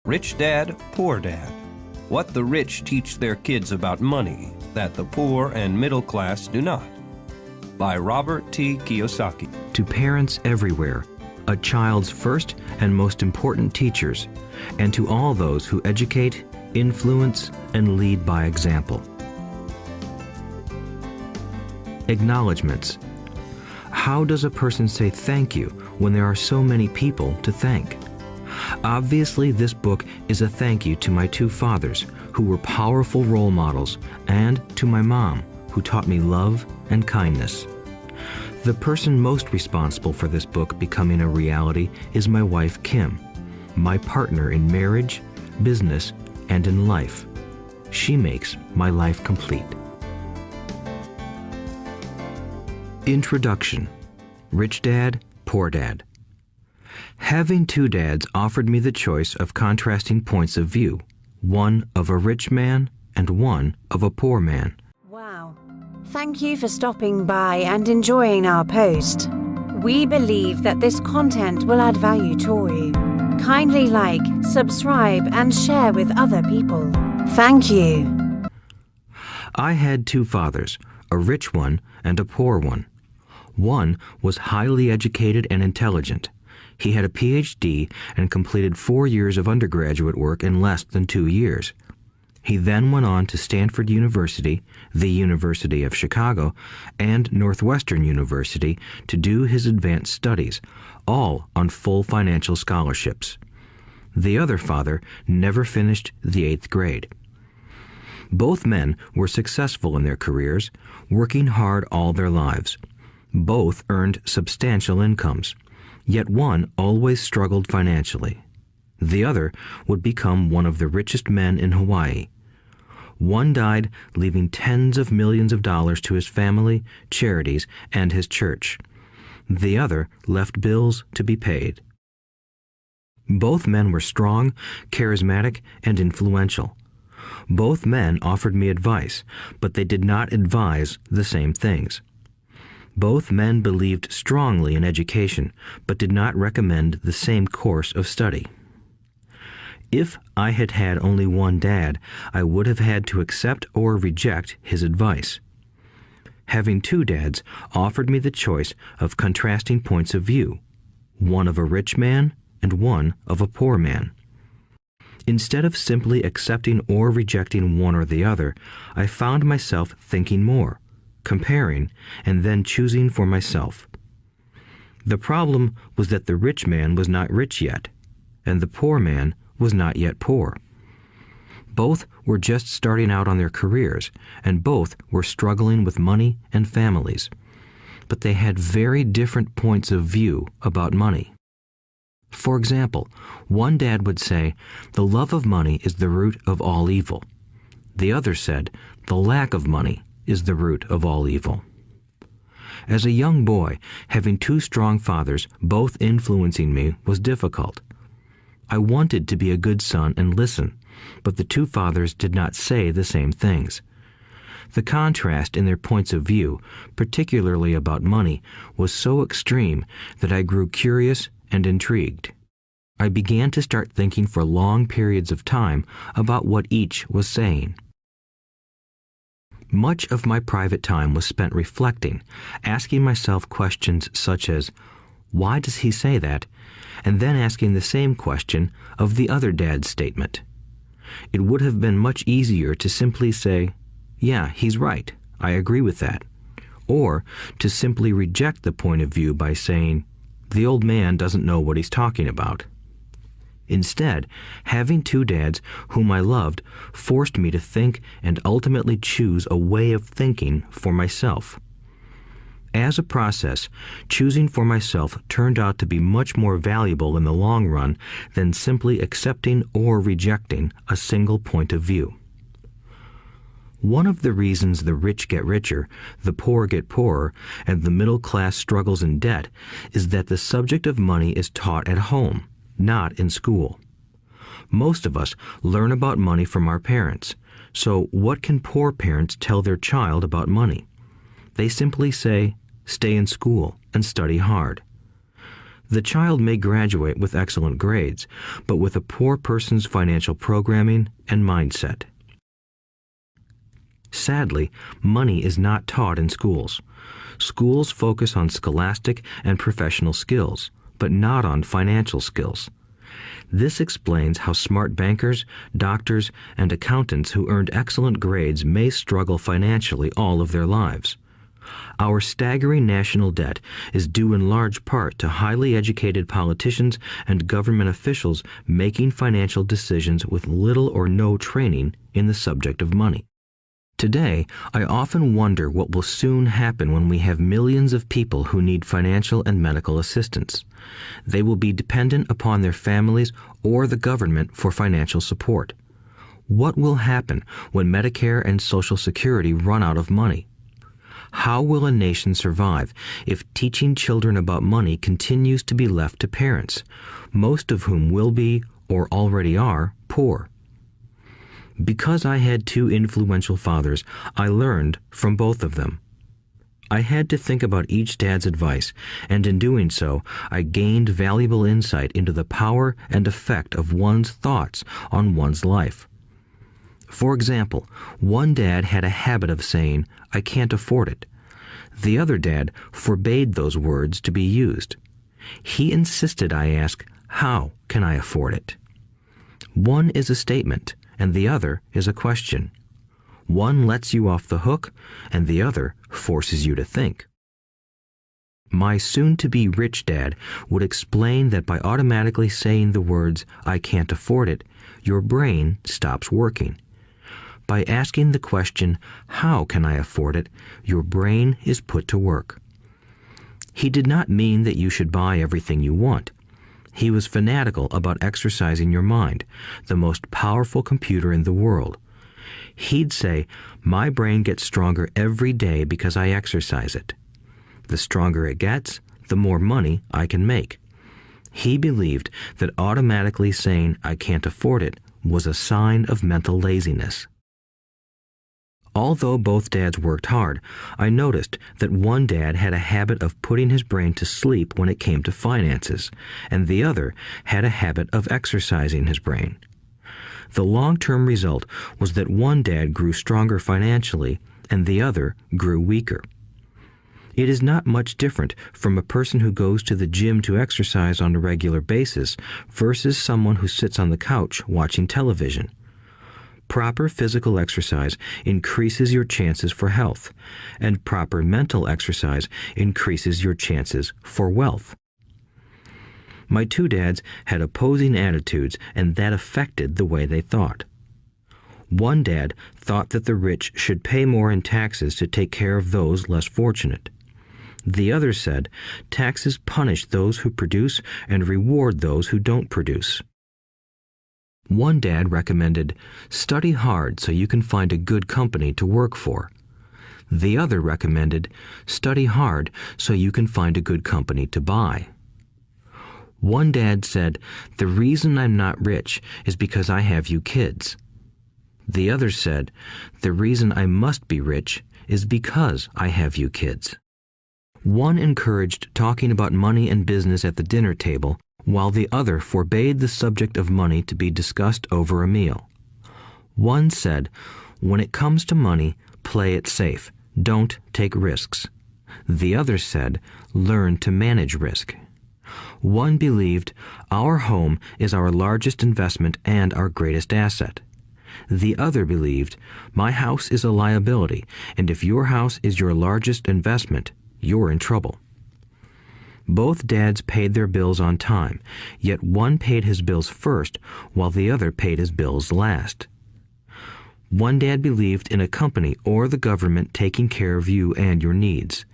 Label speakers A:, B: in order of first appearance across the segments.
A: Rich Dad, Poor Dad. What the rich teach their kids about money that the poor and middle class do not. By Robert T. Kiyosaki.
B: To parents everywhere, a child's first and most important teachers, and to all those who educate, influence, and lead by example. Acknowledgements. How does a person say thank you when there are so many people to thank? Obviously, this book is a thank you to my two fathers, who were powerful role models, and to my mom, who taught me love and kindness. The person most responsible for this book becoming a reality is my wife, Kim, my partner in marriage, business, and in life. She makes my life complete. Introduction. Rich Dad, Poor Dad. Having two dads offered me the choice of contrasting points of view, one of a rich man and one of a poor man.
C: Wow. Thank you for stopping by and enjoying our post. We believe that this content will add value to you. Kindly like, subscribe, and share with other people. Thank you.
B: I had two fathers, a rich one and a poor one. One was highly educated and intelligent. He had a PhD and completed 4 years of undergraduate work in less than 2 years. He then went on to Stanford University, the University of Chicago, and Northwestern University to do his advanced studies, all on full financial scholarships. The other father never finished the 8th grade. Both men were successful in their careers, working hard all their lives. Both earned substantial incomes. Yet one always struggled financially. The other would become one of the richest men in Hawaii. One died, leaving tens of millions of dollars to his family, charities, and his church. The other left bills to be paid. Both men were strong, charismatic, and influential. Both men offered me advice, but they did not advise the same things. Both men believed strongly in education, but did not recommend the same course of study. If I had had only one dad, I would have had to accept or reject his advice. Having two dads offered me the choice of contrasting points of view, one of a rich man and one of a poor man. Instead of simply accepting or rejecting one or the other, I found myself thinking more, comparing, and then choosing for myself. The problem was that the rich man was not rich yet, and the poor man was not yet poor. Both were just starting out on their careers, and both were struggling with money and families. But they had very different points of view about money. For example, one dad would say, "The love of money is the root of all evil." The other said, "The lack of money is the root of all evil." As a young boy, having two strong fathers, both influencing me, was difficult. I wanted to be a good son and listen, but the two fathers did not say the same things. The contrast in their points of view, particularly about money, was so extreme that I grew curious and intrigued. I began to start thinking for long periods of time about what each was saying. Much of my private time was spent reflecting, asking myself questions such as, why does he say that? And then asking the same question of the other dad's statement. It would have been much easier to simply say, yeah, he's right, I agree with that. Or to simply reject the point of view by saying, the old man doesn't know what he's talking about. Instead, having two dads whom I loved forced me to think and ultimately choose a way of thinking for myself. As a process, choosing for myself turned out to be much more valuable in the long run than simply accepting or rejecting a single point of view. One of the reasons the rich get richer, the poor get poorer, and the middle class struggles in debt is that the subject of money is taught at home, not in school. Most of us learn about money from our parents, so what can poor parents tell their child about money? They simply say, stay in school and study hard. The child may graduate with excellent grades, but with a poor person's financial programming and mindset. Sadly, money is not taught in schools. Schools focus on scholastic and professional skills, but not on financial skills. This explains how smart bankers, doctors, and accountants who earned excellent grades may struggle financially all of their lives. Our staggering national debt is due in large part to highly educated politicians and government officials making financial decisions with little or no training in the subject of money. Today, I often wonder what will soon happen when we have millions of people who need financial and medical assistance. They will be dependent upon their families or the government for financial support. What will happen when Medicare and Social Security run out of money? How will a nation survive if teaching children about money continues to be left to parents, most of whom will be, or already are, poor? Because I had two influential fathers, I learned from both of them. I had to think about each dad's advice, and in doing so, I gained valuable insight into the power and effect of one's thoughts on one's life. For example, one dad had a habit of saying, "I can't afford it." The other dad forbade those words to be used. He insisted I ask, "How can I afford it?" One is a statement, and the other is a question. One lets you off the hook, and the other forces you to think. My soon-to-be rich dad would explain that by automatically saying the words, "I can't afford it," your brain stops working. By asking the question, "How can I afford it?" your brain is put to work. He did not mean that you should buy everything you want. He was fanatical about exercising your mind, the most powerful computer in the world. He'd say, "My brain gets stronger every day because I exercise it. The stronger it gets, the more money I can make." He believed that automatically saying, "I can't afford it," was a sign of mental laziness. Although both dads worked hard, I noticed that one dad had a habit of putting his brain to sleep when it came to finances, and the other had a habit of exercising his brain. The long-term result was that one dad grew stronger financially, and the other grew weaker. It is not much different from a person who goes to the gym to exercise on a regular basis versus someone who sits on the couch watching television. Proper physical exercise increases your chances for health, and proper mental exercise increases your chances for wealth. My two dads had opposing attitudes, and that affected the way they thought. One dad thought that the rich should pay more in taxes to take care of those less fortunate. The other said, taxes punish those who produce and reward those who don't produce. One dad recommended, study hard so you can find a good company to work for. The other recommended, study hard so you can find a good company to buy. One dad said, the reason I'm not rich is because I have you kids. The other said, the reason I must be rich is because I have you kids. One encouraged talking about money and business at the dinner table, while the other forbade the subject of money to be discussed over a meal. One said, when it comes to money, play it safe, don't take risks. The other said, learn to manage risk. One believed, our home is our largest investment and our greatest asset. The other believed, my house is a liability, and if your house is your largest investment, you're in trouble. Both dads paid their bills on time, yet one paid his bills first while the other paid his bills last. One dad believed in a company or the government taking care of you and your needs.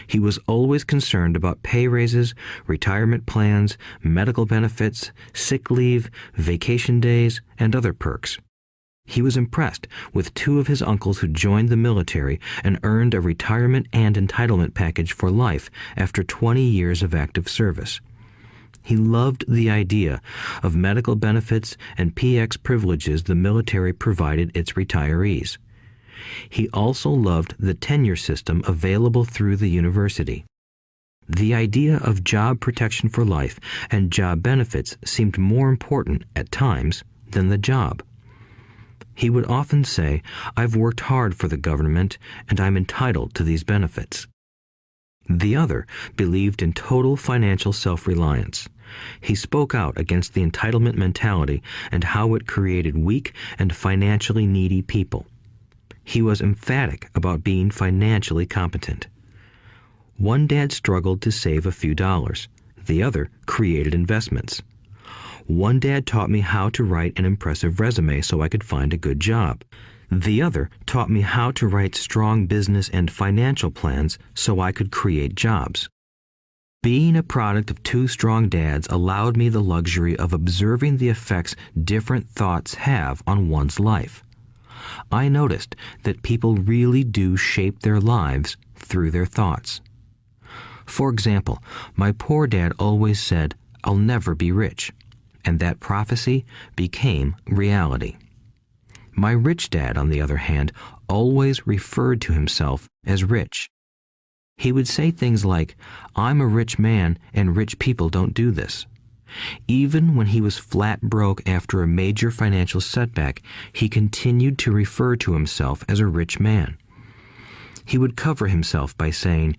B: He was always concerned about pay raises, retirement plans, medical benefits, sick leave, vacation days, and other perks. He was impressed with two of his uncles who joined the military and earned a retirement and entitlement package for life after 20 years of active service. He loved the idea of medical benefits and PX privileges the military provided its retirees. He also loved the tenure system available through the university. The idea of job protection for life and job benefits seemed more important at times than the job. He would often say, "I've worked hard for the government and I'm entitled to these benefits." The other believed in total financial self-reliance. He spoke out against the entitlement mentality and how it created weak and financially needy people. He was emphatic about being financially competent. One dad struggled to save a few dollars. The other created investments. One dad taught me how to write an impressive resume so I could find a good job. The other taught me how to write strong business and financial plans so I could create jobs. Being a product of two strong dads allowed me the luxury of observing the effects different thoughts have on one's life. I noticed that people really do shape their lives through their thoughts. For example, my poor dad always said, "I'll never be rich," and that prophecy became reality. My rich dad, on the other hand, always referred to himself as rich. He would say things like, "I'm a rich man and rich people don't do this." Even when he was flat broke after a major financial setback, he continued to refer to himself as a rich man. He would cover himself by saying,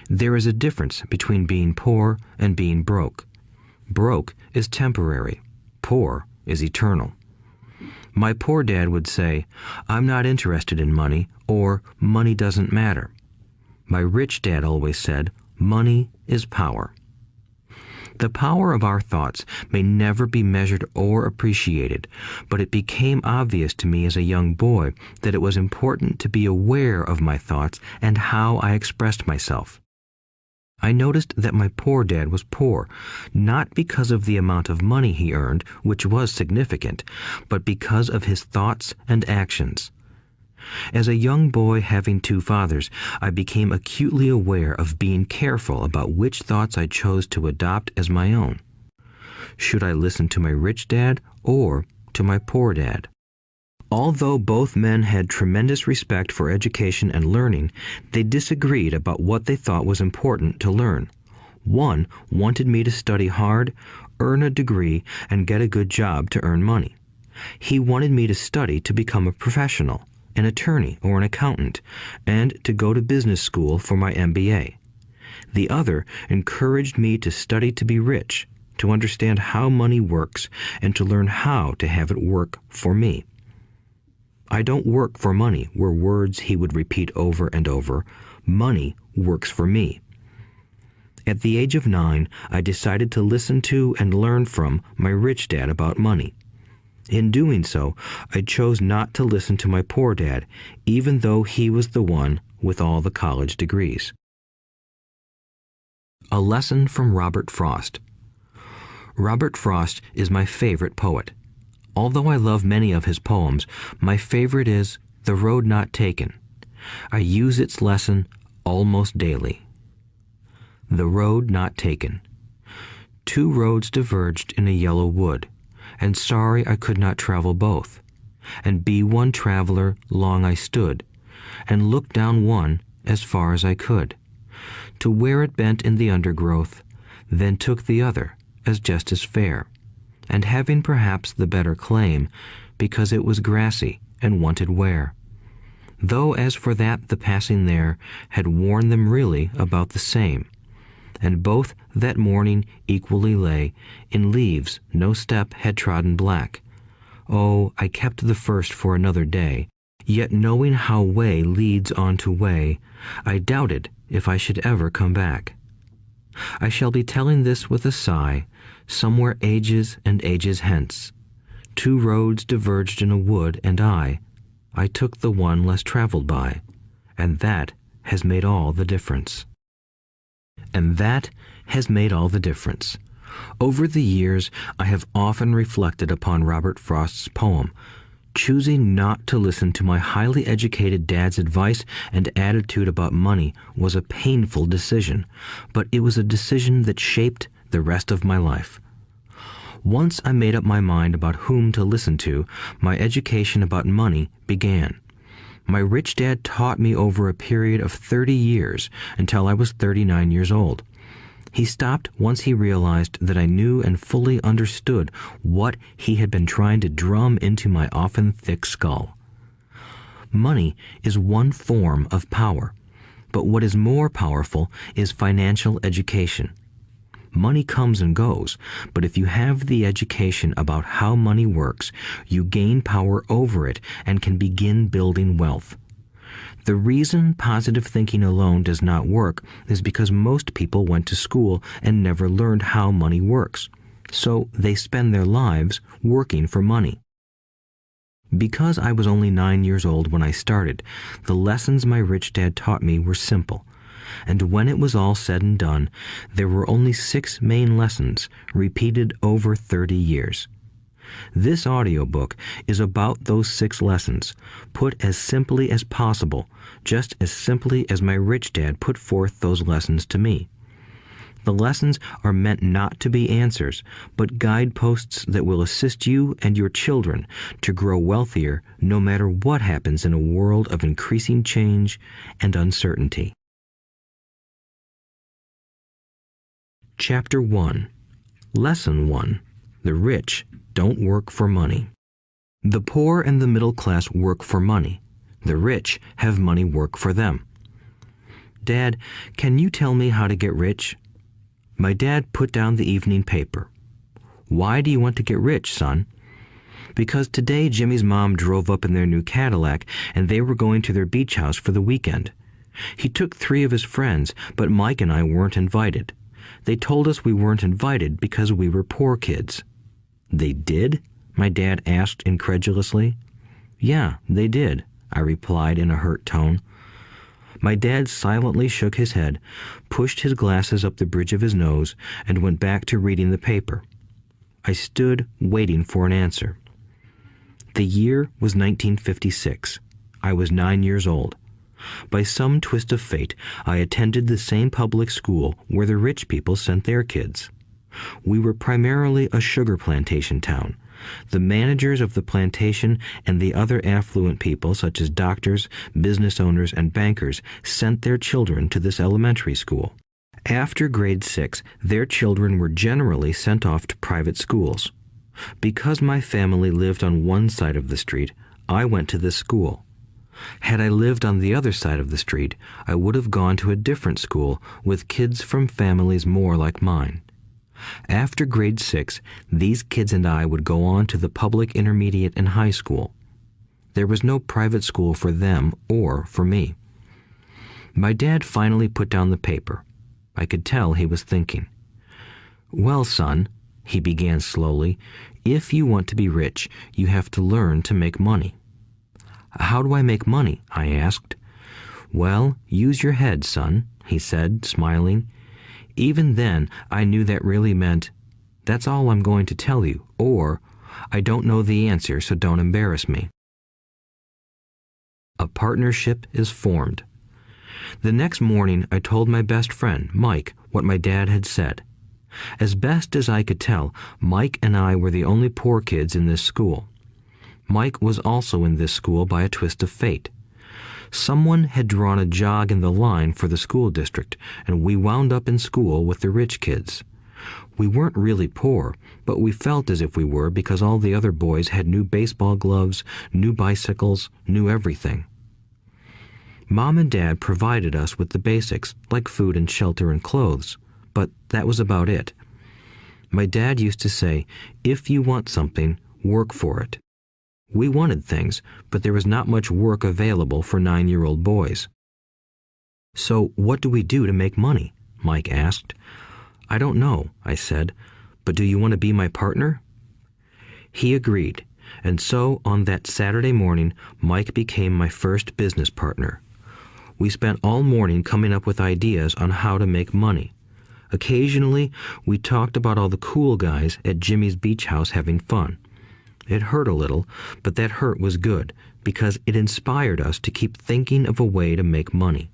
B: "There is a difference between being poor and being broke. Broke is temporary. Poor is eternal." My poor dad would say, "I'm not interested in money," or "money doesn't matter." My rich dad always said, "Money is power." The power of our thoughts may never be measured or appreciated, but it became obvious to me as a young boy that it was important to be aware of my thoughts and how I expressed myself. I noticed that my poor dad was poor, not because of the amount of money he earned, which was significant, but because of his thoughts and actions. As a young boy having two fathers, I became acutely aware of being careful about which thoughts I chose to adopt as my own. Should I listen to my rich dad or to my poor dad? Although both men had tremendous respect for education and learning, they disagreed about what they thought was important to learn. One wanted me to study hard, earn a degree, and get a good job to earn money. He wanted me to study to become a professional, an attorney or an accountant, and to go to business school for my MBA. The other encouraged me to study to be rich, to understand how money works, and to learn how to have it work for me. "I don't work for money" were words he would repeat over and over. "Money works for me." At the age of 9, I decided to listen to and learn from my rich dad about money. In doing so, I chose not to listen to my poor dad, even though he was the one with all the college degrees. A lesson from Robert Frost. Robert Frost is my favorite poet. Although I love many of his poems, my favorite is "The Road Not Taken." I use its lesson almost daily. The road not taken. Two roads diverged in a yellow wood, and sorry I could not travel both. And be one traveler long I stood, and looked down one as far as I could, to where it bent in the undergrowth, then took the other as just as fair, and having perhaps the better claim, because it was grassy and wanted wear. Though as for that the passing there had worn them really about the same, and both that morning equally lay in leaves no step had trodden black. Oh, I kept the first for another day, yet knowing how way leads on to way, I doubted if I should ever come back. I shall be telling this with a sigh, somewhere ages and ages hence. Two roads diverged in a wood, and I took the one less traveled by, and that has made all the difference. And that has made all the difference. Over the years, I have often reflected upon Robert Frost's poem. Choosing not to listen to my highly educated dad's advice and attitude about money was a painful decision, but it was a decision that shaped the rest of my life. Once I made up my mind about whom to listen to, my education about money began. My rich dad taught me over a period of 30 years until I was 39 years old. He stopped once he realized that I knew and fully understood what he had been trying to drum into my often thick skull. Money is one form of power, but what is more powerful is financial education. Money comes and goes, but if you have the education about how money works, you gain power over it and can begin building wealth. The reason positive thinking alone does not work is because most people went to school and never learned how money works, so they spend their lives working for money. Because I was only 9 years old when I started, the lessons my rich dad taught me were simple, and when it was all said and done, there were only 6 main lessons repeated over 30 years. This audiobook is about those 6 lessons, put as simply as possible, just as simply as my rich dad put forth those lessons to me. The lessons are meant not to be answers, but guideposts that will assist you and your children to grow wealthier no matter what happens in a world of increasing change and uncertainty. Chapter 1. Lesson 1. The rich don't work for money. The poor and the middle class work for money. The rich have money work for them. Dad, can you tell me how to get rich? My dad put down the evening paper. Why do you want to get rich, son? Because today Jimmy's mom drove up in their new Cadillac and they were going to their beach house for the weekend. He took 3 of his friends, but Mike and I weren't invited. They told us we weren't invited because we were poor kids. They did? My dad asked incredulously. Yeah, they did, I replied in a hurt tone. My dad silently shook his head, pushed his glasses up the bridge of his nose, and went back to reading the paper. I stood waiting for an answer. The year was 1956. I was 9 years old. By some twist of fate, I attended the same public school where the rich people sent their kids. We were primarily a sugar plantation town. The managers of the plantation and the other affluent people, such as doctors, business owners, and bankers, sent their children to this elementary school. After grade 6, their children were generally sent off to private schools. Because my family lived on one side of the street, I went to this school. Had I lived on the other side of the street, I would have gone to a different school with kids from families more like mine. After grade 6, these kids and I would go on to the public intermediate and high school. There was no private school for them or for me. My dad finally put down the paper. I could tell he was thinking. Well, son, he began slowly, if you want to be rich, you have to learn to make money. How do I make money? I asked. Well, use your head, son, he said, smiling. Even then, I knew that really meant, that's all I'm going to tell you, or, I don't know the answer, so don't embarrass me. A partnership is formed. The next morning, I told my best friend, Mike, what my dad had said. As best as I could tell, Mike and I were the only poor kids in this school. Mike was also in this school by a twist of fate. Someone had drawn a jog in the line for the school district, and we wound up in school with the rich kids. We weren't really poor, but we felt as if we were because all the other boys had new baseball gloves, new bicycles, new everything. Mom and Dad provided us with the basics, like food and shelter and clothes, but that was about it. My dad used to say, if you want something, work for it. We wanted things, but there was not much work available for 9-year-old boys. So what do we do to make money? Mike asked. I don't know, I said, but do you want to be my partner? He agreed, and so on that Saturday morning, Mike became my first business partner. We spent all morning coming up with ideas on how to make money. Occasionally, we talked about all the cool guys at Jimmy's beach house having fun. It hurt a little, but that hurt was good, because it inspired us to keep thinking of a way to make money.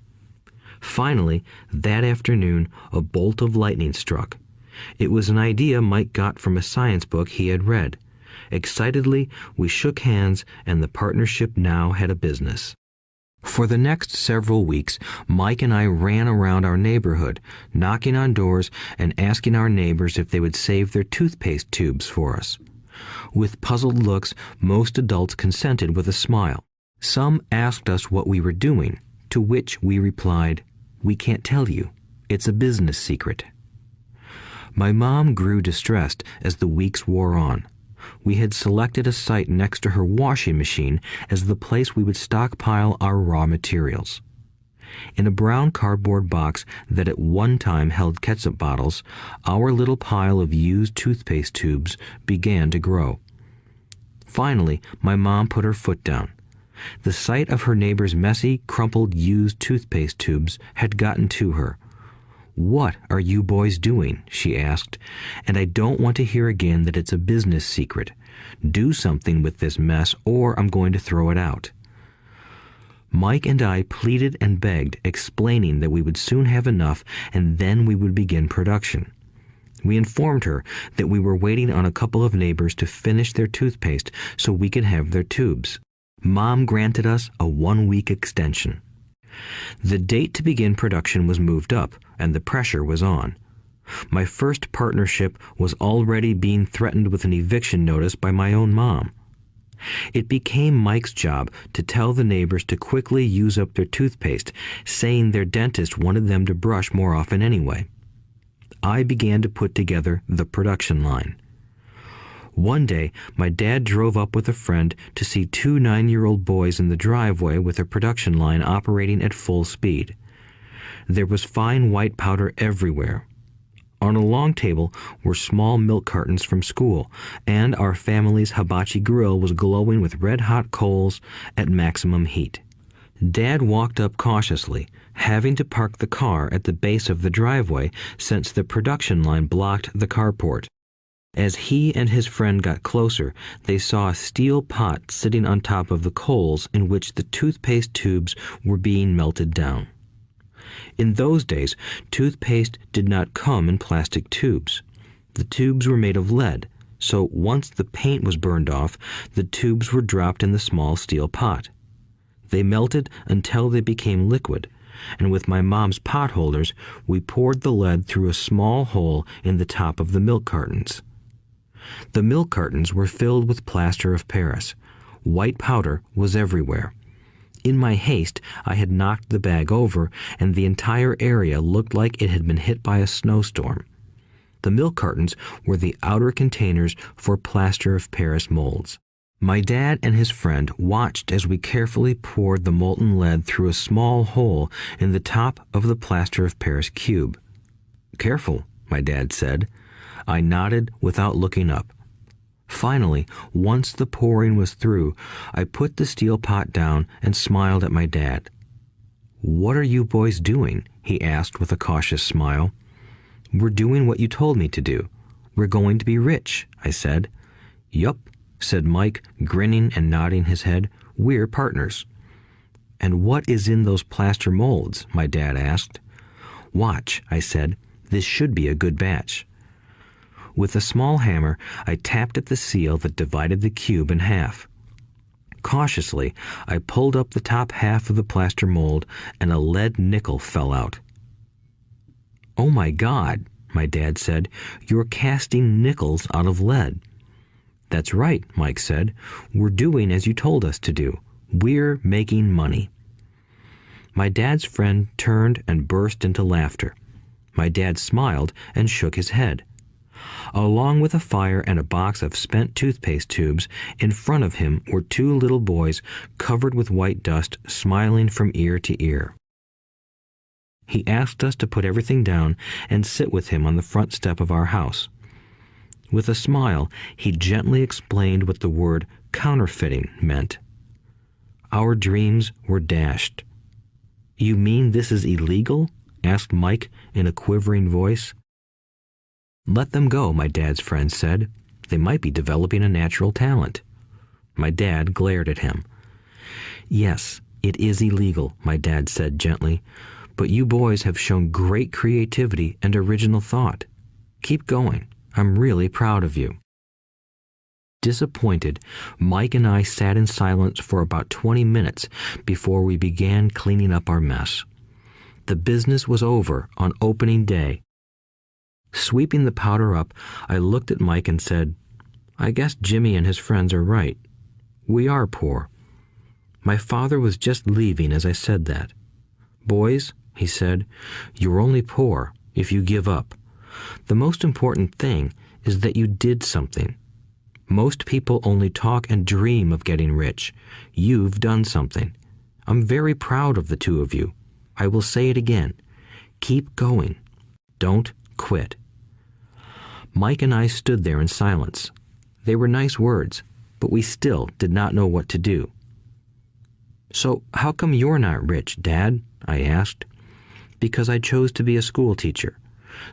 B: Finally, that afternoon, a bolt of lightning struck. It was an idea Mike got from a science book he had read. Excitedly, we shook hands, and the partnership now had a business. For the next several weeks, Mike and I ran around our neighborhood, knocking on doors and asking our neighbors if they would save their toothpaste tubes for us. With puzzled looks, most adults consented with a smile. Some asked us what we were doing, to which we replied, "We can't tell you. It's a business secret." My mom grew distressed as the weeks wore on. We had selected a site next to her washing machine as the place we would stockpile our raw materials. In a brown cardboard box that at one time held ketchup bottles, our little pile of used toothpaste tubes began to grow. Finally, my mom put her foot down. The sight of her neighbor's messy, crumpled used toothpaste tubes had gotten to her. "What are you boys doing?" she asked, "and I don't want to hear again that it's a business secret. Do something with this mess or I'm going to throw it out." Mike and I pleaded and begged, explaining that we would soon have enough and then we would begin production. We informed her that we were waiting on a couple of neighbors to finish their toothpaste so we could have their tubes. Mom granted us a 1-week extension. The date to begin production was moved up, and the pressure was on. My first partnership was already being threatened with an eviction notice by my own mom. It became Mike's job to tell the neighbors to quickly use up their toothpaste, saying their dentist wanted them to brush more often anyway. I began to put together the production line. One day, my dad drove up with a friend to see 2 9-year-old boys in the driveway with a production line operating at full speed. There was fine white powder everywhere. On a long table were small milk cartons from school, and our family's hibachi grill was glowing with red-hot coals at maximum heat. Dad walked up cautiously, having to park the car at the base of the driveway since the production line blocked the carport. As he and his friend got closer, they saw a steel pot sitting on top of the coals in which the toothpaste tubes were being melted down. In those days, toothpaste did not come in plastic tubes. The tubes were made of lead, so once the paint was burned off, the tubes were dropped in the small steel pot. They melted until they became liquid, and with my mom's pot holders, we poured the lead through a small hole in the top of the milk cartons. The milk cartons were filled with plaster of Paris. White powder was everywhere. In my haste, I had knocked the bag over, and the entire area looked like it had been hit by a snowstorm. The milk cartons were the outer containers for plaster of Paris molds. My dad and his friend watched as we carefully poured the molten lead through a small hole in the top of the plaster of Paris cube. "Careful," my dad said. I nodded without looking up. Finally, once the pouring was through, I put the steel pot down and smiled at my dad. "What are you boys doing?" he asked with a cautious smile. "We're doing what you told me to do. We're going to be rich," I said. "Yup," said Mike, grinning and nodding his head. "We're partners." "And what is in those plaster molds?" my dad asked. "Watch," I said. "This should be a good batch." With a small hammer, I tapped at the seal that divided the cube in half. Cautiously, I pulled up the top half of the plaster mold, and a lead nickel fell out. "Oh my God," my dad said, "you're casting nickels out of lead." "That's right," Mike said. "We're doing as you told us to do. We're making money." My dad's friend turned and burst into laughter. My dad smiled and shook his head. Along with a fire and a box of spent toothpaste tubes, in front of him were 2 little boys covered with white dust, smiling from ear to ear. He asked us to put everything down and sit with him on the front step of our house. With a smile, he gently explained what the word counterfeiting meant. Our dreams were dashed. "You mean this is illegal?" asked Mike in a quivering voice. "Let them go," my dad's friend said. "They might be developing a natural talent." My dad glared at him. "Yes, it is illegal," my dad said gently, "but you boys have shown great creativity and original thought. Keep going. I'm really proud of you." Disappointed, Mike and I sat in silence for about 20 minutes before we began cleaning up our mess. The business was over on opening day. Sweeping the powder up, I looked at Mike and said, "I guess Jimmy and his friends are right. We are poor." My father was just leaving as I said that. "Boys," he said, "you're only poor if you give up. The most important thing is that you did something. Most people only talk and dream of getting rich. You've done something. I'm very proud of the two of you. I will say it again. Keep going. Don't quit." Mike and I stood there in silence. They were nice words, but we still did not know what to do. "So how come you're not rich, Dad?" I asked. "Because I chose to be a school teacher.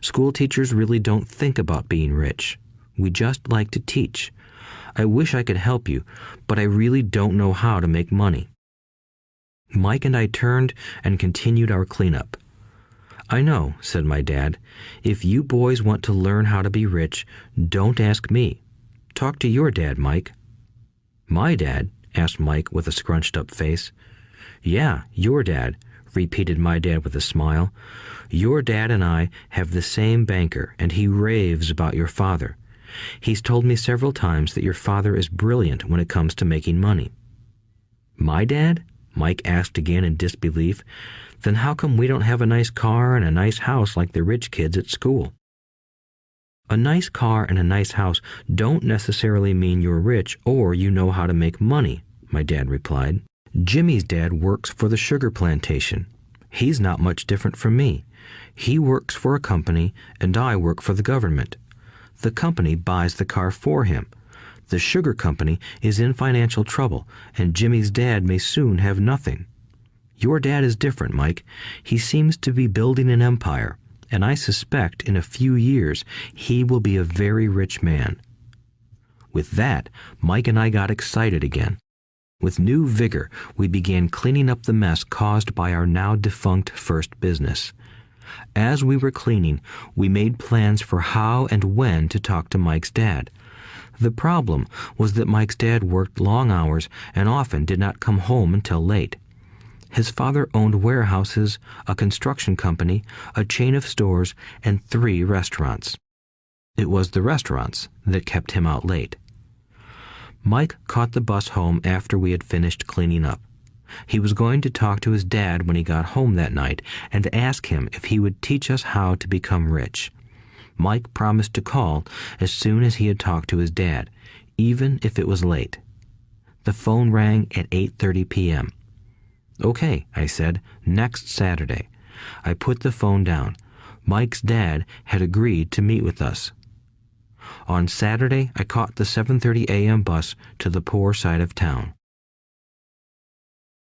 B: School teachers really don't think about being rich. We just like to teach. I wish I could help you, but I really don't know how to make money." Mike and I turned and continued our cleanup. "I know," said my dad. "If you boys want to learn how to be rich, don't ask me. Talk to your dad, Mike." "My dad?" asked Mike with a scrunched-up face. "Yeah, your dad," repeated my dad with a smile. "Your dad and I have the same banker, and he raves about your father. He's told me several times that your father is brilliant when it comes to making money." "My dad?" Mike asked again in disbelief. "Then how come we don't have a nice car and a nice house like the rich kids at school?" "A nice car and a nice house don't necessarily mean you're rich or you know how to make money," my dad replied. "Jimmy's dad works for the sugar plantation. He's not much different from me. He works for a company and I work for the government. The company buys the car for him. The sugar company is in financial trouble, and Jimmy's dad may soon have nothing. Your dad is different, Mike. He seems to be building an empire, and I suspect in a few years he will be a very rich man." With that, Mike and I got excited again. With new vigor, we began cleaning up the mess caused by our now defunct first business. As we were cleaning, we made plans for how and when to talk to Mike's dad. The problem was that Mike's dad worked long hours and often did not come home until late. His father owned warehouses, a construction company, a chain of stores, and 3 restaurants. It was the restaurants that kept him out late. Mike caught the bus home after we had finished cleaning up. He was going to talk to his dad when he got home that night and ask him if he would teach us how to become rich. Mike promised to call as soon as he had talked to his dad, even if it was late. The phone rang at 8:30 p.m. "Okay," I said, "next Saturday." I put the phone down. Mike's dad had agreed to meet with us. On Saturday, I caught the 7:30 a.m. bus to the poor side of town.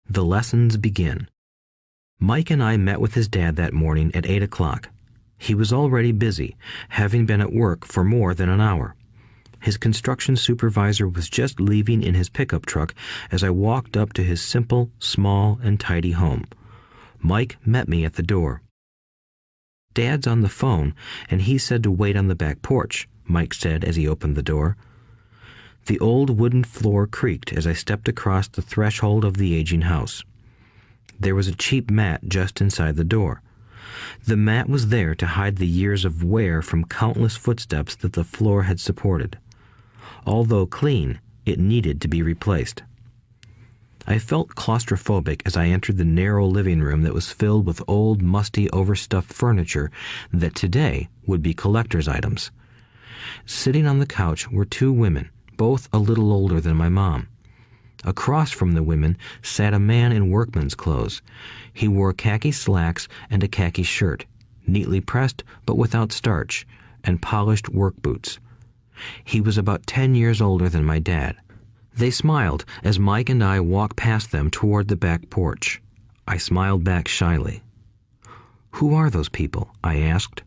B: The lessons begin. Mike and I met with his dad that morning at 8 o'clock. He was already busy, having been at work for more than an hour. His construction supervisor was just leaving in his pickup truck as I walked up to his simple, small, and tidy home. Mike met me at the door. "Dad's on the phone, and he said to wait on the back porch," Mike said as he opened the door. The old wooden floor creaked as I stepped across the threshold of the aging house. There was a cheap mat just inside the door. The mat was there to hide the years of wear from countless footsteps that the floor had supported. Although clean, it needed to be replaced. I felt claustrophobic as I entered the narrow living room that was filled with old, musty, overstuffed furniture that today would be collector's items. Sitting on the couch were 2 women, both a little older than my mom. Across from the women sat a man in workman's clothes. He wore khaki slacks and a khaki shirt, neatly pressed but without starch, and polished work boots. He was about 10 years older than my dad. They smiled as Mike and I walked past them toward the back porch. I smiled back shyly. "Who are those people?" I asked.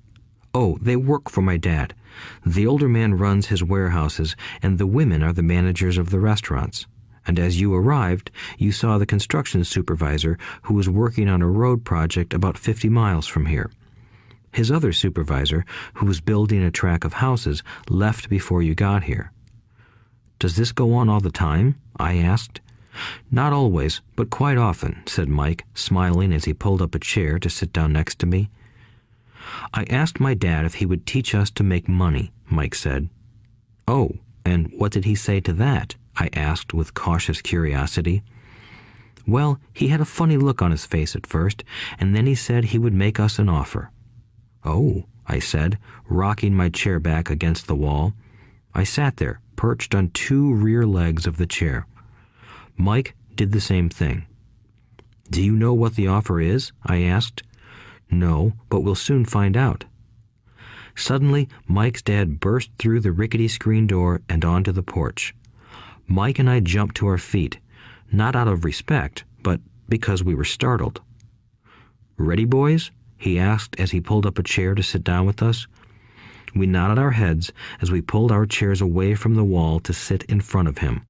B: "Oh, they work for my dad. The older man runs his warehouses, and the women are the managers of the restaurants. And as you arrived, you saw the construction supervisor who was working on a road project about 50 miles from here. His other supervisor, who was building a track of houses, left before you got here." Does this go on all the time? I asked. Not always, but quite often, said Mike, smiling as he pulled up a chair to sit down next to me. I asked my dad if he would teach us to make money, Mike said. Oh, and what did he say to that? I asked with cautious curiosity. Well, he had a funny look on his face at first, and then he said he would make us an offer. Oh, I said, rocking my chair back against the wall. I sat there, perched on two rear legs of the chair. Mike did the same thing. Do you know what the offer is? I asked. No, but we'll soon find out. Suddenly, Mike's dad burst through the rickety screen door and onto the porch. Mike and I jumped to our feet, not out of respect, but because we were startled. Ready, boys? He asked as he pulled up a chair to sit down with us. We nodded our heads as we pulled our chairs away from the wall to sit in front of him.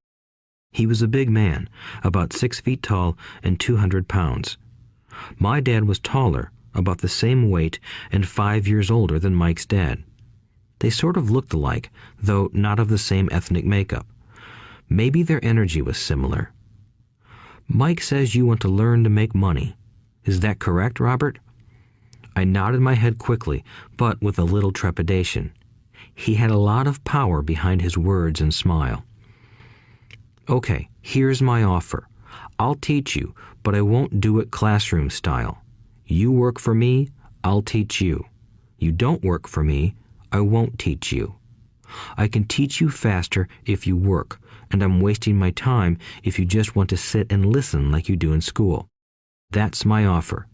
B: He was a big man, about 6 feet tall and 200 pounds. My dad was taller, about the same weight, and 5 years older than Mike's dad. They sort of looked alike, though not of the same ethnic makeup. Maybe their energy was similar. Mike says you want to learn to make money. Is that correct, Robert? I nodded my head quickly, but with a little trepidation. He had a lot of power behind his words and smile. Okay, here's my offer. I'll teach you, but I won't do it classroom style. You work for me, I'll teach you. You don't work for me, I won't teach you. I can teach you faster if you work, and I'm wasting my time if you just want to sit and listen like you do in school. That's my offer.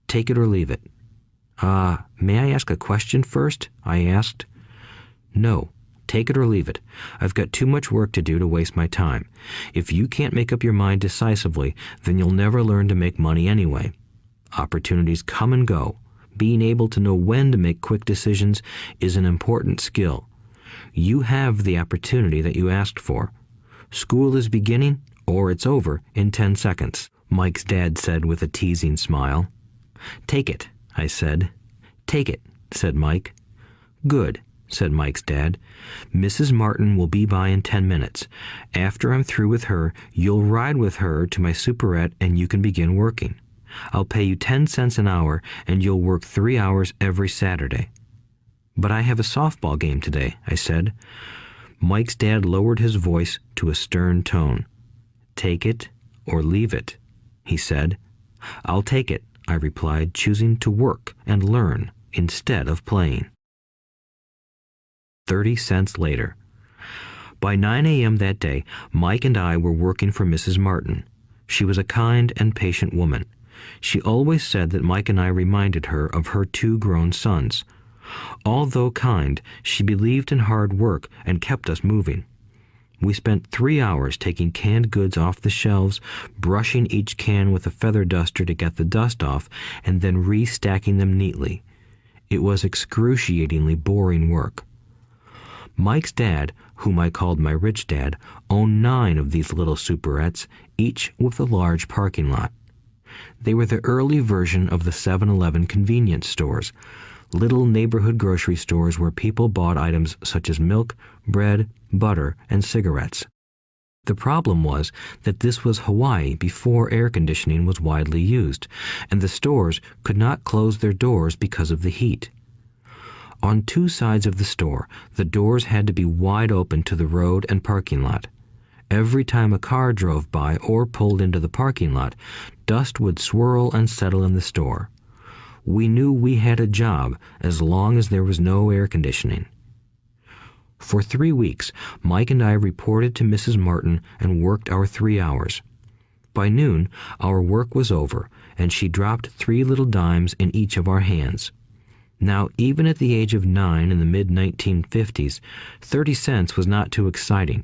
B: Take it or leave it. May I ask a question first? I asked. No, take it or leave it. I've got too much work to do to waste my time. If you can't make up your mind decisively, then you'll never learn to make money anyway. Opportunities come and go. Being able to know when to make quick decisions is an important skill. You have the opportunity that you asked for. School is beginning, or it's over in 10 seconds, Mike's dad said with a teasing smile. Take it, I said. Take it, said Mike. Good, said Mike's dad. Mrs. Martin will be by in 10 minutes. After I'm through with her, you'll ride with her to my superette and you can begin working. I'll pay you 10 cents an hour and you'll work 3 hours every Saturday. But I have a softball game today, I said. Mike's dad lowered his voice to a stern tone. Take it or leave it, he said. I'll take it, I replied, choosing to work and learn instead of playing. 30 cents later. By 9 a.m. that day, Mike and I were working for Mrs. Martin. She was a kind and patient woman. She always said that Mike and I reminded her of her 2 grown sons. Although kind, she believed in hard work and kept us moving. We spent 3 hours taking canned goods off the shelves, brushing each can with a feather duster to get the dust off, and then restacking them neatly. It was excruciatingly boring work. Mike's dad, whom I called my rich dad, owned 9 of these little superettes, each with a large parking lot. They were the early version of the 7-Eleven convenience stores, little neighborhood grocery stores where people bought items such as milk, bread, butter, and cigarettes. The problem was that this was Hawaii before air conditioning was widely used, and the stores could not close their doors because of the heat. On 2 sides of the store, the doors had to be wide open to the road and parking lot. Every time a car drove by or pulled into the parking lot, dust would swirl and settle in the store. We knew we had a job as long as there was no air conditioning. For 3 weeks, Mike and I reported to Mrs. Martin and worked our 3 hours. By noon, our work was over, and she dropped 3 little dimes in each of our hands. Now, even at the age of 9 in the mid-1950s, 30 cents was not too exciting.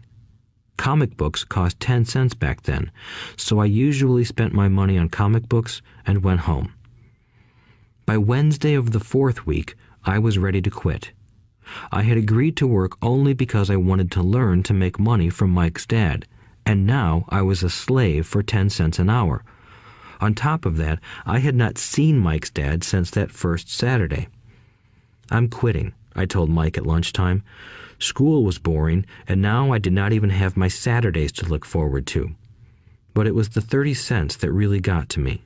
B: Comic books cost 10 cents back then, so I usually spent my money on comic books and went home. By Wednesday of the 4th week, I was ready to quit. I had agreed to work only because I wanted to learn to make money from Mike's dad, and now I was a slave for 10 cents an hour. On top of that, I had not seen Mike's dad since that first Saturday. I'm quitting, I told Mike at lunchtime. School was boring, and now I did not even have my Saturdays to look forward to. But it was the 30 cents that really got to me.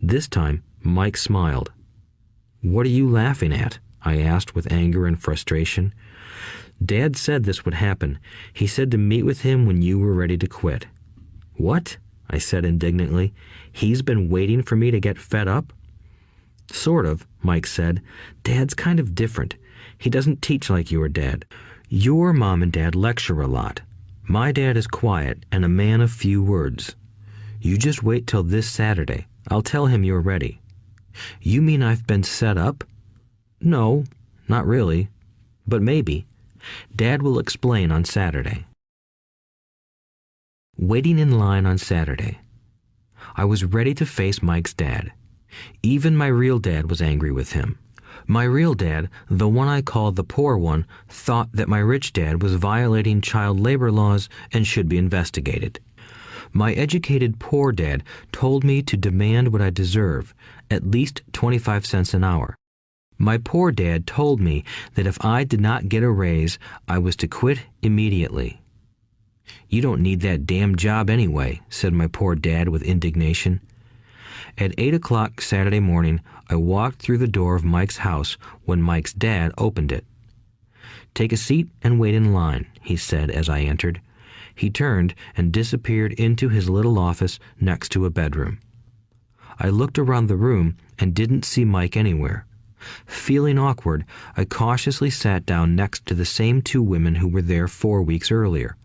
B: This time, Mike smiled. "What are you laughing at?" I asked with anger and frustration. "Dad said this would happen. He said to meet with him when you were ready to quit." "What?" I said indignantly. "He's been waiting for me to get fed up?" "Sort of," Mike said. "Dad's kind of different. He doesn't teach like your dad. Your mom and dad lecture a lot. My dad is quiet and a man of few words. You just wait till this Saturday. I'll tell him you're ready." "You mean I've been set up?" "No, not really. But maybe. Dad will explain on Saturday." Waiting in line on Saturday. I was ready to face Mike's dad. Even my real dad was angry with him. My real dad, the one I called the poor one, thought that my rich dad was violating child labor laws and should be investigated. My educated poor dad told me to demand what I deserve, at least 25 cents an hour. My poor dad told me that if I did not get a raise, I was to quit immediately. "You don't need that damn job anyway," said my poor dad with indignation. At 8 o'clock Saturday morning, I walked through the door of Mike's house when Mike's dad opened it. "Take a seat and wait in line," he said as I entered. He turned and disappeared into his little office next to a bedroom. I looked around the room and didn't see Mike anywhere. Feeling awkward, I cautiously sat down next to the same two women who were there 4 weeks earlier.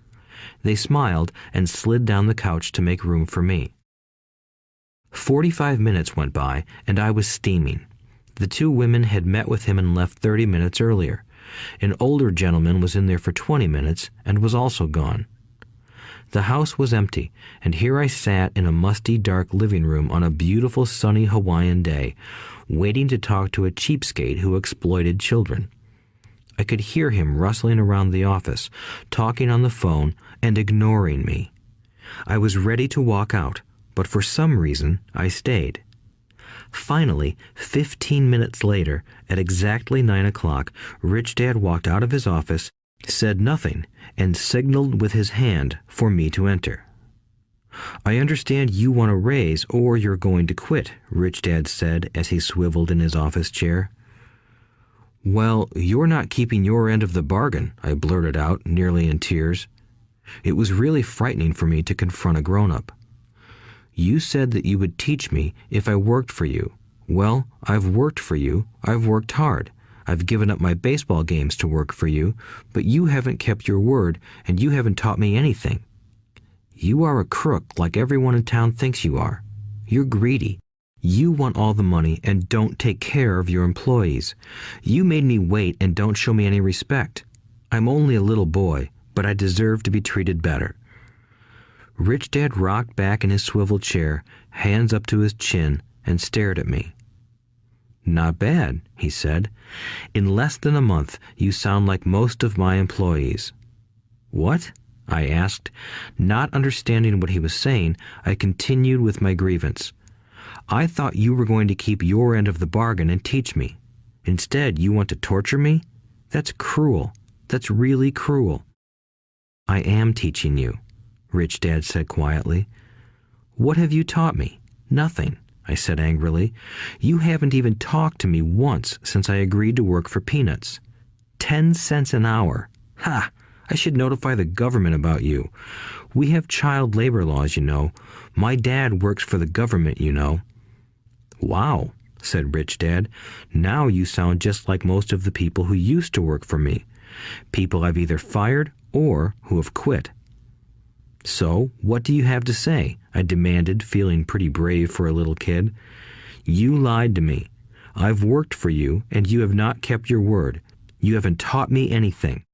B: They smiled and slid down the couch to make room for me. 45 minutes went by, and I was steaming. The two women had met with him and left 30 minutes earlier. An older gentleman was in there for 20 minutes and was also gone. The house was empty, and here I sat in a musty, dark living room on a beautiful, sunny Hawaiian day, waiting to talk to a cheapskate who exploited children. I could hear him rustling around the office, talking on the phone, and ignoring me. I was ready to walk out, but for some reason I stayed. Finally, 15 minutes later, at exactly 9 o'clock, Rich Dad walked out of his office, said nothing, and signaled with his hand for me to enter. "I understand you want a raise or you're going to quit," Rich Dad said as he swiveled in his office chair. "Well, you're not keeping your end of the bargain," I blurted out, nearly in tears. It was really frightening for me to confront a grown-up. "You said that you would teach me if I worked for you. Well, I've worked for you. I've worked hard. I've given up my baseball games to work for you, but you haven't kept your word, and you haven't taught me anything. You are a crook like everyone in town thinks you are. You're greedy. You want all the money and don't take care of your employees. You made me wait and don't show me any respect. I'm only a little boy, but I deserve to be treated better." Rich Dad rocked back in his swivel chair, hands up to his chin, and stared at me. "Not bad," he said. "In less than a month, you sound like most of my employees." "What?" I asked. Not understanding what he was saying, I continued with my grievance. "I thought you were going to keep your end of the bargain and teach me. Instead, you want to torture me? That's cruel. That's really cruel." "I am teaching you," Rich Dad said quietly. "What have you taught me? Nothing," I said angrily. "You haven't even talked to me once since I agreed to work for peanuts. 10 cents an hour. Ha! I should notify the government about you. We have child labor laws, you know. My dad works for the government, you know." "Wow," said Rich Dad. "Now you sound just like most of the people who used to work for me. People I've either fired or who have quit." "So, what do you have to say?" I demanded, feeling pretty brave for a little kid. "You lied to me. I've worked for you, and you have not kept your word. You haven't taught me anything."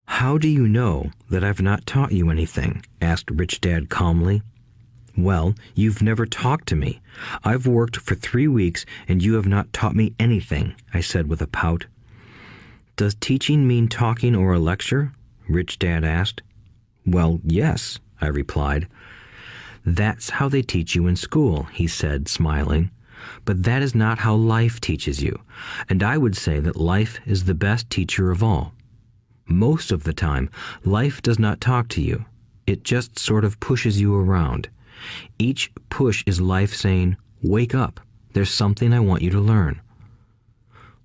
B: "How do you know that I've not taught you anything?" asked Rich Dad calmly. "Well, you've never talked to me. I've worked for 3 weeks, and you have not taught me anything," I said with a pout. "Does teaching mean talking or a lecture?" Rich Dad asked. "Well, yes," I replied. "That's how they teach you in school," he said, smiling. "But that is not how life teaches you, and I would say that life is the best teacher of all. Most of the time, life does not talk to you. It just sort of pushes you around. Each push is life saying, "Wake up. There's something I want you to learn."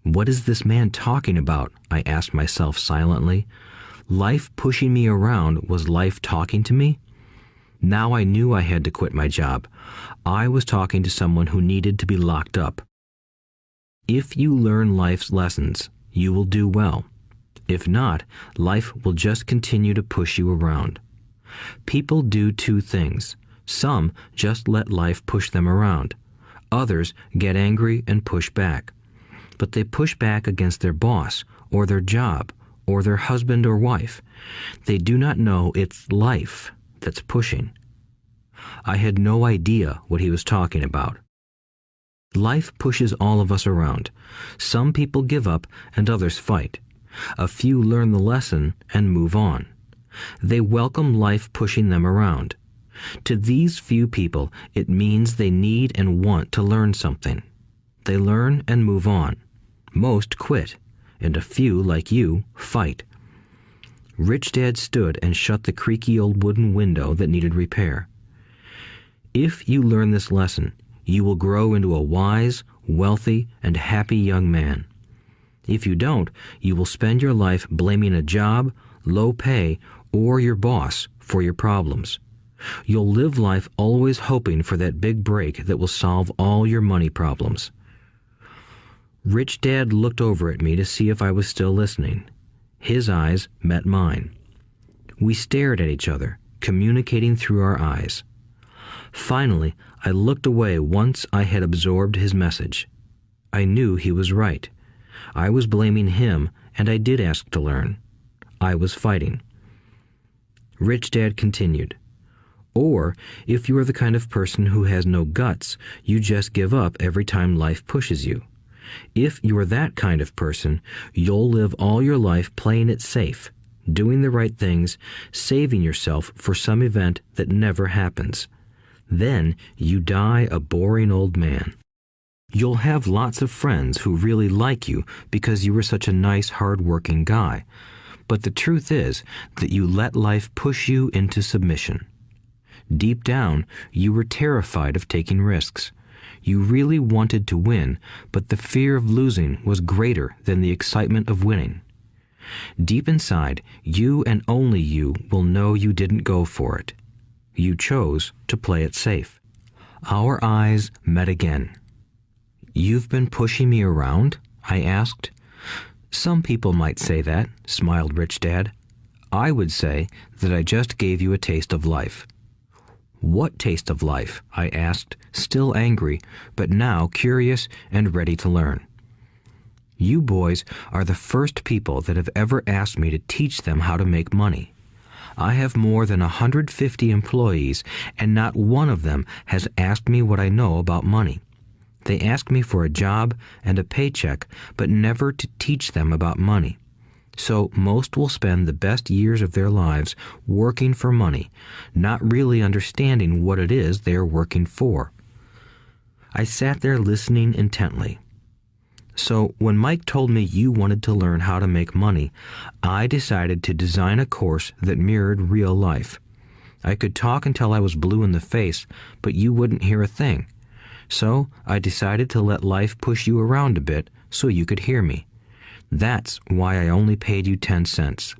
B: What is this man talking about? I asked myself silently. Life pushing me around was life talking to me? Now I knew I had to quit my job. I was talking to someone who needed to be locked up. If you learn life's lessons, you will do well. If not, life will just continue to push you around. People do two things. Some just let life push them around. Others get angry and push back. But they push back against their boss, or their job, or their husband or wife. They do not know it's life that's pushing. I had no idea what he was talking about. Life pushes all of us around. Some people give up and others fight. A few learn the lesson and move on. They welcome life pushing them around. To these few people, it means they need and want to learn something. They learn and move on. Most quit, and a few, like you, fight. Rich Dad stood and shut the creaky old wooden window that needed repair. If you learn this lesson, you will grow into a wise, wealthy, and happy young man. If you don't, you will spend your life blaming a job, low pay, or your boss for your problems. You'll live life always hoping for that big break that will solve all your money problems. Rich Dad looked over at me to see if I was still listening. His eyes met mine. We stared at each other, communicating through our eyes. Finally, I looked away once I had absorbed his message. I knew he was right. I was blaming him, and I did ask to learn. I was fighting. Rich Dad continued. Or, if you are the kind of person who has no guts, you just give up every time life pushes you. If you are that kind of person, you'll live all your life playing it safe, doing the right things, saving yourself for some event that never happens. Then you die a boring old man. You'll have lots of friends who really like you because you were such a nice, hard-working guy. But the truth is that you let life push you into submission. Deep down, you were terrified of taking risks. You really wanted to win, but the fear of losing was greater than the excitement of winning. Deep inside, you and only you will know you didn't go for it. You chose to play it safe. Our eyes met again. "You've been pushing me around?" I asked. "Some people might say that," smiled Rich Dad. "I would say that I just gave you a taste of life." "What taste of life?" I asked, still angry, but now curious and ready to learn. "You boys are the first people that have ever asked me to teach them how to make money. I have more than 150 employees, and not one of them has asked me what I know about money. They ask me for a job and a paycheck, but never to teach them about money. So most will spend the best years of their lives working for money, not really understanding what it is they are working for." I sat there listening intently. "So when Mike told me you wanted to learn how to make money, I decided to design a course that mirrored real life. I could talk until I was blue in the face, but you wouldn't hear a thing. So I decided to let life push you around a bit so you could hear me. That's why I only paid you 10 cents.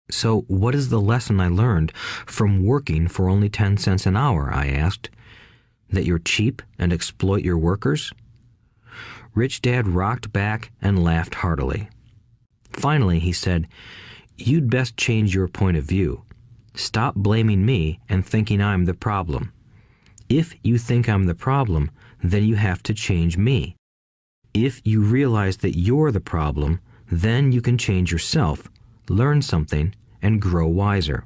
B: "So what is the lesson I learned from working for only 10 cents an hour?" I asked. "That you're cheap and exploit your workers?" Rich Dad rocked back and laughed heartily. Finally, he said, "You'd best change your point of view. Stop blaming me and thinking I'm the problem. If you think I'm the problem, then you have to change me. If you realize that you're the problem, then you can change yourself, learn something, and grow wiser.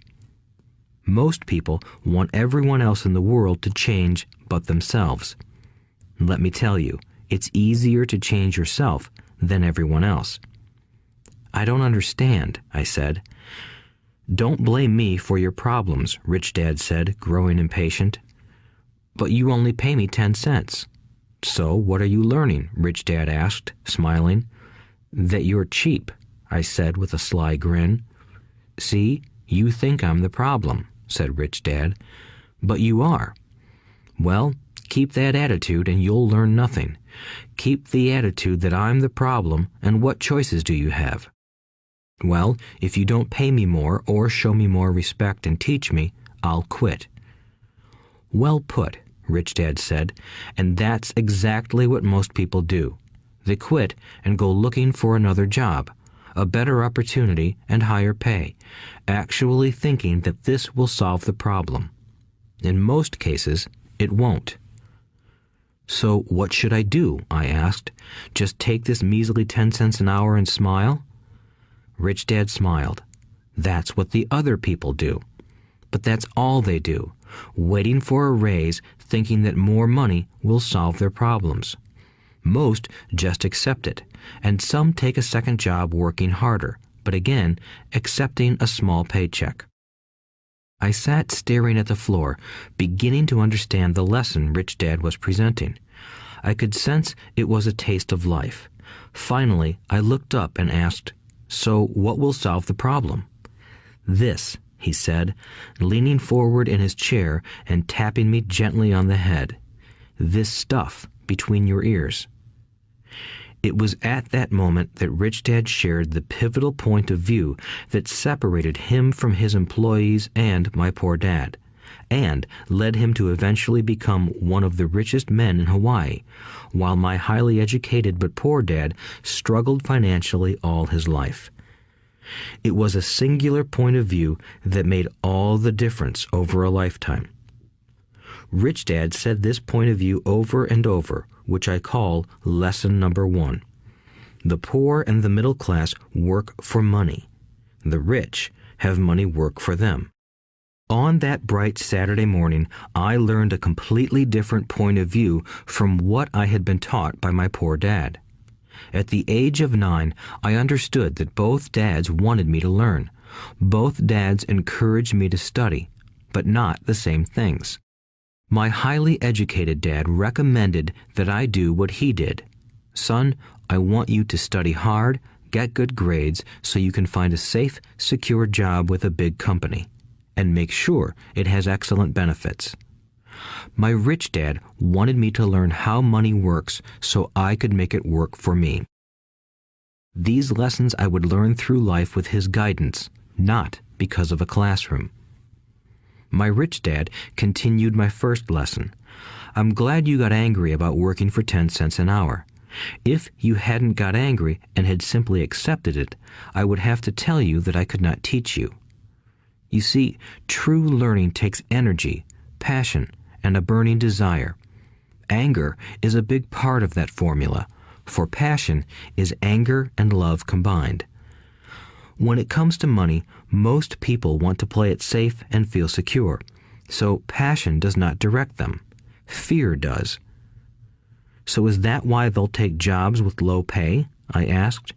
B: Most people want everyone else in the world to change but themselves. Let me tell you, it's easier to change yourself than everyone else." "I don't understand," I said. "Don't blame me for your problems," Rich Dad said, growing impatient. "But you only pay me 10 cents. "So what are you learning?" Rich Dad asked, smiling. "That you're cheap. I said with a sly grin. "See, you think I'm the problem," said Rich Dad, "but you are. Well, keep that attitude and you'll learn nothing. Keep the attitude that I'm the problem, and what choices do you have? Well, if you don't pay me more or show me more respect and teach me, I'll quit." "Well put," Rich Dad said, "and that's exactly what most people do. They quit and go looking for another job, a better opportunity and higher pay, actually thinking that this will solve the problem. In most cases, it won't." "So what should I do?" I asked. "Just take this measly 10 cents an hour and smile?" Rich Dad smiled. "That's what the other people do. But that's all they do, waiting for a raise, thinking that more money will solve their problems. Most just accept it, and some take a second job working harder, but again, accepting a small paycheck." I sat staring at the floor, beginning to understand the lesson Rich Dad was presenting. I could sense it was a taste of life. Finally, I looked up and asked, "So what will solve the problem?" "This," he said, leaning forward in his chair and tapping me gently on the head. "This stuff between your ears." It was at that moment that Rich Dad shared the pivotal point of view that separated him from his employees and my poor dad, and led him to eventually become one of the richest men in Hawaii, while my highly educated but poor dad struggled financially all his life. It was a singular point of view that made all the difference over a lifetime. Rich Dad said this point of view over and over, which I call lesson number 1. The poor and the middle class work for money. The rich have money work for them. On that bright Saturday morning, I learned a completely different point of view from what I had been taught by my poor dad. At the age of 9, I understood that both dads wanted me to learn. Both dads encouraged me to study, but not the same things. My highly educated dad recommended that I do what he did. "Son, I want you to study hard, get good grades so you can find a safe, secure job with a big company, and make sure it has excellent benefits." My rich dad wanted me to learn how money works so I could make it work for me. These lessons I would learn through life with his guidance, not because of a classroom. My rich dad continued my first lesson. "I'm glad you got angry about working for 10 cents an hour. If you hadn't got angry and had simply accepted it, I would have to tell you that I could not teach you. You see, true learning takes energy, passion, and a burning desire. Anger is a big part of that formula, for passion is anger and love combined. When it comes to money, most people want to play it safe and feel secure, so passion does not direct them. Fear does." "So is that why they'll take jobs with low pay?" I asked.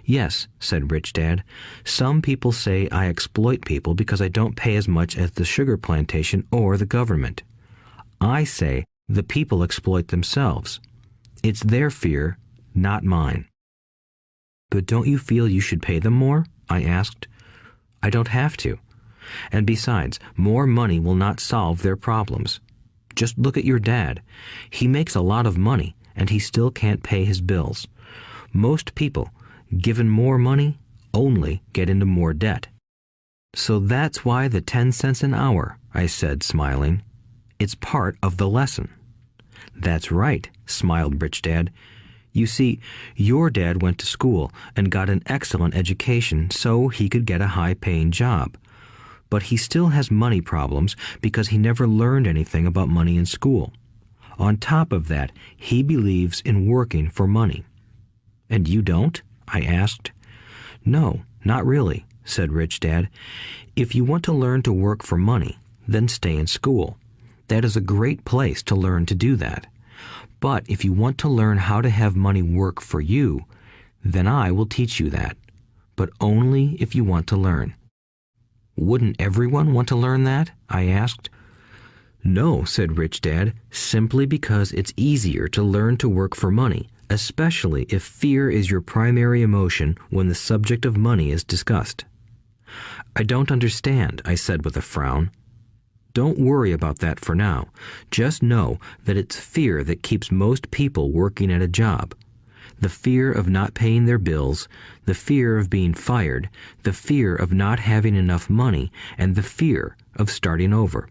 B: "Yes," said Rich Dad. "Some people say I exploit people because I don't pay as much as the sugar plantation or the government. I say the people exploit themselves. It's their fear, not mine." "But don't you feel you should pay them more?" I asked. "I don't have to. And besides, more money will not solve their problems. Just look at your dad. He makes a lot of money, and he still can't pay his bills. Most people, given more money, only get into more debt." "So that's why the 10 cents an hour," I said, smiling. "It's part of the lesson." "That's right," smiled Rich Dad. "You see, your dad went to school and got an excellent education so he could get a high-paying job. But he still has money problems because he never learned anything about money in school. On top of that, he believes in working for money." "And you don't?" I asked. "No, not really," said Rich Dad. "If you want to learn to work for money, then stay in school. That is a great place to learn to do that. But if you want to learn how to have money work for you, then I will teach you that. But only if you want to learn." "Wouldn't everyone want to learn that?" I asked. "No," said Rich Dad, "simply because it's easier to learn to work for money, especially if fear is your primary emotion when the subject of money is discussed. I don't understand, I said with a frown. Don't worry about that for now. Just know that it's fear that keeps most people working at a job. The fear of not paying their bills, the fear of being fired, the fear of not having enough money, and the fear of starting over.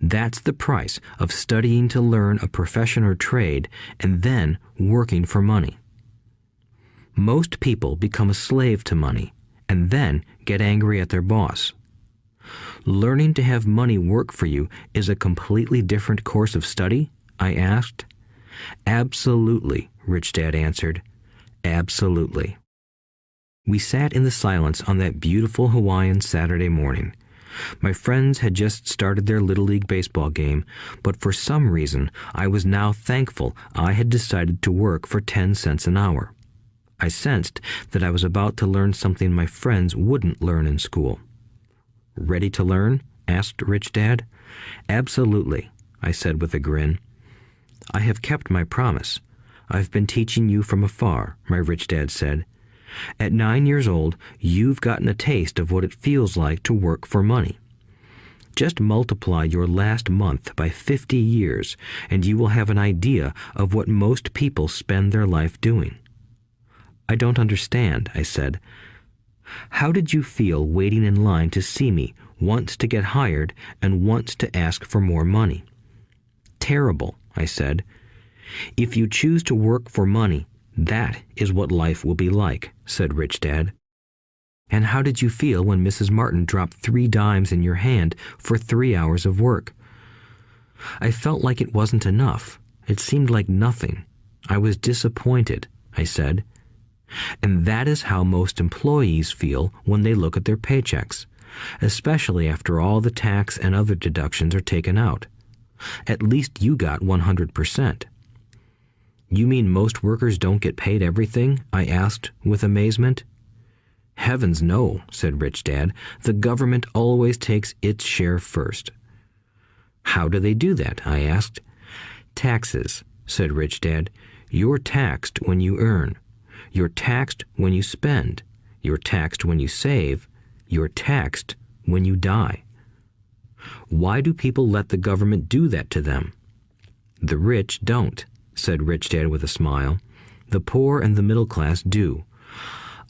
B: That's the price of studying to learn a profession or trade and then working for money. Most people become a slave to money and then get angry at their boss. Learning to have money work for you is a completely different course of study? I asked. Absolutely, Rich Dad answered. Absolutely. We sat in the silence on that beautiful Hawaiian Saturday morning. My friends had just started their Little League baseball game, but for some reason I was now thankful I had decided to work for 10 cents an hour. I sensed that I was about to learn something my friends wouldn't learn in school. Ready to learn? Asked Rich Dad. Absolutely, I said with a grin. I have kept my promise. I've been teaching you from afar, my Rich Dad said. At 9 years old, you've gotten a taste of what it feels like to work for money. Just multiply your last month by 50 years, and you will have an idea of what most people spend their life doing. I don't understand, I said. How did you feel waiting in line to see me, once to get hired and once to ask for more money? Terrible, I said. If you choose to work for money, that is what life will be like, said Rich Dad. And how did you feel when Mrs. Martin dropped 3 dimes in your hand for 3 hours of work? I felt like it wasn't enough. It seemed like nothing. I was disappointed, I said. And that is how most employees feel when they look at their paychecks, especially after all the tax and other deductions are taken out. At least you got 100%. You mean most workers don't get paid everything? I asked with amazement. Heavens no, said Rich Dad. The government always takes its share first. How do they do that? I asked. Taxes, said Rich Dad. You're taxed when you earn. You're taxed when you spend. You're taxed when you save. You're taxed when you die. Why do people let the government do that to them? The rich don't, said Rich Dad with a smile. The poor and the middle class do.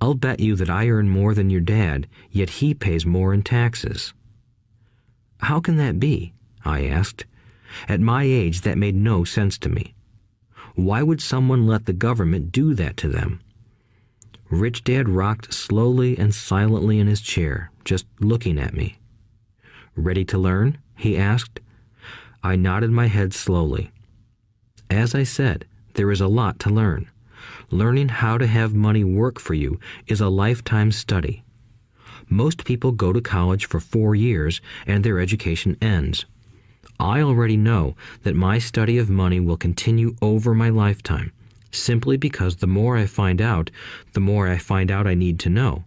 B: I'll bet you that I earn more than your dad, yet he pays more in taxes. How can that be? I asked. At my age, that made no sense to me. Why would someone let the government do that to them? Rich Dad rocked slowly and silently in his chair, just looking at me. Ready to learn? He asked. I nodded my head slowly. As I said, there is a lot to learn. Learning how to have money work for you is a lifetime study. Most people go to college for 4 years and their education ends. I already know that my study of money will continue over my lifetime, simply because the more I find out, the more I find out I need to know.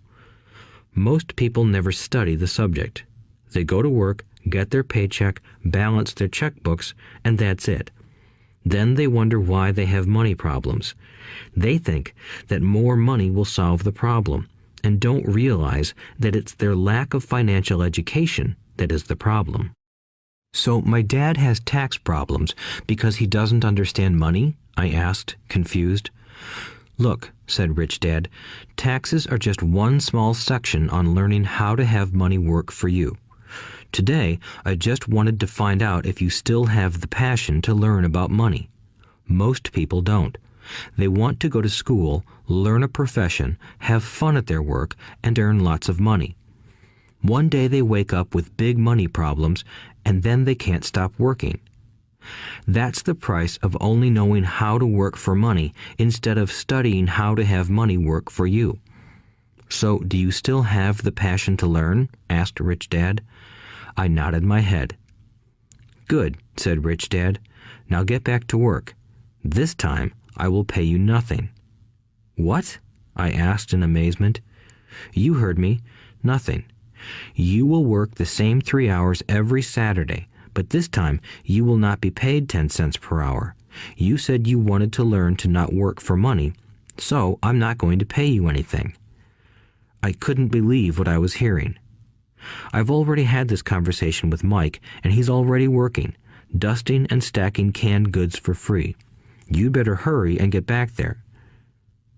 B: Most people never study the subject. They go to work, get their paycheck, balance their checkbooks, and that's it. Then they wonder why they have money problems. They think that more money will solve the problem, and don't realize that it's their lack of financial education that is the problem. So my dad has tax problems because he doesn't understand money? I asked, confused. Look, said Rich Dad, taxes are just one small section on learning how to have money work for you. Today, I just wanted to find out if you still have the passion to learn about money. Most people don't. They want to go to school, learn a profession, have fun at their work, and earn lots of money. One day they wake up with big money problems, and then they can't stop working. That's the price of only knowing how to work for money instead of studying how to have money work for you. So, do you still have the passion to learn? Asked Rich Dad. I nodded my head. Good, said Rich Dad. Now get back to work. This time, I will pay you nothing. What? I asked in amazement. You heard me. Nothing. You will work the same 3 hours every Saturday, but this time you will not be paid 10 cents per hour. You said you wanted to learn to not work for money, so I'm not going to pay you anything. I couldn't believe what I was hearing. I've already had this conversation with Mike, and he's already working, dusting and stacking canned goods for free. You better hurry and get back there.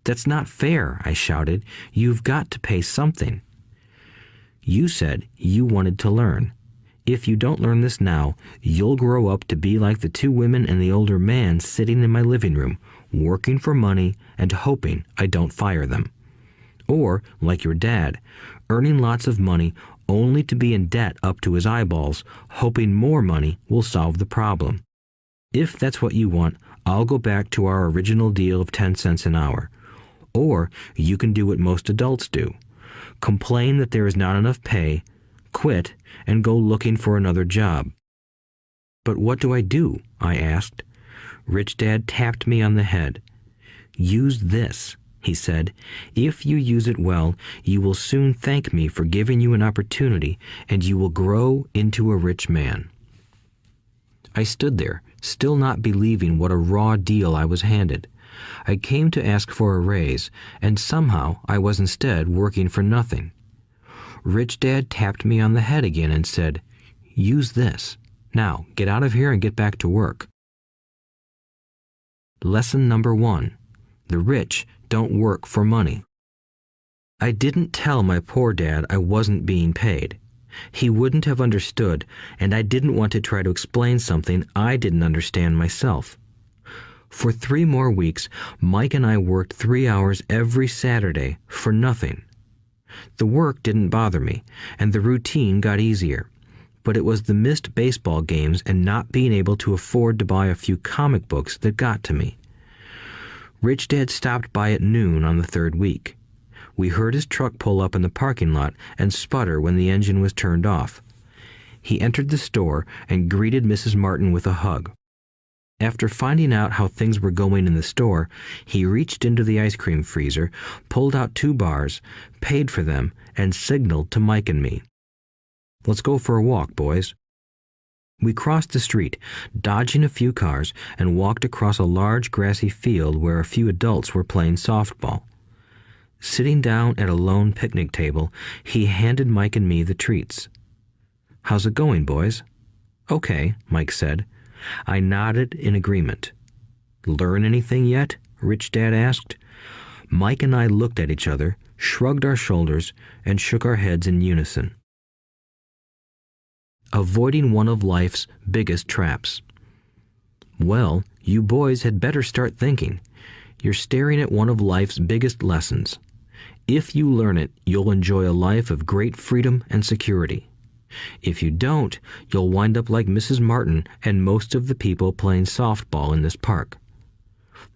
B: That's not fair, I shouted. You've got to pay something. You said you wanted to learn. If you don't learn this now, you'll grow up to be like the two women and the older man sitting in my living room, working for money and hoping I don't fire them. Or, like your dad, earning lots of money only to be in debt up to his eyeballs, hoping more money will solve the problem. If that's what you want, I'll go back to our original deal of 10 cents an hour. Or you can do what most adults do. Complain that there is not enough pay, quit, and go looking for another job. But what do I do? I asked. Rich Dad tapped me on the head. Use this, he said. If you use it well, you will soon thank me for giving you an opportunity, and you will grow into a rich man. I stood there, still not believing what a raw deal I was handed. I came to ask for a raise, and somehow I was instead working for nothing. Rich Dad tapped me on the head again and said, Use this. Now, get out of here and get back to work. Lesson number 1. The rich don't work for money. I didn't tell my poor dad I wasn't being paid. He wouldn't have understood, and I didn't want to try to explain something I didn't understand myself. For 3 more weeks, Mike and I worked 3 hours every Saturday for nothing. The work didn't bother me, and the routine got easier. But it was the missed baseball games and not being able to afford to buy a few comic books that got to me. Rich Dad stopped by at noon on the 3rd week. We heard his truck pull up in the parking lot and sputter when the engine was turned off. He entered the store and greeted Mrs. Martin with a hug. After finding out how things were going in the store, he reached into the ice cream freezer, pulled out 2 bars, paid for them, and signaled to Mike and me. Let's go for a walk, boys. We crossed the street, dodging a few cars, and walked across a large grassy field where a few adults were playing softball. Sitting down at a lone picnic table, he handed Mike and me the treats. How's it going, boys? Okay, Mike said. I nodded in agreement. Learn anything yet? Rich Dad asked. Mike and I looked at each other, shrugged our shoulders, and shook our heads in unison. Avoiding one of life's biggest traps. Well, you boys had better start thinking. You're staring at one of life's biggest lessons. If you learn it, you'll enjoy a life of great freedom and security. If you don't, you'll wind up like Mrs. Martin and most of the people playing softball in this park.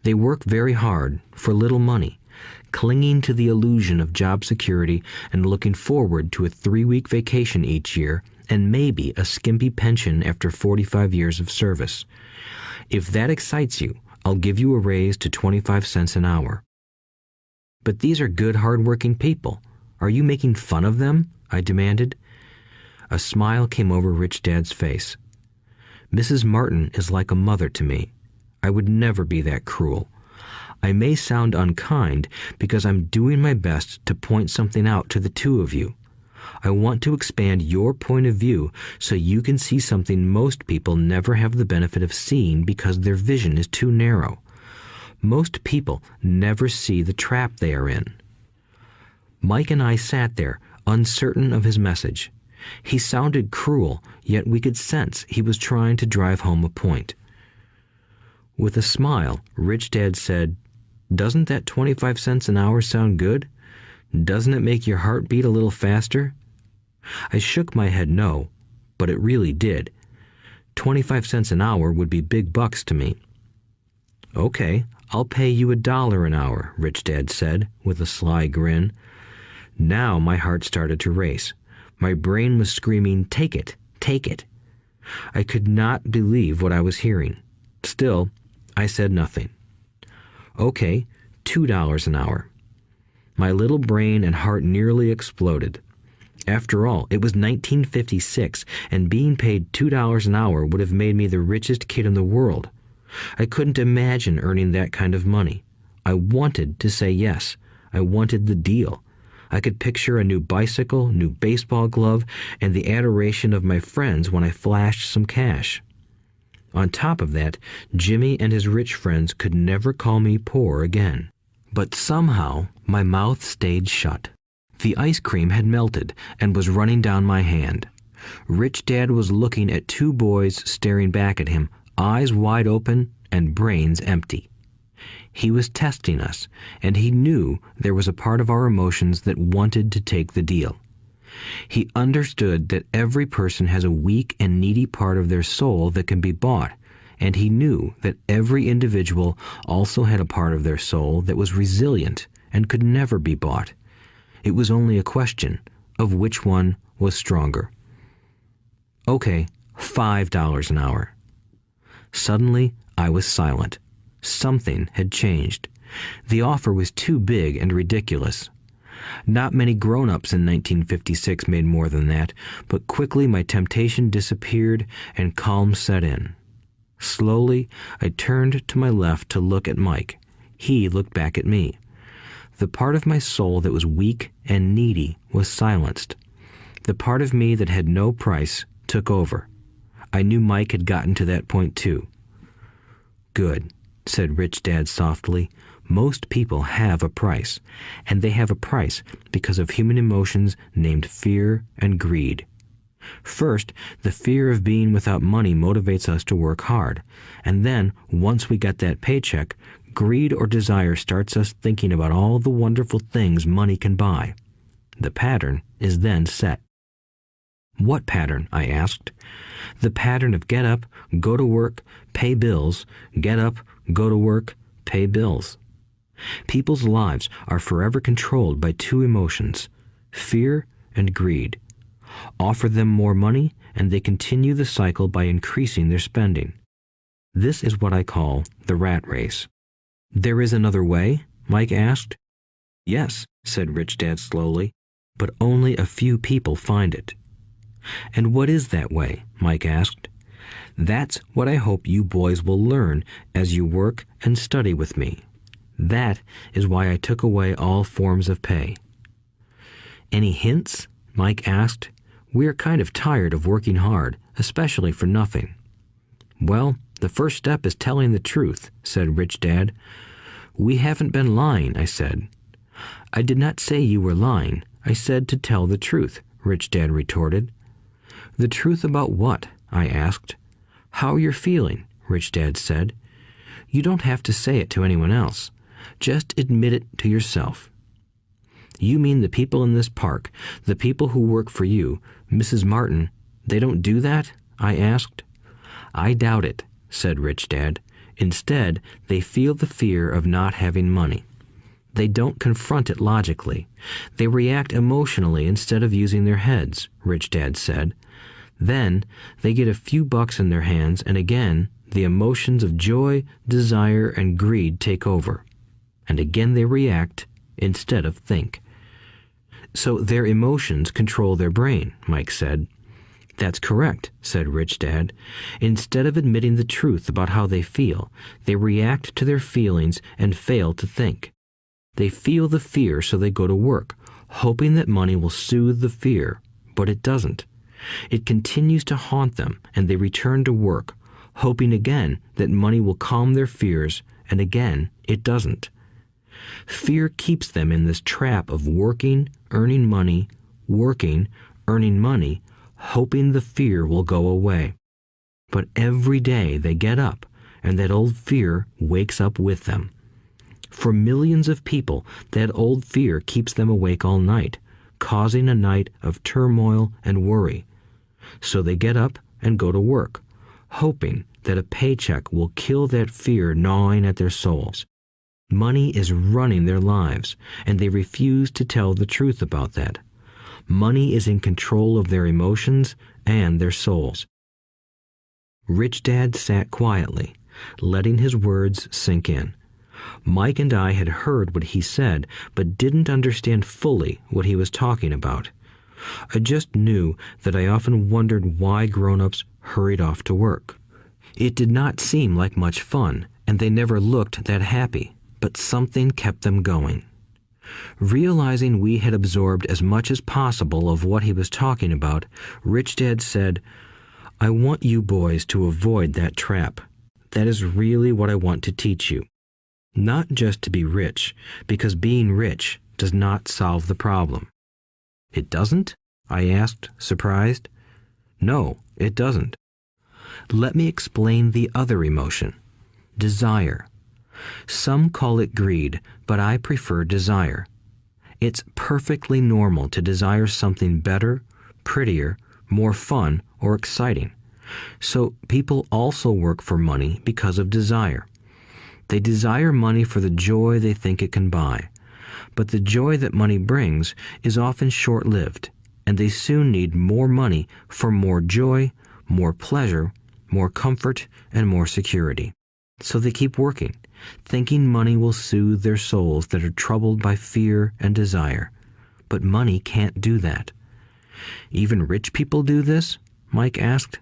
B: They work very hard for little money, clinging to the illusion of job security and looking forward to a 3-week vacation each year and maybe a skimpy pension after 45 years of service. If that excites you, I'll give you a raise to 25 cents an hour. But these are good, hard-working people. Are you making fun of them? I demanded. A smile came over Rich Dad's face. Mrs. Martin is like a mother to me. I would never be that cruel. I may sound unkind because I'm doing my best to point something out to the two of you. I want to expand your point of view so you can see something most people never have the benefit of seeing because their vision is too narrow. Most people never see the trap they are in. Mike and I sat there, uncertain of his message. He sounded cruel, yet we could sense he was trying to drive home a point. With a smile, Rich Dad said, Doesn't that 25 cents an hour sound good? Doesn't it make your heart beat a little faster? I shook my head no, but it really did. 25 cents an hour would be big bucks to me. Okay, I'll pay you $1 an hour, Rich Dad said, with a sly grin. Now my heart started to race. My brain was screaming, take it, take it. I could not believe what I was hearing. Still, I said nothing. Okay, $2 an hour. My little brain and heart nearly exploded. After all, it was 1956, and being paid $2 an hour would have made me the richest kid in the world. I couldn't imagine earning that kind of money. I wanted to say yes. I wanted the deal. I could picture a new bicycle, new baseball glove, and the adoration of my friends when I flashed some cash. On top of that, Jimmy and his rich friends could never call me poor again. But somehow, my mouth stayed shut. The ice cream had melted and was running down my hand. Rich Dad was looking at two boys staring back at him, eyes wide open and brains empty. He was testing us, and he knew there was a part of our emotions that wanted to take the deal. He understood that every person has a weak and needy part of their soul that can be bought, and he knew that every individual also had a part of their soul that was resilient and could never be bought. It was only a question of which one was stronger. Okay, $5 an hour. Suddenly, I was silent. Something had changed. The offer was too big and ridiculous. Not many grown-ups in 1956 made more than that, but quickly my temptation disappeared and calm set in. Slowly, I turned to my left to look at Mike. He looked back at me. The part of my soul that was weak and needy was silenced. The part of me that had no price took over. I knew Mike had gotten to that point too. Good, said Rich Dad softly. Most people have a price, and they have a price because of human emotions named fear and greed. First, the fear of being without money motivates us to work hard, and then, once we get that paycheck, greed or desire starts us thinking about all the wonderful things money can buy. The pattern is then set. What pattern? I asked. The pattern of get up, go to work, pay bills, get up, go to work, pay bills. People's lives are forever controlled by two emotions, fear and greed. Offer them more money, and they continue the cycle by increasing their spending. This is what I call the rat race. There is another way? Mike asked. Yes, said Rich Dad slowly, but only a few people find it. And what is that way? Mike asked. That's what I hope you boys will learn as you work and study with me. That is why I took away all forms of pay. Any hints? Mike asked. We're kind of tired of working hard, especially for nothing. Well, the first step is telling the truth, said Rich Dad. We haven't been lying, I said. I did not say you were lying. I said to tell the truth, Rich Dad retorted. The truth about what? I asked. How you're feeling, Rich Dad said. You don't have to say it to anyone else. Just admit it to yourself. You mean the people in this park, the people who work for you, Mrs. Martin, they don't do that? I asked. I doubt it, said Rich Dad. Instead, they feel the fear of not having money. They don't confront it logically. They react emotionally instead of using their heads, Rich Dad said. Then, they get a few bucks in their hands, and again, the emotions of joy, desire, and greed take over. And again they react instead of think. So their emotions control their brain, Mike said. That's correct, said Rich Dad. Instead of admitting the truth about how they feel, they react to their feelings and fail to think. They feel the fear, so they go to work, hoping that money will soothe the fear, but it doesn't. It continues to haunt them, and they return to work, hoping again that money will calm their fears, and again it doesn't. Fear keeps them in this trap of working, earning money, hoping the fear will go away. But every day they get up, and that old fear wakes up with them. For millions of people, that old fear keeps them awake all night, causing a night of turmoil and worry. So they get up and go to work, hoping that a paycheck will kill that fear gnawing at their souls. Money is running their lives, and they refuse to tell the truth about that. Money is in control of their emotions and their souls. Rich Dad sat quietly, letting his words sink in. Mike and I had heard what he said, but didn't understand fully what he was talking about. I just knew that I often wondered why grown-ups hurried off to work. It did not seem like much fun, and they never looked that happy, but something kept them going. Realizing we had absorbed as much as possible of what he was talking about, Rich Dad said, "I want you boys to avoid that trap. That is really what I want to teach you. Not just to be rich, because being rich does not solve the problem." "It doesn't?" I asked, surprised. "No, it doesn't. Let me explain the other emotion, desire. Some call it greed, but I prefer desire. It's perfectly normal to desire something better, prettier, more fun, or exciting. So people also work for money because of desire. They desire money for the joy they think it can buy. But the joy that money brings is often short-lived, and they soon need more money for more joy, more pleasure, more comfort, and more security. So they keep working, thinking money will soothe their souls that are troubled by fear and desire. But money can't do that." "Even rich people do this?" Mike asked.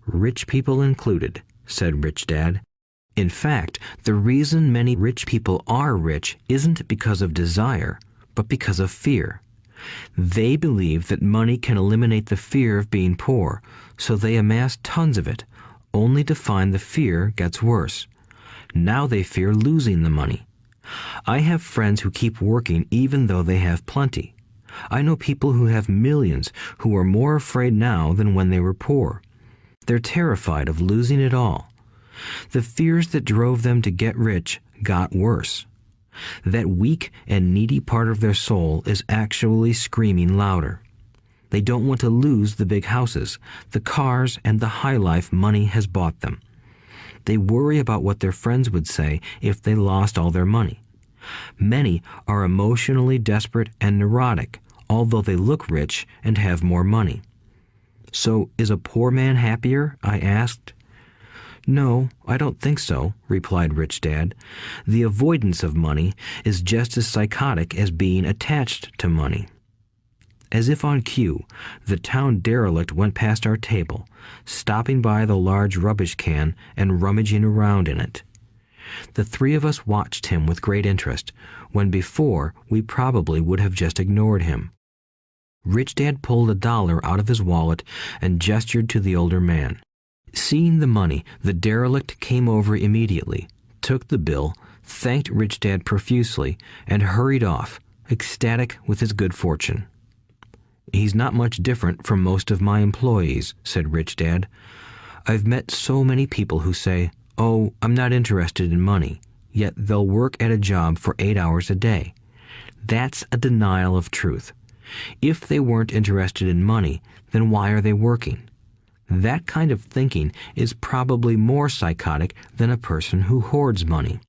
B: "Rich people included," said Rich Dad. "In fact, the reason many rich people are rich isn't because of desire, but because of fear. They believe that money can eliminate the fear of being poor, so they amass tons of it, only to find the fear gets worse. Now they fear losing the money. I have friends who keep working even though they have plenty. I know people who have millions who are more afraid now than when they were poor. They're terrified of losing it all. The fears that drove them to get rich got worse. That weak and needy part of their soul is actually screaming louder. They don't want to lose the big houses, the cars, and the high life money has bought them. They worry about what their friends would say if they lost all their money. Many are emotionally desperate and neurotic, although they look rich and have more money." "So is a poor man happier?" I asked. "No, I don't think so," replied Rich Dad. "The avoidance of money is just as psychotic as being attached to money." As if on cue, the town derelict went past our table, stopping by the large rubbish can and rummaging around in it. The three of us watched him with great interest, when before we probably would have just ignored him. Rich Dad pulled $1 out of his wallet and gestured to the older man. Seeing the money, the derelict came over immediately, took the bill, thanked Rich Dad profusely, and hurried off, ecstatic with his good fortune. "He's not much different from most of my employees," said Rich Dad. "I've met so many people who say, 'Oh, I'm not interested in money,' yet they'll work at a job for 8 hours a day. That's a denial of truth. If they weren't interested in money, then why are they working? That kind of thinking is probably more psychotic than a person who hoards money."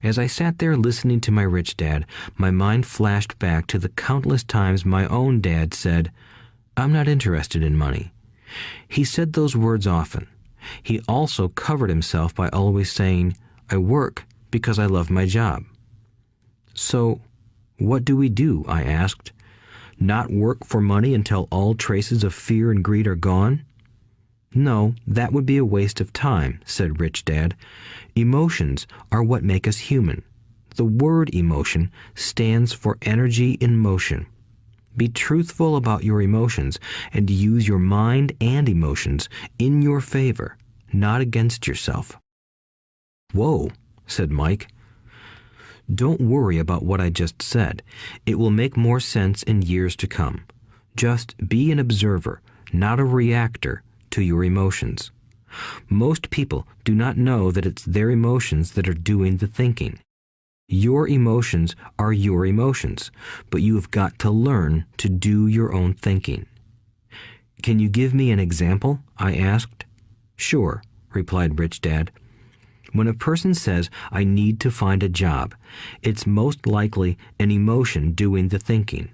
B: As I sat there listening to my Rich Dad, my mind flashed back to the countless times my own dad said, "I'm not interested in money." He said those words often. He also covered himself by always saying, "I work because I love my job." "So, what do we do?" I asked. "Not work for money until all traces of fear and greed are gone?" "No, that would be a waste of time," said Rich Dad. "Emotions are what make us human. The word emotion stands for energy in motion. Be truthful about your emotions and use your mind and emotions in your favor, not against yourself." "Whoa," said Mike. "Don't worry about what I just said. It will make more sense in years to come. Just be an observer, not a reactor, to your emotions. Most people do not know that it's their emotions that are doing the thinking. Your emotions are your emotions, but you have got to learn to do your own thinking." "Can you give me an example?" I asked. "Sure," replied Rich Dad. "When a person says, 'I need to find a job,' it's most likely an emotion doing the thinking.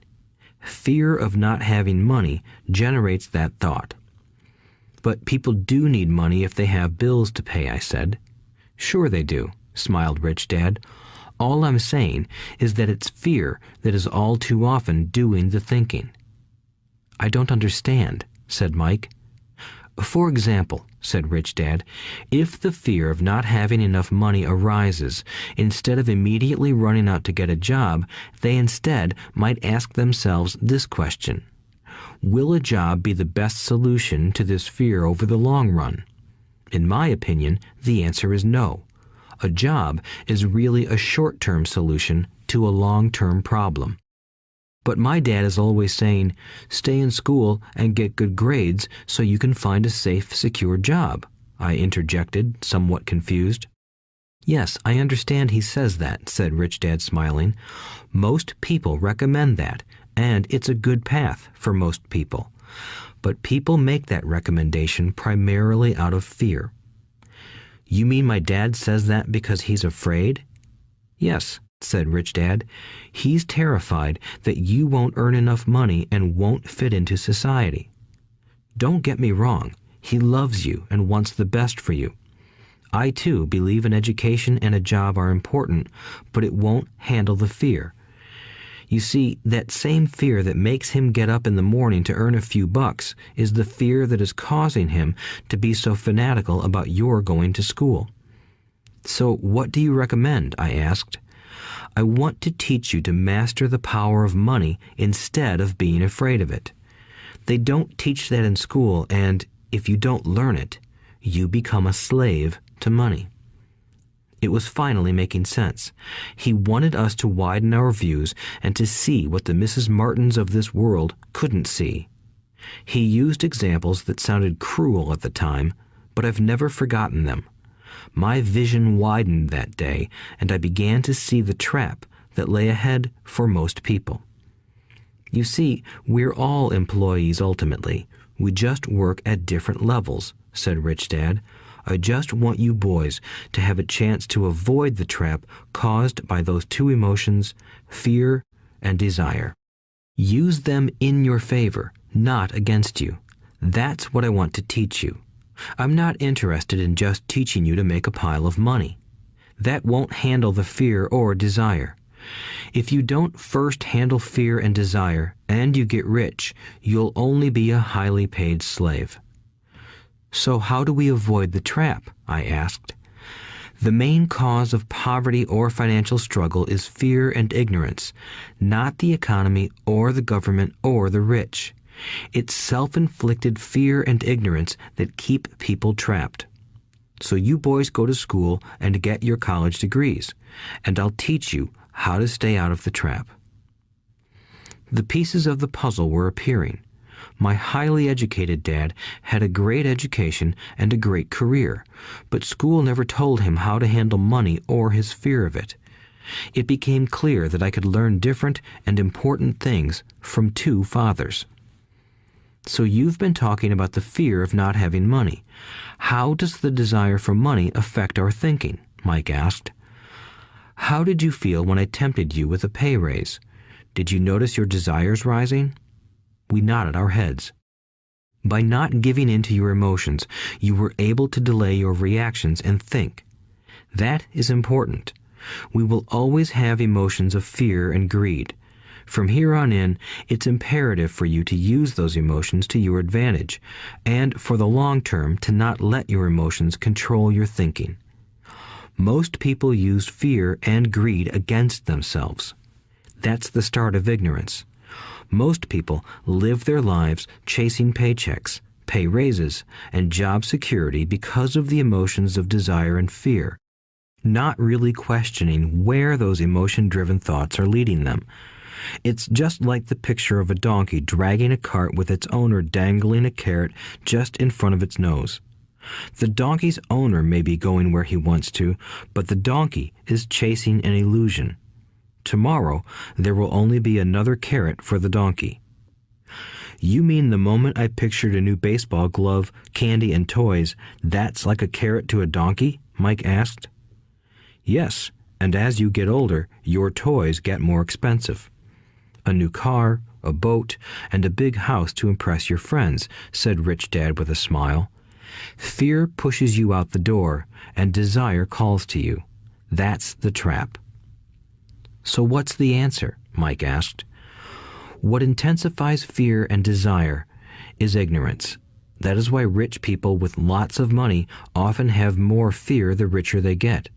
B: Fear of not having money generates that thought." "But people do need money if they have bills to pay," I said. "Sure they do," smiled Rich Dad. "All I'm saying is that it's fear that is all too often doing the thinking." "I don't understand," said Mike. For example, said Rich Dad, if the fear of not having enough money arises, instead of immediately running out to get a job, they instead might ask themselves this question: will a job be the best solution to this fear over the long run? In my opinion, the answer is no. A job is really a short-term solution to a long-term problem. But my dad is always saying, stay in school and get good grades so you can find a safe, secure job, I interjected, somewhat confused. Yes, I understand he says that, said Rich Dad, smiling. Most people recommend that, and it's a good path for most people. But people make that recommendation primarily out of fear. You mean my dad says that because he's afraid? Yes, said Rich Dad. He's terrified that you won't earn enough money and won't fit into society. Don't get me wrong. He loves you and wants the best for you. I, too, believe an education and a job are important, but it won't handle the fear. You see, that same fear that makes him get up in the morning to earn a few bucks is the fear that is causing him to be so fanatical about your going to school. So what do you recommend? I asked. I want to teach you to master the power of money instead of being afraid of it. They don't teach that in school, and if you don't learn it, you become a slave to money. It was finally making sense. He wanted us to widen our views and to see what the Mrs. Martins of this world couldn't see. He used examples that sounded cruel at the time, but I've never forgotten them. My vision widened that day, and I began to see the trap that lay ahead for most people. You see, we're all employees ultimately. We just work at different levels, said Rich Dad. I just want you boys to have a chance to avoid the trap caused by those two emotions, fear and desire. Use them in your favor, not against you. That's what I want to teach you. I'm not interested in just teaching you to make a pile of money. That won't handle the fear or desire. If you don't first handle fear and desire, and you get rich, you'll only be a highly paid slave. So how do we avoid the trap? I asked. The main cause of poverty or financial struggle is fear and ignorance, not the economy or the government or the rich. It's self-inflicted fear and ignorance that keep people trapped. So you boys go to school and get your college degrees, and I'll teach you how to stay out of the trap. The pieces of the puzzle were appearing. My highly educated dad had a great education and a great career, but school never told him how to handle money or his fear of it. It became clear that I could learn different and important things from two fathers. So you've been talking about the fear of not having money. How does the desire for money affect our thinking? Mike asked. How did you feel when I tempted you with a pay raise? Did you notice your desires rising? We nodded our heads. By not giving in to your emotions, you were able to delay your reactions and think. That is important. We will always have emotions of fear and greed. From here on in, it's imperative for you to use those emotions to your advantage, and for the long term to not let your emotions control your thinking. Most people use fear and greed against themselves. That's the start of ignorance. Most people live their lives chasing paychecks, pay raises, and job security because of the emotions of desire and fear, not really questioning where those emotion-driven thoughts are leading them. It's just like the picture of a donkey dragging a cart with its owner dangling a carrot just in front of its nose. The donkey's owner may be going where he wants to, but the donkey is chasing an illusion. Tomorrow, there will only be another carrot for the donkey. You mean the moment I pictured a new baseball glove, candy, and toys, that's like a carrot to a donkey? Mike asked. Yes, and as you get older, your toys get more expensive. A new car, a boat, and a big house to impress your friends, said Rich Dad with a smile. Fear pushes you out the door, and desire calls to you. That's the trap. So what's the answer? Mike asked. What intensifies fear and desire is ignorance. That is why rich people with lots of money often have more fear the richer they get.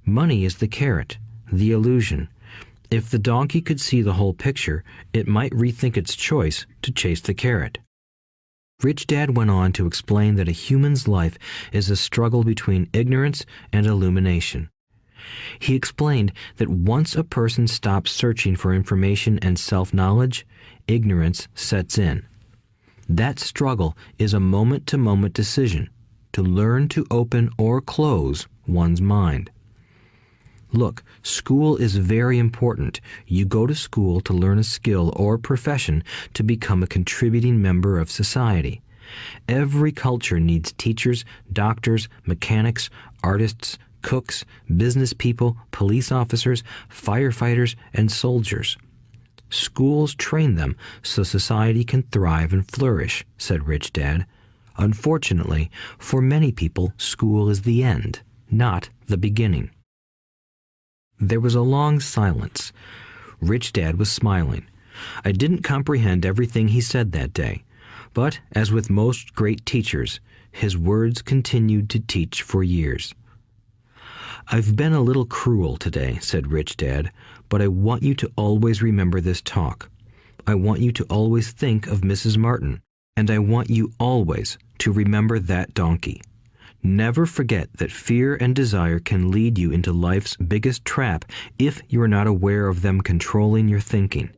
B: Money is the carrot, the illusion. If the donkey could see the whole picture, it might rethink its choice to chase the carrot. Rich Dad went on to explain that a human's life is a struggle between ignorance and illumination. He explained that once a person stops searching for information and self-knowledge, ignorance sets in. That struggle is a moment-to-moment decision to learn to open or close one's mind. Look, school is very important. You go to school to learn a skill or profession to become a contributing member of society. Every culture needs teachers, doctors, mechanics, artists, cooks, business people, police officers, firefighters, and soldiers. Schools train them so society can thrive and flourish, said Rich Dad. Unfortunately, for many people, school is the end, not the beginning. There was a long silence. Rich Dad was smiling. I didn't comprehend everything he said that day, but, as with most great teachers, his words continued to teach for years. I've been a little cruel today, said Rich Dad, but I want you to always remember this talk. I want you to always think of Mrs. Martin, and I want you always to remember that donkey. Never forget that fear and desire can lead you into life's biggest trap if you are not aware of them controlling your thinking.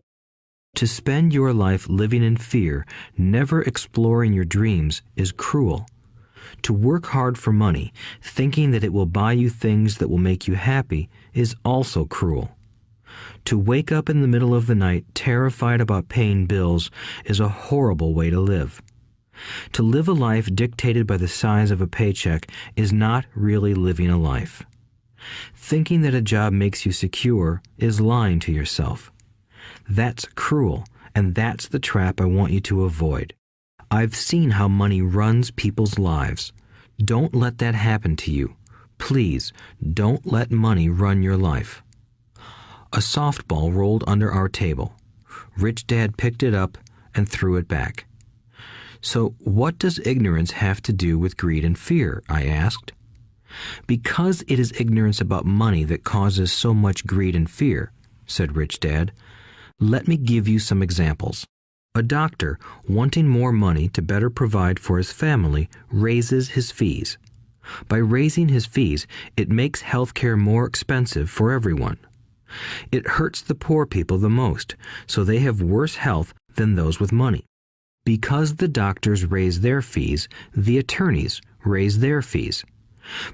B: To spend your life living in fear, never exploring your dreams, is cruel. To work hard for money, thinking that it will buy you things that will make you happy, is also cruel. To wake up in the middle of the night terrified about paying bills is a horrible way to live. To live a life dictated by the size of a paycheck is not really living a life. Thinking that a job makes you secure is lying to yourself. That's cruel, and that's the trap I want you to avoid. I've seen how money runs people's lives. Don't let that happen to you. Please, don't let money run your life. A softball rolled under our table. Rich Dad picked it up and threw it back. So what does ignorance have to do with greed and fear? I asked. Because it is ignorance about money that causes so much greed and fear, said Rich Dad. Let me give you some examples. A doctor, wanting more money to better provide for his family, raises his fees. By raising his fees, it makes healthcare more expensive for everyone. It hurts the poor people the most, so they have worse health than those with money. Because the doctors raise their fees, the attorneys raise their fees.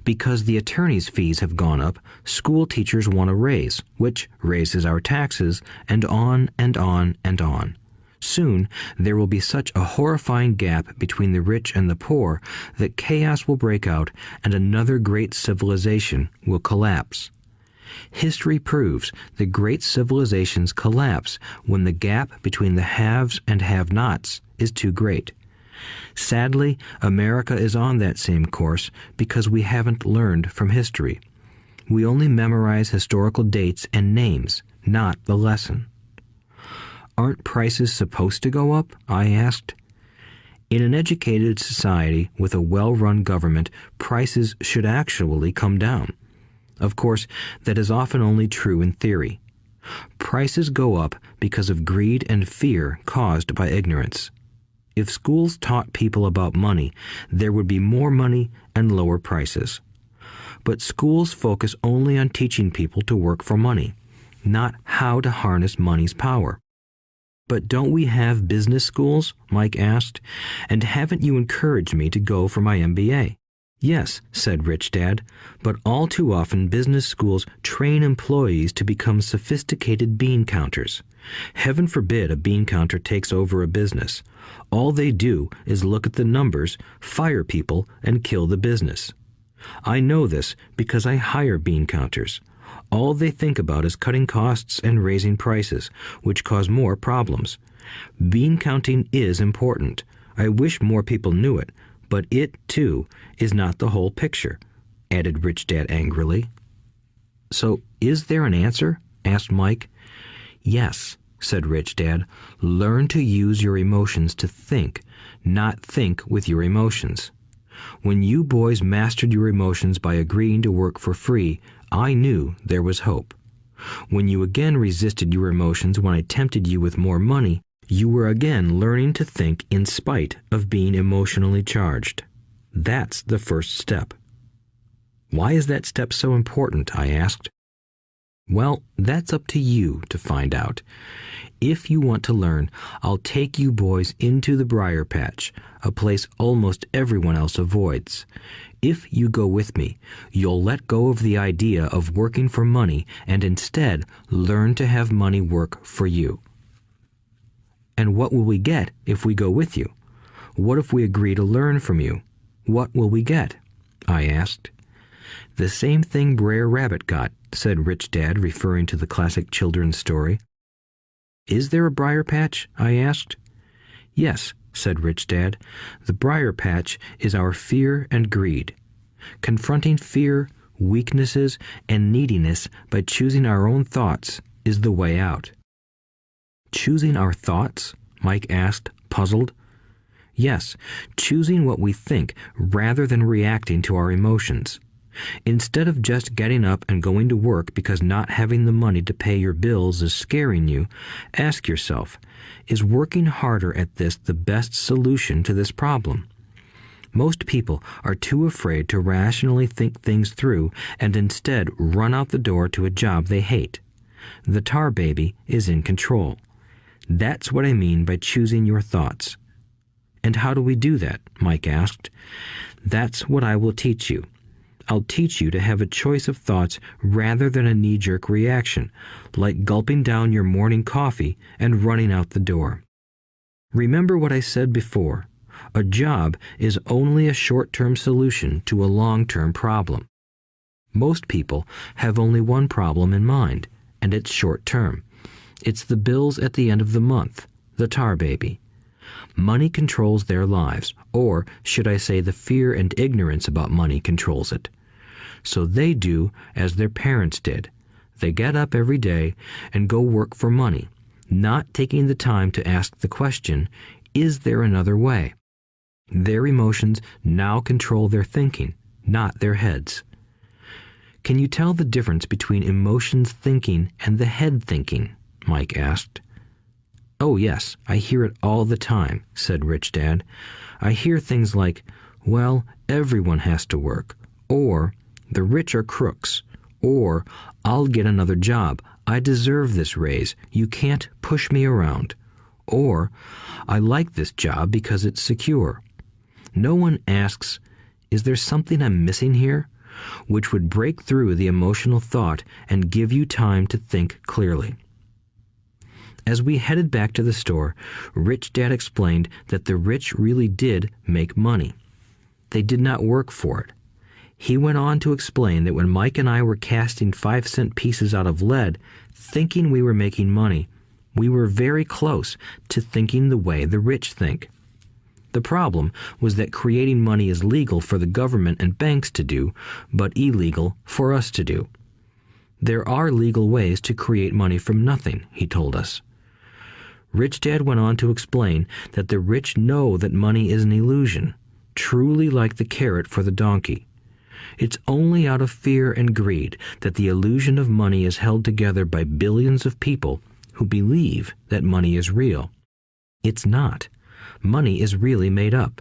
B: Because the attorneys' fees have gone up, school teachers want a raise, which raises our taxes, and on and on and on. Soon, there will be such a horrifying gap between the rich and the poor that chaos will break out and another great civilization will collapse. History proves that great civilizations collapse when the gap between the haves and have-nots is too great. Sadly, America is on that same course because we haven't learned from history. We only memorize historical dates and names, not the lesson. Aren't prices supposed to go up? I asked. In an educated society with a well-run government, prices should actually come down. Of course, that is often only true in theory. Prices go up because of greed and fear caused by ignorance. If schools taught people about money, there would be more money and lower prices. But schools focus only on teaching people to work for money, not how to harness money's power. But don't we have business schools? Mike asked. And haven't you encouraged me to go for my MBA? Yes, said Rich Dad, but all too often business schools train employees to become sophisticated bean counters. Heaven forbid a bean counter takes over a business. All they do is look at the numbers, fire people, and kill the business. I know this because I hire bean counters. All they think about is cutting costs and raising prices, which cause more problems. Bean counting is important. I wish more people knew it, but it, too, is not the whole picture, added Rich Dad angrily. So, is there an answer? Asked Mike. Yes, said Rich Dad. Learn to use your emotions to think, not think with your emotions. When you boys mastered your emotions by agreeing to work for free, I knew there was hope. When you again resisted your emotions when I tempted you with more money, you were again learning to think in spite of being emotionally charged. That's the first step. Why is that step so important? I asked. Well, that's up to you to find out. If you want to learn, I'll take you boys into the briar patch, a place almost everyone else avoids. If you go with me, you'll let go of the idea of working for money and instead learn to have money work for you. And what will we get if we go with you? What if we agree to learn from you? What will we get? I asked. The same thing Brer Rabbit got, said Rich Dad, referring to the classic children's story. Is there a briar patch? I asked. Yes, said Rich Dad. The briar patch is our fear and greed. Confronting fear, weaknesses, and neediness by choosing our own thoughts is the way out. Choosing our thoughts? Mike asked, puzzled. Yes, choosing what we think rather than reacting to our emotions. Instead of just getting up and going to work because not having the money to pay your bills is scaring you, ask yourself, is working harder at this the best solution to this problem? Most people are too afraid to rationally think things through and instead run out the door to a job they hate. The tar baby is in control. That's what I mean by choosing your thoughts. And how do we do that? Mike asked. That's what I will teach you. I'll teach you to have a choice of thoughts rather than a knee-jerk reaction, like gulping down your morning coffee and running out the door. Remember what I said before. A job is only a short-term solution to a long-term problem. Most people have only one problem in mind, and it's short-term. It's the bills at the end of the month, the tar baby. Money controls their lives, or should I say the fear and ignorance about money controls it. So they do as their parents did. They get up every day and go work for money, not taking the time to ask the question, is there another way? Their emotions now control their thinking, not their heads. Can you tell the difference between emotions thinking and the head thinking? Mike asked. Oh yes, I hear it all the time, said Rich Dad. I hear things like, well, everyone has to work, or the rich are crooks, or I'll get another job, I deserve this raise, you can't push me around, or I like this job because it's secure. No one asks, is there something I'm missing here? Which would break through the emotional thought and give you time to think clearly. As we headed back to the store, Rich Dad explained that the rich really did make money. They did not work for it. He went on to explain that when Mike and I were casting 5-cent pieces out of lead, thinking we were making money, we were very close to thinking the way the rich think. The problem was that creating money is legal for the government and banks to do, but illegal for us to do. There are legal ways to create money from nothing, he told us. Rich Dad went on to explain that the rich know that money is an illusion, truly like the carrot for the donkey. It's only out of fear and greed that the illusion of money is held together by billions of people who believe that money is real. It's not. Money is really made up.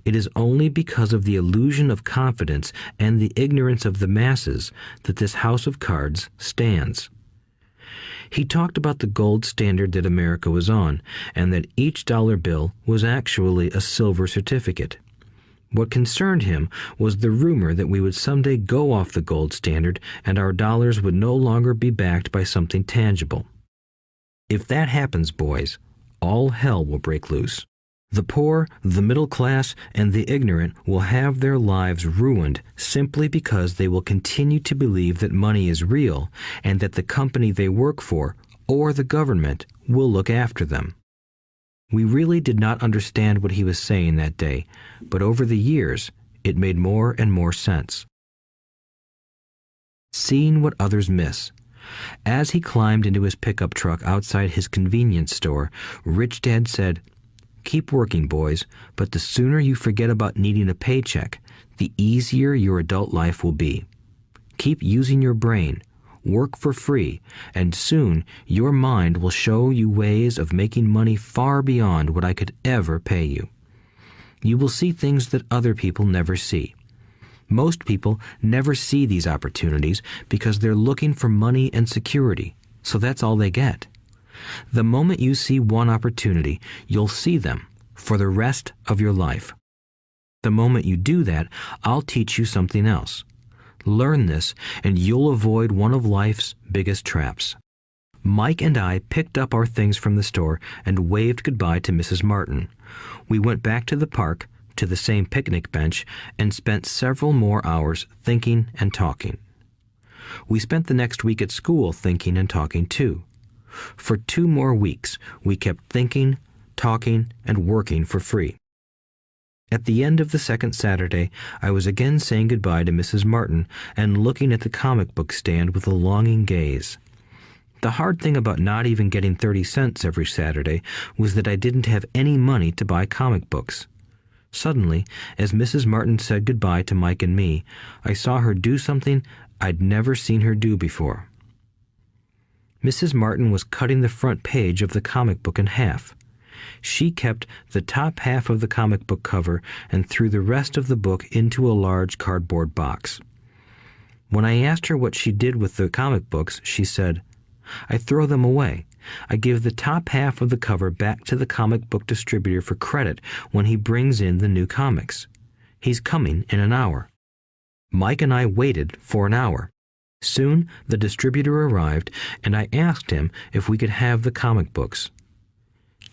B: It is only because of the illusion of confidence and the ignorance of the masses that this house of cards stands. He talked about the gold standard that America was on, and that each dollar bill was actually a silver certificate. What concerned him was the rumor that we would someday go off the gold standard and our dollars would no longer be backed by something tangible. If that happens, boys, all hell will break loose. The poor, the middle class, and the ignorant will have their lives ruined simply because they will continue to believe that money is real and that the company they work for, or the government, will look after them. We really did not understand what he was saying that day, but over the years, it made more and more sense. Seeing what others miss. As he climbed into his pickup truck outside his convenience store, Rich Dad said, "Keep working, boys, but the sooner you forget about needing a paycheck, the easier your adult life will be. Keep using your brain, work for free, and soon your mind will show you ways of making money far beyond what I could ever pay you. You will see things that other people never see. Most people never see these opportunities because they're looking for money and security, so that's all they get. The moment you see one opportunity, you'll see them for the rest of your life. The moment you do that, I'll teach you something else. Learn this, and you'll avoid one of life's biggest traps." Mike and I picked up our things from the store and waved goodbye to Mrs. Martin. We went back to the park, to the same picnic bench, and spent several more hours thinking and talking. We spent the next week at school thinking and talking too. For 2 more weeks, we kept thinking, talking, and working for free. At the end of the second Saturday, I was again saying goodbye to Mrs. Martin and looking at the comic book stand with a longing gaze. The hard thing about not even getting 30 cents every Saturday was that I didn't have any money to buy comic books. Suddenly, as Mrs. Martin said goodbye to Mike and me, I saw her do something I'd never seen her do before. Mrs. Martin was cutting the front page of the comic book in half. She kept the top half of the comic book cover and threw the rest of the book into a large cardboard box. When I asked her what she did with the comic books, she said, "I throw them away. I give the top half of the cover back to the comic book distributor for credit when he brings in the new comics. He's coming in an hour." Mike and I waited for an hour. Soon the distributor arrived, and I asked him if we could have the comic books.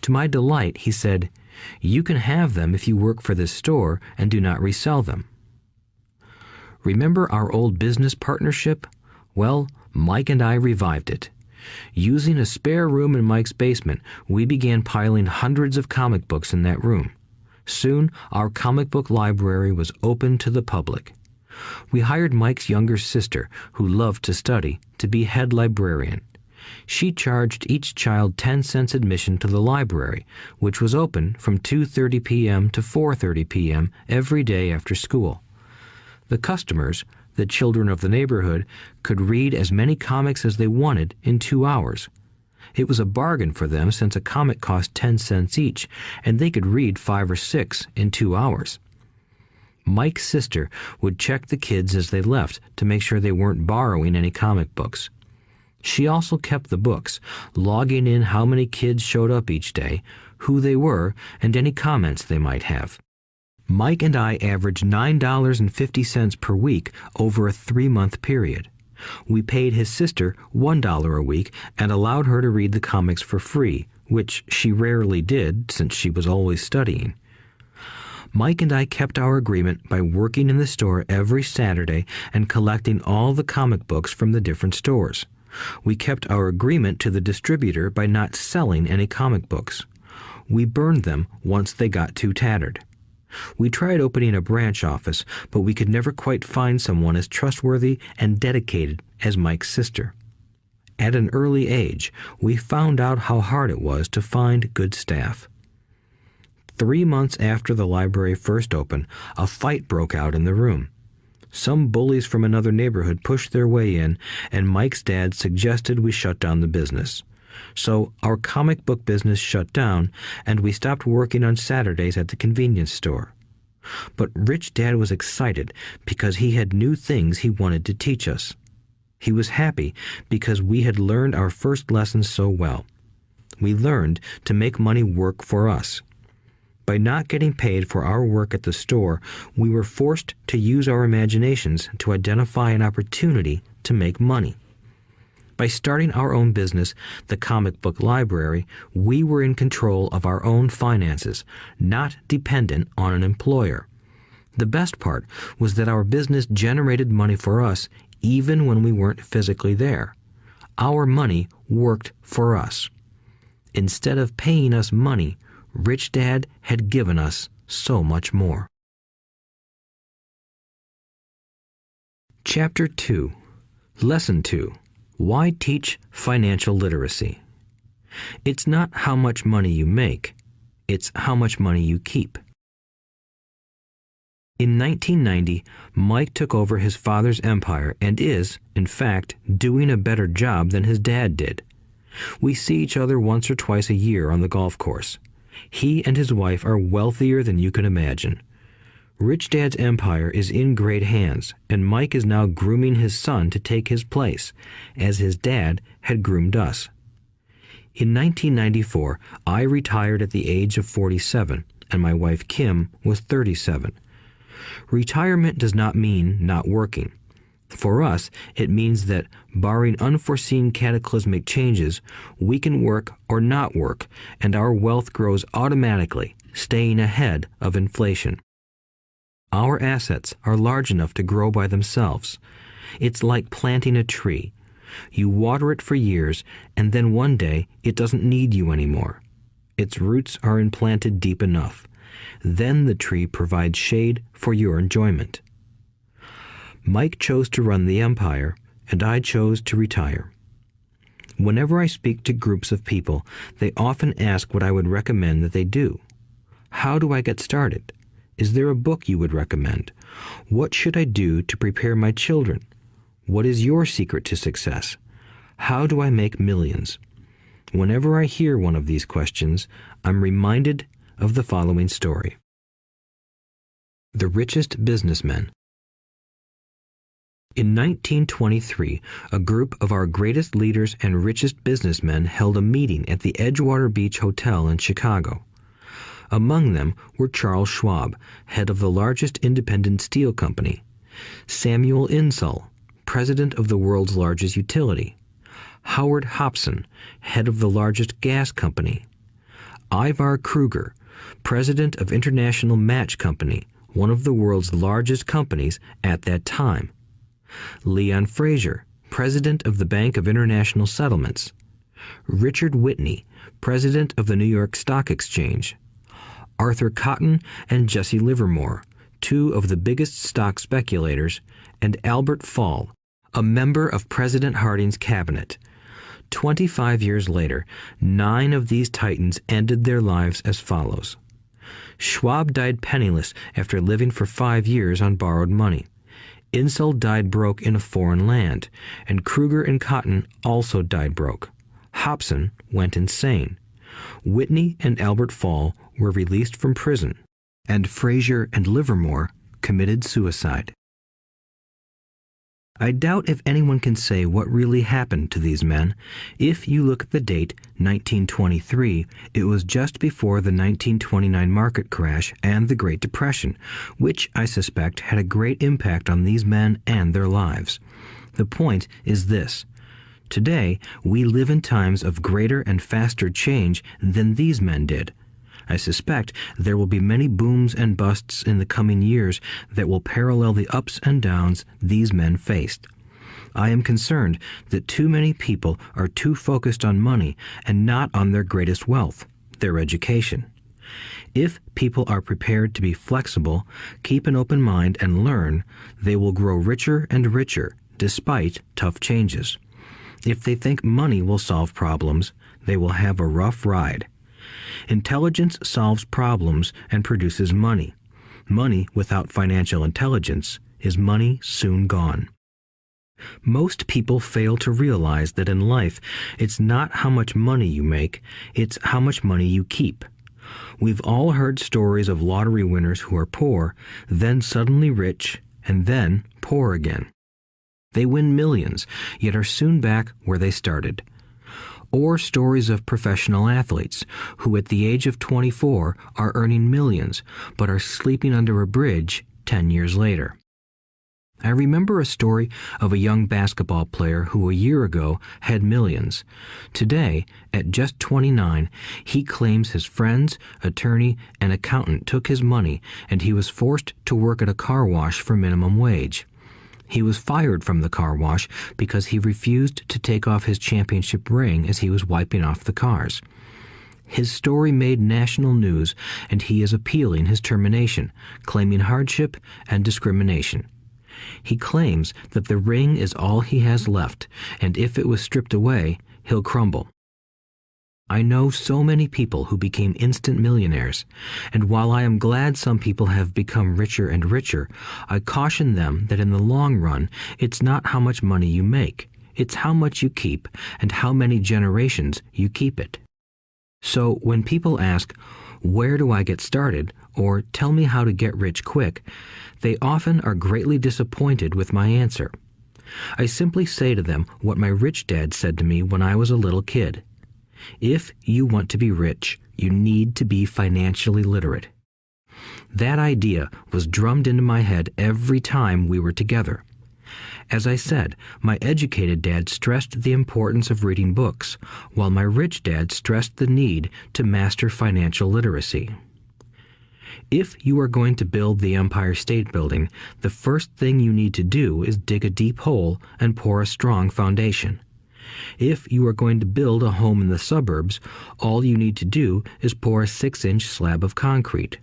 B: To my delight, he said, "You can have them if you work for this store and do not resell them." Remember our old business partnership? Well, Mike and I revived it. Using a spare room in Mike's basement, we began piling hundreds of comic books in that room. Soon, our comic book library was open to the public. We hired Mike's younger sister, who loved to study, to be head librarian. She charged each child 10 cents admission to the library, which was open from 2:30 p.m. to 4:30 p.m. every day after school. The customers, the children of the neighborhood, could read as many comics as they wanted in 2 hours. It was a bargain for them since a comic cost 10 cents each, and they could read 5 or 6 in 2 hours. Mike's sister would check the kids as they left to make sure they weren't borrowing any comic books. She also kept the books, logging in how many kids showed up each day, who they were, and any comments they might have. Mike and I averaged $9.50 per week over a 3-month period. We paid his sister $1 a week and allowed her to read the comics for free, which she rarely did since she was always studying. Mike and I kept our agreement by working in the store every Saturday and collecting all the comic books from the different stores. We kept our agreement to the distributor by not selling any comic books. We burned them once they got too tattered. We tried opening a branch office, but we could never quite find someone as trustworthy and dedicated as Mike's sister. At an early age, we found out how hard it was to find good staff. 3 months after the library first opened, a fight broke out in the room. Some bullies from another neighborhood pushed their way in, and Mike's dad suggested we shut down the business. So our comic book business shut down, and we stopped working on Saturdays at the convenience store. But Rich Dad was excited because he had new things he wanted to teach us. He was happy because we had learned our first lessons so well. We learned to make money work for us. By not getting paid for our work at the store, we were forced to use our imaginations to identify an opportunity to make money. By starting our own business, the comic book library, we were in control of our own finances, not dependent on an employer. The best part was that our business generated money for us even when we weren't physically there. Our money worked for us. Instead of paying us money, Rich Dad had given us so much more. Chapter 2. Lesson 2. Why teach financial literacy? It's not how much money you make, it's how much money you keep. In 1990, Mike took over his father's empire and is, in fact, doing a better job than his dad did. We see each other once or twice a year on the golf course. He and his wife are wealthier than you can imagine. Rich Dad's empire is in great hands, and Mike is now grooming his son to take his place, as his dad had groomed us. In 1994, I retired at the age of 47, and my wife Kim was 37. Retirement does not mean not working. For us, it means that, barring unforeseen cataclysmic changes, we can work or not work, and our wealth grows automatically, staying ahead of inflation. Our assets are large enough to grow by themselves. It's like planting a tree. You water it for years, and then one day it doesn't need you anymore. Its roots are implanted deep enough. Then the tree provides shade for your enjoyment. Mike chose to run the empire, and I chose to retire. Whenever I speak to groups of people, they often ask what I would recommend that they do. How do I get started? Is there a book you would recommend? What should I do to prepare my children? What is your secret to success? How do I make millions? Whenever I hear one of these questions, I'm reminded of the following story. The Richest Businessmen. In 1923, a group of our greatest leaders and richest businessmen held a meeting at the Edgewater Beach Hotel in Chicago. Among them were Charles Schwab, head of the largest independent steel company; Samuel Insull, president of the world's largest utility; Howard Hobson, head of the largest gas company; Ivar Kruger, president of International Match Company, one of the world's largest companies at that time; Leon Fraser, president of the Bank of International Settlements; Richard Whitney, president of the New York Stock Exchange; Arthur Cotton and Jesse Livermore, two of the biggest stock speculators; and Albert Fall, a member of President Harding's cabinet. 25 years later, 9 of these titans ended their lives as follows. Schwab died penniless after living for 5 years on borrowed money. Insull died broke in a foreign land, and Kruger and Cotton also died broke. Hobson went insane. Whitney and Albert Fall were released from prison, and Fraser and Livermore committed suicide. I doubt if anyone can say what really happened to these men. If you look at the date, 1923, it was just before the 1929 market crash and the Great Depression, which I suspect had a great impact on these men and their lives. The point is this. Today, we live in times of greater and faster change than these men did. I suspect there will be many booms and busts in the coming years that will parallel the ups and downs these men faced. I am concerned that too many people are too focused on money and not on their greatest wealth, their education. If people are prepared to be flexible, keep an open mind, and learn, they will grow richer and richer despite tough changes. If they think money will solve problems, they will have a rough ride. Intelligence solves problems and produces money. Money without financial intelligence is money soon gone. Most people fail to realize that in life, it's not how much money you make, it's how much money you keep. We've all heard stories of lottery winners who are poor, then suddenly rich, and then poor again. They win millions, yet are soon back where they started. Or stories of professional athletes who at the age of 24 are earning millions but are sleeping under a bridge 10 years later. I remember a story of a young basketball player who a year ago had millions. Today, at just 29, he claims his friends, attorney, and accountant took his money and he was forced to work at a car wash for minimum wage. He was fired from the car wash because he refused to take off his championship ring as he was wiping off the cars. His story made national news, and he is appealing his termination, claiming hardship and discrimination. He claims that the ring is all he has left, and if it was stripped away, he'll crumble. I know so many people who became instant millionaires, and while I am glad some people have become richer and richer, I caution them that in the long run, it's not how much money you make, it's how much you keep and how many generations you keep it. So when people ask, "Where do I get started?" or "Tell me how to get rich quick," they often are greatly disappointed with my answer. I simply say to them what my rich dad said to me when I was a little kid. If you want to be rich, you need to be financially literate. That idea was drummed into my head every time we were together. As I said, my educated dad stressed the importance of reading books, while my rich dad stressed the need to master financial literacy. If you are going to build the Empire State Building, the first thing you need to do is dig a deep hole and pour a strong foundation. If you are going to build a home in the suburbs, all you need to do is pour a 6-inch slab of concrete.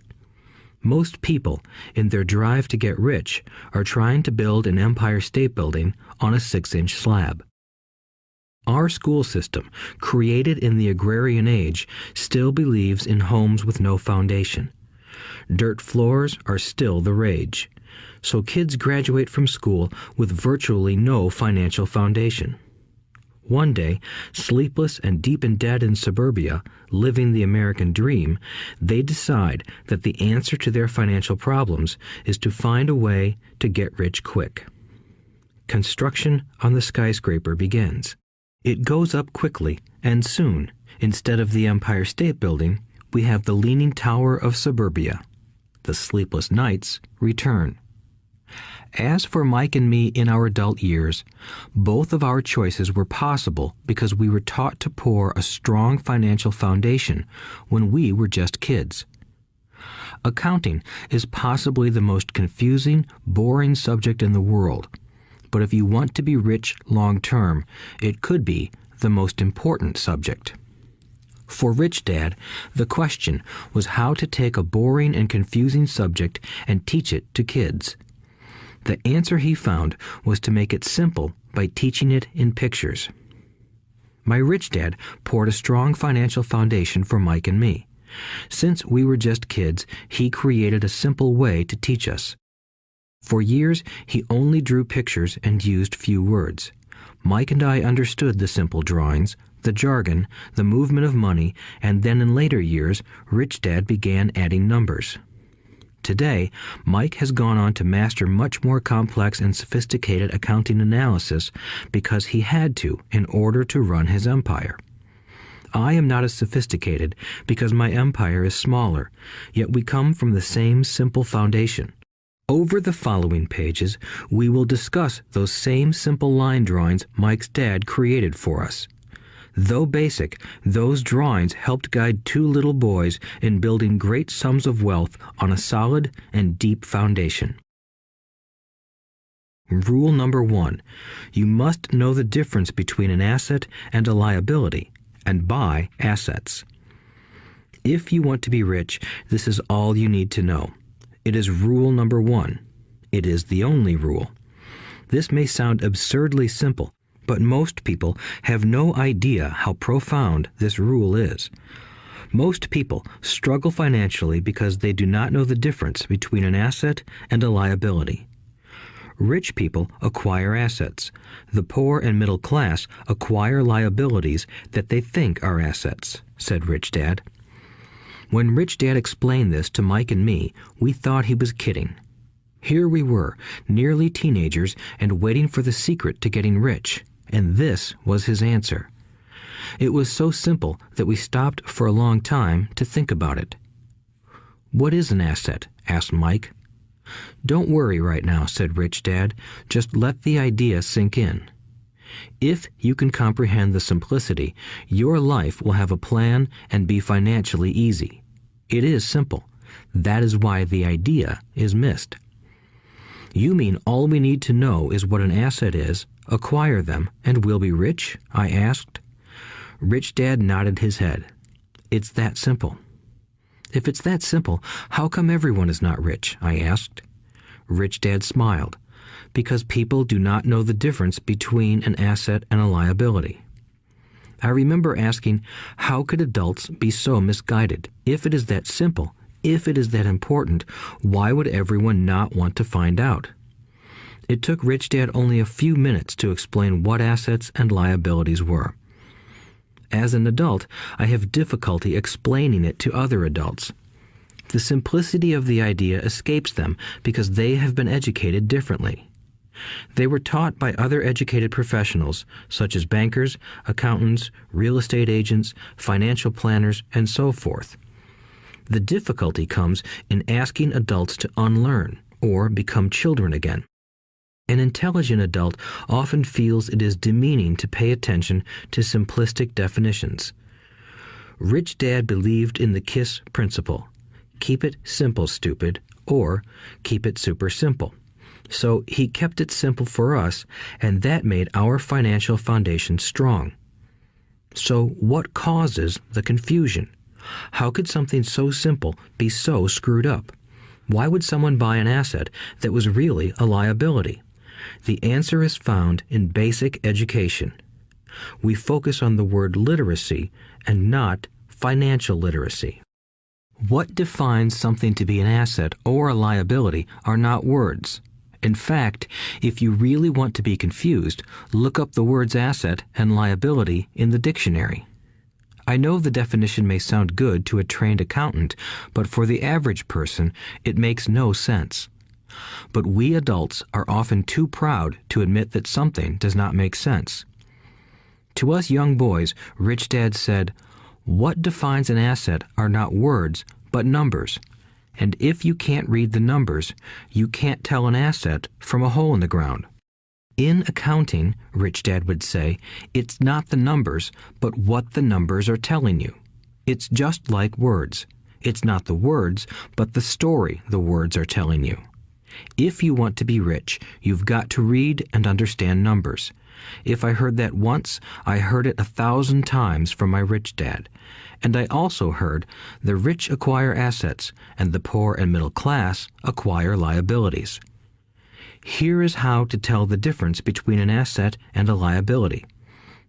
B: Most people, in their drive to get rich, are trying to build an Empire State Building on a 6-inch slab. Our school system, created in the agrarian age, still believes in homes with no foundation. Dirt floors are still the rage. So kids graduate from school with virtually no financial foundation. One day, sleepless and deep in debt in suburbia, living the American dream, they decide that the answer to their financial problems is to find a way to get rich quick. Construction on the skyscraper begins. It goes up quickly, and soon, instead of the Empire State Building, we have the Leaning Tower of suburbia. The sleepless nights return. As for Mike and me in our adult years, both of our choices were possible because we were taught to pour a strong financial foundation when we were just kids. Accounting is possibly the most confusing, boring subject in the world, but if you want to be rich long term, it could be the most important subject. For Rich Dad, the question was how to take a boring and confusing subject and teach it to kids. The answer he found was to make it simple by teaching it in pictures. My rich dad poured a strong financial foundation for Mike and me. Since we were just kids, he created a simple way to teach us. For years, he only drew pictures and used few words. Mike and I understood the simple drawings, the jargon, the movement of money, and then in later years, Rich Dad began adding numbers. Today, Mike has gone on to master much more complex and sophisticated accounting analysis because he had to in order to run his empire. I am not as sophisticated because my empire is smaller, yet we come from the same simple foundation. Over the following pages, we will discuss those same simple line drawings Mike's dad created for us. Though basic, those drawings helped guide two little boys in building great sums of wealth on a solid and deep foundation. Rule number 1. You must know the difference between an asset and a liability, and buy assets. If you want to be rich, this is all you need to know. It is rule number 1. It is the only rule. This may sound absurdly simple, but most people have no idea how profound this rule is. Most people struggle financially because they do not know the difference between an asset and a liability. Rich people acquire assets. The poor and middle class acquire liabilities that they think are assets, said Rich Dad. When Rich Dad explained this to Mike and me, we thought he was kidding. Here we were, nearly teenagers, and waiting for the secret to getting rich. And this was his answer. It was so simple that we stopped for a long time to think about it. "What is an asset?" asked Mike. "Don't worry right now," said Rich Dad. "Just let the idea sink in. If you can comprehend the simplicity, your life will have a plan and be financially easy. It is simple. That is why the idea is missed." "You mean all we need to know is what an asset is, acquire them, and we'll be rich?" I asked. Rich Dad nodded his head. "It's that simple." "If it's that simple, how come everyone is not rich?" I asked. Rich Dad smiled. because people do not know the difference between an asset and a liability. I remember asking, how could adults be so misguided? If it is that simple, if it is that important, why would everyone not want to find out? It took Rich Dad only a few minutes to explain what assets and liabilities were. As an adult, I have difficulty explaining it to other adults. The simplicity of the idea escapes them because they have been educated differently. They were taught by other educated professionals, such as bankers, accountants, real estate agents, financial planners, and so forth. The difficulty comes in asking adults to unlearn or become children again. An intelligent adult often feels it is demeaning to pay attention to simplistic definitions. Rich Dad believed in the KISS principle. Keep it simple, stupid, or keep it super simple. So he kept it simple for us, and that made our financial foundation strong. So what causes the confusion? How could something so simple be so screwed up? Why would someone buy an asset that was really a liability? The answer is found in basic education. We focus on the word literacy and not financial literacy. What defines something to be an asset or a liability are not words. In fact, if you really want to be confused, look up the words asset and liability in the dictionary. I know the definition may sound good to a trained accountant, but for the average person, it makes no sense. But we adults are often too proud to admit that something does not make sense. To us young boys, Rich Dad said, "What defines an asset are not words, but numbers. And if you can't read the numbers, you can't tell an asset from a hole in the ground." In accounting, Rich Dad would say, it's not the numbers, but what the numbers are telling you. It's just like words. It's not the words, but the story the words are telling you. If you want to be rich, you've got to read and understand numbers. If I heard that once, I heard it 1,000 times from my rich dad. And I also heard the rich acquire assets and the poor and middle class acquire liabilities. Here is how to tell the difference between an asset and a liability.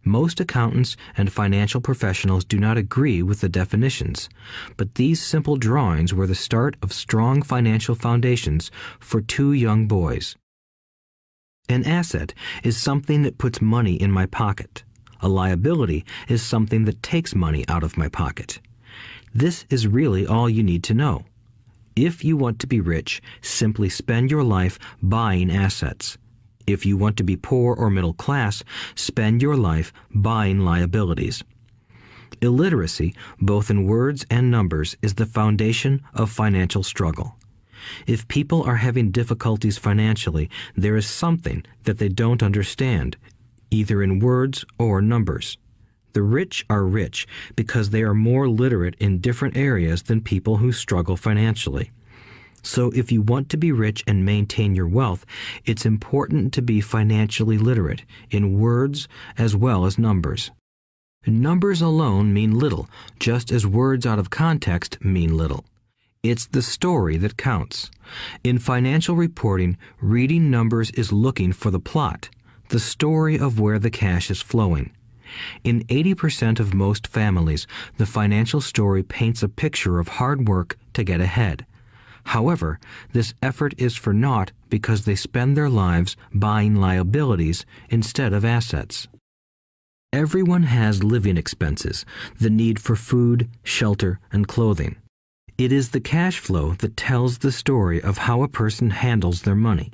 B: Most accountants and financial professionals do not agree with the definitions, but these simple drawings were the start of strong financial foundations for two young boys. An asset is something that puts money in my pocket. A liability is something that takes money out of my pocket. This is really all you need to know. If you want to be rich, simply spend your life buying assets. If you want to be poor or middle class, spend your life buying liabilities. Illiteracy, both in words and numbers, is the foundation of financial struggle. If people are having difficulties financially, there is something that they don't understand, either in words or numbers. The rich are rich because they are more literate in different areas than people who struggle financially. So if you want to be rich and maintain your wealth, it's important to be financially literate in words as well as numbers. Numbers alone mean little, just as words out of context mean little. It's the story that counts. In financial reporting, reading numbers is looking for the plot, the story of where the cash is flowing. In 80% of most families, the financial story paints a picture of hard work to get ahead. However, this effort is for naught because they spend their lives buying liabilities instead of assets. Everyone has living expenses, the need for food, shelter, and clothing. It is the cash flow that tells the story of how a person handles their money.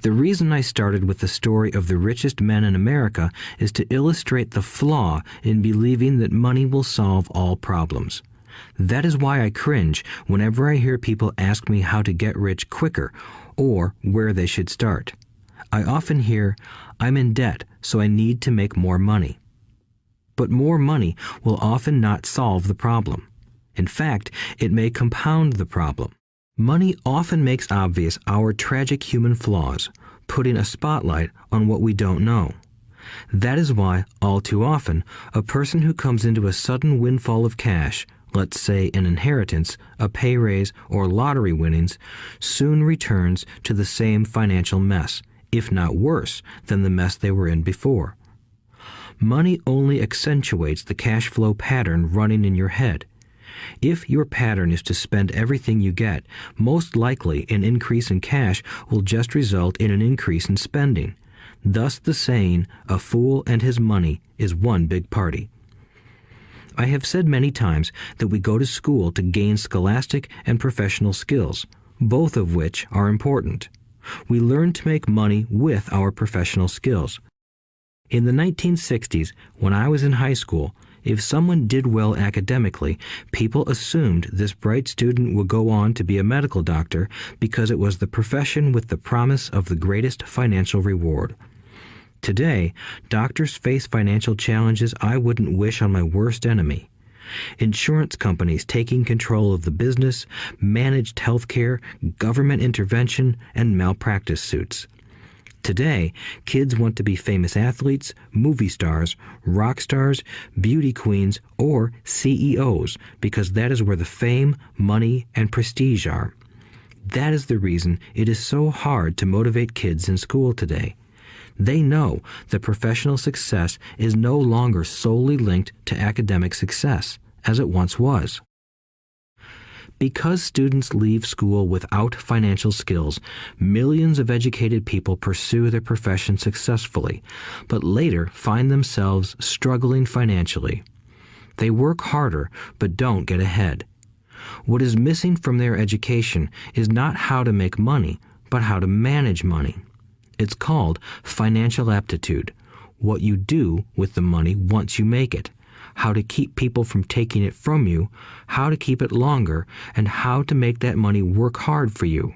B: The reason I started with the story of the richest men in America is to illustrate the flaw in believing that money will solve all problems. That is why I cringe whenever I hear people ask me how to get rich quicker or where they should start. I often hear, "I'm in debt, so I need to make more money." But more money will often not solve the problem. In fact, it may compound the problem. Money often makes obvious our tragic human flaws, putting a spotlight on what we don't know. That is why, all too often, a person who comes into a sudden windfall of cash, let's say an inheritance, a pay raise, or lottery winnings, soon returns to the same financial mess, if not worse than the mess they were in before. Money only accentuates the cash flow pattern running in your head. If your pattern is to spend everything you get, most likely an increase in cash will just result in an increase in spending. Thus the saying, "A fool and his money is one big party." I have said many times that we go to school to gain scholastic and professional skills, both of which are important. We learn to make money with our professional skills. In the 1960s, when I was in high school, if someone did well academically, people assumed this bright student would go on to be a medical doctor because it was the profession with the promise of the greatest financial reward. Today, doctors face financial challenges I wouldn't wish on my worst enemy. Insurance companies taking control of the business, managed health care, government intervention, and malpractice suits. Today, kids want to be famous athletes, movie stars, rock stars, beauty queens, or CEOs because that is where the fame, money, and prestige are. That is the reason it is so hard to motivate kids in school today. They know that professional success is no longer solely linked to academic success, as it once was. Because students leave school without financial skills, millions of educated people pursue their profession successfully, but later find themselves struggling financially. They work harder, but don't get ahead. What is missing from their education is not how to make money, but how to manage money. It's called financial aptitude, what you do with the money once you make it, how to keep people from taking it from you, how to keep it longer, and how to make that money work hard for you.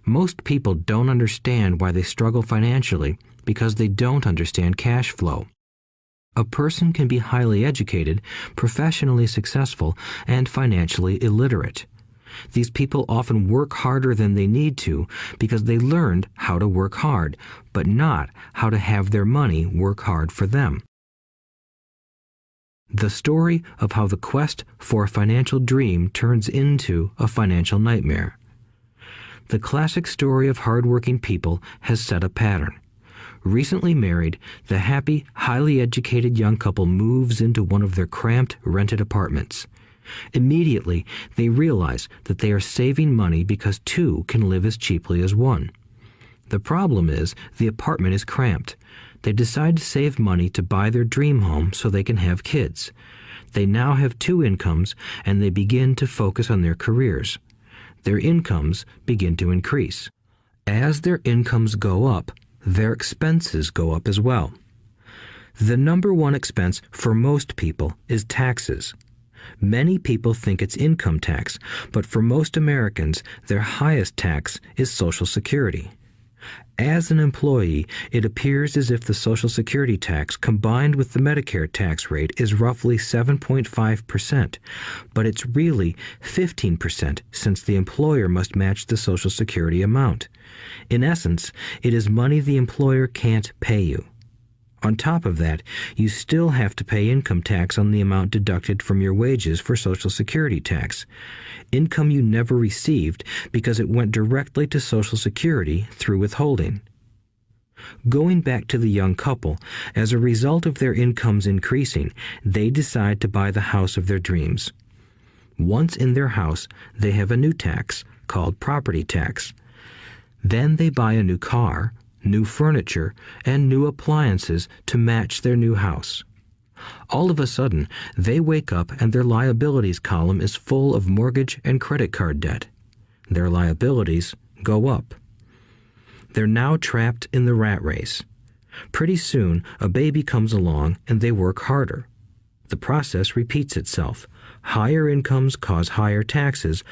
B: Most people don't understand why they struggle financially because they don't understand cash flow. A person can be highly educated, professionally successful, and financially illiterate. These people often work harder than they need to because they learned how to work hard, but not how to have their money work hard for them. The story of how the quest for a financial dream turns into a financial nightmare. The classic story of hardworking people has set a pattern. Recently married, the happy, highly educated young couple moves into one of their cramped, rented apartments. Immediately, they realize that they are saving money because two can live as cheaply as one. The problem is the apartment is cramped. They decide to save money to buy their dream home so they can have kids. They now have two incomes, and they begin to focus on their careers. Their incomes begin to increase. As their incomes go up, their expenses go up as well. The number one expense for most people is taxes. Many people think it's income tax, but for most Americans, their highest tax is Social Security. As an employee, it appears as if the Social Security tax combined with the Medicare tax rate is roughly 7.5%, but it's really 15% since the employer must match the Social Security amount. In essence, it is money the employer can't pay you. On top of that, you still have to pay income tax on the amount deducted from your wages for Social Security tax. Income you never received because it went directly to Social Security through withholding. Going back to the young couple, as a result of their incomes increasing, they decide to buy the house of their dreams. Once in their house, they have a new tax called property tax. Then they buy a new car, new furniture, and new appliances to match their new house. All of a sudden, they wake up and their liabilities column is full of mortgage and credit card debt. Their liabilities go up. They're now trapped in the rat race. Pretty soon, a baby comes along and they work harder. The process repeats itself. Higher incomes cause higher taxes,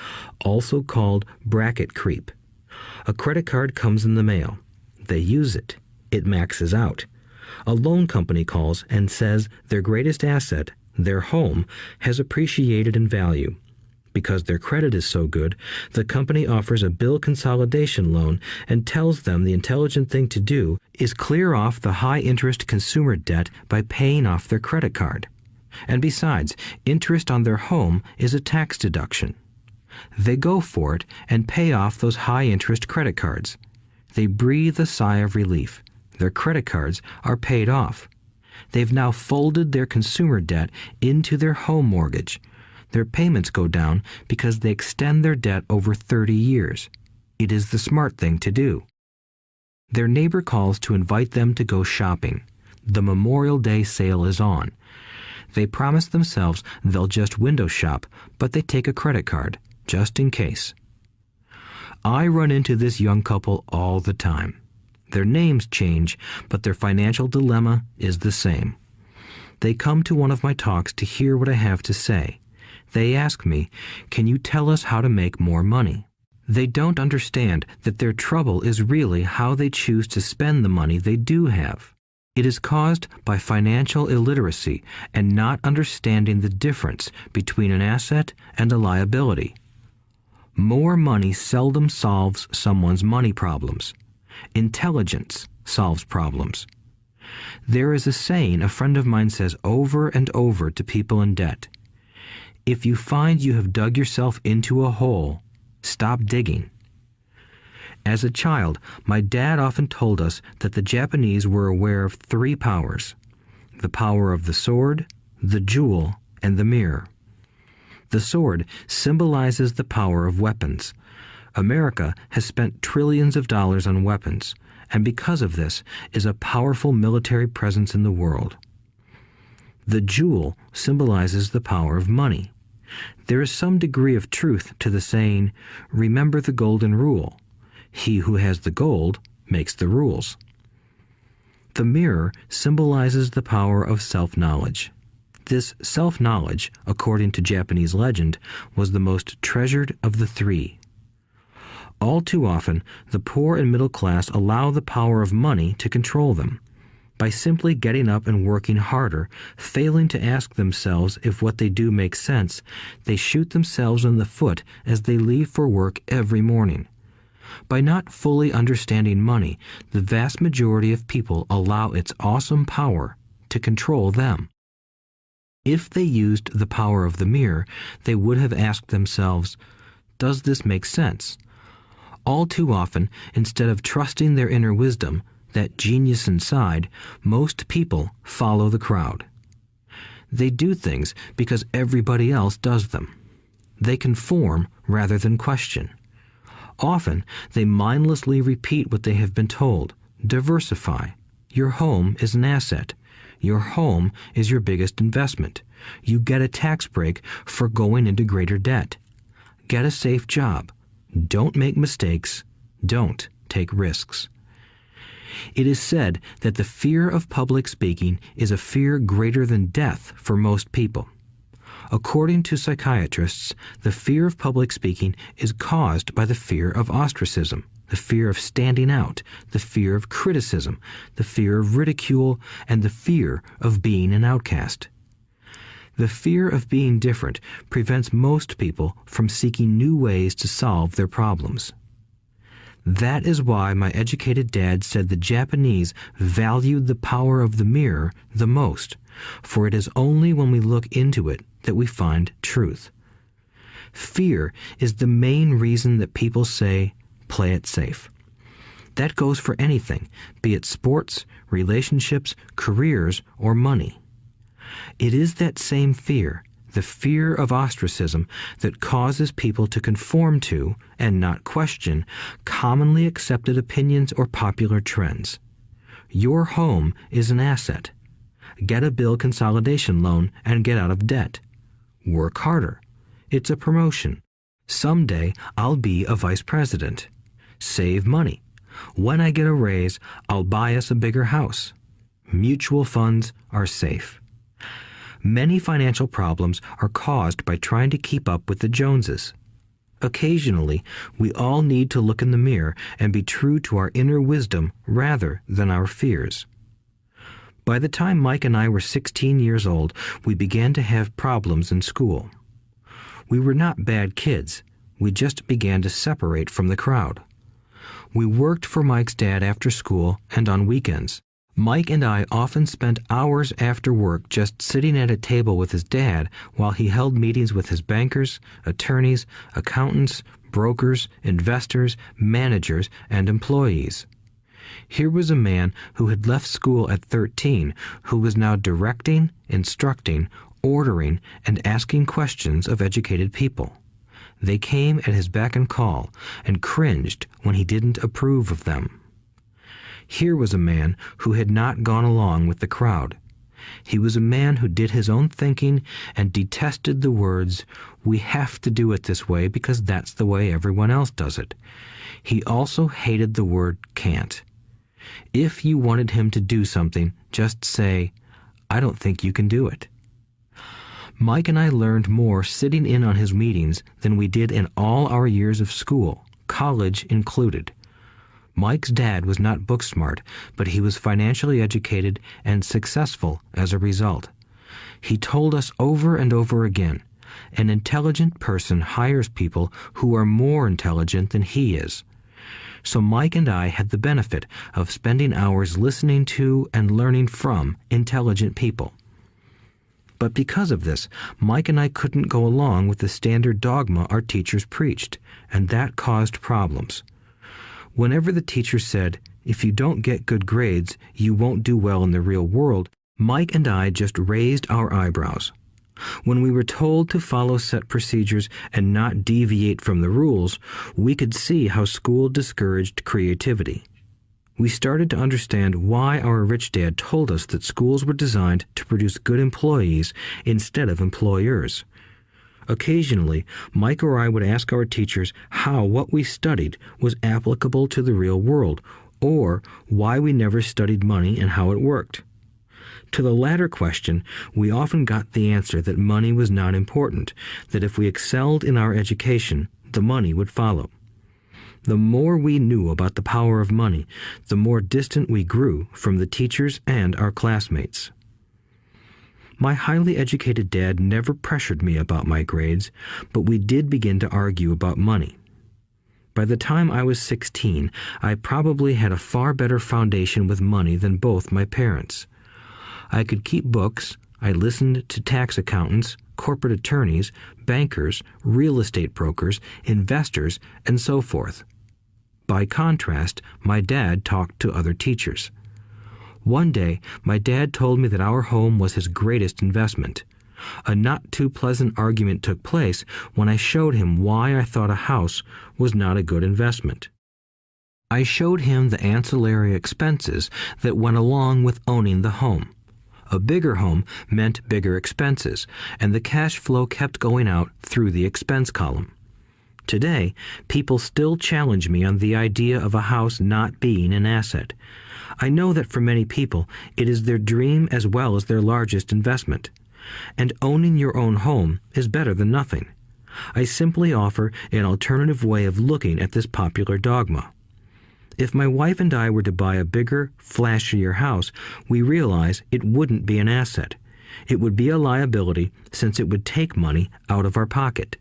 B: also called bracket creep. A credit card comes in the mail. They use it. It maxes out. A loan company calls and says their greatest asset, their home, has appreciated in value. Because their credit is so good, the company offers a bill consolidation loan and tells them the intelligent thing to do is clear off the high-interest consumer debt by paying off their credit card. And besides, interest on their home is a tax deduction. They go for it and pay off those high-interest credit cards. They breathe a sigh of relief. Their credit cards are paid off. They've now folded their consumer debt into their home mortgage. Their payments go down because they extend their debt over 30 years. It is the smart thing to do. Their neighbor calls to invite them to go shopping. The Memorial Day sale is on. They promise themselves they'll just window shop, but they take a credit card, just in case. I run into this young couple all the time. Their names change, but their financial dilemma is the same. They come to one of my talks to hear what I have to say. They ask me, "Can you tell us how to make more money?" They don't understand that their trouble is really how they choose to spend the money they do have. It is caused by financial illiteracy and not understanding the difference between an asset and a liability. More money seldom solves someone's money problems. Intelligence solves problems. There is a saying a friend of mine says over and over to people in debt. If you find you have dug yourself into a hole, stop digging. As a child, my dad often told us that the Japanese were aware of 3 powers: the power of the sword, the jewel, and the mirror. The sword symbolizes the power of weapons. America has spent trillions of dollars on weapons, and because of this is a powerful military presence in the world. The jewel symbolizes the power of money. There is some degree of truth to the saying, "Remember the golden rule. He who has the gold makes the rules." The mirror symbolizes the power of self-knowledge. This self-knowledge, according to Japanese legend, was the most treasured of the 3. All too often, the poor and middle class allow the power of money to control them. By simply getting up and working harder, failing to ask themselves if what they do makes sense, they shoot themselves in the foot as they leave for work every morning. By not fully understanding money, the vast majority of people allow its awesome power to control them. If they used the power of the mirror, they would have asked themselves, "Does this make sense?" All too often, instead of trusting their inner wisdom, that genius inside, most people follow the crowd. They do things because everybody else does them. They conform rather than question. Often, they mindlessly repeat what they have been told. Diversify. Your home is an asset. Your home is your biggest investment. You get a tax break for going into greater debt. Get a safe job. Don't make mistakes. Don't take risks. It is said that the fear of public speaking is a fear greater than death for most people. According to psychiatrists, the fear of public speaking is caused by the fear of ostracism, the fear of standing out, the fear of criticism, the fear of ridicule, and the fear of being an outcast. The fear of being different prevents most people from seeking new ways to solve their problems. That is why my educated dad said the Japanese valued the power of the mirror the most, for it is only when we look into it that we find truth. Fear is the main reason that people say, "Play it safe." That goes for anything, be it sports, relationships, careers, or money. It is that same fear, the fear of ostracism, that causes people to conform to, and not question, commonly accepted opinions or popular trends. Your home is an asset. Get a bill consolidation loan and get out of debt. Work harder. It's a promotion. Someday I'll be a vice president. Save money. When I get a raise, I'll buy us a bigger house. Mutual funds are safe. Many financial problems are caused by trying to keep up with the Joneses. Occasionally, we all need to look in the mirror and be true to our inner wisdom rather than our fears. By the time Mike and I were 16 years old, we began to have problems in school. We were not bad kids. We just began to separate from the crowd. We worked for Mike's dad after school and on weekends. Mike and I often spent hours after work just sitting at a table with his dad while he held meetings with his bankers, attorneys, accountants, brokers, investors, managers, and employees. Here was a man who had left school at 13 who was now directing, instructing, ordering, and asking questions of educated people. They came at his beck and call and cringed when he didn't approve of them. Here was a man who had not gone along with the crowd. He was a man who did his own thinking and detested the words, "We have to do it this way because that's the way everyone else does it." He also hated the word can't. If you wanted him to do something, just say, "I don't think you can do it." Mike and I learned more sitting in on his meetings than we did in all our years of school, college included. Mike's dad was not book smart, but he was financially educated and successful as a result. He told us over and over again, an intelligent person hires people who are more intelligent than he is. So Mike and I had the benefit of spending hours listening to and learning from intelligent people. But because of this, Mike and I couldn't go along with the standard dogma our teachers preached, and that caused problems. Whenever the teacher said, "If you don't get good grades, you won't do well in the real world," Mike and I just raised our eyebrows. When we were told to follow set procedures and not deviate from the rules, we could see how school discouraged creativity. We started to understand why our rich dad told us that schools were designed to produce good employees instead of employers. Occasionally, Mike or I would ask our teachers how what we studied was applicable to the real world, or why we never studied money and how it worked. To the latter question, we often got the answer that money was not important, that if we excelled in our education, the money would follow. The more we knew about the power of money, the more distant we grew from the teachers and our classmates. My highly educated dad never pressured me about my grades, but we did begin to argue about money. By the time I was 16, I probably had a far better foundation with money than both my parents. I could keep books, I listened to tax accountants, corporate attorneys, bankers, real estate brokers, investors, and so forth. By contrast, my dad talked to other teachers. One day, my dad told me that our home was his greatest investment. A not-too-pleasant argument took place when I showed him why I thought a house was not a good investment. I showed him the ancillary expenses that went along with owning the home. A bigger home meant bigger expenses, and the cash flow kept going out through the expense column. Today, people still challenge me on the idea of a house not being an asset. I know that for many people, it is their dream as well as their largest investment. And owning your own home is better than nothing. I simply offer an alternative way of looking at this popular dogma. If my wife and I were to buy a bigger, flashier house, we realize it wouldn't be an asset. It would be a liability since it would take money out of our pocket.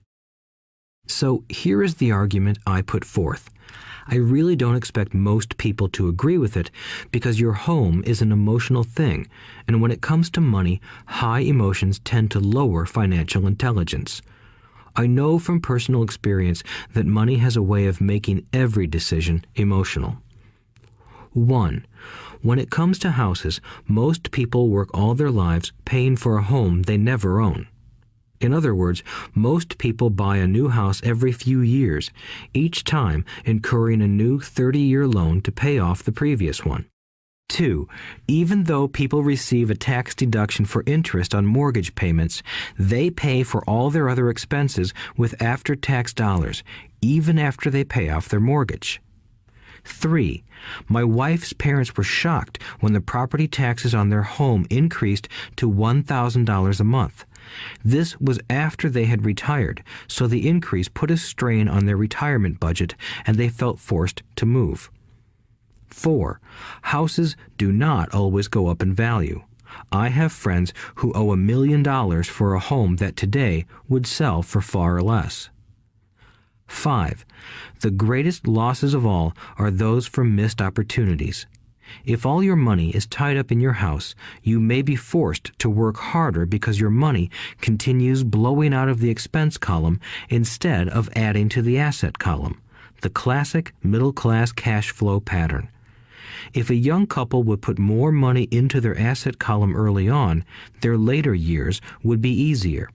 B: So here is the argument I put forth. I really don't expect most people to agree with it because your home is an emotional thing, and when it comes to money, high emotions tend to lower financial intelligence. I know from personal experience that money has a way of making every decision emotional. 1. When it comes to houses, most people work all their lives paying for a home they never own. In other words, most people buy a new house every few years, each time incurring a new 30-year loan to pay off the previous one. 2. Even though people receive a tax deduction for interest on mortgage payments, they pay for all their other expenses with after-tax dollars, even after they pay off their mortgage. 3. My wife's parents were shocked when the property taxes on their home increased to $1,000 a month. This was after they had retired, so the increase put a strain on their retirement budget and they felt forced to move. 4. Houses do not always go up in value. I have friends who owe $1 million for a home that today would sell for far less. 5. The greatest losses of all are those from missed opportunities. If all your money is tied up in your house, you may be forced to work harder because your money continues blowing out of the expense column instead of adding to the asset column, the classic middle-class cash flow pattern. If a young couple would put more money into their asset column early on, their later years would be easier.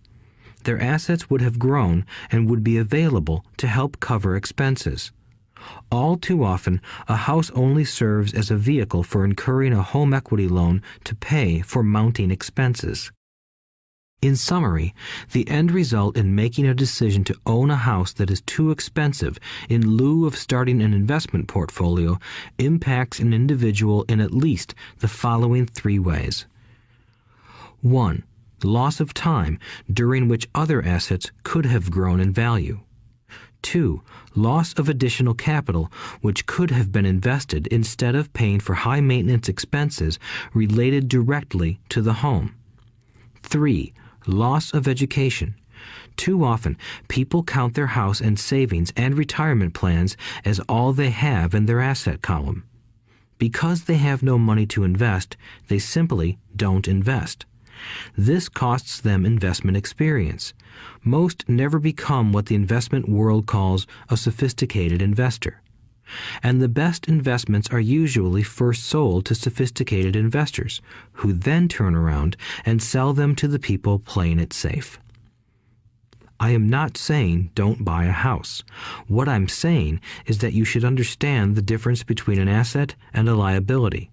B: Their assets would have grown and would be available to help cover expenses. All too often, a house only serves as a vehicle for incurring a home equity loan to pay for mounting expenses. In summary, the end result in making a decision to own a house that is too expensive in lieu of starting an investment portfolio impacts an individual in at least the following 3 ways. 1. Loss of time during which other assets could have grown in value. 2. Loss of additional capital which could have been invested instead of paying for high-maintenance expenses related directly to the home. 3. Loss of education. Too often, people count their house and savings and retirement plans as all they have in their asset column. Because they have no money to invest, they simply don't invest. This costs them investment experience. Most never become what the investment world calls a sophisticated investor. And the best investments are usually first sold to sophisticated investors, who then turn around and sell them to the people playing it safe. I am not saying don't buy a house. What I'm saying is that you should understand the difference between an asset and a liability.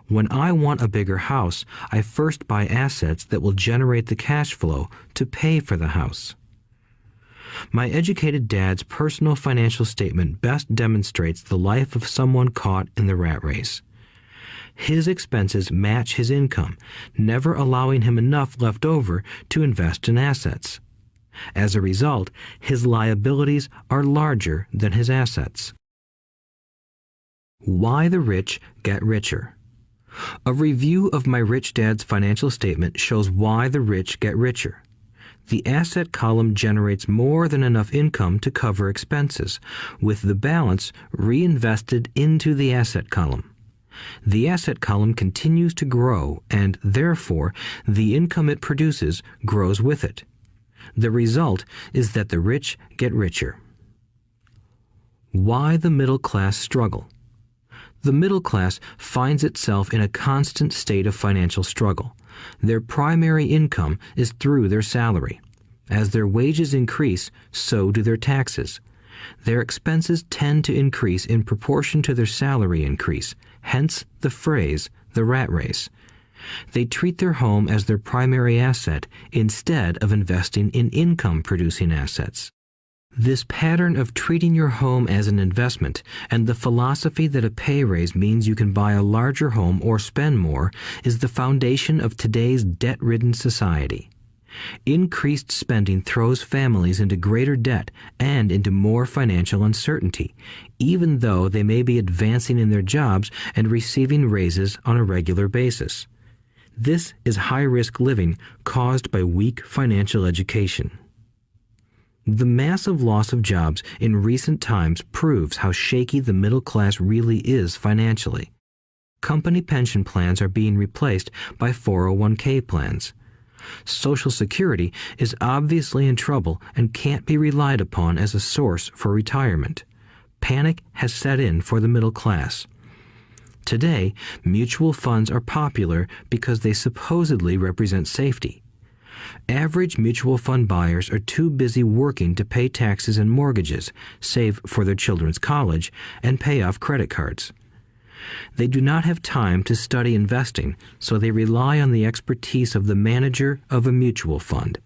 B: When I want a bigger house, I first buy assets that will generate the cash flow to pay for the house. My educated dad's personal financial statement best demonstrates the life of someone caught in the rat race. His expenses match his income, never allowing him enough left over to invest in assets. As a result, his liabilities are larger than his assets. Why the rich get richer. A review of my rich dad's financial statement shows why the rich get richer. The asset column generates more than enough income to cover expenses, with the balance reinvested into the asset column. The asset column continues to grow, and therefore the income it produces grows with it. The result is that the rich get richer. Why the middle class struggle? The middle class finds itself in a constant state of financial struggle. Their primary income is through their salary. As their wages increase, so do their taxes. Their expenses tend to increase in proportion to their salary increase, hence the phrase, the rat race. They treat their home as their primary asset instead of investing in income-producing assets. This pattern of treating your home as an investment and the philosophy that a pay raise means you can buy a larger home or spend more is the foundation of today's debt-ridden society. Increased spending throws families into greater debt and into more financial uncertainty, even though they may be advancing in their jobs and receiving raises on a regular basis. This is high-risk living caused by weak financial education. The massive loss of jobs in recent times proves how shaky the middle class really is financially. Company pension plans are being replaced by 401k plans. Social Security is obviously in trouble and can't be relied upon as a source for retirement. Panic has set in for the middle class. Today, mutual funds are popular because they supposedly represent safety. Average mutual fund buyers are too busy working to pay taxes and mortgages, save for their children's college, and pay off credit cards. They do not have time to study investing, so they rely on the expertise of the manager of a mutual fund.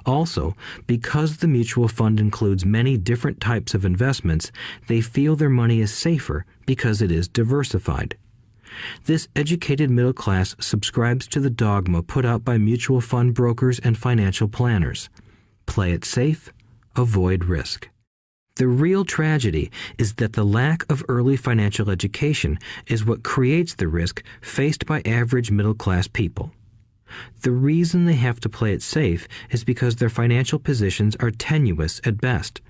B: Also, because the mutual fund includes many different types of investments, they feel their money is safer because it is diversified. This educated middle class subscribes to the dogma put out by mutual fund brokers and financial planners. Play it safe, avoid risk. The real tragedy is that the lack of early financial education is what creates the risk faced by average middle class people. The reason they have to play it safe is because their financial positions are tenuous at best.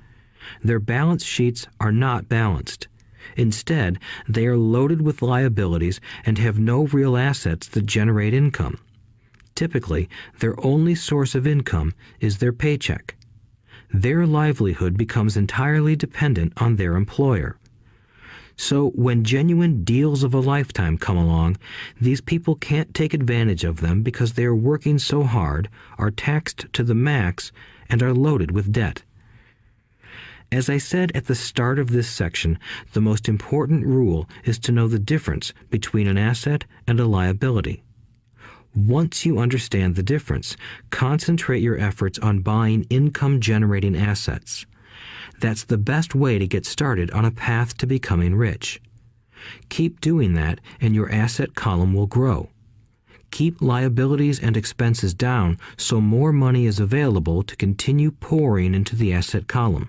B: Their balance sheets are not balanced. Instead, they are loaded with liabilities and have no real assets that generate income. Typically, their only source of income is their paycheck. Their livelihood becomes entirely dependent on their employer. So when genuine deals of a lifetime come along, these people can't take advantage of them because they are working so hard, are taxed to the max, and are loaded with debt. As I said at the start of this section, the most important rule is to know the difference between an asset and a liability. Once you understand the difference, concentrate your efforts on buying income-generating assets. That's the best way to get started on a path to becoming rich. Keep doing that and your asset column will grow. Keep liabilities and expenses down so more money is available to continue pouring into the asset column.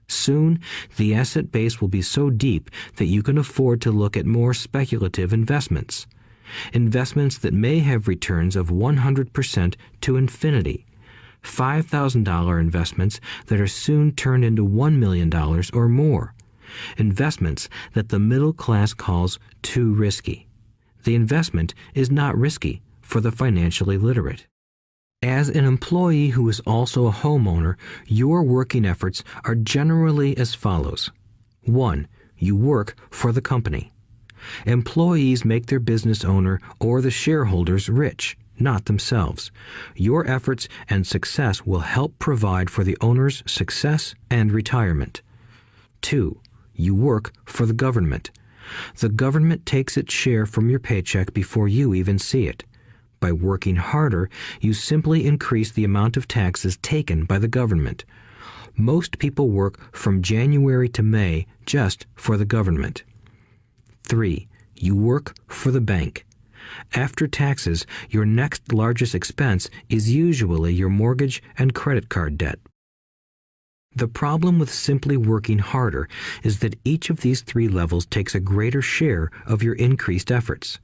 B: Soon, the asset base will be so deep that you can afford to look at more speculative investments. Investments that may have returns of 100% to infinity. $5,000 investments that are soon turned into $1 million or more. Investments that the middle class calls too risky. The investment is not risky for the financially literate. As an employee who is also a homeowner, your working efforts are generally as follows. 1. You work for the company. Employees make their business owner or the shareholders rich, not themselves. Your efforts and success will help provide for the owner's success and retirement. 2. You work for the government. The government takes its share from your paycheck before you even see it. By working harder, you simply increase the amount of taxes taken by the government. Most people work from January to May just for the government. 3. You work for the bank. After taxes, your next largest expense is usually your mortgage and credit card debt. The problem with simply working harder is that each of these 3 levels takes a greater share of your increased efforts.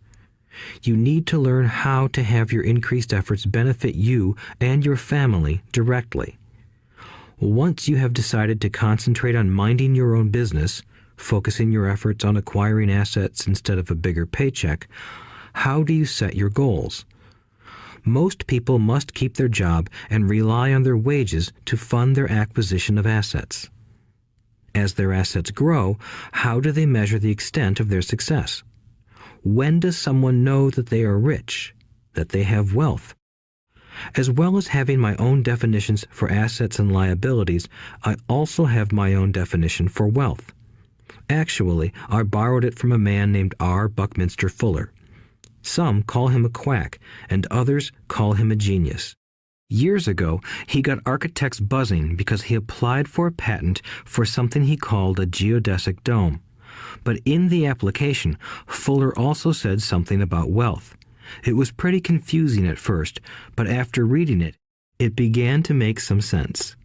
B: You need to learn how to have your increased efforts benefit you and your family directly. Once you have decided to concentrate on minding your own business, focusing your efforts on acquiring assets instead of a bigger paycheck, how do you set your goals? Most people must keep their job and rely on their wages to fund their acquisition of assets. As their assets grow, how do they measure the extent of their success? When does someone know that they are rich, that they have wealth? As well as having my own definitions for assets and liabilities, I also have my own definition for wealth. Actually, I borrowed it from a man named R. Buckminster Fuller. Some call him a quack, and others call him a genius. Years ago, he got architects buzzing because he applied for a patent for something he called a geodesic dome. But in the application, Fuller also said something about wealth. It was pretty confusing at first, but after reading it, it began to make some sense.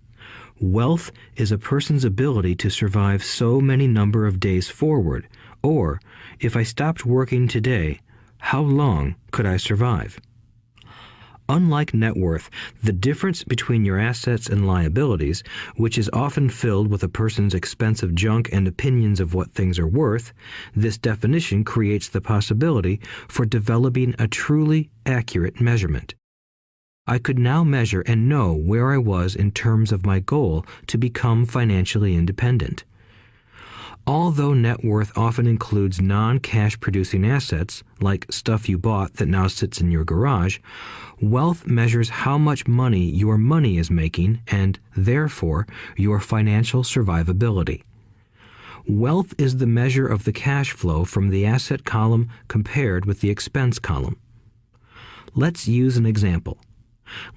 B: Wealth is a person's ability to survive so many number of days forward, or, if I stopped working today, how long could I survive? Unlike net worth, the difference between your assets and liabilities, which is often filled with a person's expensive junk and opinions of what things are worth, this definition creates the possibility for developing a truly accurate measurement. I could now measure and know where I was in terms of my goal to become financially independent. Although net worth often includes non-cash producing assets, like stuff you bought that now sits in your garage, wealth measures how much money your money is making and, therefore, your financial survivability. Wealth is the measure of the cash flow from the asset column compared with the expense column. Let's use an example.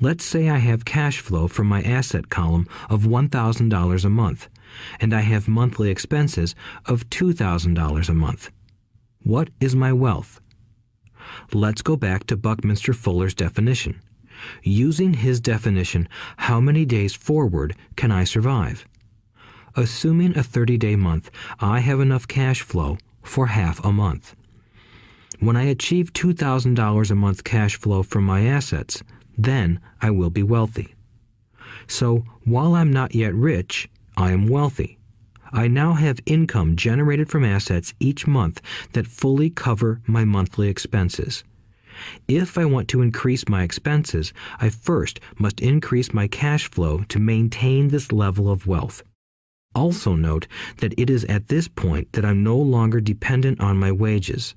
B: Let's say I have cash flow from my asset column of $1,000 a month, and I have monthly expenses of $2,000 a month. What is my wealth? Let's go back to Buckminster Fuller's definition. Using his definition, how many days forward can I survive? Assuming a 30-day month, I have enough cash flow for half a month. When I achieve $2,000 a month cash flow from my assets, then I will be wealthy. So, while I'm not yet rich, I am wealthy. I now have income generated from assets each month that fully cover my monthly expenses. If I want to increase my expenses, I first must increase my cash flow to maintain this level of wealth. Also note that it is at this point that I'm no longer dependent on my wages.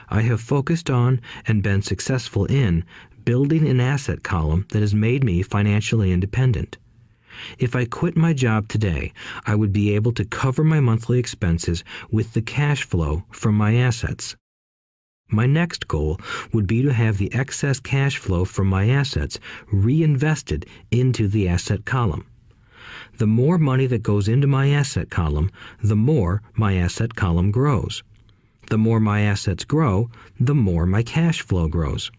B: I have focused on and been successful in building an asset column that has made me financially independent. If I quit my job today, I would be able to cover my monthly expenses with the cash flow from my assets. My next goal would be to have the excess cash flow from my assets reinvested into the asset column. The more money that goes into my asset column, the more my asset column grows. The more my assets grow, the more my cash flow grows.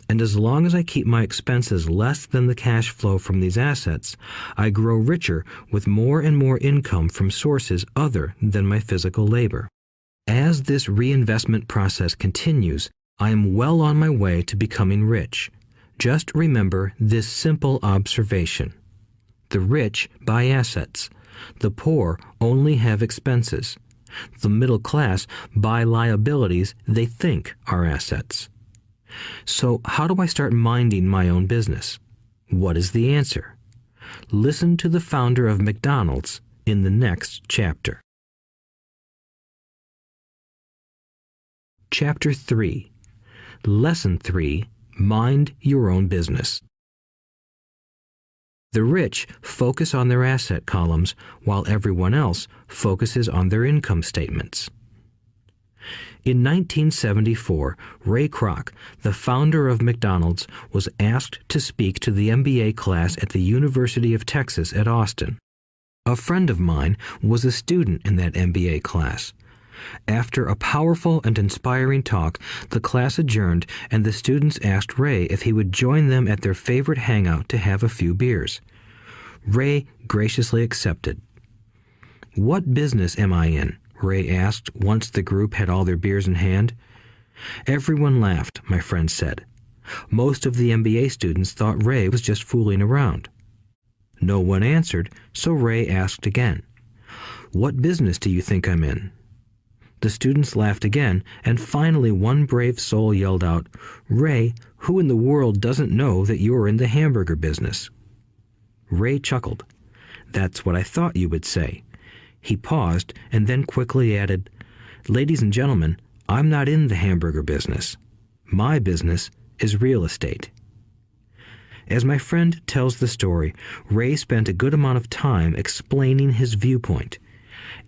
B: And as long as I keep my expenses less than the cash flow from these assets, I grow richer with more and more income from sources other than my physical labor. As this reinvestment process continues, I am well on my way to becoming rich. Just remember this simple observation. The rich buy assets. The poor only have expenses. The middle class buy liabilities they think are assets. So how do I start minding my own business? What is the answer? Listen to the founder of McDonald's in the next chapter. Chapter 3. Lesson 3. Mind your own business. The rich focus on their asset columns while everyone else focuses on their income statements. In 1974, Ray Kroc, the founder of McDonald's, was asked to speak to the MBA class at the University of Texas at Austin. A friend of mine was a student in that MBA class. After a powerful and inspiring talk, the class adjourned and the students asked Ray if he would join them at their favorite hangout to have a few beers. Ray graciously accepted. "What business am I in?" Ray asked once the group had all their beers in hand. Everyone laughed, my friend said. Most of the MBA students thought Ray was just fooling around. No one answered, so Ray asked again. "What business do you think I'm in?" The students laughed again, and finally one brave soul yelled out, "Ray, who in the world doesn't know that you're in the hamburger business?" Ray chuckled. "That's what I thought you would say." He paused and then quickly added, "Ladies and gentlemen, I'm not in the hamburger business. My business is real estate." As my friend tells the story, Ray spent a good amount of time explaining his viewpoint.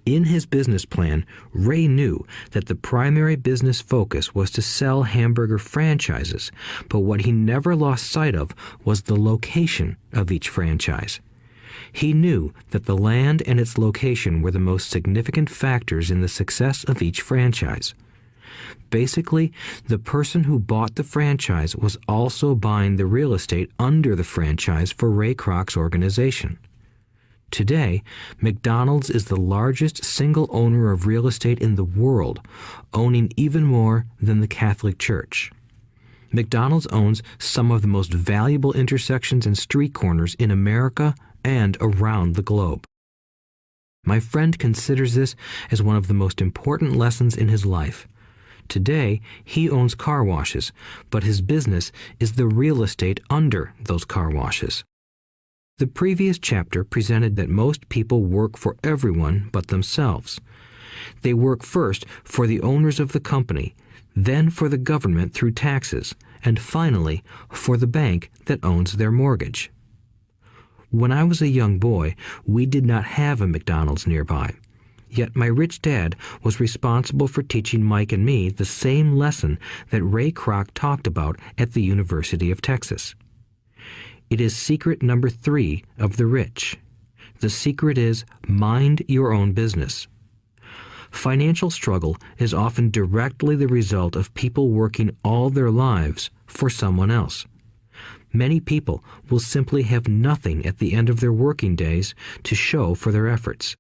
B: In his business plan, Ray knew that the primary business focus was to sell hamburger franchises, but what he never lost sight of was the location of each franchise. He knew that the land and its location were the most significant factors in the success of each franchise. Basically, the person who bought the franchise was also buying the real estate under the franchise for Ray Kroc's organization. Today, McDonald's is the largest single owner of real estate in the world, owning even more than the Catholic Church. McDonald's owns some of the most valuable intersections and street corners in America and around the globe. My friend considers this as one of the most important lessons in his life. Today, he owns car washes, but his business is the real estate under those car washes. The previous chapter presented that most people work for everyone but themselves. They work first for the owners of the company, then for the government through taxes, and finally for the bank that owns their mortgage. When I was a young boy, we did not have a McDonald's nearby. Yet my rich dad was responsible for teaching Mike and me the same lesson that Ray Kroc talked about at the University of Texas. It is secret number 3 of the rich. The secret is mind your own business. Financial struggle is often directly the result of people working all their lives for someone else. Many people will simply have nothing at the end of their working days to show for their efforts.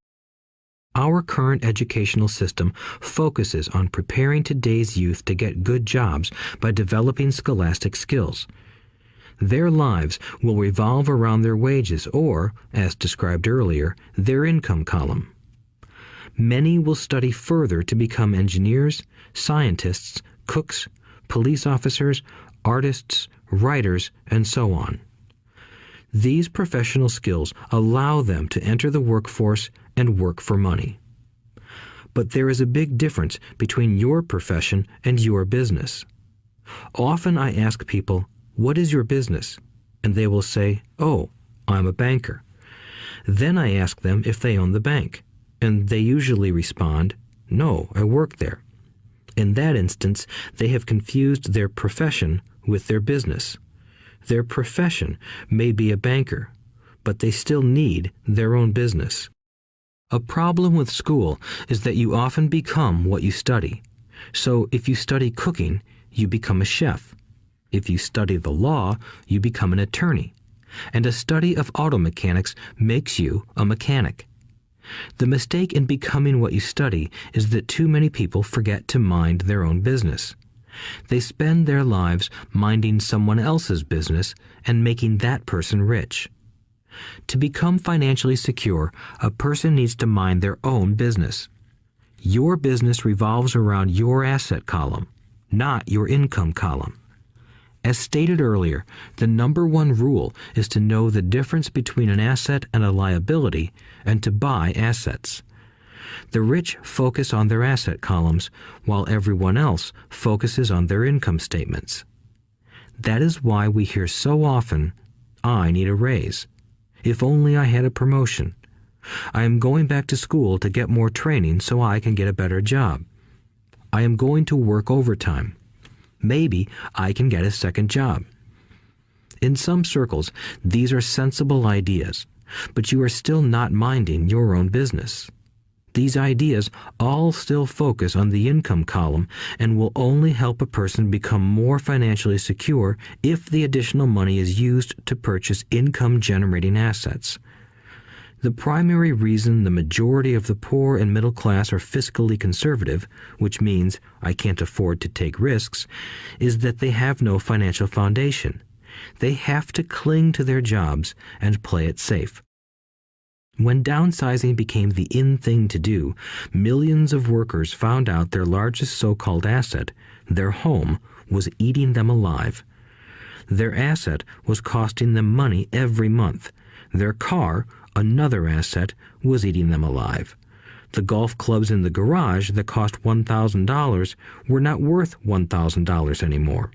B: Our current educational system focuses on preparing today's youth to get good jobs by developing scholastic skills. Their lives will revolve around their wages or, as described earlier, their income column. Many will study further to become engineers, scientists, cooks, police officers, artists, writers, and so on. These professional skills allow them to enter the workforce and work for money. But there is a big difference between your profession and your business. Often I ask people, "What is your business?" And they will say, "Oh, I'm a banker." Then I ask them if they own the bank, and they usually respond, "No, I work there." In that instance, they have confused their profession with their business. Their profession may be a banker, but they still need their own business. A problem with school is that you often become what you study. So if you study cooking, you become a chef. If you study the law, you become an attorney. And a study of auto mechanics makes you a mechanic. The mistake in becoming what you study is that too many people forget to mind their own business. They spend their lives minding someone else's business and making that person rich. To become financially secure, a person needs to mind their own business. Your business revolves around your asset column, not your income column. As stated earlier, the number one rule is to know the difference between an asset and a liability and to buy assets. The rich focus on their asset columns, while everyone else focuses on their income statements. That is why we hear so often, "I need a raise. If only I had a promotion. I am going back to school to get more training so I can get a better job. I am going to work overtime. Maybe I can get a second job." In some circles, these are sensible ideas, but you are still not minding your own business. These ideas all still focus on the income column and will only help a person become more financially secure if the additional money is used to purchase income-generating assets. The primary reason the majority of the poor and middle class are fiscally conservative, which means I can't afford to take risks, is that they have no financial foundation. They have to cling to their jobs and play it safe. When downsizing became the in thing to do, millions of workers found out their largest so-called asset, their home, was eating them alive. Their asset was costing them money every month. Their car, another asset, was eating them alive. The golf clubs in the garage that cost $1,000 were not worth $1,000 anymore.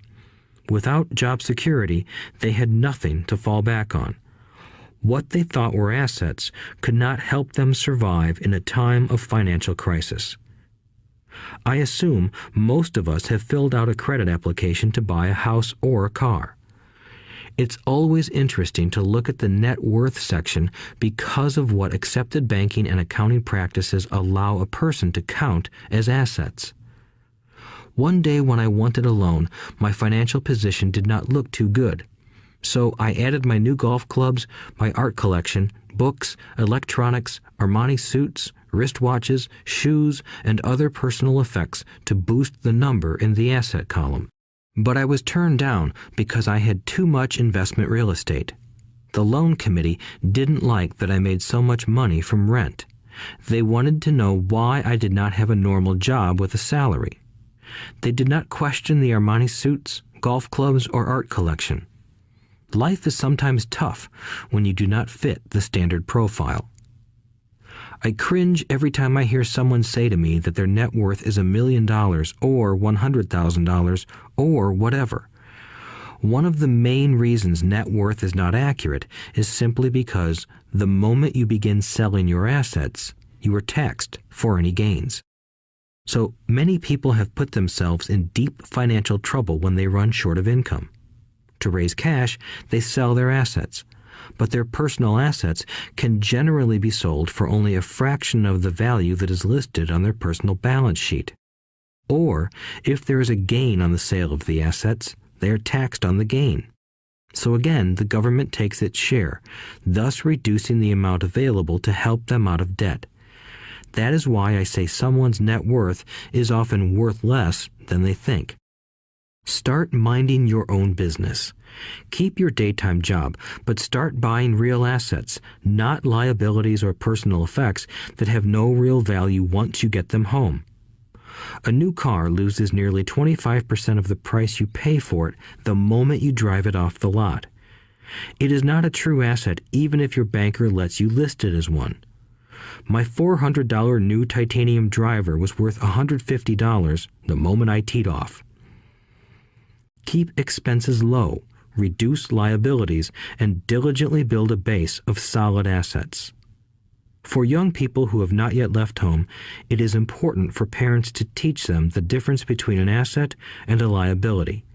B: Without job security, they had nothing to fall back on. What they thought were assets could not help them survive in a time of financial crisis. I assume most of us have filled out a credit application to buy a house or a car. It's always interesting to look at the net worth section because of what accepted banking and accounting practices allow a person to count as assets. One day when I wanted a loan, my financial position did not look too good. So I added my new golf clubs, my art collection, books, electronics, Armani suits, wristwatches, shoes, and other personal effects to boost the number in the asset column. But I was turned down because I had too much investment real estate. The loan committee didn't like that I made so much money from rent. They wanted to know why I did not have a normal job with a salary. They did not question the Armani suits, golf clubs, or art collection. Life is sometimes tough when you do not fit the standard profile. I cringe every time I hear someone say to me that their net worth is $1 million or $100,000 or whatever. One of the main reasons net worth is not accurate is simply because the moment you begin selling your assets, you are taxed for any gains. So many people have put themselves in deep financial trouble when they run short of income. To raise cash, they sell their assets, but their personal assets can generally be sold for only a fraction of the value that is listed on their personal balance sheet. Or, if there is a gain on the sale of the assets, they are taxed on the gain. So again, the government takes its share, thus reducing the amount available to help them out of debt. That is why I say someone's net worth is often worth less than they think. Start minding your own business. Keep your daytime job, but start buying real assets, not liabilities or personal effects that have no real value once you get them home. A new car loses nearly 25% of the price you pay for it the moment you drive it off the lot. It is not a true asset even if your banker lets you list it as one. My $400 new titanium driver was worth $150 the moment I teed off. Keep expenses low, reduce liabilities, and diligently build a base of solid assets. For young people who have not yet left home, it is important for parents to teach them the difference between an asset and a liability.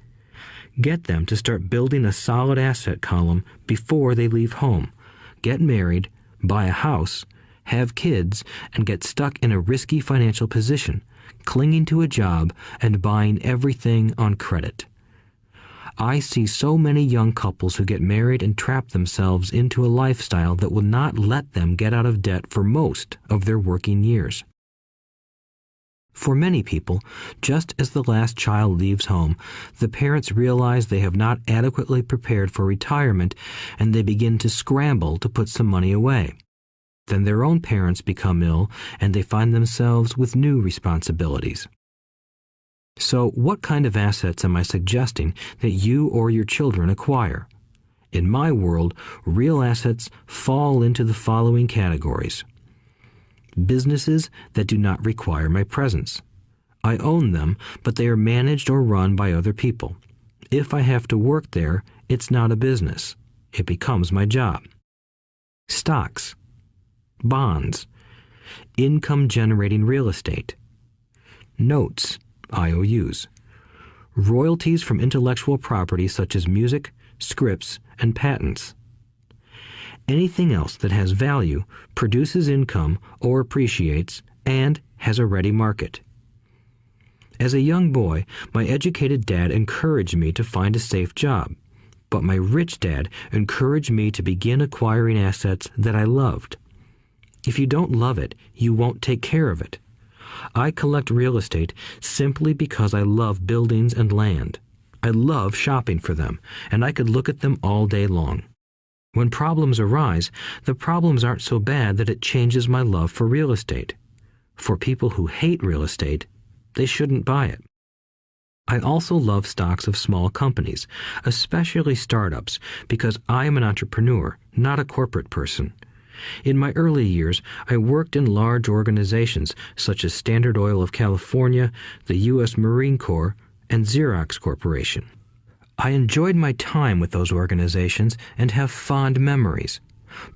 B: Get them to start building a solid asset column before they leave home, get married, buy a house, have kids, and get stuck in a risky financial position, clinging to a job and buying everything on credit. I see so many young couples who get married and trap themselves into a lifestyle that will not let them get out of debt for most of their working years. For many people, just as the last child leaves home, the parents realize they have not adequately prepared for retirement and they begin to scramble to put some money away. Then their own parents become ill and they find themselves with new responsibilities. So what kind of assets am I suggesting that you or your children acquire? In my world, real assets fall into the following categories. Businesses that do not require my presence. I own them, but they are managed or run by other people. If I have to work there, it's not a business. It becomes my job. Stocks, bonds, income-generating real estate, notes, IOUs, royalties from intellectual property such as music, scripts, and patents. Anything else that has value, produces income, or appreciates, and has a ready market. As a young boy, my educated dad encouraged me to find a safe job, but my rich dad encouraged me to begin acquiring assets that I loved. If you don't love it, you won't take care of it. I collect real estate simply because I love buildings and land. I love shopping for them, and I could look at them all day long. When problems arise, the problems aren't so bad that it changes my love for real estate. For people who hate real estate, they shouldn't buy it. I also love stocks of small companies, especially startups, because I am an entrepreneur, not a corporate person. In my early years, I worked in large organizations such as Standard Oil of California, the U.S. Marine Corps, and Xerox Corporation. I enjoyed my time with those organizations and have fond memories,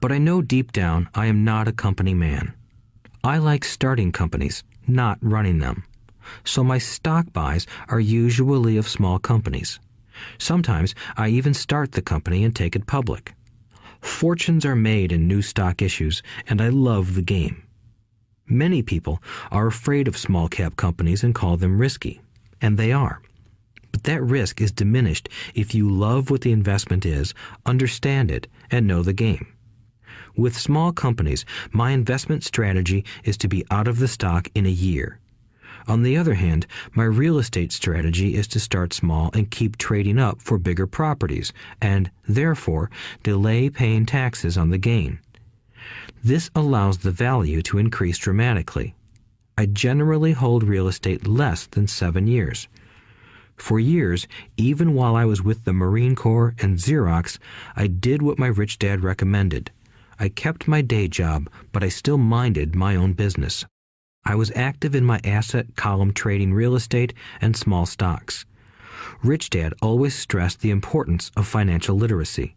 B: but I know deep down I am not a company man. I like starting companies, not running them. So my stock buys are usually of small companies. Sometimes I even start the company and take it public. Fortunes are made in new stock issues, and I love the game. Many people are afraid of small cap companies and call them risky, and they are. But that risk is diminished if you love what the investment is, understand it, and know the game. With small companies, my investment strategy is to be out of the stock in a year. On the other hand, my real estate strategy is to start small and keep trading up for bigger properties, and, therefore, delay paying taxes on the gain. This allows the value to increase dramatically. I generally hold real estate less than 7 years. For years, even while I was with the Marine Corps and Xerox, I did what my rich dad recommended. I kept my day job, but I still minded my own business. I was active in my asset column trading real estate and small stocks. Rich Dad always stressed the importance of financial literacy.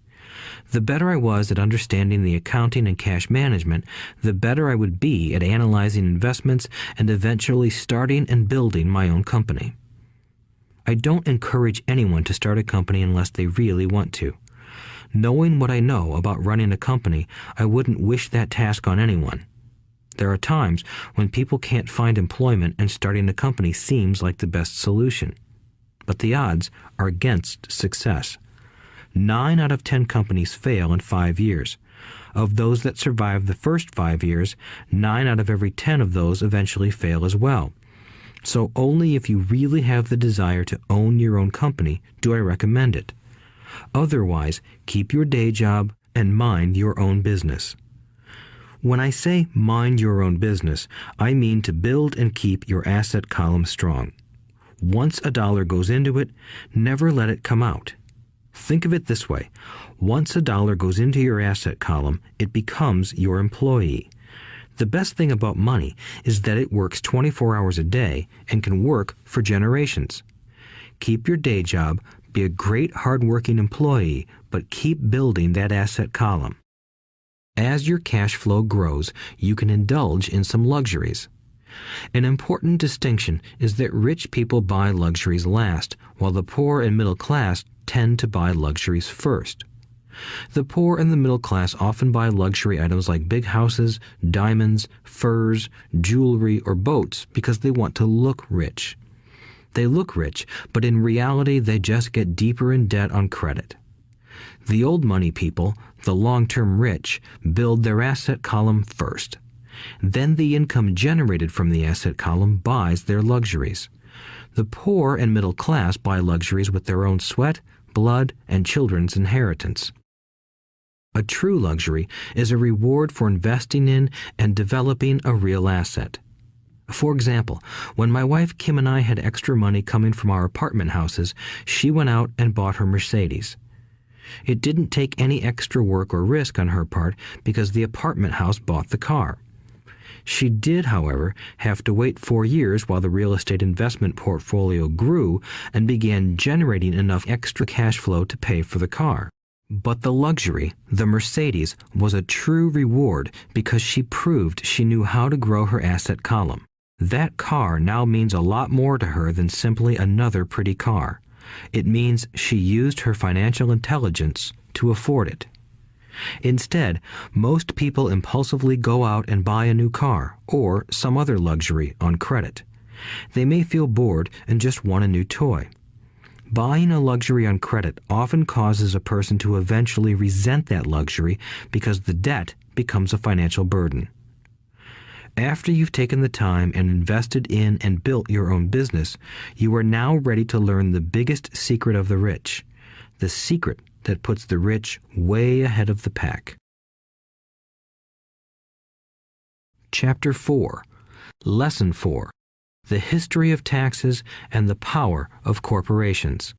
B: The better I was at understanding the accounting and cash management, the better I would be at analyzing investments and eventually starting and building my own company. I don't encourage anyone to start a company unless they really want to. Knowing what I know about running a company, I wouldn't wish that task on anyone. There are times when people can't find employment and starting a company seems like the best solution. But the odds are against success. 9 out of 10 companies fail in 5 years. Of those that survive the first 5 years, 9 out of every 10 of those eventually fail as well. So only if you really have the desire to own your own company do I recommend it. Otherwise, keep your day job and mind your own business. When I say mind your own business, I mean to build and keep your asset column strong. Once a dollar goes into it, never let it come out. Think of it this way. Once a dollar goes into your asset column, it becomes your employee. The best thing about money is that it works 24 hours a day and can work for generations. Keep your day job, be a great hard-working employee, but keep building that asset column. As your cash flow grows, you can indulge in some luxuries. An important distinction is that rich people buy luxuries last, while the poor and middle class tend to buy luxuries first. The poor and the middle class often buy luxury items like big houses, diamonds, furs, jewelry, or boats because they want to look rich. They look rich, but in reality they just get deeper in debt on credit. The old money people, the long-term rich, build their asset column first. Then the income generated from the asset column buys their luxuries. The poor and middle class buy luxuries with their own sweat, blood, and children's inheritance. A true luxury is a reward for investing in and developing a real asset. For example, when my wife Kim and I had extra money coming from our apartment houses, she went out and bought her Mercedes. It didn't take any extra work or risk on her part because the apartment house bought the car. She did, however, have to wait 4 years while the real estate investment portfolio grew and began generating enough extra cash flow to pay for the car. But the luxury, the Mercedes, was a true reward because she proved she knew how to grow her asset column. That car now means a lot more to her than simply another pretty car. It means she used her financial intelligence to afford it. Instead, most people impulsively go out and buy a new car or some other luxury on credit. They may feel bored and just want a new toy. Buying a luxury on credit often causes a person to eventually resent that luxury because the debt becomes a financial burden. After you've taken the time and invested in and built your own business, you are now ready to learn the biggest secret of the rich, the secret that puts the rich way ahead of the pack. Chapter 4. Lesson 4. The History of Taxes and the Power of Corporations.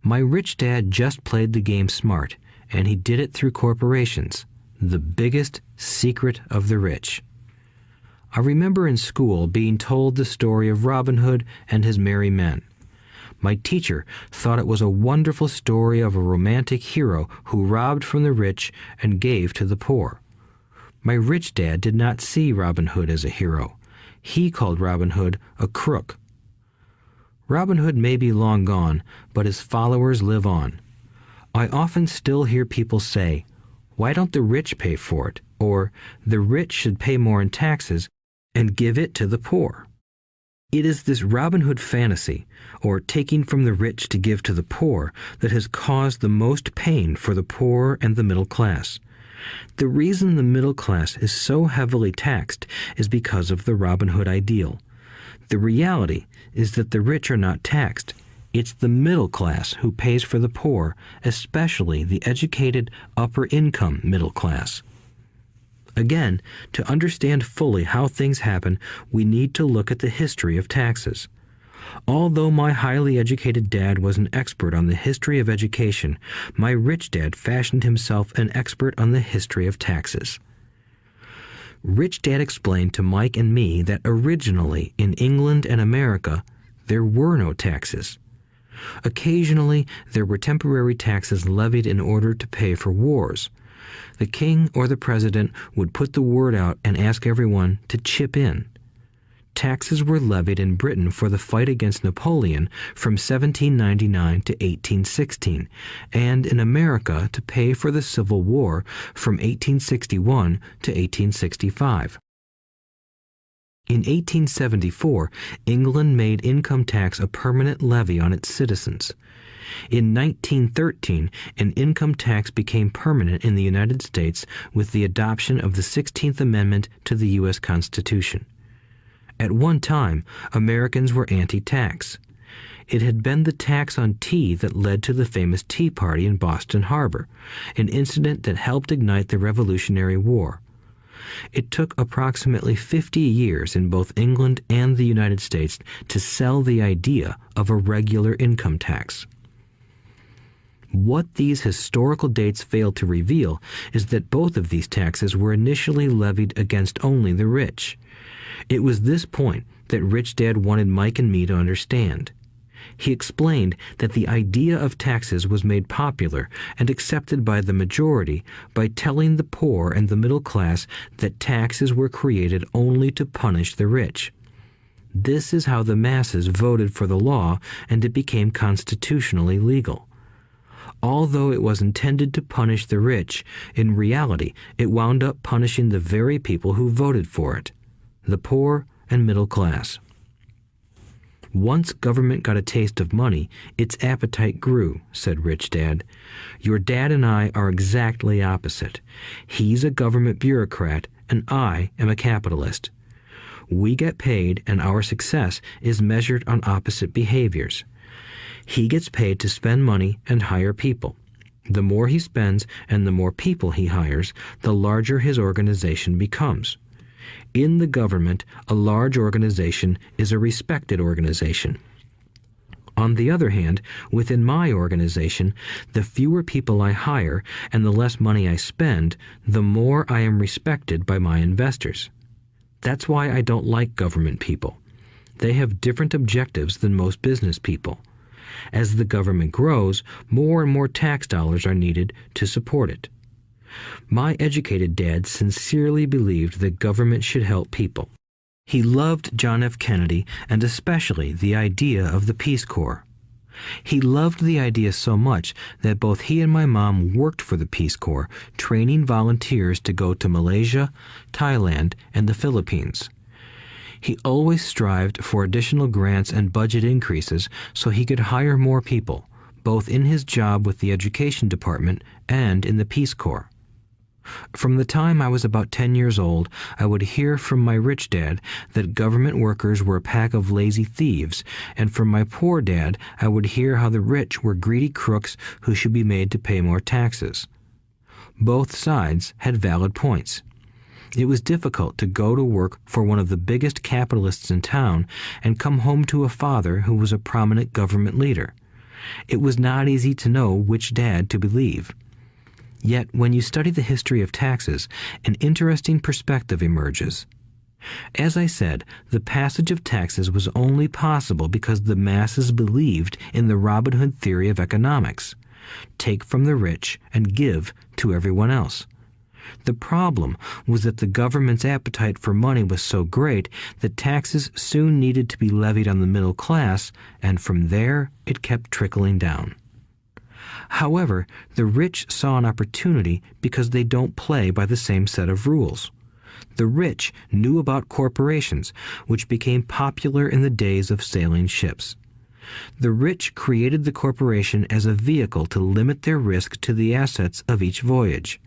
B: My rich dad just played the game smart, and he did it through corporations, the biggest secret of the rich. I remember in school being told the story of Robin Hood and his merry men. My teacher thought it was a wonderful story of a romantic hero who robbed from the rich and gave to the poor. My rich dad did not see Robin Hood as a hero. He called Robin Hood a crook. Robin Hood may be long gone, but his followers live on. I often still hear people say, "Why don't the rich pay for it?" or "The rich should pay more in taxes and give it to the poor." It is this Robin Hood fantasy, or taking from the rich to give to the poor, that has caused the most pain for the poor and the middle class. The reason the middle class is so heavily taxed is because of the Robin Hood ideal. The reality is that the rich are not taxed. It's the middle class who pays for the poor, especially the educated, upper-income middle class. Again, to understand fully how things happen, we need to look at the history of taxes. Although my highly educated dad was an expert on the history of education, my rich dad fashioned himself an expert on the history of taxes. Rich Dad explained to Mike and me that originally in England and America, there were no taxes. Occasionally, there were temporary taxes levied in order to pay for wars. The king or the president would put the word out and ask everyone to chip in. Taxes were levied in Britain for the fight against Napoleon from 1799 to 1816, and in America to pay for the Civil War from 1861 to 1865. In 1874, England made income tax a permanent levy on its citizens. In 1913, an income tax became permanent in the United States with the adoption of the 16th Amendment to the U.S. Constitution. At one time, Americans were anti-tax. It had been the tax on tea that led to the famous Tea Party in Boston Harbor, an incident that helped ignite the Revolutionary War. It took approximately 50 years in both England and the United States to sell the idea of a regular income tax. What these historical dates fail to reveal is that both of these taxes were initially levied against only the rich. It was this point that Rich Dad wanted Mike and me to understand. He explained that the idea of taxes was made popular and accepted by the majority by telling the poor and the middle class that taxes were created only to punish the rich. This is how the masses voted for the law, and it became constitutionally legal. Although it was intended to punish the rich, in reality it wound up punishing the very people who voted for it, the poor and middle class. Once government got a taste of money, its appetite grew, said Rich Dad. Your dad and I are exactly opposite. He's a government bureaucrat, and I am a capitalist. We get paid, and our success is measured on opposite behaviors. He gets paid to spend money and hire people. The more he spends and the more people he hires, the larger his organization becomes. In the government, a large organization is a respected organization. On the other hand, within my organization, the fewer people I hire and the less money I spend, the more I am respected by my investors. That's why I don't like government people. They have different objectives than most business people. As the government grows, more and more tax dollars are needed to support it. My educated dad sincerely believed that government should help people. He loved John F. Kennedy and especially the idea of the Peace Corps. He loved the idea so much that both he and my mom worked for the Peace Corps, training volunteers to go to Malaysia, Thailand, and the Philippines. He always strived for additional grants and budget increases so he could hire more people, both in his job with the Education Department and in the Peace Corps. From the time I was about 10 years old, I would hear from my rich dad that government workers were a pack of lazy thieves, and from my poor dad I would hear how the rich were greedy crooks who should be made to pay more taxes. Both sides had valid points. It was difficult to go to work for one of the biggest capitalists in town and come home to a father who was a prominent government leader. It was not easy to know which dad to believe. Yet, when you study the history of taxes, an interesting perspective emerges. As I said, the passage of taxes was only possible because the masses believed in the Robin Hood theory of economics. Take from the rich and give to everyone else. The problem was that the government's appetite for money was so great that taxes soon needed to be levied on the middle class, and from there it kept trickling down. However, the rich saw an opportunity because they don't play by the same set of rules. The rich knew about corporations, which became popular in the days of sailing ships. The rich created the corporation as a vehicle to limit their risk to the assets of each voyage.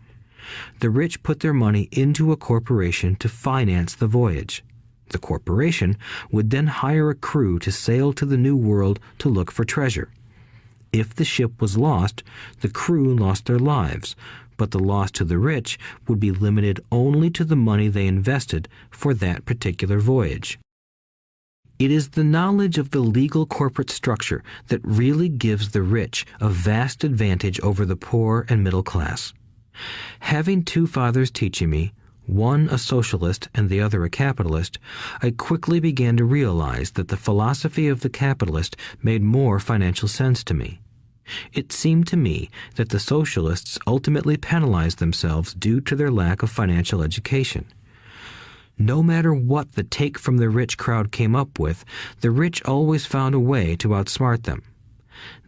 B: The rich put their money into a corporation to finance the voyage. The corporation would then hire a crew to sail to the New World to look for treasure. If the ship was lost, the crew lost their lives, but the loss to the rich would be limited only to the money they invested for that particular voyage. It is the knowledge of the legal corporate structure that really gives the rich a vast advantage over the poor and middle class. Having two fathers teaching me, one a socialist and the other a capitalist, I quickly began to realize that the philosophy of the capitalist made more financial sense to me. It seemed to me that the socialists ultimately penalized themselves due to their lack of financial education. No matter what the take from the rich crowd came up with, the rich always found a way to outsmart them.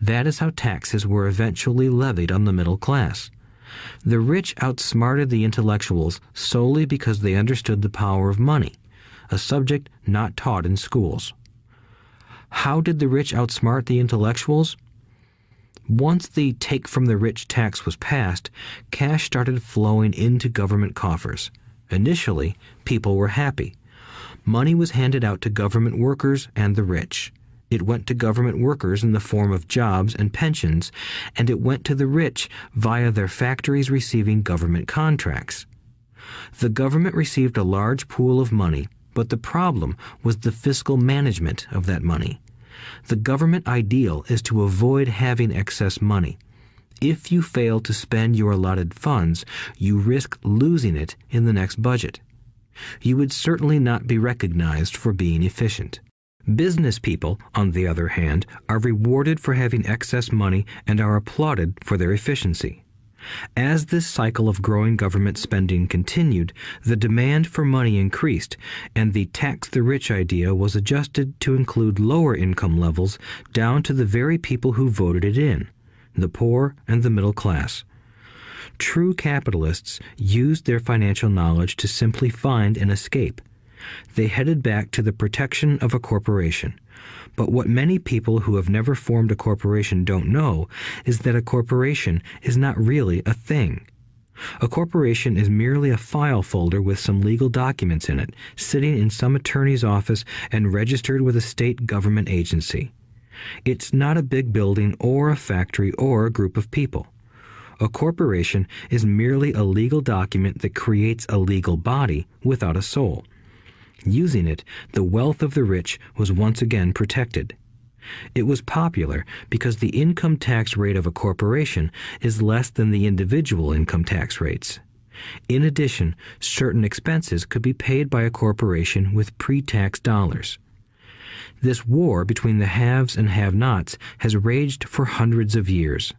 B: That is how taxes were eventually levied on the middle class. The rich outsmarted the intellectuals solely because they understood the power of money, a subject not taught in schools. How did the rich outsmart the intellectuals? Once the take from the rich tax was passed, cash started flowing into government coffers. Initially, people were happy. Money was handed out to government workers and the rich. It went to government workers in the form of jobs and pensions, and it went to the rich via their factories receiving government contracts. The government received a large pool of money, but the problem was the fiscal management of that money. The government ideal is to avoid having excess money. If you fail to spend your allotted funds, you risk losing it in the next budget. You would certainly not be recognized for being efficient. Business people, on the other hand, are rewarded for having excess money and are applauded for their efficiency. As this cycle of growing government spending continued, the demand for money increased, and the tax the rich idea was adjusted to include lower income levels down to the very people who voted it in, the poor and the middle class. True capitalists used their financial knowledge to simply find an escape. They headed back to the protection of a corporation. But what many people who have never formed a corporation don't know is that a corporation is not really a thing. A corporation is merely a file folder with some legal documents in it, sitting in some attorney's office and registered with a state government agency. It's not a big building or a factory or a group of people. A corporation is merely a legal document that creates a legal body without a soul. Using it, the wealth of the rich was once again protected. It was popular because the income tax rate of a corporation is less than the individual income tax rates. In addition, certain expenses could be paid by a corporation with pre-tax dollars. This war between the haves and have-nots has raged for hundreds of years.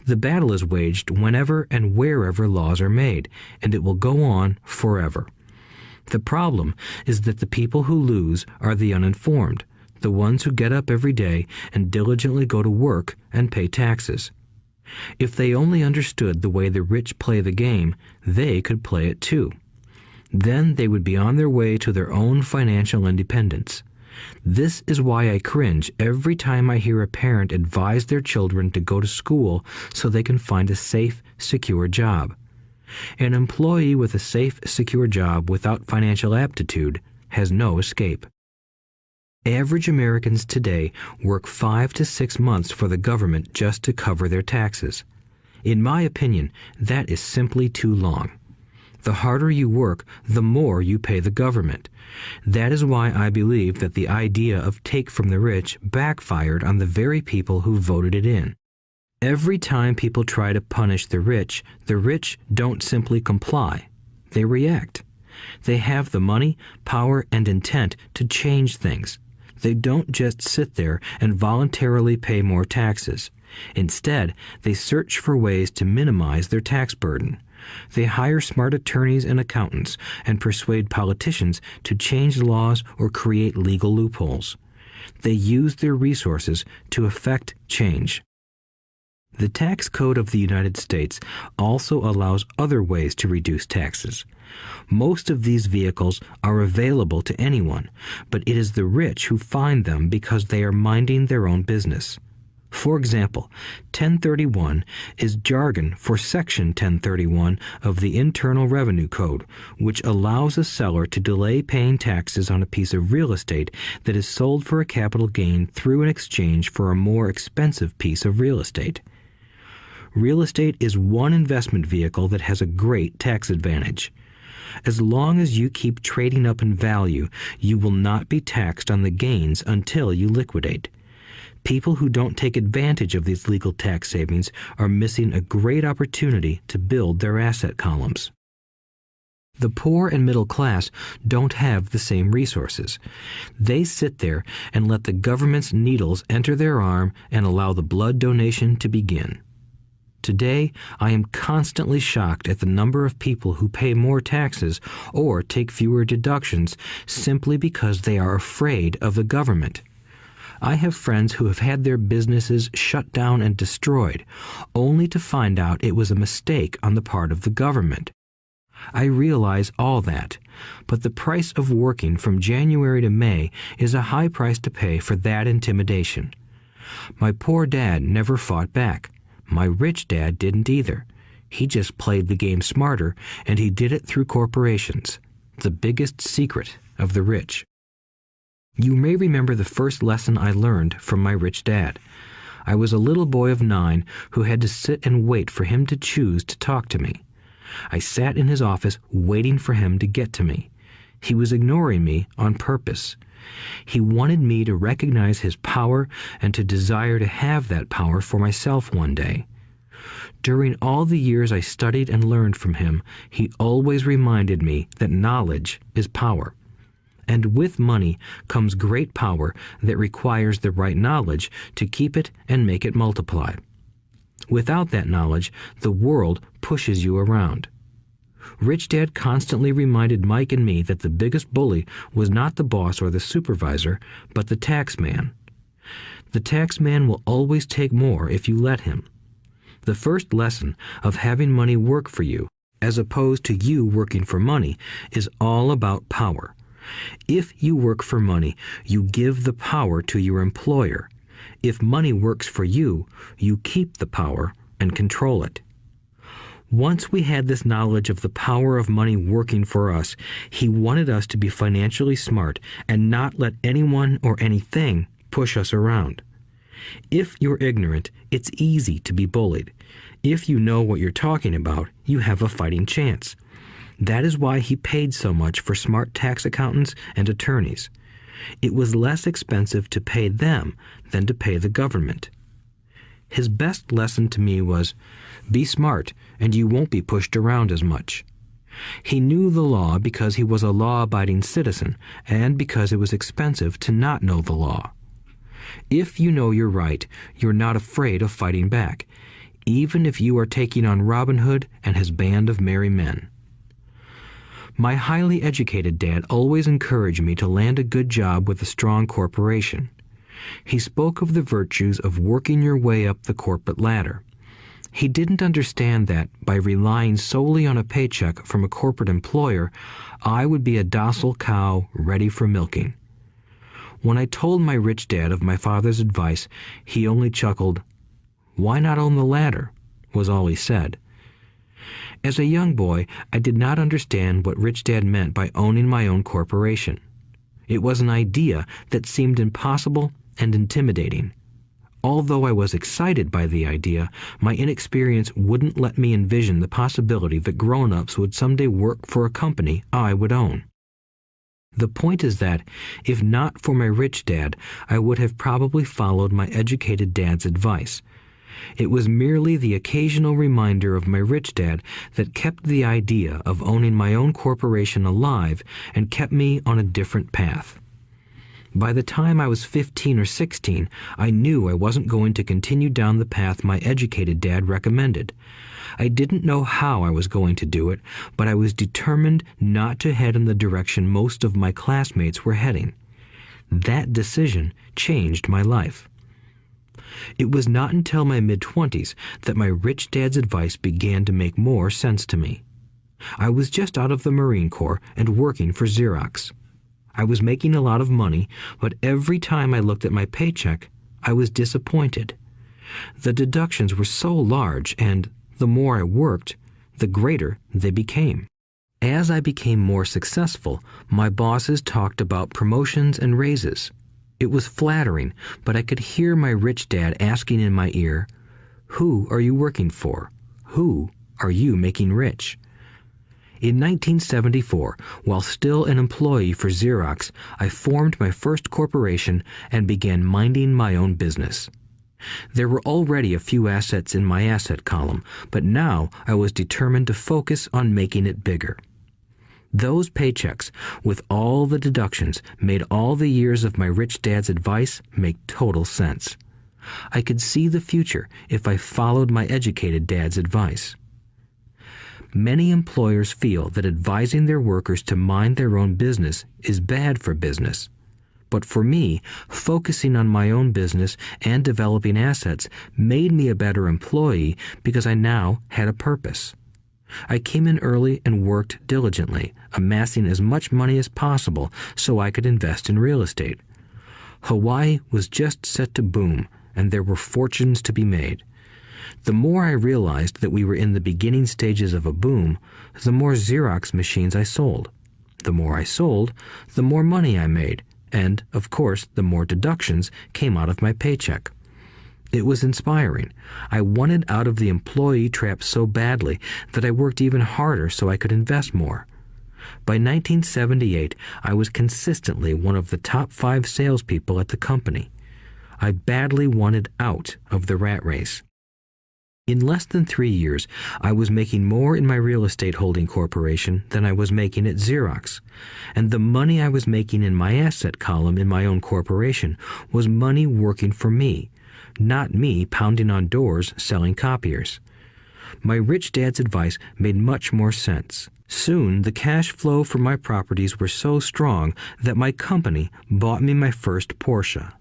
B: The battle is waged whenever and wherever laws are made, and it will go on forever. The problem is that the people who lose are the uninformed, the ones who get up every day and diligently go to work and pay taxes. If they only understood the way the rich play the game, they could play it too. Then they would be on their way to their own financial independence. This is why I cringe every time I hear a parent advise their children to go to school so they can find a safe, secure job. An employee with a safe, secure job without financial aptitude has no escape. Average Americans today work 5 to 6 months for the government just to cover their taxes. In my opinion, that is simply too long. The harder you work, the more you pay the government. That is why I believe that the idea of take from the rich backfired on the very people who voted it in. Every time people try to punish the rich don't simply comply. They react. They have the money, power, and intent to change things. They don't just sit there and voluntarily pay more taxes. Instead, they search for ways to minimize their tax burden. They hire smart attorneys and accountants and persuade politicians to change laws or create legal loopholes. They use their resources to effect change. The tax code of the United States also allows other ways to reduce taxes. Most of these vehicles are available to anyone, but it is the rich who find them because they are minding their own business. For example, 1031 is jargon for Section 1031 of the Internal Revenue Code, which allows a seller to delay paying taxes on a piece of real estate that is sold for a capital gain through an exchange for a more expensive piece of real estate. Real estate is one investment vehicle that has a great tax advantage. As long as you keep trading up in value, you will not be taxed on the gains until you liquidate. People who don't take advantage of these legal tax savings are missing a great opportunity to build their asset columns. The poor and middle class don't have the same resources. They sit there and let the government's needles enter their arm and allow the blood donation to begin. Today, I am constantly shocked at the number of people who pay more taxes or take fewer deductions simply because they are afraid of the government. I have friends who have had their businesses shut down and destroyed, only to find out it was a mistake on the part of the government. I realize all that, but the price of working from January to May is a high price to pay for that intimidation. My poor dad never fought back. My rich dad didn't either. He just played the game smarter, and he did it through corporations. the biggest secret of the rich. You may remember the first lesson I learned from my rich dad. I was a little boy of 9 who had to sit and wait for him to choose to talk to me. I sat in his office waiting for him to get to me. He was ignoring me on purpose. He wanted me to recognize his power and to desire to have that power for myself one day. During all the years I studied and learned from him, he always reminded me that knowledge is power. And with money comes great power that requires the right knowledge to keep it and make it multiply. Without that knowledge, the world pushes you around. Rich Dad constantly reminded Mike and me that the biggest bully was not the boss or the supervisor, but the tax man. The tax man will always take more if you let him. The first lesson of having money work for you, as opposed to you working for money, is all about power. If you work for money, you give the power to your employer. If money works for you, you keep the power and control it. Once we had this knowledge of the power of money working for us, he wanted us to be financially smart and not let anyone or anything push us around. If you're ignorant, it's easy to be bullied. If you know what you're talking about, you have a fighting chance. That is why he paid so much for smart tax accountants and attorneys. It was less expensive to pay them than to pay the government. His best lesson to me was, be smart and you won't be pushed around as much. He knew the law because he was a law-abiding citizen and because it was expensive to not know the law. If you know you're right, you're not afraid of fighting back, even if you are taking on Robin Hood and his band of merry men. My highly educated dad always encouraged me to land a good job with a strong corporation. He spoke of the virtues of working your way up the corporate ladder. He didn't understand that, by relying solely on a paycheck from a corporate employer, I would be a docile cow ready for milking. When I told my rich dad of my father's advice, he only chuckled. "Why not own the ladder?" was all he said. As a young boy, I did not understand what Rich Dad meant by owning my own corporation. It was an idea that seemed impossible and intimidating. Although I was excited by the idea, my inexperience wouldn't let me envision the possibility that grown-ups would someday work for a company I would own. The point is that, if not for my rich dad, I would have probably followed my educated dad's advice. It was merely the occasional reminder of my rich dad that kept the idea of owning my own corporation alive and kept me on a different path. By the time I was 15 or 16, I knew I wasn't going to continue down the path my educated dad recommended. I didn't know how I was going to do it, but I was determined not to head in the direction most of my classmates were heading. That decision changed my life. It was not until my mid-20s that my rich dad's advice began to make more sense to me. I was just out of the Marine Corps and working for Xerox. I was making a lot of money, but every time I looked at my paycheck, I was disappointed. The deductions were so large, and the more I worked, the greater they became. As I became more successful, my bosses talked about promotions and raises. It was flattering, but I could hear my rich dad asking in my ear, "Who are you working for? Who are you making rich?" In 1974, while still an employee for Xerox, I formed my first corporation and began minding my own business. There were already a few assets in my asset column, but now I was determined to focus on making it bigger. Those paychecks, with all the deductions, made all the years of my rich dad's advice make total sense. I could see the future if I followed my educated dad's advice. Many employers feel that advising their workers to mind their own business is bad for business. But for me, focusing on my own business and developing assets made me a better employee because I now had a purpose. I came in early and worked diligently, amassing as much money as possible so I could invest in real estate. Hawaii was just set to boom, and there were fortunes to be made. The more I realized that we were in the beginning stages of a boom, the more Xerox machines I sold. The more I sold, the more money I made, and, of course, the more deductions came out of my paycheck. It was inspiring. I wanted out of the employee trap so badly that I worked even harder so I could invest more. By 1978, I was consistently one of the top 5 salespeople at the company. I badly wanted out of the rat race. In less than 3 years, I was making more in my real estate holding corporation than I was making at Xerox, and the money I was making in my asset column in my own corporation was money working for me, not me pounding on doors selling copiers. My rich dad's advice made much more sense. Soon, the cash flow from my properties were so strong that my company bought me my first Porsche.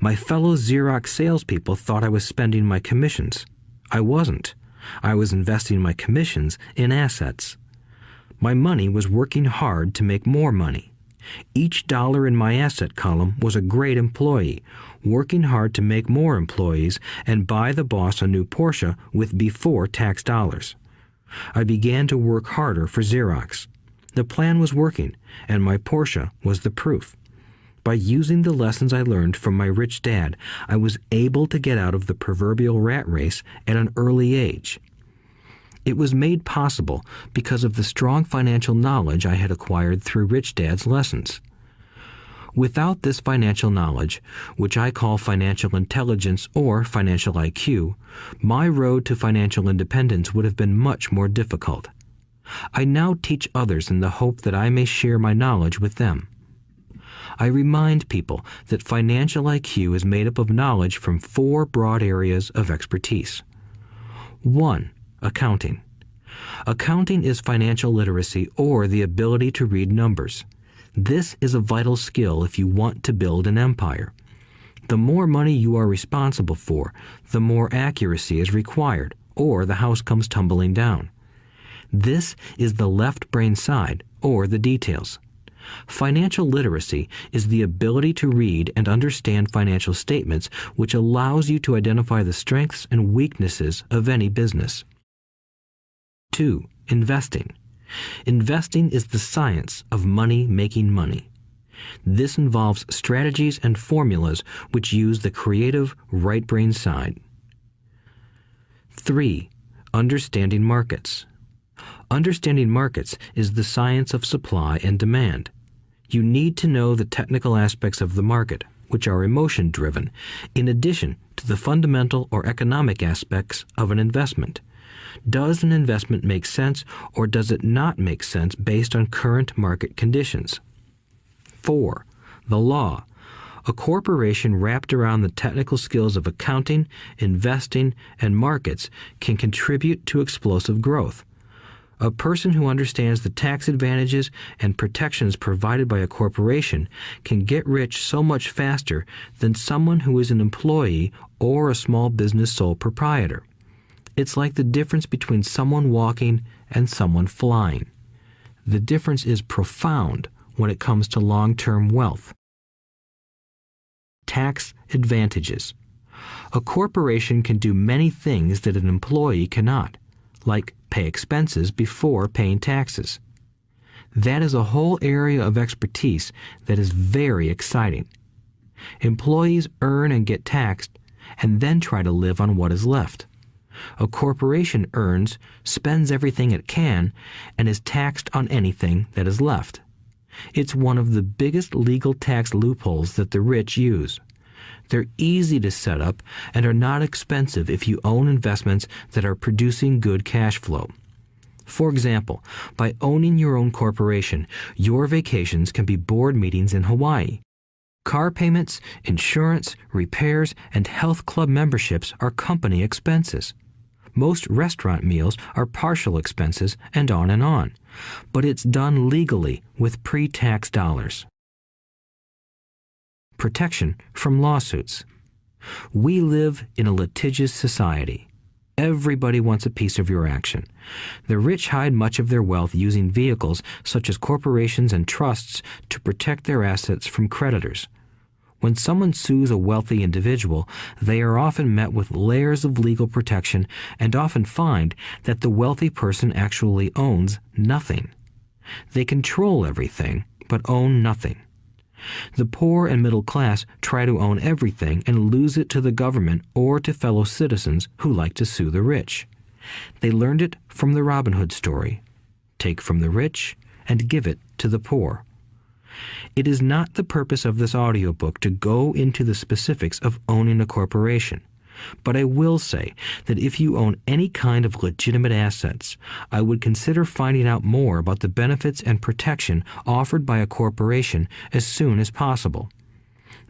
B: My fellow Xerox salespeople thought I was spending my commissions. I wasn't. I was investing my commissions in assets. My money was working hard to make more money. Each dollar in my asset column was a great employee, working hard to make more employees and buy the boss a new Porsche with before-tax dollars. I began to work harder for Xerox. The plan was working, and my Porsche was the proof. By using the lessons I learned from my rich dad, I was able to get out of the proverbial rat race at an early age. It was made possible because of the strong financial knowledge I had acquired through Rich Dad's lessons. Without this financial knowledge, which I call financial intelligence or financial IQ, my road to financial independence would have been much more difficult. I now teach others in the hope that I may share my knowledge with them. I remind people that financial IQ is made up of knowledge from 4 broad areas of expertise. 1. Accounting. Accounting is financial literacy or the ability to read numbers. This is a vital skill if you want to build an empire. The more money you are responsible for, the more accuracy is required, or the house comes tumbling down. This is the left brain side, or the details. Financial literacy is the ability to read and understand financial statements, which allows you to identify the strengths and weaknesses of any business. 2. Investing. Investing is the science of money making money. This involves strategies and formulas which use the creative right brain side. 3. Understanding markets. Understanding markets is the science of supply and demand. You need to know the technical aspects of the market, which are emotion-driven, in addition to the fundamental or economic aspects of an investment. Does an investment make sense or does it not make sense based on current market conditions? 4. The law. A corporation wrapped around the technical skills of accounting, investing, and markets can contribute to explosive growth. A person who understands the tax advantages and protections provided by a corporation can get rich so much faster than someone who is an employee or a small business sole proprietor. It's like the difference between someone walking and someone flying. The difference is profound when it comes to long-term wealth. Tax advantages. A corporation can do many things that an employee cannot, like pay expenses before paying taxes. That is a whole area of expertise that is very exciting. Employees earn and get taxed, and then try to live on what is left. A corporation earns, spends everything it can, and is taxed on anything that is left. It's one of the biggest legal tax loopholes that the rich use. They're easy to set up and are not expensive if you own investments that are producing good cash flow. For example, by owning your own corporation, your vacations can be board meetings in Hawaii. Car payments, insurance, repairs, and health club memberships are company expenses. Most restaurant meals are partial expenses, and on. But it's done legally with pre-tax dollars. Protection from lawsuits. We live in a litigious society. Everybody wants a piece of your action. The rich hide much of their wealth using vehicles such as corporations and trusts to protect their assets from creditors. When someone sues a wealthy individual, they are often met with layers of legal protection and often find that the wealthy person actually owns nothing. They control everything, but own nothing. The poor and middle class try to own everything and lose it to the government or to fellow citizens who like to sue the rich. They learned it from the Robin Hood story. Take from the rich and give it to the poor. It is not the purpose of this audiobook to go into the specifics of owning a corporation, but I will say that if you own any kind of legitimate assets, I would consider finding out more about the benefits and protection offered by a corporation as soon as possible.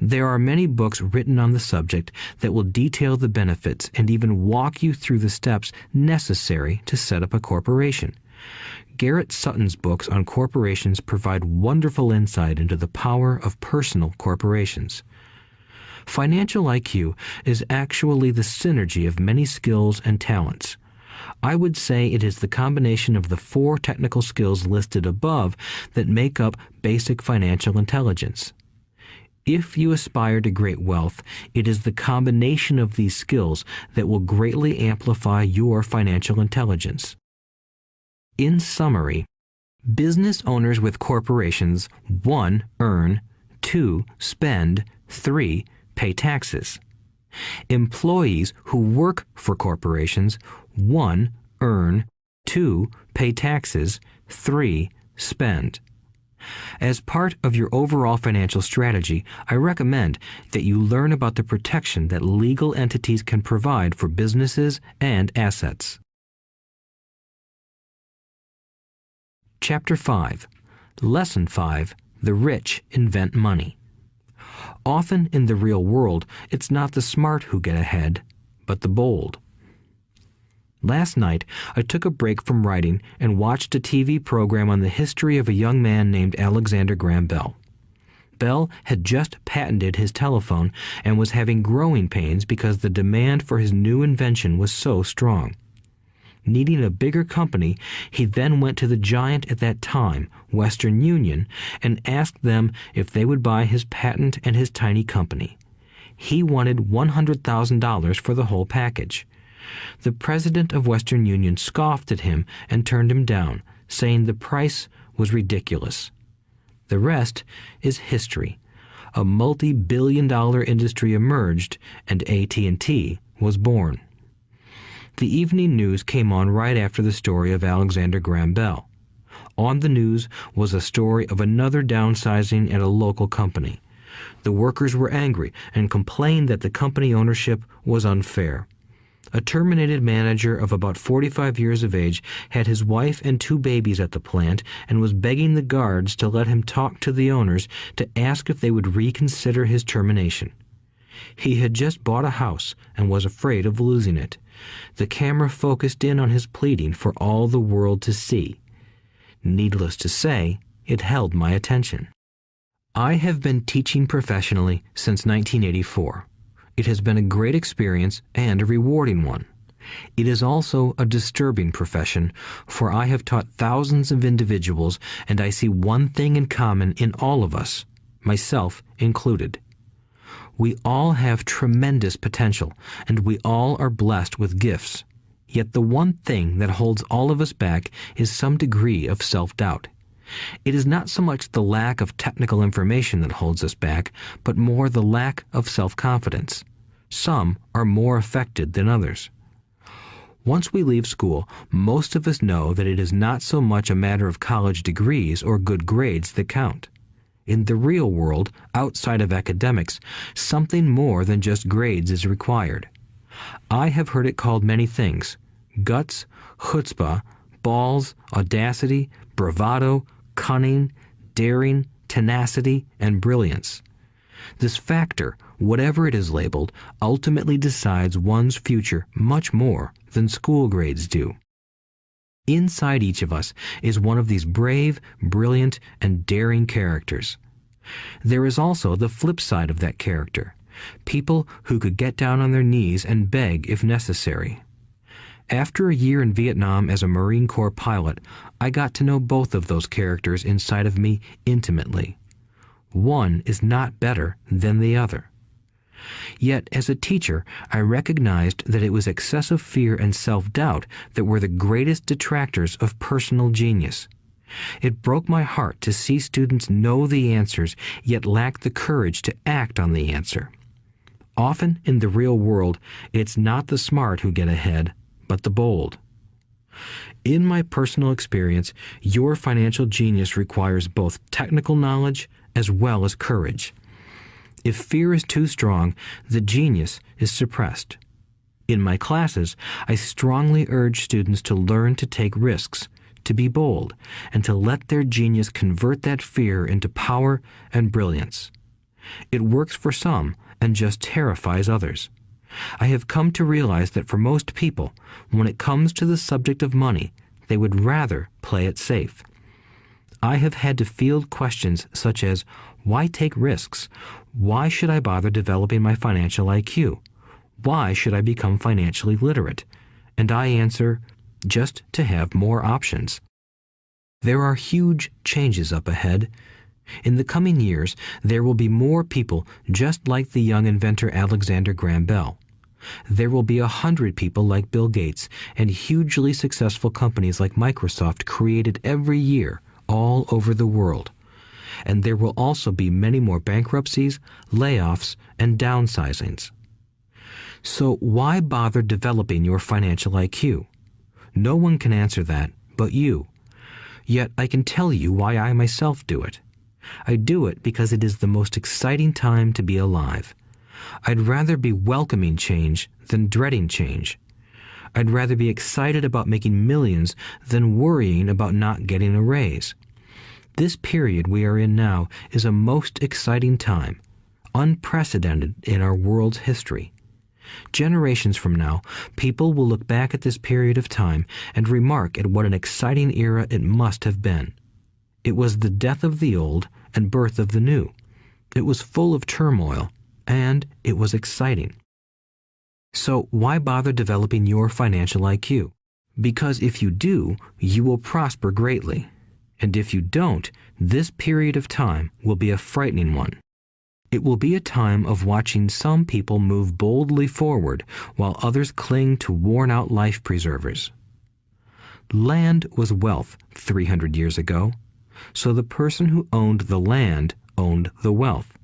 B: There are many books written on the subject that will detail the benefits and even walk you through the steps necessary to set up a corporation. Garrett Sutton's books on corporations provide wonderful insight into the power of personal corporations. Financial IQ is actually the synergy of many skills and talents. I would say it is the combination of the 4 technical skills listed above that make up basic financial intelligence. If you aspire to great wealth, it is the combination of these skills that will greatly amplify your financial intelligence. In summary, business owners with corporations 1. Earn, 2. Spend, 3. Pay taxes. Employees who work for corporations 1. Earn, 2. Pay taxes, 3. Spend. As part of your overall financial strategy, I recommend that you learn about the protection that legal entities can provide for businesses and assets. Chapter 5. Lesson 5. The rich invent money. Often in the real world, it's not the smart who get ahead, but the bold. Last night, I took a break from writing and watched a TV program on the history of a young man named Alexander Graham Bell. Bell had just patented his telephone and was having growing pains because the demand for his new invention was so strong. Needing a bigger company, he then went to the giant at that time, Western Union, and asked them if they would buy his patent and his tiny company. He wanted $100,000 for the whole package. The president of Western Union scoffed at him and turned him down, saying the price was ridiculous. The rest is history. A multi-billion-dollar industry emerged, and AT&T was born. The evening news came on right after the story of Alexander Graham Bell. On the news was a story of another downsizing at a local company. The workers were angry and complained that the company ownership was unfair. A terminated manager of about 45 years of age had his wife and 2 babies at the plant and was begging the guards to let him talk to the owners to ask if they would reconsider his termination. He had just bought a house and was afraid of losing it. The camera focused in on his pleading for all the world to see. Needless to say, it held my attention. I have been teaching professionally since 1984. It has been a great experience and a rewarding one. It is also a disturbing profession, for I have taught thousands of individuals and I see one thing in common in all of us, myself included. We all have tremendous potential, and we all are blessed with gifts. Yet the one thing that holds all of us back is some degree of self-doubt. It is not so much the lack of technical information that holds us back, but more the lack of self-confidence. Some are more affected than others. Once we leave school, most of us know that it is not so much a matter of college degrees or good grades that count. In the real world, outside of academics, something more than just grades is required. I have heard it called many things: guts, chutzpah, balls, audacity, bravado, cunning, daring, tenacity, and brilliance. This factor, whatever it is labeled, ultimately decides one's future much more than school grades do. Inside each of us is one of these brave, brilliant, and daring characters. There is also the flip side of that character, people who could get down on their knees and beg if necessary. After a year in Vietnam as a Marine Corps pilot, I got to know both of those characters inside of me intimately. One is not better than the other. Yet, as a teacher, I recognized that it was excessive fear and self-doubt that were the greatest detractors of personal genius. It broke my heart to see students know the answers, yet lack the courage to act on the answer. Often in the real world, it's not the smart who get ahead, but the bold. In my personal experience, your financial genius requires both technical knowledge as well as courage. If fear is too strong, the genius is suppressed. In my classes, I strongly urge students to learn to take risks, to be bold, and to let their genius convert that fear into power and brilliance. It works for some and just terrifies others. I have come to realize that for most people, when it comes to the subject of money, they would rather play it safe. I have had to field questions such as, why take risks? Why should I bother developing my financial IQ? Why should I become financially literate? And I answer, just to have more options. There are huge changes up ahead. In the coming years, there will be more people just like the young inventor Alexander Graham Bell. There will be 100 people like Bill Gates and hugely successful companies like Microsoft created every year all over the world. And there will also be many more bankruptcies, layoffs, and downsizings. So why bother developing your financial IQ? No one can answer that but you. Yet I can tell you why I myself do it. I do it because it is the most exciting time to be alive. I'd rather be welcoming change than dreading change. I'd rather be excited about making millions than worrying about not getting a raise. This period we are in now is a most exciting time, unprecedented in our world's history. Generations from now, people will look back at this period of time and remark at what an exciting era it must have been. It was the death of the old and birth of the new. It was full of turmoil, and it was exciting. So why bother developing your financial IQ? Because if you do, you will prosper greatly. And if you don't, this period of time will be a frightening one. It will be a time of watching some people move boldly forward while others cling to worn-out life preservers. Land was wealth 300 years ago, so the person who owned the land owned the wealth.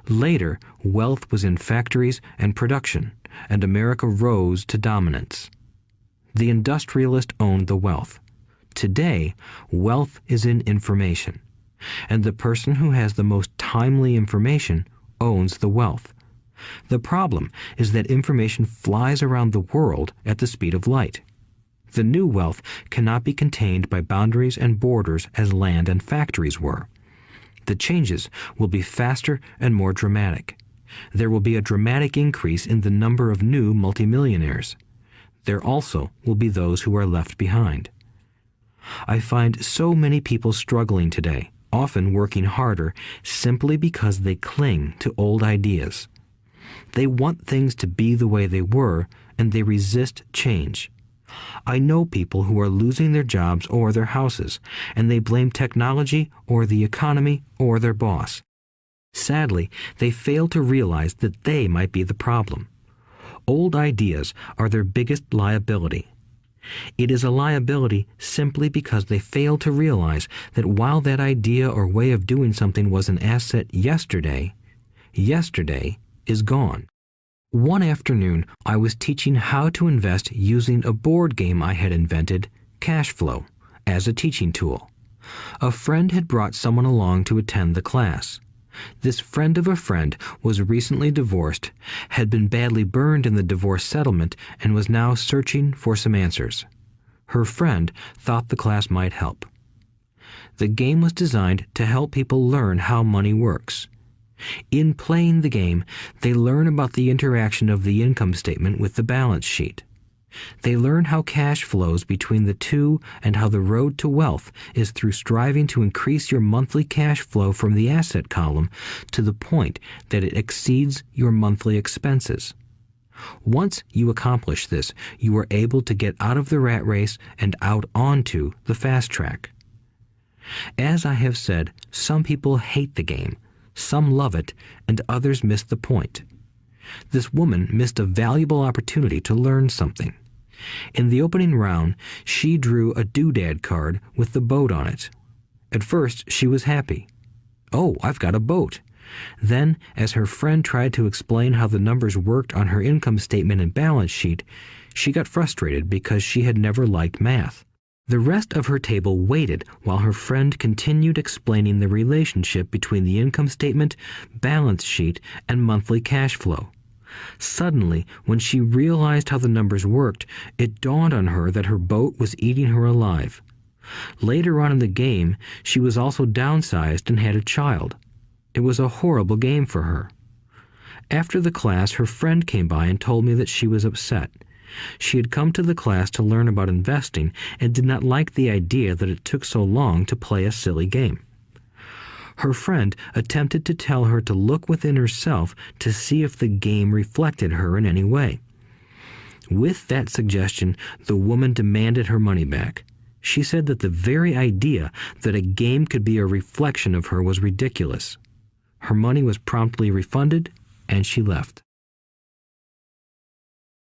B: Later, wealth was in factories and production, and America rose to dominance. The industrialist owned the wealth. Today, wealth is in information, and the person who has the most timely information owns the wealth. The problem is that information flies around the world at the speed of light. The new wealth cannot be contained by boundaries and borders as land and factories were. The changes will be faster and more dramatic. There will be a dramatic increase in the number of new multimillionaires. There also will be those who are left behind. I find so many people struggling today, often working harder, simply because they cling to old ideas. They want things to be the way they were, and they resist change. I know people who are losing their jobs or their houses, and they blame technology or the economy or their boss. Sadly, they fail to realize that they might be the problem. Old ideas are their biggest liability. It is a liability simply because they fail to realize that while that idea or way of doing something was an asset yesterday, yesterday is gone. One afternoon, I was teaching how to invest using a board game I had invented, Cash Flow, as a teaching tool. A friend had brought someone along to attend the class. This friend of a friend was recently divorced, had been badly burned in the divorce settlement, and was now searching for some answers. Her friend thought the class might help. The game was designed to help people learn how money works. In playing the game, they learn about the interaction of the income statement with the balance sheet. They learn how cash flows between the two and how the road to wealth is through striving to increase your monthly cash flow from the asset column to the point that it exceeds your monthly expenses. Once you accomplish this, you are able to get out of the rat race and out onto the fast track. As I have said, some people hate the game, some love it, and others miss the point. This woman missed a valuable opportunity to learn something. In the opening round, she drew a doodad card with the boat on it. At first, she was happy. "Oh, I've got a boat." Then, as her friend tried to explain how the numbers worked on her income statement and balance sheet, she got frustrated because she had never liked math. The rest of her table waited while her friend continued explaining the relationship between the income statement, balance sheet, and monthly cash flow. Suddenly, when she realized how the numbers worked, it dawned on her that her boat was eating her alive. Later on in the game, she was also downsized and had a child. It was a horrible game for her. After the class, her friend came by and told me that she was upset. She had come to the class to learn about investing and did not like the idea that it took so long to play a silly game. Her friend attempted to tell her to look within herself to see if the game reflected her in any way. With that suggestion, the woman demanded her money back. She said that the very idea that a game could be a reflection of her was ridiculous. Her money was promptly refunded, and she left.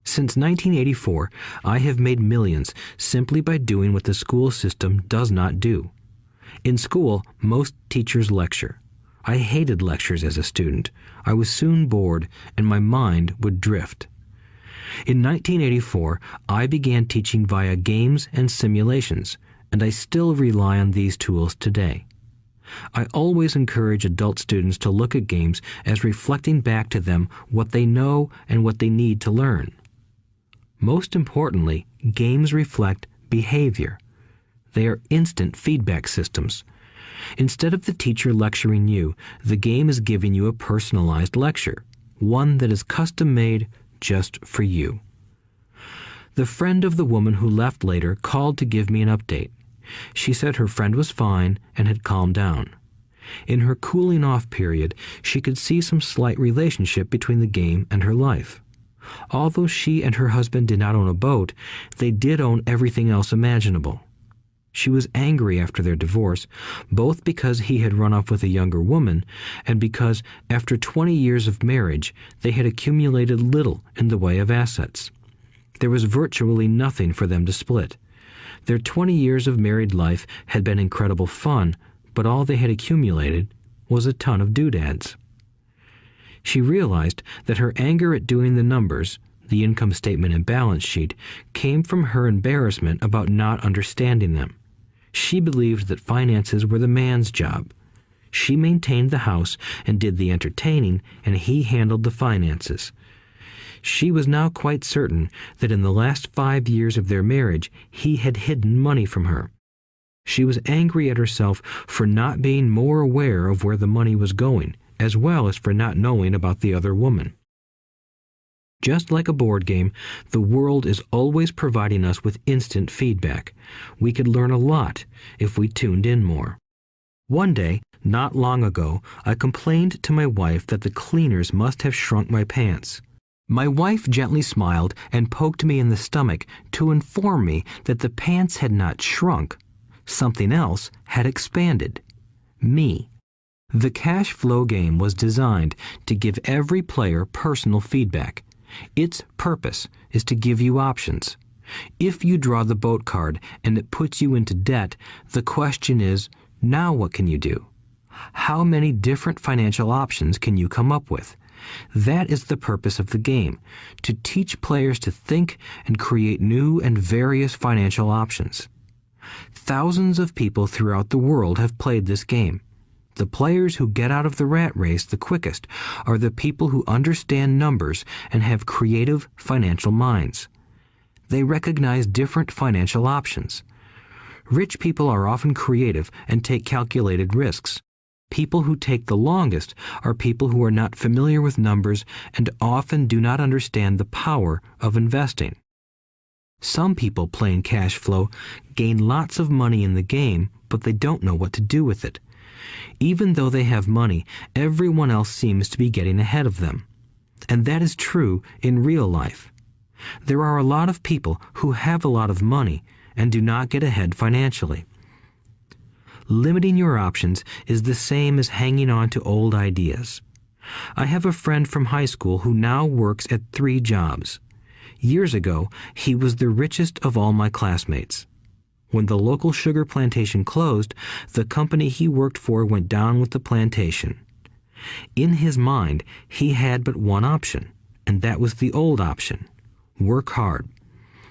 B: Since 1984, I have made millions simply by doing what the school system does not do. In school, most teachers lecture. I hated lectures as a student. I was soon bored, and my mind would drift. In 1984, I began teaching via games and simulations, and I still rely on these tools today. I always encourage adult students to look at games as reflecting back to them what they know and what they need to learn. Most importantly, games reflect behavior. They are instant feedback systems. Instead of the teacher lecturing you, the game is giving you a personalized lecture, one that is custom-made just for you. The friend of the woman who left later called to give me an update. She said her friend was fine and had calmed down. In her cooling off period, she could see some slight relationship between the game and her life. Although she and her husband did not own a boat, they did own everything else imaginable. She was angry after their divorce, both because he had run off with a younger woman and because, after 20 years of marriage, they had accumulated little in the way of assets. There was virtually nothing for them to split. Their 20 years of married life had been incredible fun, but all they had accumulated was a ton of doodads. She realized that her anger at doing the numbers, the income statement and balance sheet, came from her embarrassment about not understanding them. She believed that finances were the man's job. She maintained the house and did the entertaining, and he handled the finances. She was now quite certain that in the last 5 years of their marriage, he had hidden money from her. She was angry at herself for not being more aware of where the money was going, as well as for not knowing about the other woman. Just like a board game, the world is always providing us with instant feedback. We could learn a lot if we tuned in more. One day, not long ago, I complained to my wife that the cleaners must have shrunk my pants. My wife gently smiled and poked me in the stomach to inform me that the pants had not shrunk. Something else had expanded. Me. The cash flow game was designed to give every player personal feedback. Its purpose is to give you options. If you draw the boat card and it puts you into debt, the question is, now what can you do? How many different financial options can you come up with? That is the purpose of the game, to teach players to think and create new and various financial options. Thousands of people throughout the world have played this game. The players who get out of the rat race the quickest are the people who understand numbers and have creative financial minds. They recognize different financial options. Rich people are often creative and take calculated risks. People who take the longest are people who are not familiar with numbers and often do not understand the power of investing. Some people playing cash flow gain lots of money in the game, but they don't know what to do with it. Even though they have money, everyone else seems to be getting ahead of them. And that is true in real life. There are a lot of people who have a lot of money and do not get ahead financially. Limiting your options is the same as hanging on to old ideas. I have a friend from high school who now works at 3 jobs. Years ago, he was the richest of all my classmates. When the local sugar plantation closed, the company he worked for went down with the plantation. In his mind, he had but one option, and that was the old option: work hard.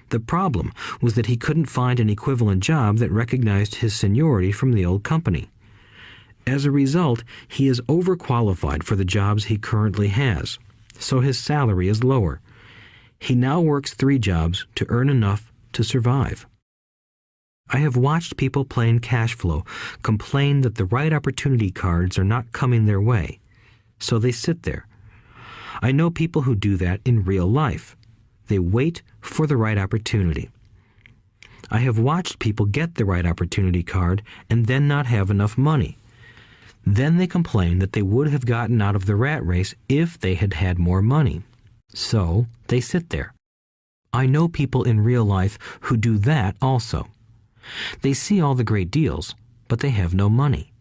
B: The problem was that he couldn't find an equivalent job that recognized his seniority from the old company. As a result, he is overqualified for the jobs he currently has, so his salary is lower. He now works 3 jobs to earn enough to survive. I have watched people playing cash flow complain that the right opportunity cards are not coming their way, so they sit there. I know people who do that in real life. They wait for the right opportunity. I have watched people get the right opportunity card and then not have enough money. Then they complain that they would have gotten out of the rat race if they had had more money. So they sit there. I know people in real life who do that also. They see all the great deals, but they have no money.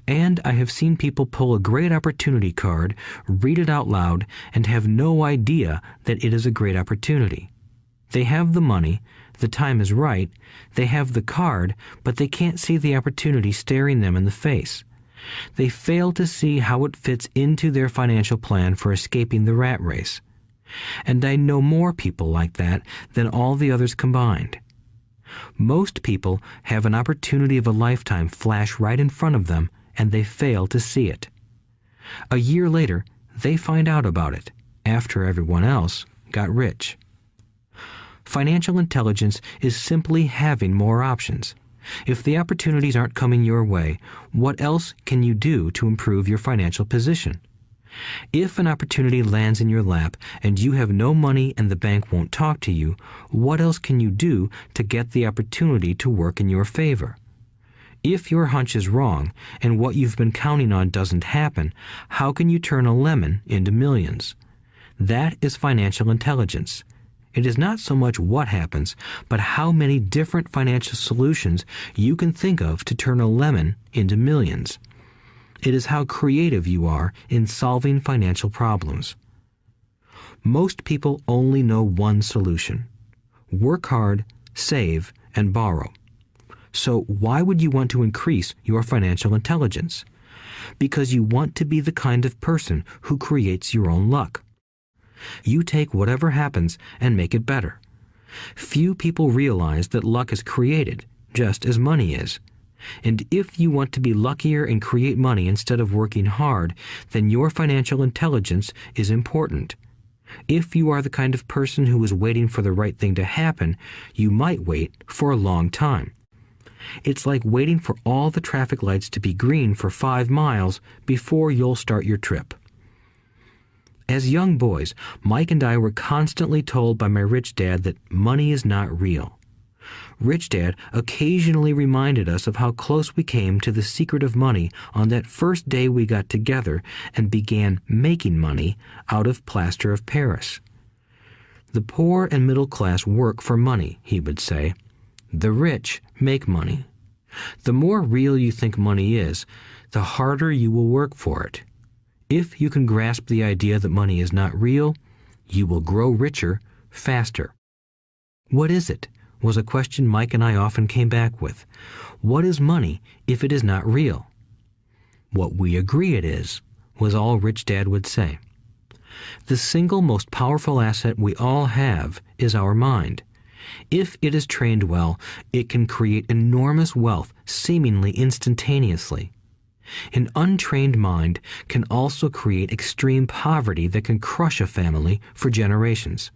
B: And I have seen people pull a great opportunity card, read it out loud, and have no idea that it is a great opportunity. They have the money, the time is right, they have the card, but they can't see the opportunity staring them in the face. They fail to see how it fits into their financial plan for escaping the rat race. And I know more people like that than all the others combined. Most people have an opportunity of a lifetime flash right in front of them, and they fail to see it. A year later, they find out about it, after everyone else got rich. Financial intelligence is simply having more options. If the opportunities aren't coming your way, what else can you do to improve your financial position? If an opportunity lands in your lap and you have no money and the bank won't talk to you, what else can you do to get the opportunity to work in your favor? If your hunch is wrong and what you've been counting on doesn't happen, how can you turn a lemon into millions? That is financial intelligence. It is not so much what happens, but how many different financial solutions you can think of to turn a lemon into millions. It is how creative you are in solving financial problems. Most people only know one solution: work hard, save, and borrow. So why would you want to increase your financial intelligence? Because you want to be the kind of person who creates your own luck. You take whatever happens and make it better. Few people realize that luck is created, just as money is. And if you want to be luckier and create money instead of working hard, then your financial intelligence is important. If you are the kind of person who is waiting for the right thing to happen, you might wait for a long time. It's like waiting for all the traffic lights to be green for 5 miles before you'll start your trip. As young boys, Mike and I were constantly told by my rich dad that money is not real. Rich Dad occasionally reminded us of how close we came to the secret of money on that first day we got together and began making money out of plaster of Paris. The poor and middle class work for money, he would say. The rich make money. The more real you think money is, the harder you will work for it. If you can grasp the idea that money is not real, you will grow richer faster. What is it? Was a question Mike and I often came back with. What is money if it is not real? What we agree it is, was all Rich Dad would say. The single most powerful asset we all have is our mind. If it is trained well, it can create enormous wealth seemingly instantaneously. An untrained mind can also create extreme poverty that can crush a family for generations.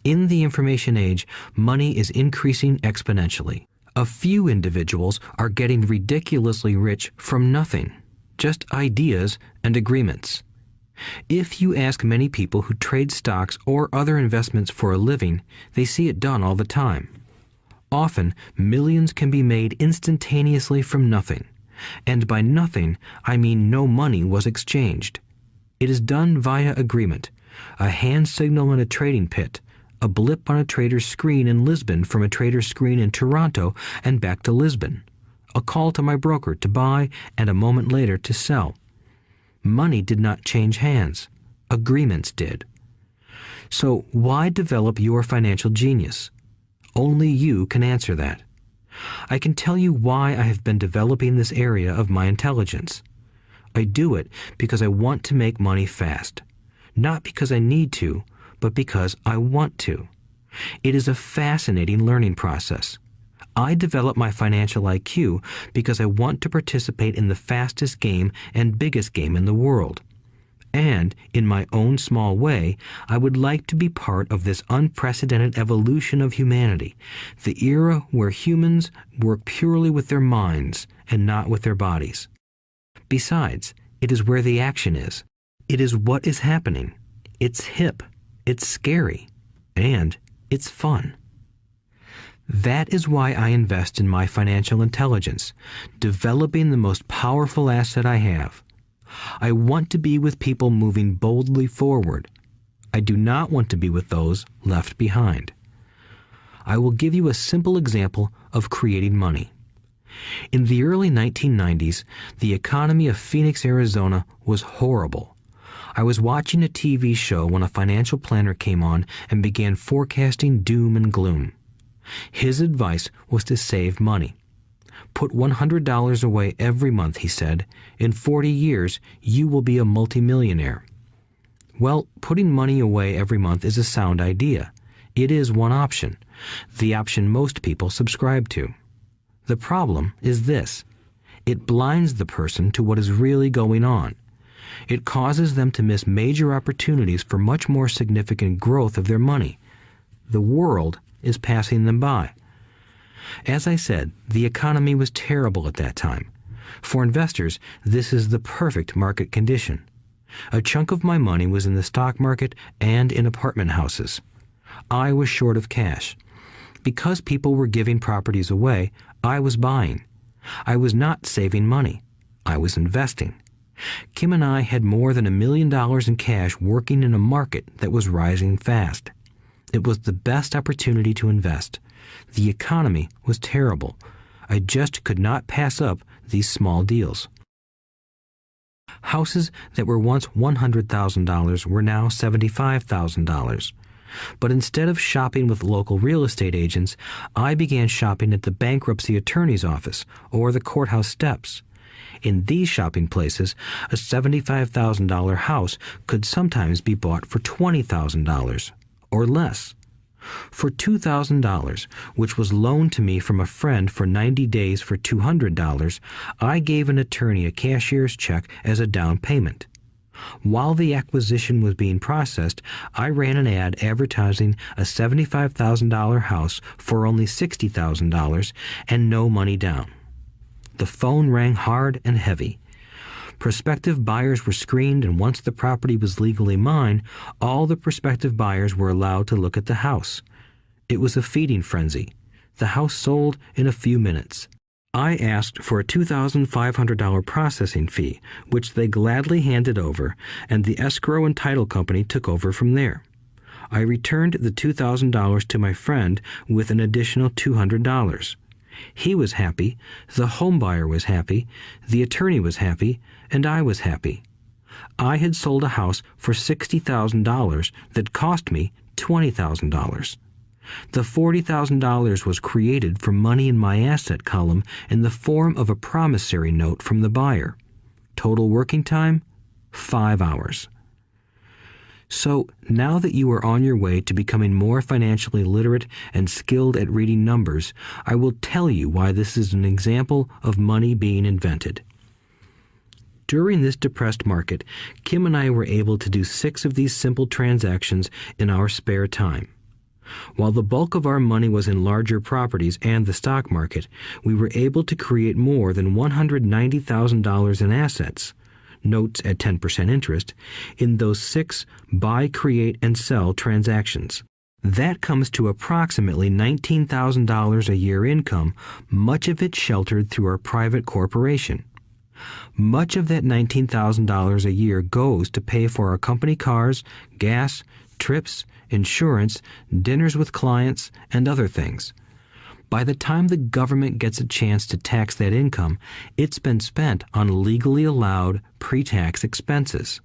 B: In the information age, money is increasing exponentially. A few individuals are getting ridiculously rich from nothing, just ideas and agreements. If you ask many people who trade stocks or other investments for a living, they see it done all the time. Often, millions can be made instantaneously from nothing. And by nothing, I mean no money was exchanged. It is done via agreement, a hand signal in a trading pit, a blip on a trader's screen in Lisbon from a trader's screen in Toronto and back to Lisbon, a call to my broker to buy and a moment later to sell. Money did not change hands. Agreements did. So why develop your financial genius? Only you can answer that. I can tell you why I have been developing this area of my intelligence. I do it because I want to make money fast. Not because I need to, but because I want to. It is a fascinating learning process. I develop my financial IQ because I want to participate in the fastest game and biggest game in the world. And, in my own small way, I would like to be part of this unprecedented evolution of humanity, the era where humans work purely with their minds and not with their bodies. Besides, it is where the action is. It is what is happening. It's hip, it's scary, and it's fun. That is why I invest in my financial intelligence, developing the most powerful asset I have. I want to be with people moving boldly forward. I do not want to be with those left behind. I will give you a simple example of creating money. In the early 1990s, the economy of Phoenix, Arizona was horrible. I was watching a TV show when a financial planner came on and began forecasting doom and gloom. His advice was to save money. Put $100 away every month, he said. In 40 years, you will be a multimillionaire. Well, putting money away every month is a sound idea. It is one option, the option most people subscribe to. The problem is this. It blinds the person to what is really going on. It causes them to miss major opportunities for much more significant growth of their money. The world is passing them by. As I said, the economy was terrible at that time. For investors, this is the perfect market condition. A chunk of my money was in the stock market and in apartment houses. I was short of cash. Because people were giving properties away, I was buying. I was not saving money. I was investing. Kim and I had more than $1 million in cash working in a market that was rising fast. It was the best opportunity to invest. The economy was terrible. I just could not pass up these small deals. Houses that were once $100,000 were now $75,000. But instead of shopping with local real estate agents, I began shopping at the bankruptcy attorney's office or the courthouse steps. In these shopping places, a $75,000 house could sometimes be bought for $20,000 or less. For $2,000, which was loaned to me from a friend for 90 days for $200, I gave an attorney a cashier's check as a down payment. While the acquisition was being processed, I ran an ad advertising a $75,000 house for only $60,000 and no money down. The phone rang hard and heavy. Prospective buyers were screened, and once the property was legally mine, all the prospective buyers were allowed to look at the house. It was a feeding frenzy. The house sold in a few minutes. I asked for a $2,500 processing fee, which they gladly handed over, and the escrow and title company took over from there. I returned the $2,000 to my friend with an additional $200. He was happy, the home buyer was happy, the attorney was happy, and I was happy. I had sold a house for $60,000 that cost me $20,000. The $40,000 was created from money in my asset column in the form of a promissory note from the buyer. Total working time, 5 hours. So, now that you are on your way to becoming more financially literate and skilled at reading numbers, I will tell you why this is an example of money being invented. During this depressed market, Kim and I were able to do 6 of these simple transactions in our spare time. While the bulk of our money was in larger properties and the stock market, we were able to create more than $190,000 in assets, notes at 10% interest, in those 6 buy, create, and sell transactions. That comes to approximately $19,000 a year income, much of it sheltered through our private corporation. Much of that $19,000 a year goes to pay for our company cars, gas, trips, insurance, dinners with clients, and other things. By the time the government gets a chance to tax that income, it's been spent on legally allowed pre-tax expenses.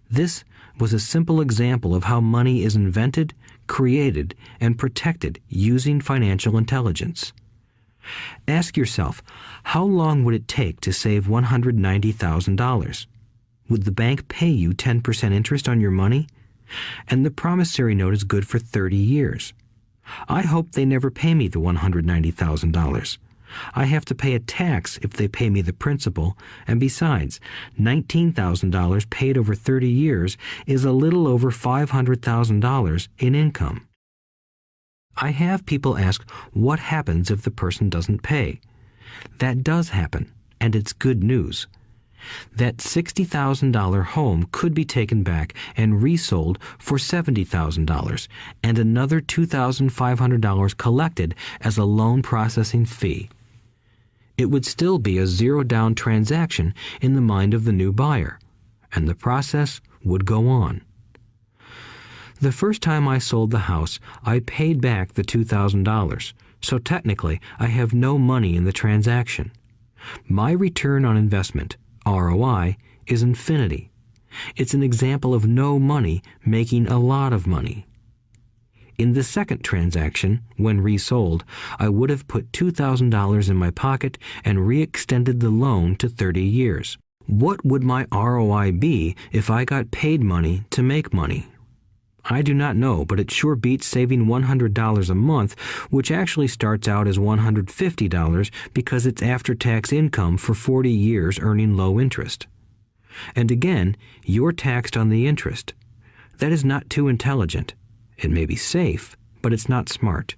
B: This was a simple example of how money is invented, created, and protected using financial intelligence. Ask yourself, how long would it take to save $190,000? Would the bank pay you 10% interest on your money? And the promissory note is good for 30 years. I hope they never pay me the $190,000. I have to pay a tax if they pay me the principal, and besides, $19,000 paid over 30 years is a little over $500,000 in income. I have people ask, what happens if the person doesn't pay? That does happen, and it's good news. That $60,000 home could be taken back and resold for $70,000 and another $2,500 collected as a loan processing fee. It would still be a zero-down transaction in the mind of the new buyer, and the process would go on. The first time I sold the house, I paid back the $2,000, so technically I have no money in the transaction. My return on investment, ROI, is infinity. It's an example of no money making a lot of money. In the second transaction, when resold, I would have put $2,000 in my pocket and re-extended the loan to 30 years. What would my ROI be if I got paid money to make money? I do not know, but it sure beats saving $100 a month, which actually starts out as $150 because it's after-tax income for 40 years earning low interest. And again, you're taxed on the interest. That is not too intelligent. It may be safe, but it's not smart.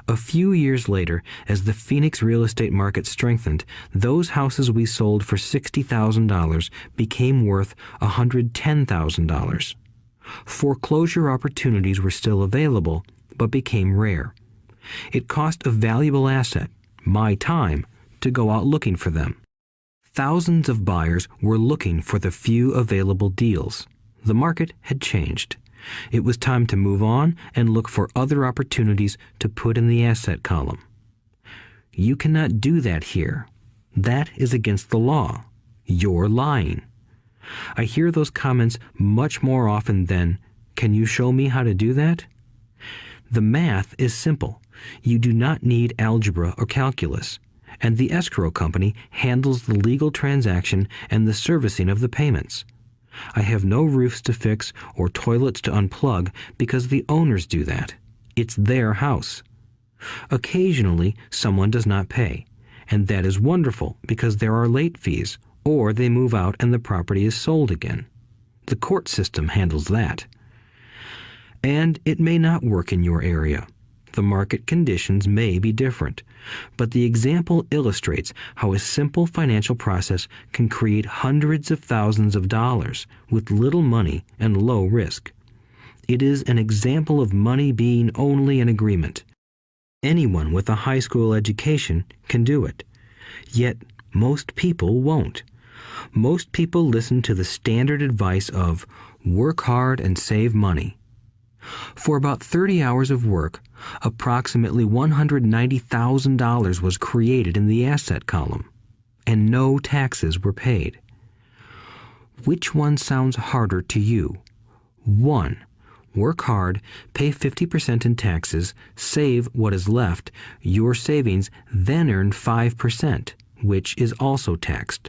B: A few years later, as the Phoenix real estate market strengthened, those houses we sold for $60,000 became worth $110,000. Foreclosure opportunities were still available, but became rare. It cost a valuable asset, my time, to go out looking for them. Thousands of buyers were looking for the few available deals. The market had changed. It was time to move on and look for other opportunities to put in the asset column. You cannot do that here. That is against the law. You're lying. I hear those comments much more often than, "Can you show me how to do that?" The math is simple. You do not need algebra or calculus, and the escrow company handles the legal transaction and the servicing of the payments. I have no roofs to fix or toilets to unplug because the owners do that. It's their house. Occasionally, someone does not pay, and that is wonderful because there are late fees, or they move out and the property is sold again. The court system handles that. And it may not work in your area. The market conditions may be different, but the example illustrates how a simple financial process can create hundreds of thousands of dollars with little money and low risk. It is an example of money being only an agreement. Anyone with a high school education can do it. Yet most people won't. Most people listen to the standard advice of work hard and save money. For about 30 hours of work, approximately $190,000 was created in the asset column, and no taxes were paid. Which one sounds harder to you? 1. Work hard, pay 50% in taxes, save what is left, your savings, then earn 5%, which is also taxed.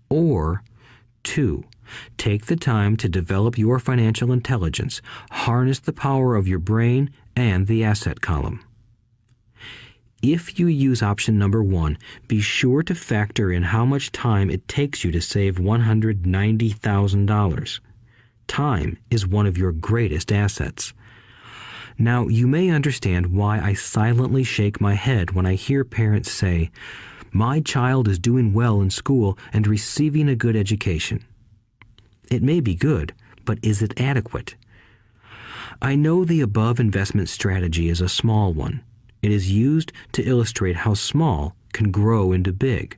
B: Or 2. Take the time to develop your financial intelligence, harness the power of your brain and the asset column. If you use option number 1, be sure to factor in how much time it takes you to save $190,000. Time is one of your greatest assets. Now, you may understand why I silently shake my head when I hear parents say, "My child is doing well in school and receiving a good education." It may be good, but is it adequate? I know the above investment strategy is a small one. It is used to illustrate how small can grow into big.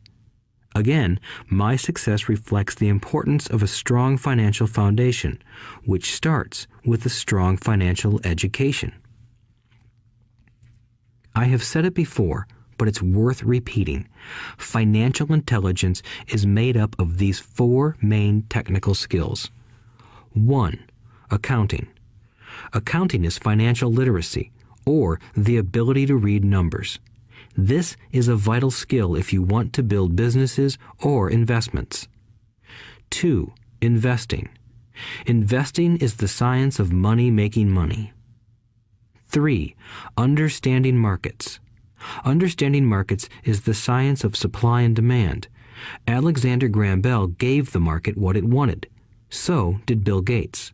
B: Again, my success reflects the importance of a strong financial foundation, which starts with a strong financial education. I have said it before, but it's worth repeating. Financial intelligence is made up of these 4 main technical skills. 1. Accounting. Accounting is financial literacy, or the ability to read numbers. This is a vital skill if you want to build businesses or investments. 2. Investing. Investing is the science of money making money. 3. Understanding markets. Understanding markets is the science of supply and demand. Alexander Graham Bell gave the market what it wanted. So did Bill Gates.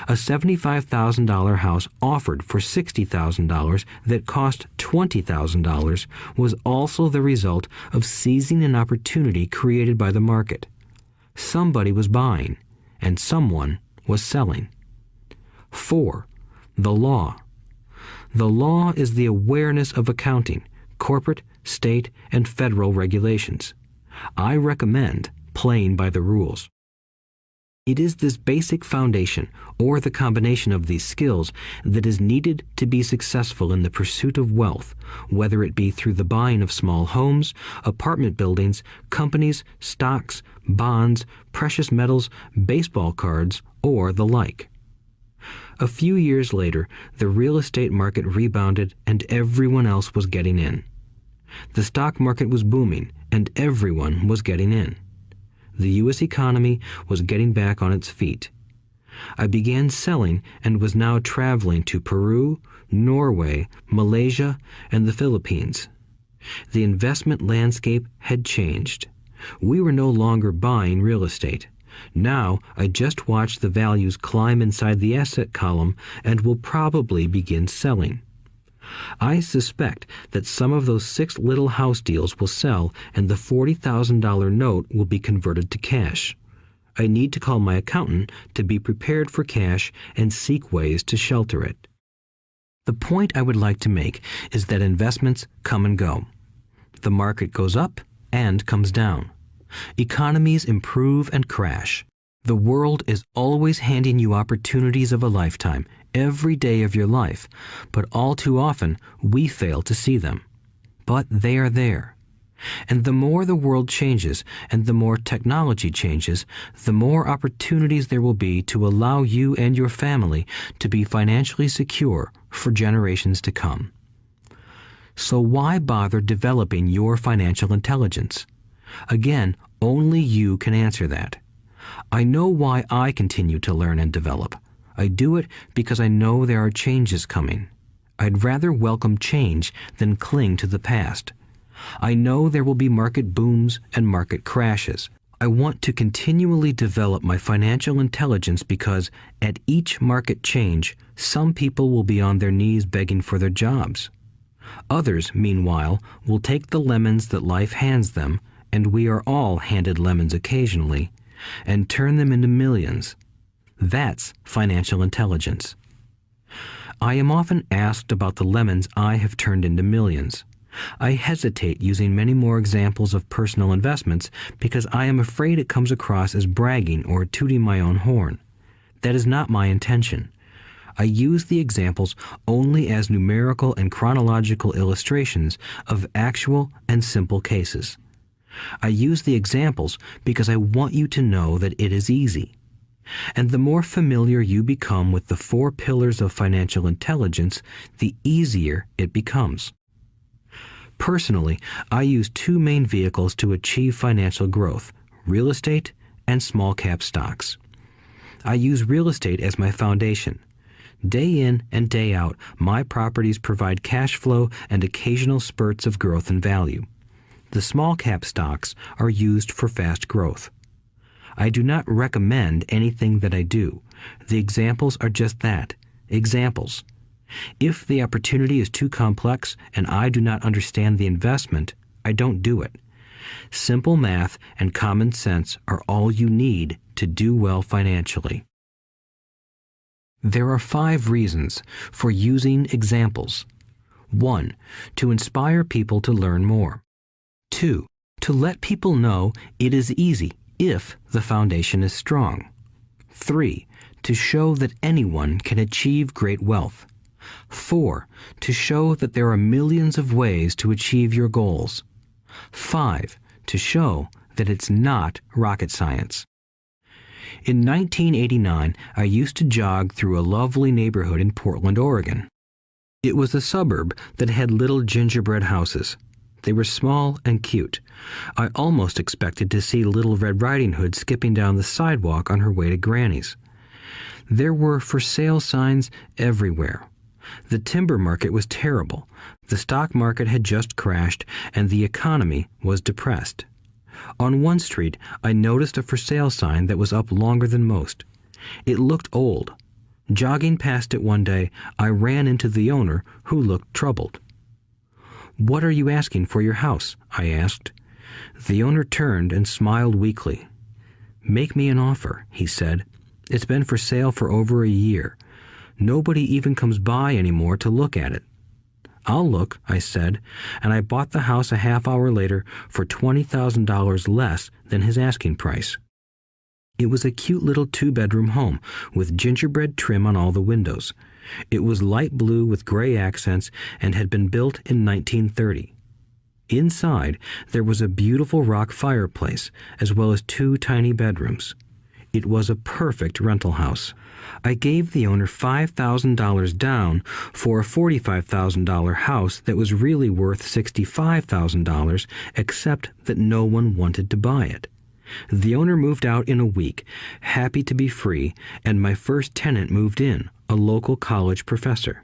B: A $75,000 house offered for $60,000 that cost $20,000 was also the result of seizing an opportunity created by the market. Somebody was buying, and someone was selling. 4. The law. The law is the awareness of accounting, corporate, state, and federal regulations. I recommend playing by the rules. It is this basic foundation, or the combination of these skills, that is needed to be successful in the pursuit of wealth, whether it be through the buying of small homes, apartment buildings, companies, stocks, bonds, precious metals, baseball cards, or the like. A few years later, the real estate market rebounded and everyone else was getting in. The stock market was booming and everyone was getting in. The U.S. economy was getting back on its feet. I began selling and was now traveling to Peru, Norway, Malaysia, and the Philippines. The investment landscape had changed. We were no longer buying real estate. Now I just watch the values climb inside the asset column and will probably begin selling. I suspect that some of those 6 little house deals will sell and the $40,000 note will be converted to cash. I need to call my accountant to be prepared for cash and seek ways to shelter it. The point I would like to make is that investments come and go. The market goes up and comes down. Economies improve and crash. The world is always handing you opportunities of a lifetime, every day of your life, but all too often we fail to see them. But they are there. And the more the world changes and the more technology changes, the more opportunities there will be to allow you and your family to be financially secure for generations to come. So why bother developing your financial intelligence? Again, only you can answer that. I know why I continue to learn and develop. I do it because I know there are changes coming. I'd rather welcome change than cling to the past. I know there will be market booms and market crashes. I want to continually develop my financial intelligence because at each market change, some people will be on their knees begging for their jobs. Others, meanwhile, will take the lemons that life hands them, and we are all handed lemons occasionally, and turn them into millions. That's financial intelligence. I am often asked about the lemons I have turned into millions. I hesitate using many more examples of personal investments because I am afraid it comes across as bragging or tooting my own horn. That is not my intention. I use the examples only as numerical and chronological illustrations of actual and simple cases. I use the examples because I want you to know that it is easy. And the more familiar you become with the 4 pillars of financial intelligence, the easier it becomes. Personally, I use 2 main vehicles to achieve financial growth: real estate and small cap stocks. I use real estate as my foundation. Day in and day out, my properties provide cash flow and occasional spurts of growth and value. The small cap stocks are used for fast growth. I do not recommend anything that I do. The examples are just that, examples. If the opportunity is too complex and I do not understand the investment, I don't do it. Simple math and common sense are all you need to do well financially. There are 5 reasons for using examples. 1. To inspire people to learn more. 2. To let people know it is easy if the foundation is strong. 3. To show that anyone can achieve great wealth. 4. To show that there are millions of ways to achieve your goals. 5. To show that it's not rocket science. In 1989, I used to jog through a lovely neighborhood in Portland, Oregon. It was a suburb that had little gingerbread houses. They were small and cute. I almost expected to see Little Red Riding Hood skipping down the sidewalk on her way to Granny's. There were for sale signs everywhere. The timber market was terrible. The stock market had just crashed, and the economy was depressed. On one street, I noticed a for sale sign that was up longer than most. It looked old. Jogging past it one day, I ran into the owner, who looked troubled. "What are you asking for your house?" I asked. The owner turned and smiled weakly. "Make me an offer," he said. "It's been for sale for over a year. Nobody even comes by anymore to look at it." "I'll look," I said, and I bought the house a half hour later for $20,000 less than his asking price. It was a cute little 2-bedroom home with gingerbread trim on all the windows. It was light blue with gray accents and had been built in 1930. Inside, there was a beautiful rock fireplace, as well as 2 tiny bedrooms. It was a perfect rental house. I gave the owner $5,000 down for a $45,000 house that was really worth $65,000, except that no one wanted to buy it. The owner moved out in a week, happy to be free, and my first tenant moved in, a local college professor.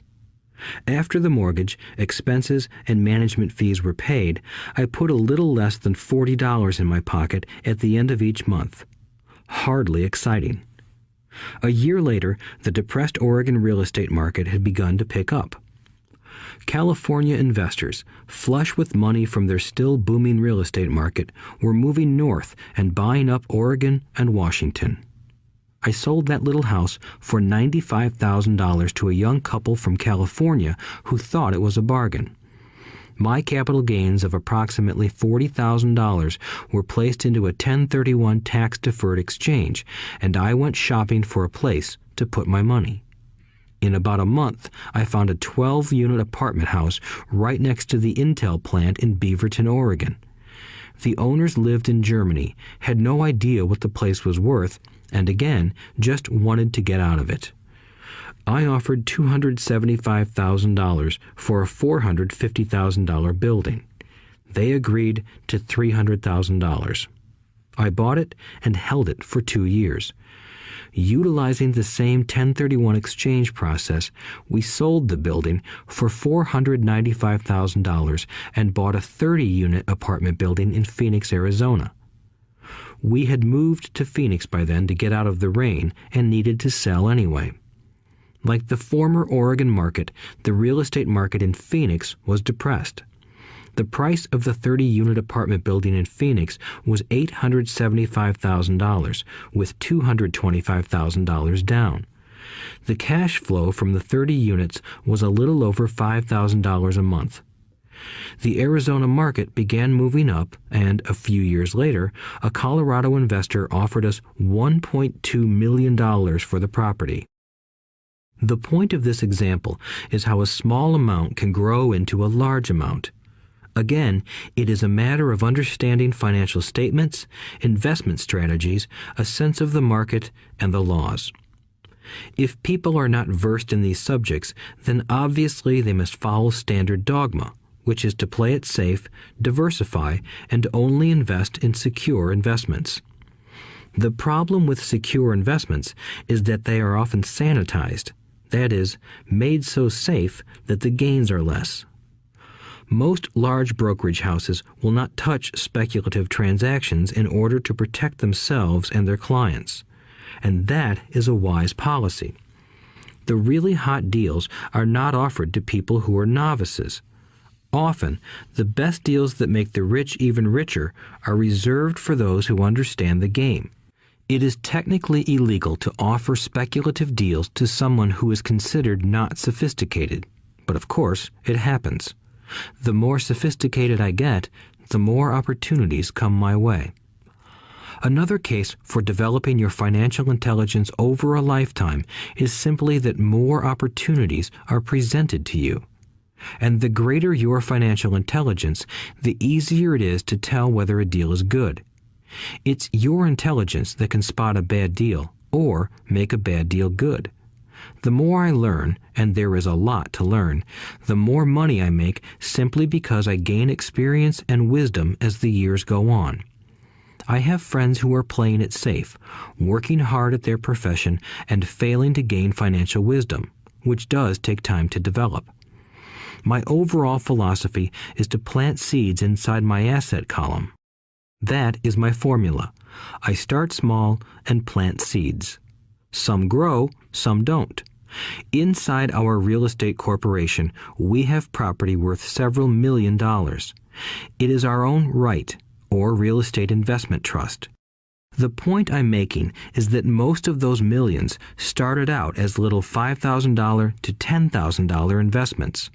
B: After the mortgage, expenses, and management fees were paid, I put a little less than $40 in my pocket at the end of each month. Hardly exciting. A year later, the depressed Oregon real estate market had begun to pick up. California investors, flush with money from their still booming real estate market, were moving north and buying up Oregon and Washington. I sold that little house for $95,000 to a young couple from California who thought it was a bargain. My capital gains of approximately $40,000 were placed into a 1031 tax-deferred exchange, and I went shopping for a place to put my money. In about a month, I found a 12-unit apartment house right next to the Intel plant in Beaverton, Oregon. The owners lived in Germany, had no idea what the place was worth, and again, just wanted to get out of it. I offered $275,000 for a $450,000 building. They agreed to $300,000. I bought it and held it for 2 years. Utilizing the same 1031 exchange process, we sold the building for $495,000 and bought a 30-unit apartment building in Phoenix, Arizona. We had moved to Phoenix by then to get out of the rain and needed to sell anyway. Like the former Oregon market, the real estate market in Phoenix was depressed. The price of the 30-unit apartment building in Phoenix was $875,000, with $225,000 down. The cash flow from the 30 units was a little over $5,000 a month. The Arizona market began moving up, and a few years later, a Colorado investor offered us $1.2 million for the property. The point of this example is how a small amount can grow into a large amount. Again, it is a matter of understanding financial statements, investment strategies, a sense of the market, and the laws. If people are not versed in these subjects, then obviously they must follow standard dogma, which is to play it safe, diversify, and only invest in secure investments. The problem with secure investments is that they are often sanitized, that is, made so safe that the gains are less. Most large brokerage houses will not touch speculative transactions in order to protect themselves and their clients, and that is a wise policy. The really hot deals are not offered to people who are novices. Often, the best deals that make the rich even richer are reserved for those who understand the game. It is technically illegal to offer speculative deals to someone who is considered not sophisticated, but of course, it happens. The more sophisticated I get, the more opportunities come my way. Another case for developing your financial intelligence over a lifetime is simply that more opportunities are presented to you. And the greater your financial intelligence, the easier it is to tell whether a deal is good. It's your intelligence that can spot a bad deal or make a bad deal good. The more I learn, and there is a lot to learn, the more money I make simply because I gain experience and wisdom as the years go on. I have friends who are playing it safe, working hard at their profession and failing to gain financial wisdom, which does take time to develop. My overall philosophy is to plant seeds inside my asset column. That is my formula. I start small and plant seeds. Some grow, some don't. Inside our real estate corporation, we have property worth several $1 million. It is our own right, or real estate investment trust. The point I'm making is that most of those millions started out as little $5,000 to $10,000 investments.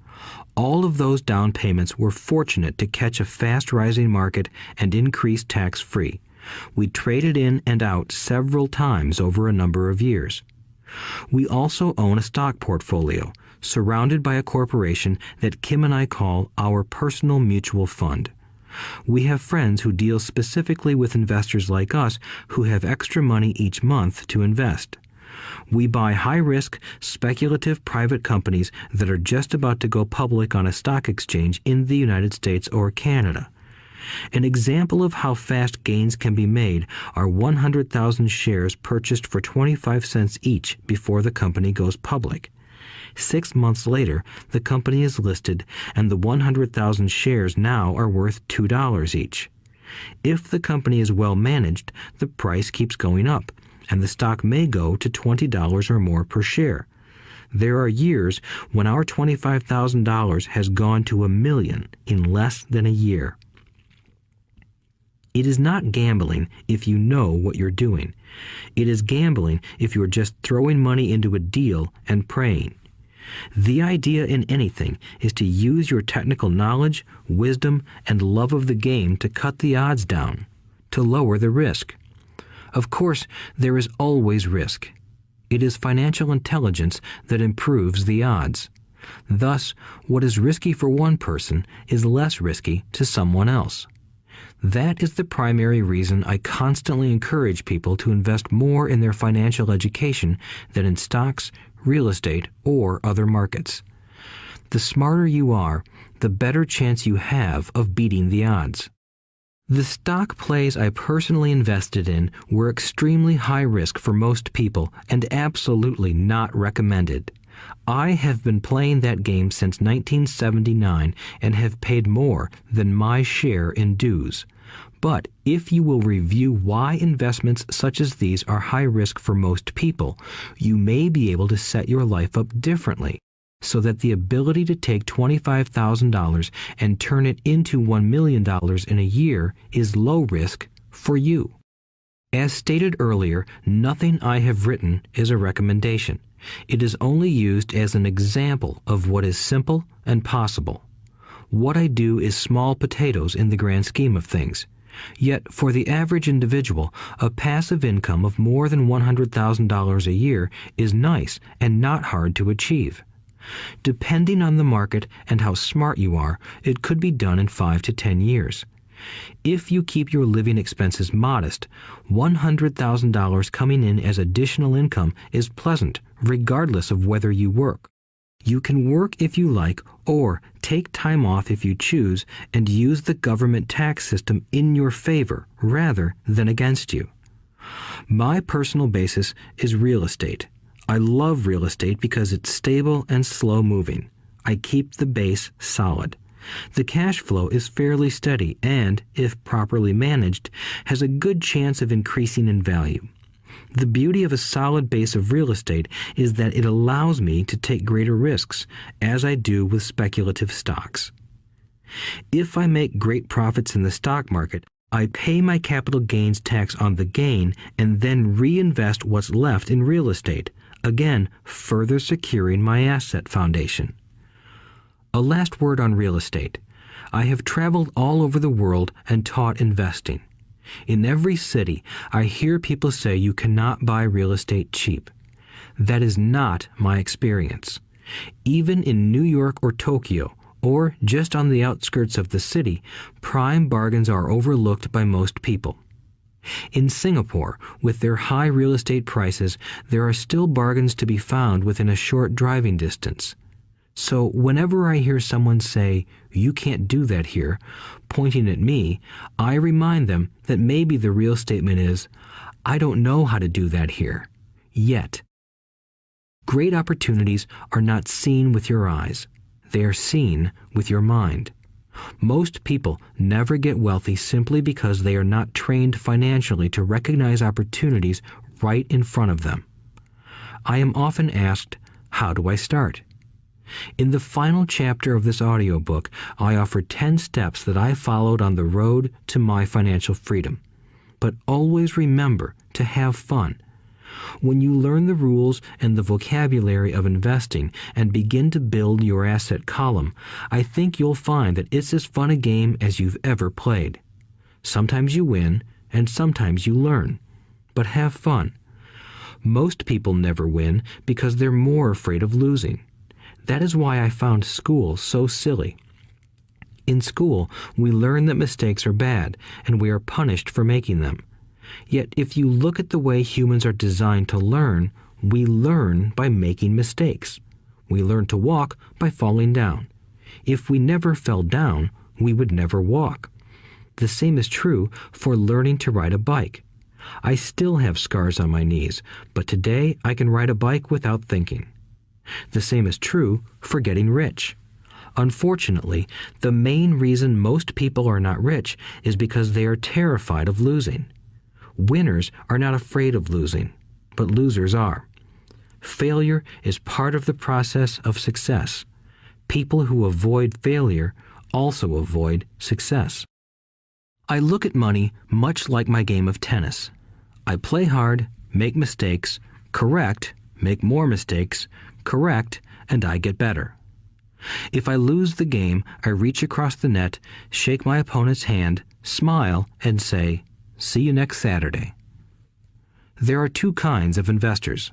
B: All of those down payments were fortunate to catch a fast-rising market and increase tax-free. We traded in and out several times over a number of years. We also own a stock portfolio, surrounded by a corporation that Kim and I call our personal mutual fund. We have friends who deal specifically with investors like us who have extra money each month to invest. We buy high-risk, speculative private companies that are just about to go public on a stock exchange in the United States or Canada. An example of how fast gains can be made are 100,000 shares purchased for 25 cents each before the company goes public. 6 months later, the company is listed, and the 100,000 shares now are worth $2 each. If the company is well managed, the price keeps going up, and the stock may go to $20 or more per share. There are years when our $25,000 has gone to $1 million in less than a year. It is not gambling if you know what you're doing. It is gambling if you're just throwing money into a deal and praying. The idea in anything is to use your technical knowledge, wisdom, and love of the game to cut the odds down, to lower the risk. Of course, there is always risk. It is financial intelligence that improves the odds. Thus, what is risky for one person is less risky to someone else. That is the primary reason I constantly encourage people to invest more in their financial education than in stocks, real estate, or other markets. The smarter you are, the better chance you have of beating the odds. The stock plays I personally invested in were extremely high risk for most people and absolutely not recommended. I have been playing that game since 1979 and have paid more than my share in dues. But if you will review why investments such as these are high risk for most people, you may be able to set your life up differently, so that the ability to take $25,000 and turn it into $1 million in a year is low risk for you. As stated earlier, nothing I have written is a recommendation. It is only used as an example of what is simple and possible. What I do is small potatoes in the grand scheme of things. Yet, for the average individual, a passive income of more than $100,000 a year is nice and not hard to achieve. Depending on the market and how smart you are, it could be done in 5 to 10 years. If you keep your living expenses modest, $100,000 coming in as additional income is pleasant, regardless of whether you work. You can work if you like, or take time off if you choose, and use the government tax system in your favor rather than against you. My personal basis is real estate. I love real estate because it's stable and slow-moving. I keep the base solid. The cash flow is fairly steady and, if properly managed, has a good chance of increasing in value. The beauty of a solid base of real estate is that it allows me to take greater risks, as I do with speculative stocks. If I make great profits in the stock market, I pay my capital gains tax on the gain and then reinvest what's left in real estate, again further securing my asset foundation. A last word on real estate. I have traveled all over the world and taught investing. In every city, I hear people say you cannot buy real estate cheap. That is not my experience. Even in New York or Tokyo, or just on the outskirts of the city, prime bargains are overlooked by most people. In Singapore, with their high real estate prices, there are still bargains to be found within a short driving distance. So whenever I hear someone say, "You can't do that here," pointing at me, I remind them that maybe the real statement is, "I don't know how to do that here, yet." Great opportunities are not seen with your eyes. They are seen with your mind. Most people never get wealthy simply because they are not trained financially to recognize opportunities right in front of them. I am often asked, how do I start? In the final chapter of this audiobook, I offer 10 steps that I followed on the road to my financial freedom. But always remember to have fun. When you learn the rules and the vocabulary of investing and begin to build your asset column, I think you'll find that it's as fun a game as you've ever played. Sometimes you win, and sometimes you learn. But have fun. Most people never win because they're more afraid of losing. That is why I found school so silly. In school, we learn that mistakes are bad, and we are punished for making them. Yet if you look at the way humans are designed to learn, we learn by making mistakes. We learn to walk by falling down. If we never fell down, we would never walk. The same is true for learning to ride a bike. I still have scars on my knees, but today I can ride a bike without thinking. The same is true for getting rich. Unfortunately, the main reason most people are not rich is because they are terrified of losing. Winners are not afraid of losing, but losers are. Failure is part of the process of success. People who avoid failure also avoid success. I look at money much like my game of tennis. I play hard, make mistakes, correct, make more mistakes, correct, and I get better. If I lose the game, I reach across the net, shake my opponent's hand, smile, and say, "See you next Saturday." There are two kinds of investors.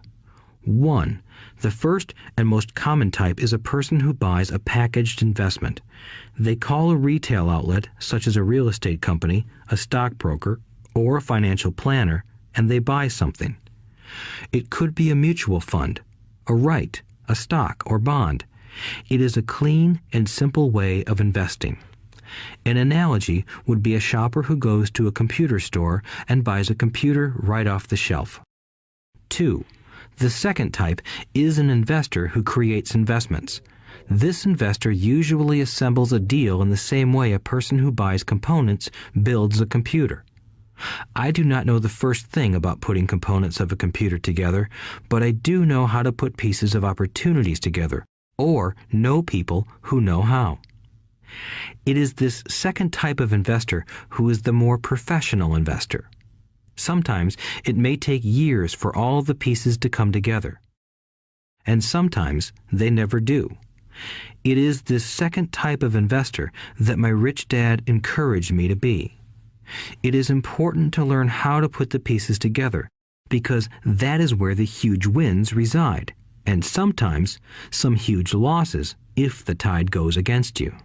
B: One, the first and most common type is a person who buys a packaged investment. They call a retail outlet, such as a real estate company, a stockbroker, or a financial planner, and they buy something. It could be a mutual fund, a right, a stock, or bond. It is a clean and simple way of investing. An analogy would be a shopper who goes to a computer store and buys a computer right off the shelf. 2. The second type is an investor who creates investments. This investor usually assembles a deal in the same way a person who buys components builds a computer. I do not know the first thing about putting components of a computer together, but I do know how to put pieces of opportunities together, or know people who know how. It is this second type of investor who is the more professional investor. Sometimes it may take years for all the pieces to come together. And sometimes they never do. It is this second type of investor that my rich dad encouraged me to be. It is important to learn how to put the pieces together, because that is where the huge wins reside, and sometimes some huge losses if the tide goes against you.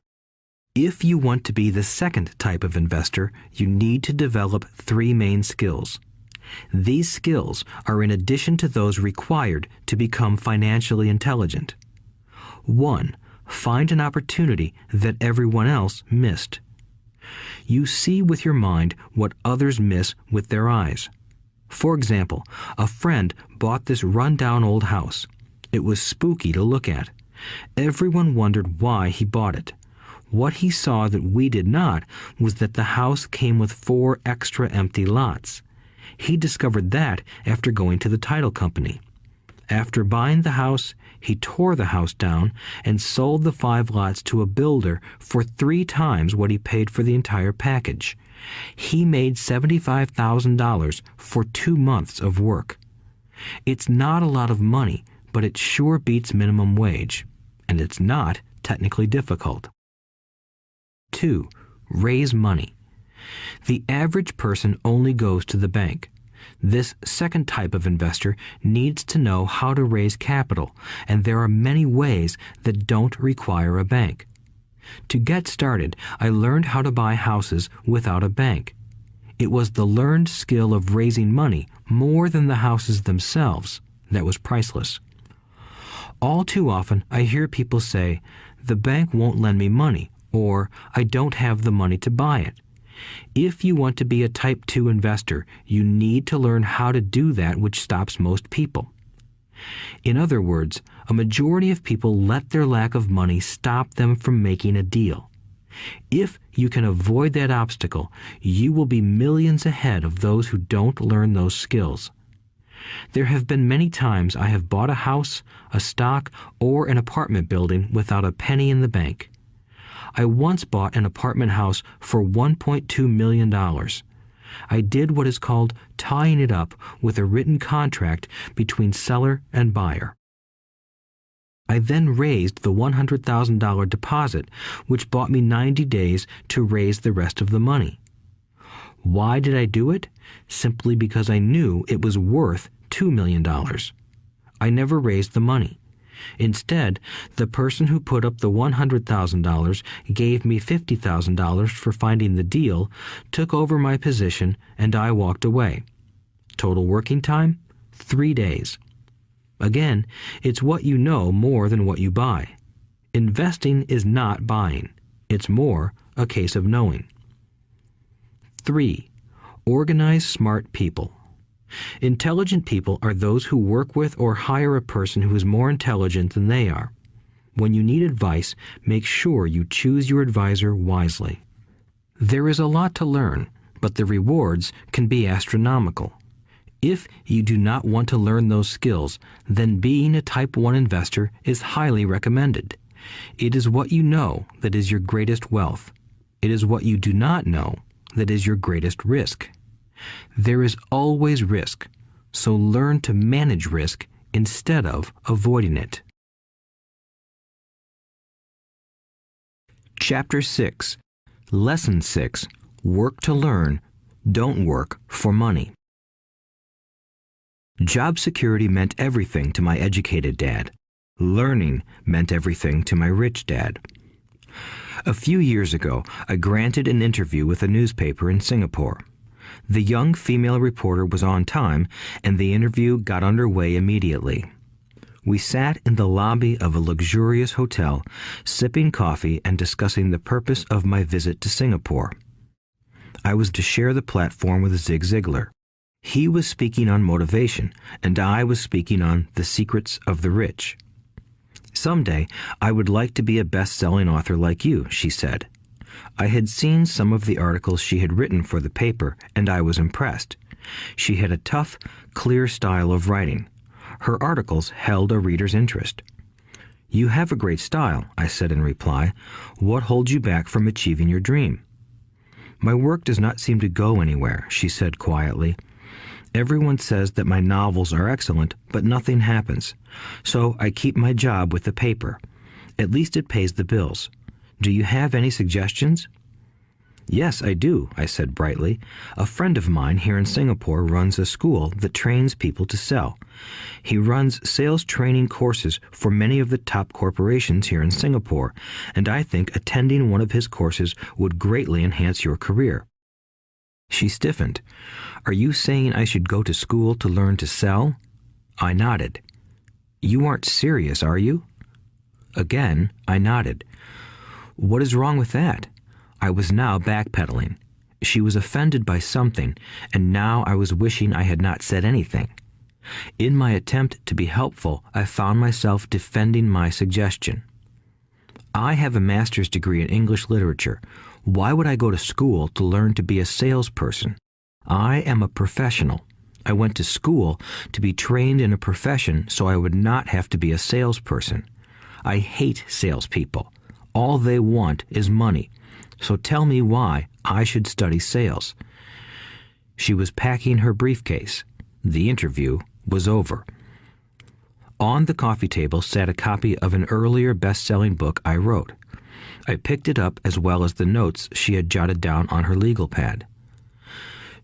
B: If you want to be the second type of investor, you need to develop 3 main skills. These skills are in addition to those required to become financially intelligent. 1. Find an opportunity that everyone else missed. You see with your mind what others miss with their eyes. For example, a friend bought this run-down old house. It was spooky to look at. Everyone wondered why he bought it. What he saw that we did not was that the house came with 4 extra empty lots. He discovered that after going to the title company. After buying the house, he tore the house down and sold the 5 lots to a builder for 3 times what he paid for the entire package. He made $75,000 for 2 months of work. It's not a lot of money, but it sure beats minimum wage, and it's not technically difficult. 2. Raise money. The average person only goes to the bank. This second type of investor needs to know how to raise capital, and there are many ways that don't require a bank. To get started, I learned how to buy houses without a bank. It was the learned skill of raising money more than the houses themselves that was priceless. All too often, I hear people say, "The bank won't lend me money," or "I don't have the money to buy it." If you want to be a Type 2 investor, you need to learn how to do that which stops most people. In other words, a majority of people let their lack of money stop them from making a deal. If you can avoid that obstacle, you will be millions ahead of those who don't learn those skills. There have been many times I have bought a house, a stock, or an apartment building without a penny in the bank. I once bought an apartment house for $1.2 million. I did what is called tying it up with a written contract between seller and buyer. I then raised the $100,000 deposit, which bought me 90 days to raise the rest of the money. Why did I do it? Simply because I knew it was worth $2 million. I never raised the money. Instead, the person who put up the $100,000 gave me $50,000 for finding the deal, took over my position, and I walked away. Total working time? 3 days. Again, it's what you know more than what you buy. Investing is not buying. It's more a case of knowing. 3. Organize smart people. Intelligent people are those who work with or hire a person who is more intelligent than they are. When you need advice, make sure you choose your advisor wisely. There is a lot to learn, but the rewards can be astronomical. If you do not want to learn those skills, then being a Type 1 investor is highly recommended. It is what you know that is your greatest wealth. It is what you do not know that is your greatest risk. There is always risk, so learn to manage risk instead of avoiding it. Chapter 6. Lesson 6. Work to learn, don't work for money. Job security meant everything to my educated dad. Learning meant everything to my rich dad. A few years ago, I granted an interview with a newspaper in Singapore. The young female reporter was on time, and the interview got underway immediately. We sat in the lobby of a luxurious hotel, sipping coffee and discussing the purpose of my visit to Singapore. I was to share the platform with Zig Ziglar. He was speaking on motivation, and I was speaking on the secrets of the rich. "Someday, I would like to be a best-selling author like you," she said. I had seen some of the articles she had written for the paper, and I was impressed. She had a tough, clear style of writing. Her articles held a reader's interest. "You have a great style," I said in reply. "What holds you back from achieving your dream?" "My work does not seem to go anywhere," she said quietly. "Everyone says that my novels are excellent, but nothing happens. So I keep my job with the paper. At least it pays the bills. Do you have any suggestions?" "Yes, I do," I said brightly. "A friend of mine here in Singapore runs a school that trains people to sell. He runs sales training courses for many of the top corporations here in Singapore, and I think attending one of his courses would greatly enhance your career." She stiffened. "Are you saying I should go to school to learn to sell?" I nodded. "You aren't serious, are you?" Again, I nodded. "What is wrong with that?" I was now backpedaling. She was offended by something, and now I was wishing I had not said anything. In my attempt to be helpful, I found myself defending my suggestion. "I have a master's degree in English literature. Why would I go to school to learn to be a salesperson? I am a professional. I went to school to be trained in a profession so I would not have to be a salesperson. I hate salespeople. All they want is money. So tell me why I should study sales." She was packing her briefcase. The interview was over. On the coffee table sat a copy of an earlier best-selling book I wrote. I picked it up as well as the notes she had jotted down on her legal pad.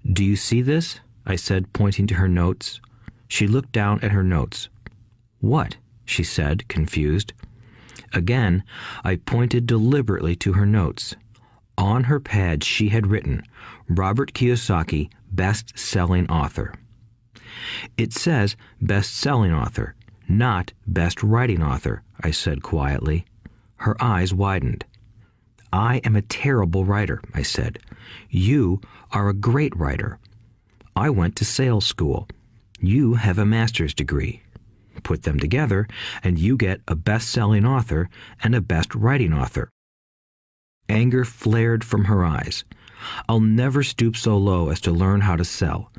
B: "Do you see this?" I said, pointing to her notes. She looked down at her notes. "What?" she said, confused. Again, I pointed deliberately to her notes. On her pad she had written, Robert Kiyosaki, best-selling author. It says best-selling author, not best writing author, I said quietly. Her eyes widened. I am a terrible writer, I said. You are a great writer. I went to sales school. You have a master's degree. Put them together, and you get a best-selling author and a best writing author. Anger flared from her eyes. I'll never stoop so low as to learn how to sell.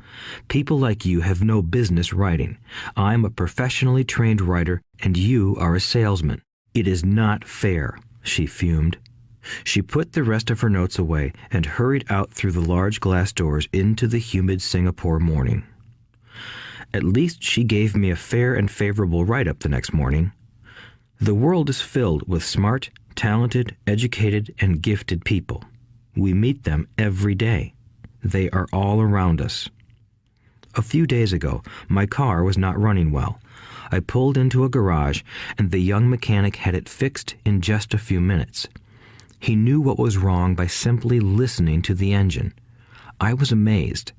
B: People like you have no business writing. I'm a professionally trained writer, and you are a salesman. It is not fair, she fumed. She put the rest of her notes away and hurried out through the large glass doors into the humid Singapore morning. At least she gave me a fair and favorable write-up the next morning. The world is filled with smart, talented, educated, and gifted people. We meet them every day. They are all around us. A few days ago, my car was not running well. I pulled into a garage, and the young mechanic had it fixed in just a few minutes. He knew what was wrong by simply listening to the engine. I was amazed.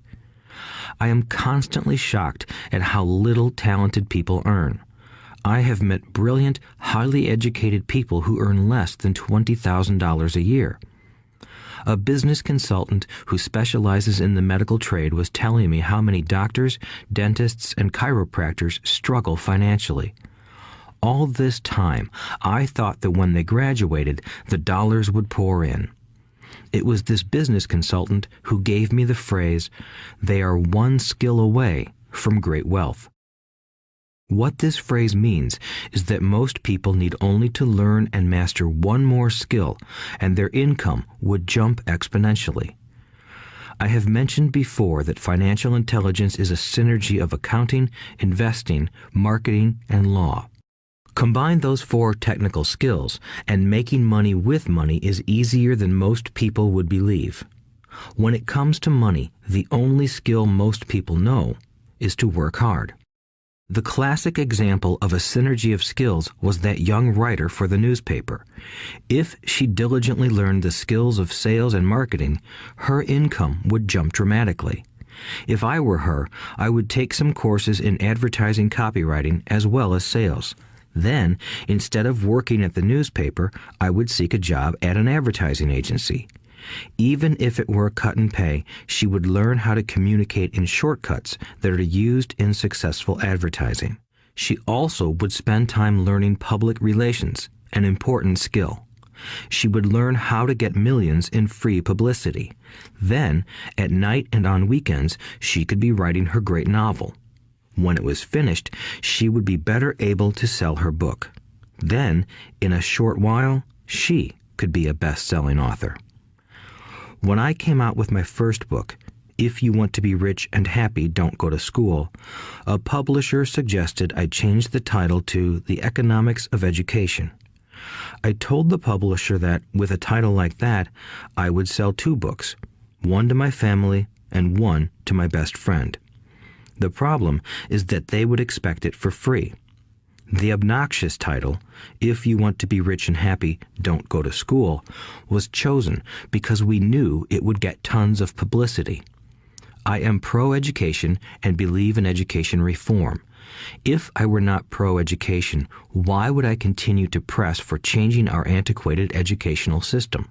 B: I am constantly shocked at how little talented people earn. I have met brilliant, highly educated people who earn less than $20,000 a year. A business consultant who specializes in the medical trade was telling me how many doctors, dentists, and chiropractors struggle financially. All this time, I thought that when they graduated, the dollars would pour in. It was this business consultant who gave me the phrase, "They are one skill away from great wealth." What this phrase means is that most people need only to learn and master one more skill, and their income would jump exponentially. I have mentioned before that financial intelligence is a synergy of accounting, investing, marketing, and law. Combine those 4 technical skills, and making money with money is easier than most people would believe. When it comes to money, the only skill most people know is to work hard. The classic example of a synergy of skills was that young writer for the newspaper. If she diligently learned the skills of sales and marketing, her income would jump dramatically. If I were her, I would take some courses in advertising copywriting as well as sales. Then, instead of working at the newspaper, I would seek a job at an advertising agency. Even if it were a cut in pay, she would learn how to communicate in shortcuts that are used in successful advertising. She also would spend time learning public relations, an important skill. She would learn how to get millions in free publicity. Then, at night and on weekends, she could be writing her great novel. When it was finished, she would be better able to sell her book. Then, in a short while, she could be a best-selling author. When I came out with my first book, If You Want to Be Rich and Happy, Don't Go to School, a publisher suggested I change the title to The Economics of Education. I told the publisher that, with a title like that, I would sell 2 books, one to my family and one to my best friend. The problem is that they would expect it for free. The obnoxious title, If You Want to Be Rich and Happy, Don't Go to School, was chosen because we knew it would get tons of publicity. I am pro-education and believe in education reform. If I were not pro-education, why would I continue to press for changing our antiquated educational system?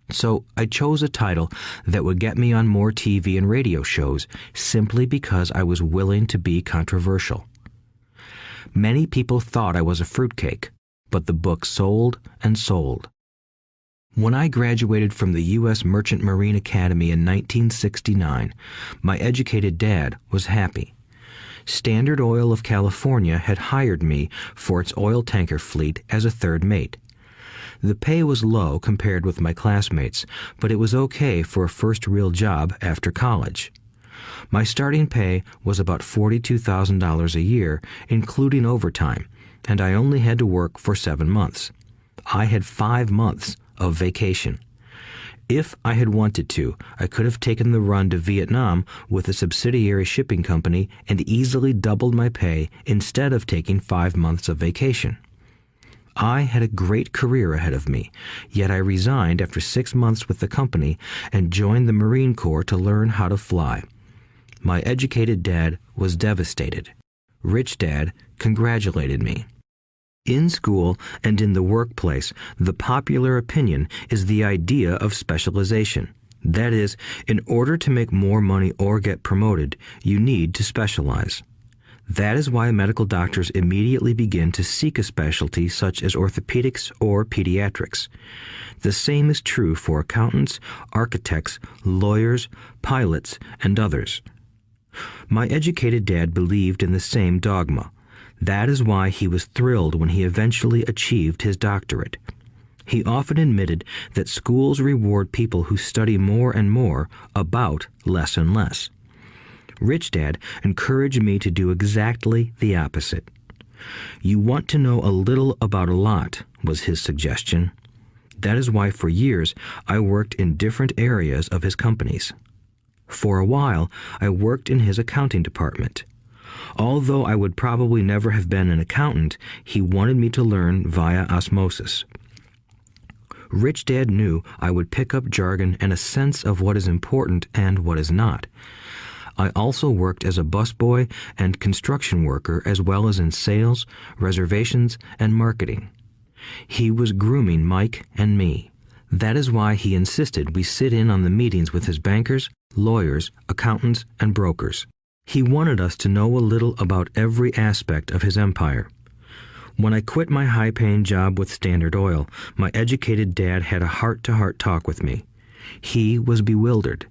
B: So I chose a title that would get me on more TV and radio shows simply because I was willing to be controversial. Many people thought I was a fruitcake, but the book sold and sold. When I graduated from the U.S. Merchant Marine Academy in 1969, my educated dad was happy. Standard Oil of California had hired me for its oil tanker fleet as a third mate. The pay was low compared with my classmates, but it was okay for a first real job after college. My starting pay was about $42,000 a year, including overtime, and I only had to work for 7 months. I had 5 months of vacation. If I had wanted to, I could have taken the run to Vietnam with a subsidiary shipping company and easily doubled my pay instead of taking 5 months of vacation. I had a great career ahead of me, yet I resigned after 6 months with the company and joined the Marine Corps to learn how to fly. My educated dad was devastated. Rich Dad congratulated me. In school and in the workplace, the popular opinion is the idea of specialization. That is, in order to make more money or get promoted, you need to specialize. That is why medical doctors immediately begin to seek a specialty such as orthopedics or pediatrics. The same is true for accountants, architects, lawyers, pilots, and others. My educated dad believed in the same dogma. That is why he was thrilled when he eventually achieved his doctorate. He often admitted that schools reward people who study more and more about less and less. Rich Dad encouraged me to do exactly the opposite. You want to know a little about a lot, was his suggestion. That is why for years I worked in different areas of his companies. For a while, I worked in his accounting department. Although I would probably never have been an accountant, he wanted me to learn via osmosis. Rich Dad knew I would pick up jargon and a sense of what is important and what is not. I also worked as a busboy and construction worker as well as in sales, reservations, and marketing. He was grooming Mike and me. That is why he insisted we sit in on the meetings with his bankers, lawyers, accountants, and brokers. He wanted us to know a little about every aspect of his empire. When I quit my high-paying job with Standard Oil, my educated dad had a heart-to-heart talk with me. He was bewildered.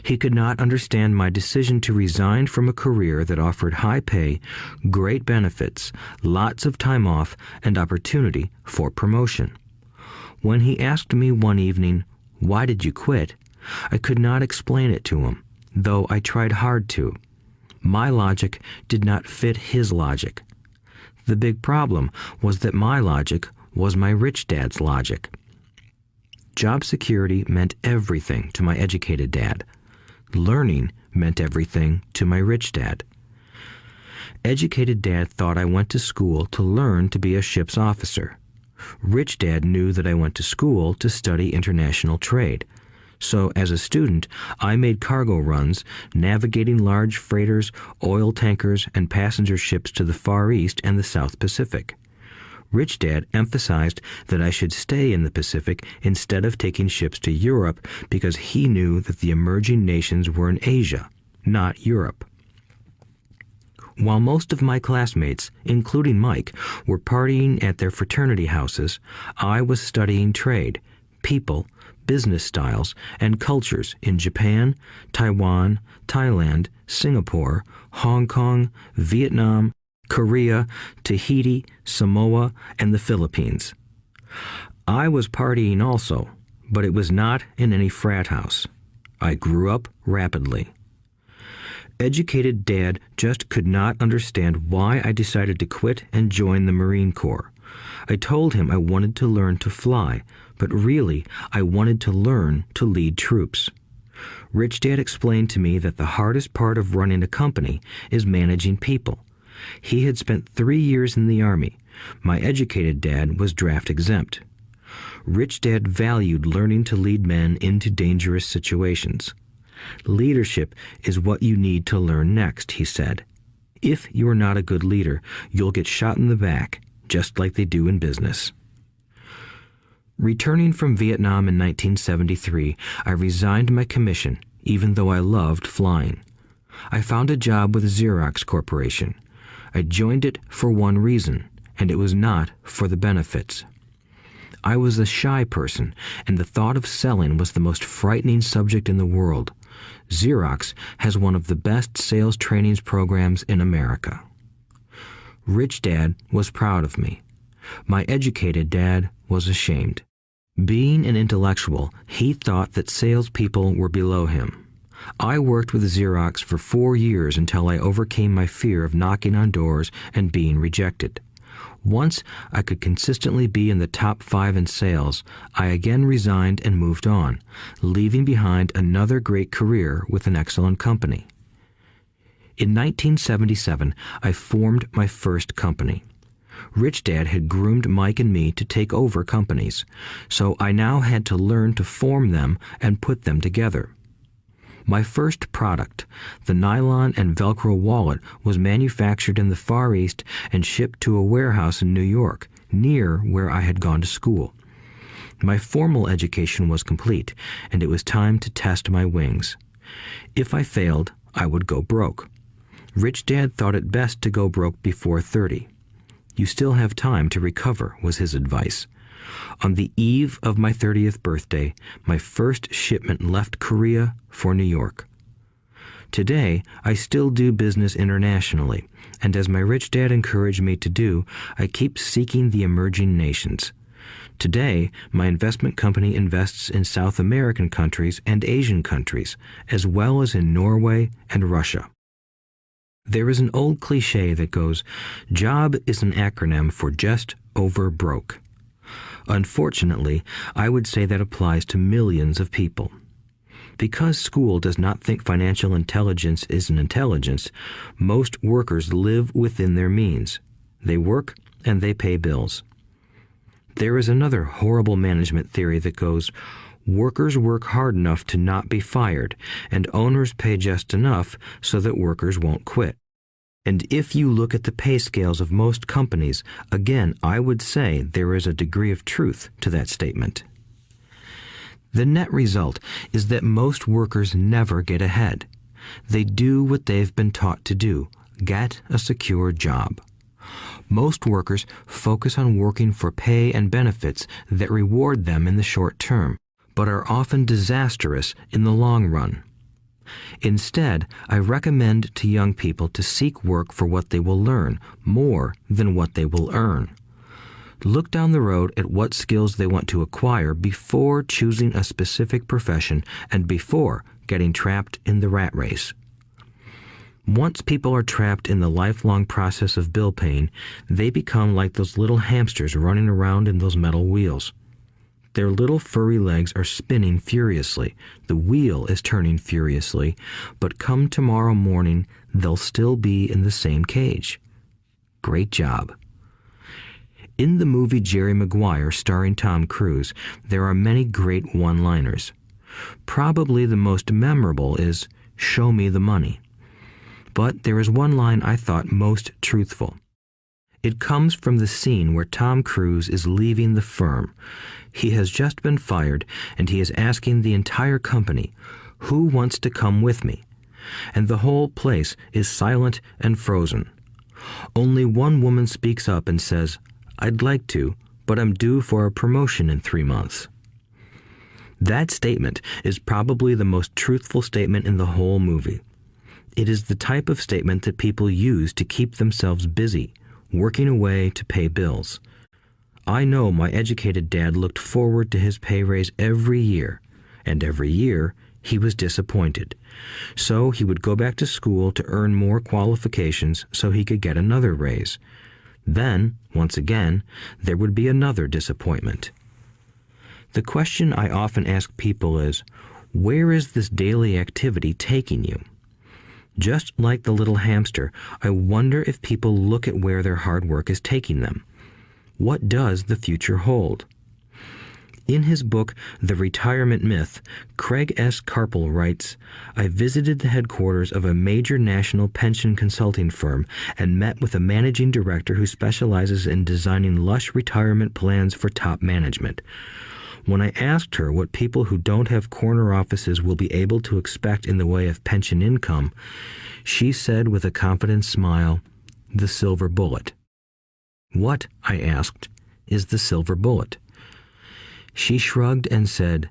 B: He could not understand my decision to resign from a career that offered high pay, great benefits, lots of time off, and opportunity for promotion. When he asked me one evening, "Why did you quit?" I could not explain it to him, though I tried hard to. My logic did not fit his logic. The big problem was that my logic was my rich dad's logic. Job security meant everything to my educated dad. Learning meant everything to my rich dad. Educated dad thought I went to school to learn to be a ship's officer. Rich dad knew that I went to school to study international trade. So as a student, I made cargo runs, navigating large freighters, oil tankers, and passenger ships to the Far East and the South Pacific. Rich Dad emphasized that I should stay in the Pacific instead of taking ships to Europe because he knew that the emerging nations were in Asia, not Europe. While most of my classmates, including Mike, were partying at their fraternity houses, I was studying trade, people, business styles, and cultures in Japan, Taiwan, Thailand, Singapore, Hong Kong, Vietnam, Korea, Tahiti, Samoa, and the Philippines. I was partying also, but it was not in any frat house. I grew up rapidly. Educated Dad just could not understand why I decided to quit and join the Marine Corps. I told him I wanted to learn to fly, but really I wanted to learn to lead troops. Rich Dad explained to me that the hardest part of running a company is managing people. He had spent 3 years in the Army. My educated dad was draft exempt. Rich Dad valued learning to lead men into dangerous situations. Leadership is what you need to learn next, he said. If you are not a good leader, you'll get shot in the back, just like they do in business. Returning from Vietnam in 1973, I resigned my commission, even though I loved flying. I found a job with Xerox Corporation. I joined it for one reason, and it was not for the benefits. I was a shy person, and the thought of selling was the most frightening subject in the world. Xerox has one of the best sales trainings programs in America. Rich Dad was proud of me. My educated dad was ashamed. Being an intellectual, he thought that salespeople were below him. I worked with Xerox for 4 years until I overcame my fear of knocking on doors and being rejected. Once I could consistently be in the top 5 in sales, I again resigned and moved on, leaving behind another great career with an excellent company. In 1977, I formed my first company. Rich Dad had groomed Mike and me to take over companies, so I now had to learn to form them and put them together. My first product, the nylon and Velcro wallet, was manufactured in the Far East and shipped to a warehouse in New York, near where I had gone to school. My formal education was complete, and it was time to test my wings. If I failed, I would go broke. Rich Dad thought it best to go broke before 30. You still have time to recover, was his advice. On the eve of my 30th birthday, my first shipment left Korea for New York. Today, I still do business internationally, and as my rich dad encouraged me to do, I keep seeking the emerging nations. Today, my investment company invests in South American countries and Asian countries, as well as in Norway and Russia. There is an old cliche that goes, "Job is an acronym for just over broke." Unfortunately, I would say that applies to millions of people. Because school does not think financial intelligence is an intelligence, most workers live within their means. They work and they pay bills. There is another horrible management theory that goes, workers work hard enough to not be fired, and owners pay just enough so that workers won't quit. And if you look at the pay scales of most companies, again, I would say there is a degree of truth to that statement. The net result is that most workers never get ahead. They do what they've been taught to do, get a secure job. Most workers focus on working for pay and benefits that reward them in the short term, but are often disastrous in the long run. Instead, I recommend to young people to seek work for what they will learn more than what they will earn. Look down the road at what skills they want to acquire before choosing a specific profession and before getting trapped in the rat race. Once people are trapped in the lifelong process of bill paying, they become like those little hamsters running around in those metal wheels. Their little furry legs are spinning furiously, the wheel is turning furiously, but come tomorrow morning, they'll still be in the same cage. Great job. In the movie Jerry Maguire, starring Tom Cruise, there are many great one-liners. Probably the most memorable is, "Show me the money." But there is one line I thought most truthful. It comes from the scene where Tom Cruise is leaving the firm. He has just been fired, and he is asking the entire company, "Who wants to come with me?" And the whole place is silent and frozen. Only one woman speaks up and says, "I'd like to, but I'm due for a promotion in 3 months." That statement is probably the most truthful statement in the whole movie. It is the type of statement that people use to keep themselves busy, working away to pay bills. I know my educated dad looked forward to his pay raise every year, and every year he was disappointed. So he would go back to school to earn more qualifications so he could get another raise. Then, once again, there would be another disappointment. The question I often ask people is, where is this daily activity taking you? Just like the little hamster, I wonder if people look at where their hard work is taking them. What does the future hold? In his book, The Retirement Myth, Craig S. Carpel writes, "I visited the headquarters of a major national pension consulting firm and met with a managing director who specializes in designing lush retirement plans for top management. When I asked her what people who don't have corner offices will be able to expect in the way of pension income, she said with a confident smile, 'The silver bullet.'" "What," I asked, "is the silver bullet?" She shrugged and said,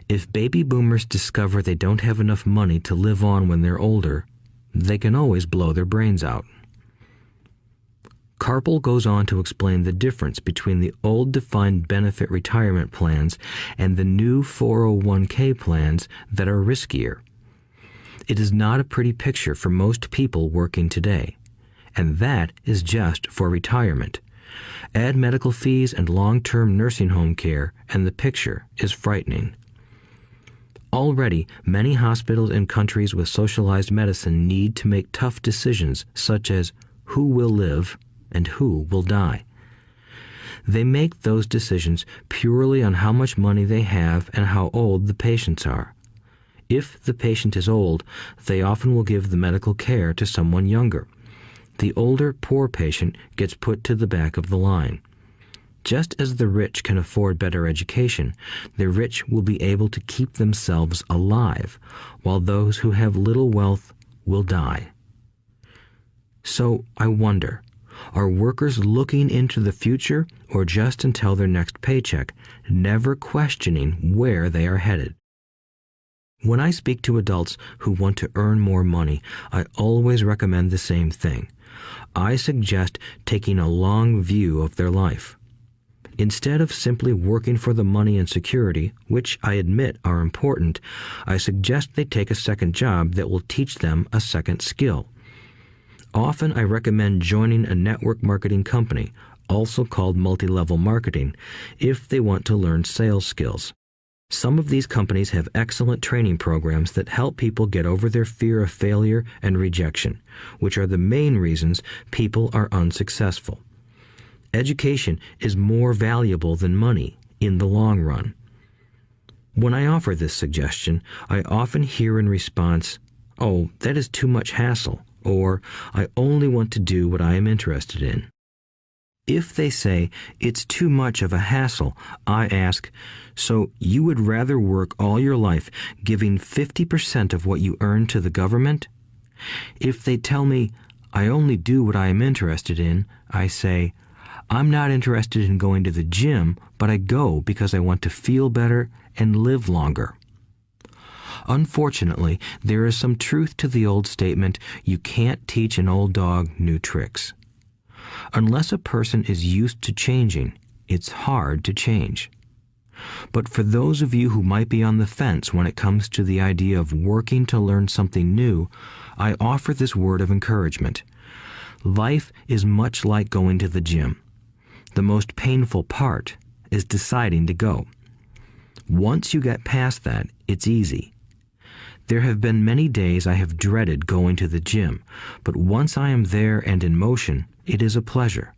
B: "If baby boomers discover they don't have enough money to live on when they're older, they can always blow their brains out." Carpel goes on to explain the difference between the old defined benefit retirement plans and the new 401k plans that are riskier. It is not a pretty picture for most people working today, and that is just for retirement. Add medical fees and long-term nursing home care, and the picture is frightening. Already, many hospitals in countries with socialized medicine need to make tough decisions such as who will live and who will die. They make those decisions purely on how much money they have and how old the patients are. If the patient is old, they often will give the medical care to someone younger. The older, poor patient gets put to the back of the line. Just as the rich can afford better education, the rich will be able to keep themselves alive, while those who have little wealth will die. So I wonder, are workers looking into the future or just until their next paycheck, never questioning where they are headed? When I speak to adults who want to earn more money, I always recommend the same thing. I suggest taking a long view of their life. Instead of simply working for the money and security, which I admit are important, I suggest they take a second job that will teach them a second skill. Often I recommend joining a network marketing company, also called multi-level marketing, if they want to learn sales skills. Some of these companies have excellent training programs that help people get over their fear of failure and rejection, which are the main reasons people are unsuccessful. Education is more valuable than money in the long run. When I offer this suggestion, I often hear in response, "Oh, that is too much hassle," or "I only want to do what I am interested in." If they say it's too much of a hassle, I ask, so you would rather work all your life giving 50% of what you earn to the government? If they tell me, I only do what I am interested in, I say, I'm not interested in going to the gym, but I go because I want to feel better and live longer. Unfortunately, there is some truth to the old statement, you can't teach an old dog new tricks. Unless a person is used to changing, it's hard to change. But for those of you who might be on the fence when it comes to the idea of working to learn something new, I offer this word of encouragement. Life is much like going to the gym. The most painful part is deciding to go. Once you get past that, it's easy. There have been many days I have dreaded going to the gym, but once I am there and in motion, it is a pleasure.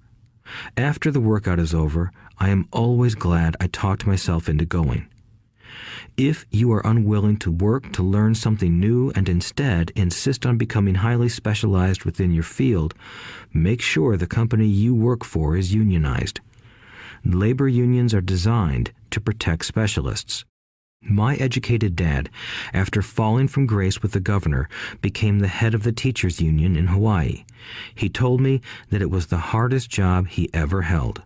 B: After the workout is over, I am always glad I talked myself into going. If you are unwilling to work to learn something new and instead insist on becoming highly specialized within your field, make sure the company you work for is unionized. Labor unions are designed to protect specialists. My educated dad, after falling from grace with the governor, became the head of the teachers' union in Hawaii. He told me that it was the hardest job he ever held.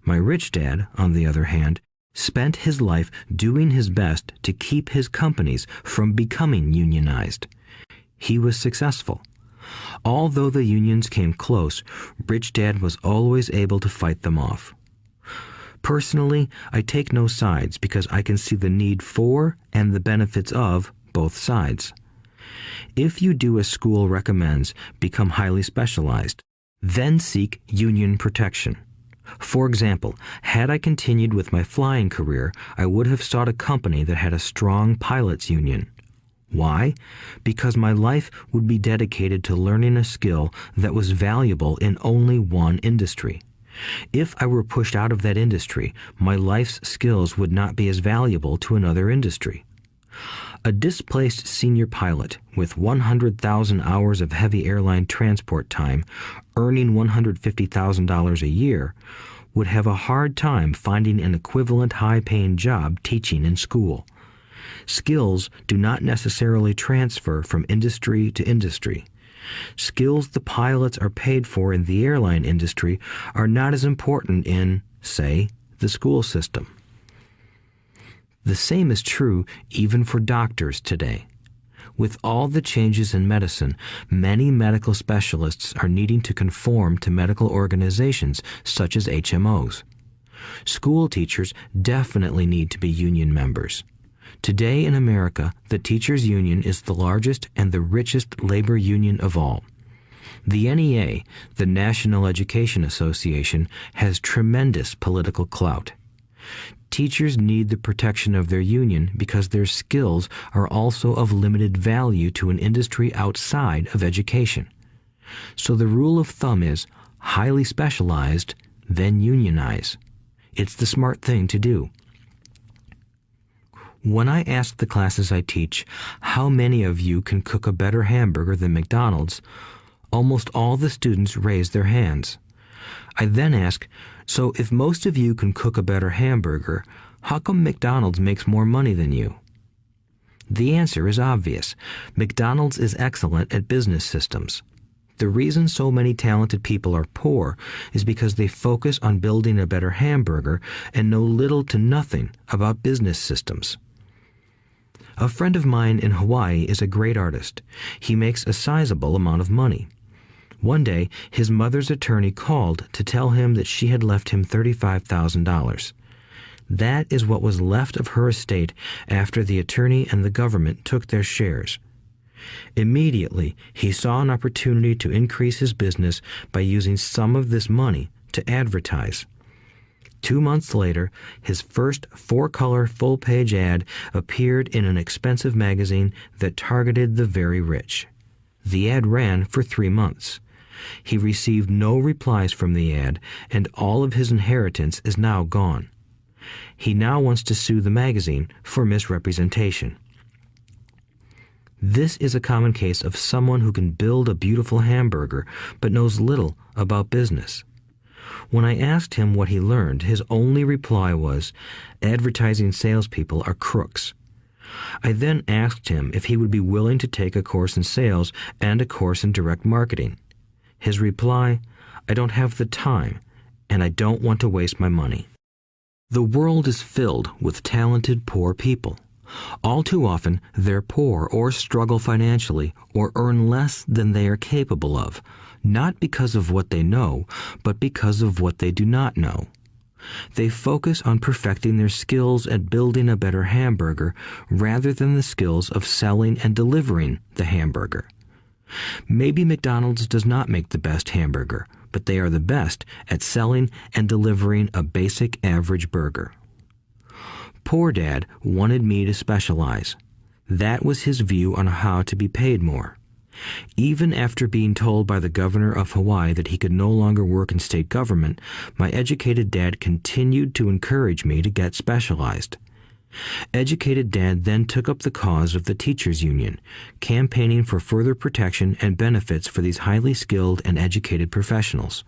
B: My rich dad, on the other hand, spent his life doing his best to keep his companies from becoming unionized. He was successful. Although the unions came close, Rich Dad was always able to fight them off. Personally, I take no sides because I can see the need for and the benefits of both sides. If you do as school recommends, become highly specialized, then seek union protection. For example, had I continued with my flying career, I would have sought a company that had a strong pilots union. Why? Because my life would be dedicated to learning a skill that was valuable in only one industry. If I were pushed out of that industry, my life's skills would not be as valuable to another industry. A displaced senior pilot with 100,000 hours of heavy airline transport time, earning $150,000 a year, would have a hard time finding an equivalent high-paying job teaching in school. Skills do not necessarily transfer from industry to industry. Skills the pilots are paid for in the airline industry are not as important in, say, the school system. The same is true even for doctors today. With all the changes in medicine, many medical specialists are needing to conform to medical organizations such as HMOs. School teachers definitely need to be union members. Today in America, the teachers' union is the largest and the richest labor union of all. The NEA, the National Education Association, has tremendous political clout. Teachers need the protection of their union because their skills are also of limited value to an industry outside of education. So the rule of thumb is, highly specialized, then unionize. It's the smart thing to do. When I ask the classes I teach, how many of you can cook a better hamburger than McDonald's, almost all the students raise their hands. I then ask, so if most of you can cook a better hamburger, how come McDonald's makes more money than you? The answer is obvious. McDonald's is excellent at business systems. The reason so many talented people are poor is because they focus on building a better hamburger and know little to nothing about business systems. A friend of mine in Hawaii is a great artist. He makes a sizable amount of money. One day, his mother's attorney called to tell him that she had left him $35,000. That is what was left of her estate after the attorney and the government took their shares. Immediately, he saw an opportunity to increase his business by using some of this money to advertise. 2 months later, his first 4-color full-page ad appeared in an expensive magazine that targeted the very rich. The ad ran for 3 months. He received no replies from the ad, and all of his inheritance is now gone. He now wants to sue the magazine for misrepresentation. This is a common case of someone who can build a beautiful hamburger but knows little about business. When I asked him what he learned, his only reply was, "Advertising salespeople are crooks." I then asked him if he would be willing to take a course in sales and a course in direct marketing. His reply, "I don't have the time, and I don't want to waste my money." The world is filled with talented poor people. All too often, they're poor or struggle financially or earn less than they are capable of, not because of what they know, but because of what they do not know. They focus on perfecting their skills at building a better hamburger rather than the skills of selling and delivering the hamburger. Maybe McDonald's does not make the best hamburger, but they are the best at selling and delivering a basic average burger. Poor Dad wanted me to specialize. That was his view on how to be paid more. Even after being told by the governor of Hawaii that he could no longer work in state government, my educated dad continued to encourage me to get specialized. Educated Dad then took up the cause of the teachers' union, campaigning for further protection and benefits for these highly skilled and educated professionals.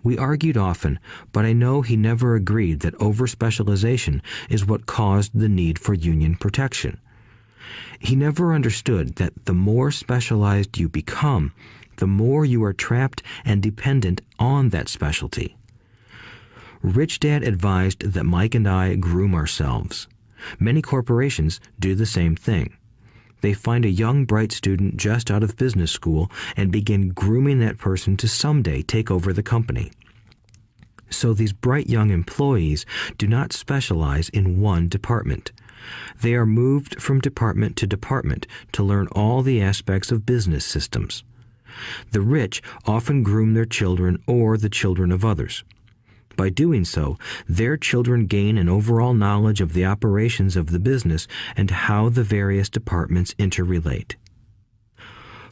B: We argued often, but I know he never agreed that over-specialization is what caused the need for union protection. He never understood that the more specialized you become, the more you are trapped and dependent on that specialty. Rich Dad advised that Mike and I groom ourselves. Many corporations do the same thing. They find a young, bright student just out of business school and begin grooming that person to someday take over the company. So these bright young employees do not specialize in one department. They are moved from department to learn all the aspects of business systems. The rich often groom their children or the children of others. By doing so, their children gain an overall knowledge of the operations of the business and how the various departments interrelate.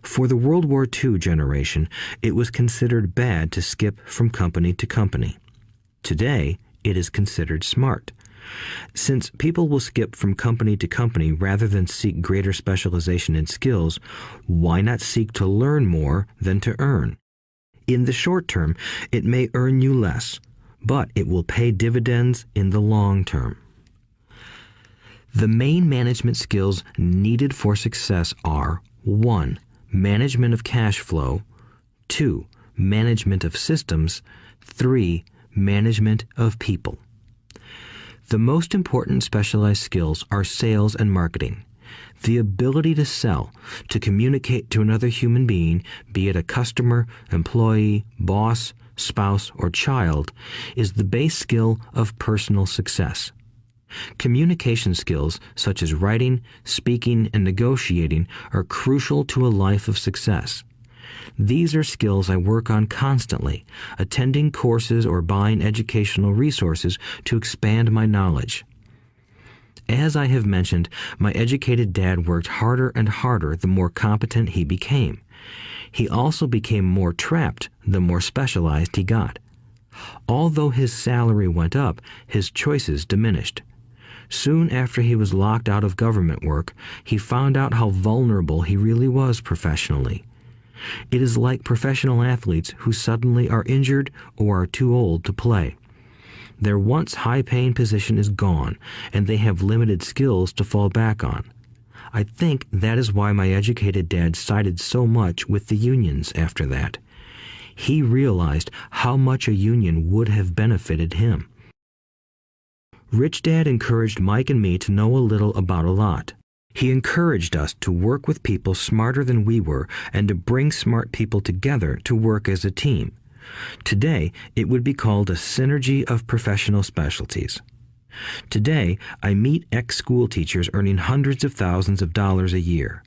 B: For the World War II generation, it was considered bad to skip from company to company. Today, it is considered smart. Since people will skip from company to company rather than seek greater specialization in skills, why not seek to learn more than to earn? In the short term, it may earn you less, but it will pay dividends in the long term. The main management skills needed for success are 1. Management of cash flow, 2. Management of systems, 3. Management of people. The most important specialized skills are sales and marketing. The ability to sell, to communicate to another human being, be it a customer, employee, boss, spouse, or child, is the base skill of personal success. Communication skills such as writing, speaking, and negotiating are crucial to a life of success. These are skills I work on constantly, attending courses or buying educational resources to expand my knowledge. As I have mentioned, my educated dad worked harder and harder the more competent he became. He also became more trapped the more specialized he got. Although his salary went up, his choices diminished. Soon after he was locked out of government work, he found out how vulnerable he really was professionally. It is like professional athletes who suddenly are injured or are too old to play. Their once high-paying position is gone, and they have limited skills to fall back on. I think that is why my educated dad sided so much with the unions after that. He realized how much a union would have benefited him. Rich Dad encouraged Mike and me to know a little about a lot. He encouraged us to work with people smarter than we were and to bring smart people together to work as a team. Today, it would be called a synergy of professional specialties. Today, I meet ex-school teachers earning hundreds of thousands of dollars a year.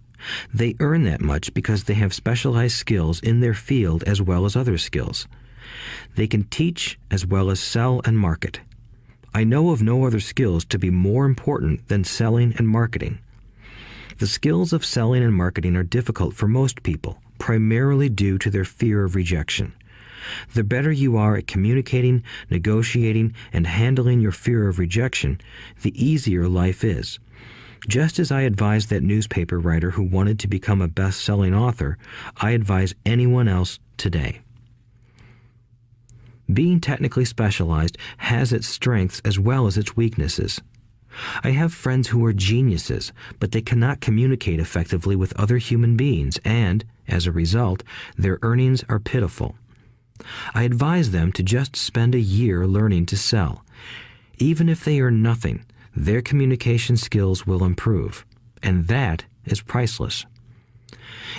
B: They earn that much because they have specialized skills in their field as well as other skills. They can teach as well as sell and market. I know of no other skills to be more important than selling and marketing. The skills of selling and marketing are difficult for most people, primarily due to their fear of rejection. The better you are at communicating, negotiating, and handling your fear of rejection, the easier life is. Just as I advise that newspaper writer who wanted to become a best-selling author, I advise anyone else today. Being technically specialized has its strengths as well as its weaknesses. I have friends who are geniuses, but they cannot communicate effectively with other human beings, and, as a result, their earnings are pitiful. I advise them to just spend a year learning to sell. Even if they earn nothing, their communication skills will improve, and that is priceless.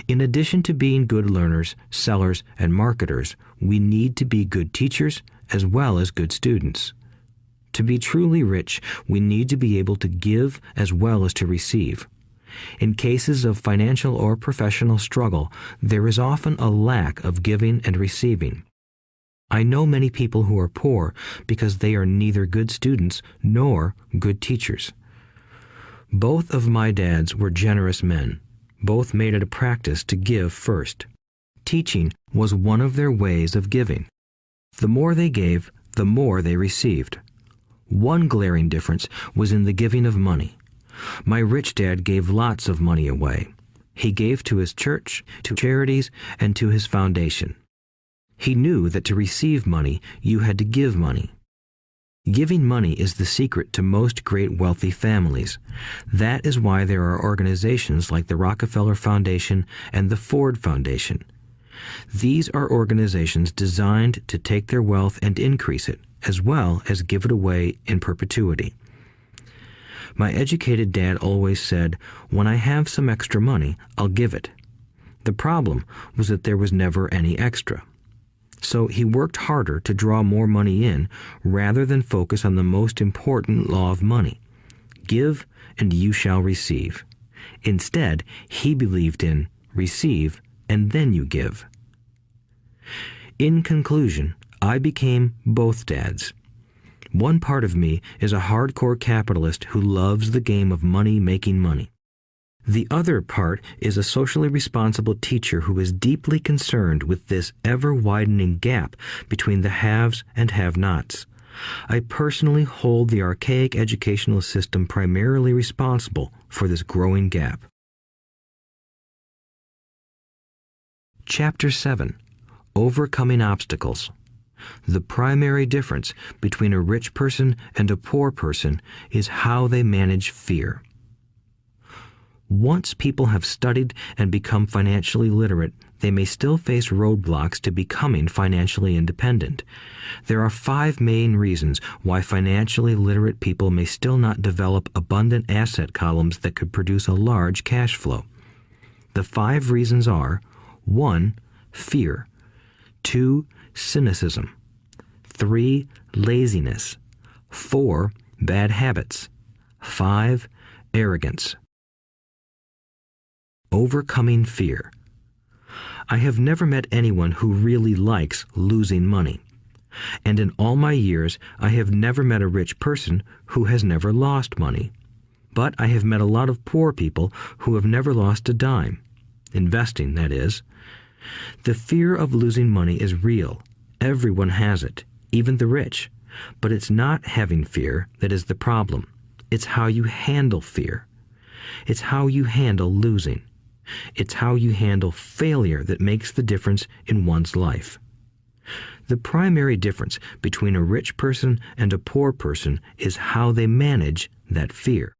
B: In addition to being good learners, sellers, and marketers, we need to be good teachers as well as good students. To be truly rich, we need to be able to give as well as to receive. In cases of financial or professional struggle, there is often a lack of giving and receiving. I know many people who are poor because they are neither good students nor good teachers. Both of my dads were generous men. Both made it a practice to give first. Teaching was one of their ways of giving. The more they gave, the more they received. One glaring difference was in the giving of money. My rich dad gave lots of money away. He gave to his church, to charities, and to his foundation. He knew that to receive money, you had to give money. Giving money is the secret to most great wealthy families. That is why there are organizations like the Rockefeller Foundation and the Ford Foundation. These are organizations designed to take their wealth and increase it, as well as give it away in perpetuity. My educated dad always said, "When I have some extra money, I'll give it." The problem was that there was never any extra. So he worked harder to draw more money in rather than focus on the most important law of money. Give and you shall receive. Instead, he believed in receive and then you give. In conclusion, I became both dads. One part of me is a hardcore capitalist who loves the game of money making money. The other part is a socially responsible teacher who is deeply concerned with this ever-widening gap between the haves and have-nots. I personally hold the archaic educational system primarily responsible for this growing gap. Chapter 7. Overcoming Obstacles. The primary difference between a rich person and a poor person is how they manage fear. Once people have studied and become financially literate, they may still face roadblocks to becoming financially independent. There are 5 main reasons why financially literate people may still not develop abundant asset columns that could produce a large cash flow. The 5 reasons are: 1. Fear. 2. Cynicism. 3. Laziness. 4. Bad habits. 5. Arrogance. Overcoming fear. I have never met anyone who really likes losing money. And in all my years, I have never met a rich person who has never lost money. But I have met a lot of poor people who have never lost a dime. Investing, that is. The fear of losing money is real. Everyone has it, even the rich. But it's not having fear that is the problem. It's how you handle fear. It's how you handle losing. It's how you handle failure that makes the difference in one's life. The primary difference between a rich person and a poor person is how they manage that fear.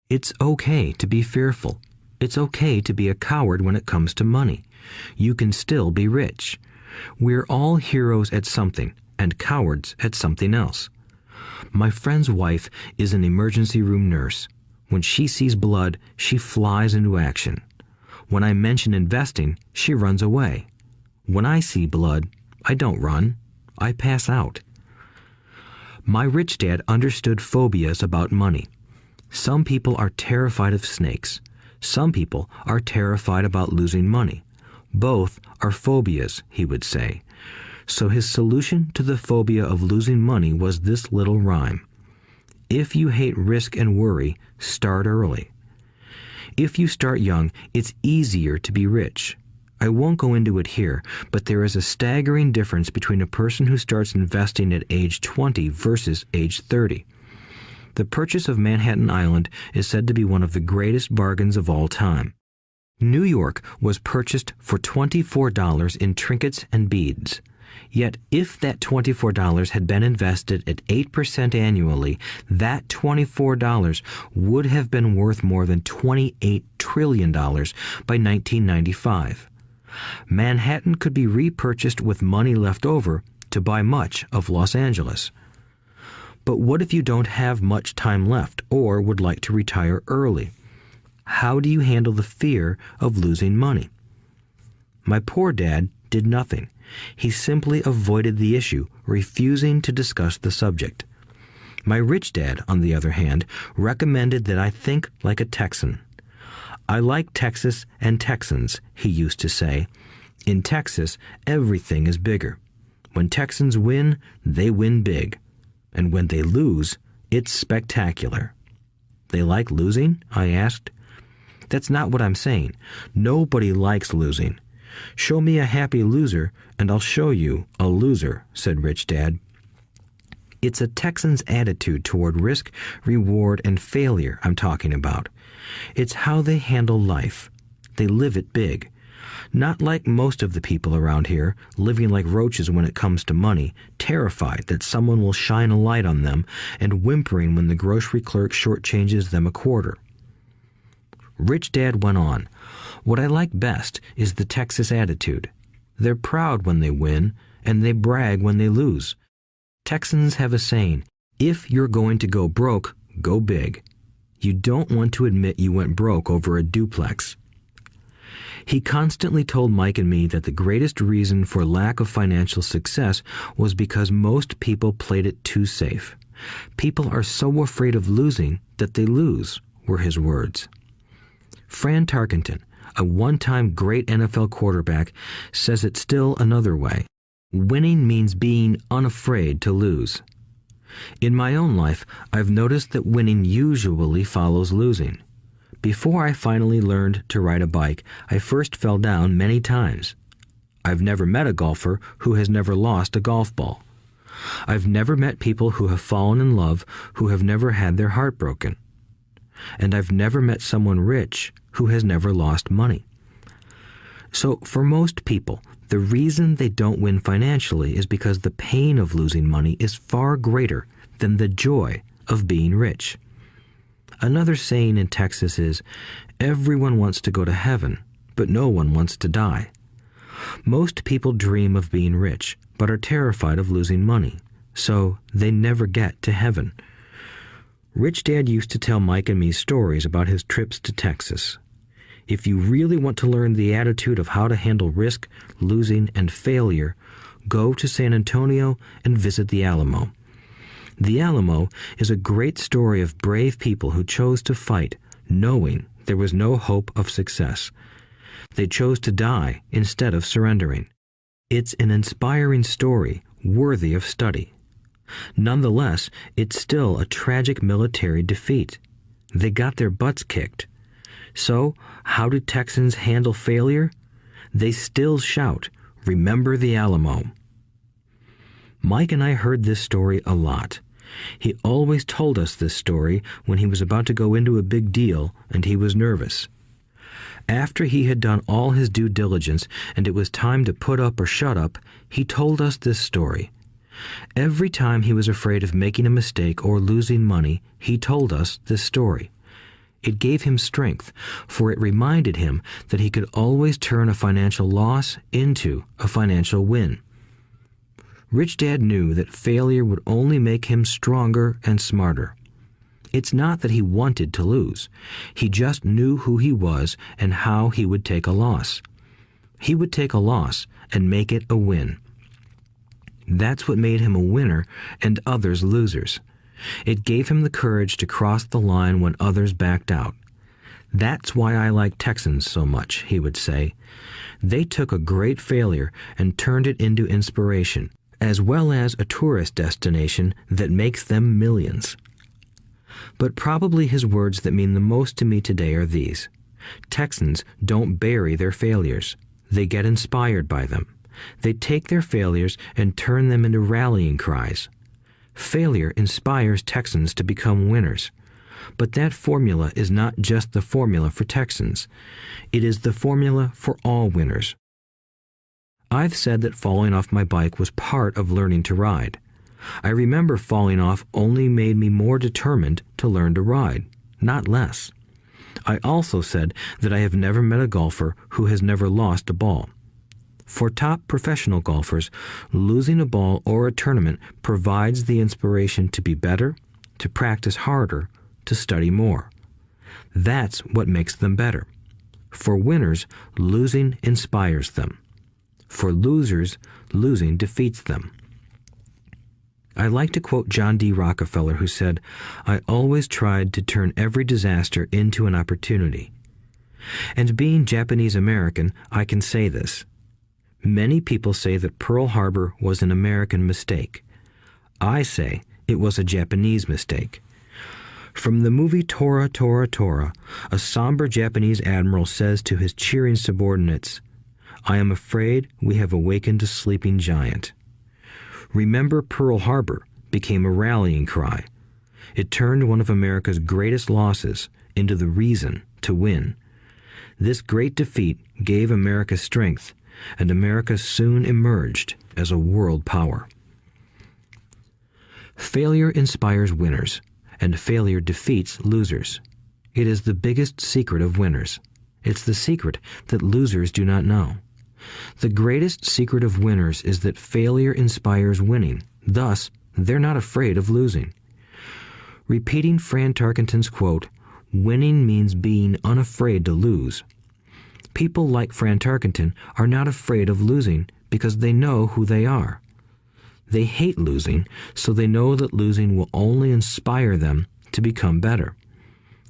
B: It's okay to be fearful. It's okay to be a coward when it comes to money. You can still be rich. We're all heroes at something and cowards at something else. My friend's wife is an emergency room nurse. When she sees blood, she flies into action. When I mention investing, she runs away. When I see blood, I don't run. I pass out. My rich dad understood phobias about money. Some people are terrified of snakes. Some people are terrified about losing money. Both are phobias, he would say. So his solution to the phobia of losing money was this little rhyme. If you hate risk and worry, start early. If you start young, it's easier to be rich. I won't go into it here, but there is a staggering difference between a person who starts investing at age 20 versus age 30. The purchase of Manhattan Island is said to be one of the greatest bargains of all time. New York was purchased for $24 in trinkets and beads. Yet if that $24 had been invested at 8% annually, that $24 would have been worth more than $28 trillion by 1995. Manhattan could be repurchased with money left over to buy much of Los Angeles. But what if you don't have much time left or would like to retire early? How do you handle the fear of losing money? My poor dad did nothing. He simply avoided the issue, refusing to discuss the subject. My rich dad, on the other hand, recommended that I think like a Texan. I like Texas and Texans, he used to say. In Texas, everything is bigger. When Texans win, they win big. And when they lose, it's spectacular. They like losing? I asked. That's not what I'm saying. Nobody likes losing. Show me a happy loser, and I'll show you a loser, said Rich Dad. It's a Texan's attitude toward risk, reward, and failure I'm talking about. It's how they handle life. They live it big. Not like most of the people around here, living like roaches when it comes to money, terrified that someone will shine a light on them and whimpering when the grocery clerk shortchanges them a quarter. Rich Dad went on, "What I like best is the Texas attitude. They're proud when they win, and they brag when they lose. Texans have a saying, if you're going to go broke, go big. You don't want to admit you went broke over a duplex." He constantly told Mike and me that the greatest reason for lack of financial success was because most people played it too safe. People are so afraid of losing that they lose, were his words. Fran Tarkenton, a one-time great NFL quarterback, says it still another way. Winning means being unafraid to lose. In my own life, I've noticed that winning usually follows losing. Before I finally learned to ride a bike, I first fell down many times. I've never met a golfer who has never lost a golf ball. I've never met people who have fallen in love who have never had their heart broken. And I've never met someone rich who has never lost money. So for most people, the reason they don't win financially is because the pain of losing money is far greater than the joy of being rich. Another saying in Texas is, everyone wants to go to heaven, but no one wants to die. Most people dream of being rich, but are terrified of losing money, so they never get to heaven. Rich Dad used to tell Mike and me stories about his trips to Texas. If you really want to learn the attitude of how to handle risk, losing, and failure, go to San Antonio and visit the Alamo. The Alamo is a great story of brave people who chose to fight, knowing there was no hope of success. They chose to die instead of surrendering. It's an inspiring story worthy of study. Nonetheless, it's still a tragic military defeat. They got their butts kicked. So, how do Texans handle failure? They still shout, "Remember the Alamo." Mike and I heard this story a lot. He always told us this story when he was about to go into a big deal and he was nervous. After he had done all his due diligence and it was time to put up or shut up, he told us this story. Every time he was afraid of making a mistake or losing money, he told us this story. It gave him strength, for it reminded him that he could always turn a financial loss into a financial win. Rich Dad knew that failure would only make him stronger and smarter. It's not that he wanted to lose. He just knew who he was and how he would take a loss. He would take a loss and make it a win. That's what made him a winner and others losers. It gave him the courage to cross the line when others backed out. "That's why I like Texans so much," he would say. "They took a great failure and turned it into inspiration, as well as a tourist destination that makes them millions." But probably his words that mean the most to me today are these: Texans don't bury their failures. They get inspired by them. They take their failures and turn them into rallying cries. Failure inspires Texans to become winners. But that formula is not just the formula for Texans. It is the formula for all winners. I've said that falling off my bike was part of learning to ride. I remember falling off only made me more determined to learn to ride, not less. I also said that I have never met a golfer who has never lost a ball. For top professional golfers, losing a ball or a tournament provides the inspiration to be better, to practice harder, to study more. That's what makes them better. For winners, losing inspires them. For losers, losing defeats them. I like to quote John D. Rockefeller, who said, "I always tried to turn every disaster into an opportunity." And being Japanese American, I can say this. Many people say that Pearl Harbor was an American mistake. I say it was a Japanese mistake. From the movie Tora, Tora, Tora, a somber Japanese admiral says to his cheering subordinates, "I am afraid we have awakened a sleeping giant." "Remember Pearl Harbor" became a rallying cry. It turned one of America's greatest losses into the reason to win. This great defeat gave America strength, and America soon emerged as a world power. Failure inspires winners, and failure defeats losers. It is the biggest secret of winners. It's the secret that losers do not know. The greatest secret of winners is that failure inspires winning. Thus, they're not afraid of losing. Repeating Fran Tarkenton's quote, "Winning means being unafraid to lose." People like Fran Tarkenton are not afraid of losing because they know who they are. They hate losing, so they know that losing will only inspire them to become better.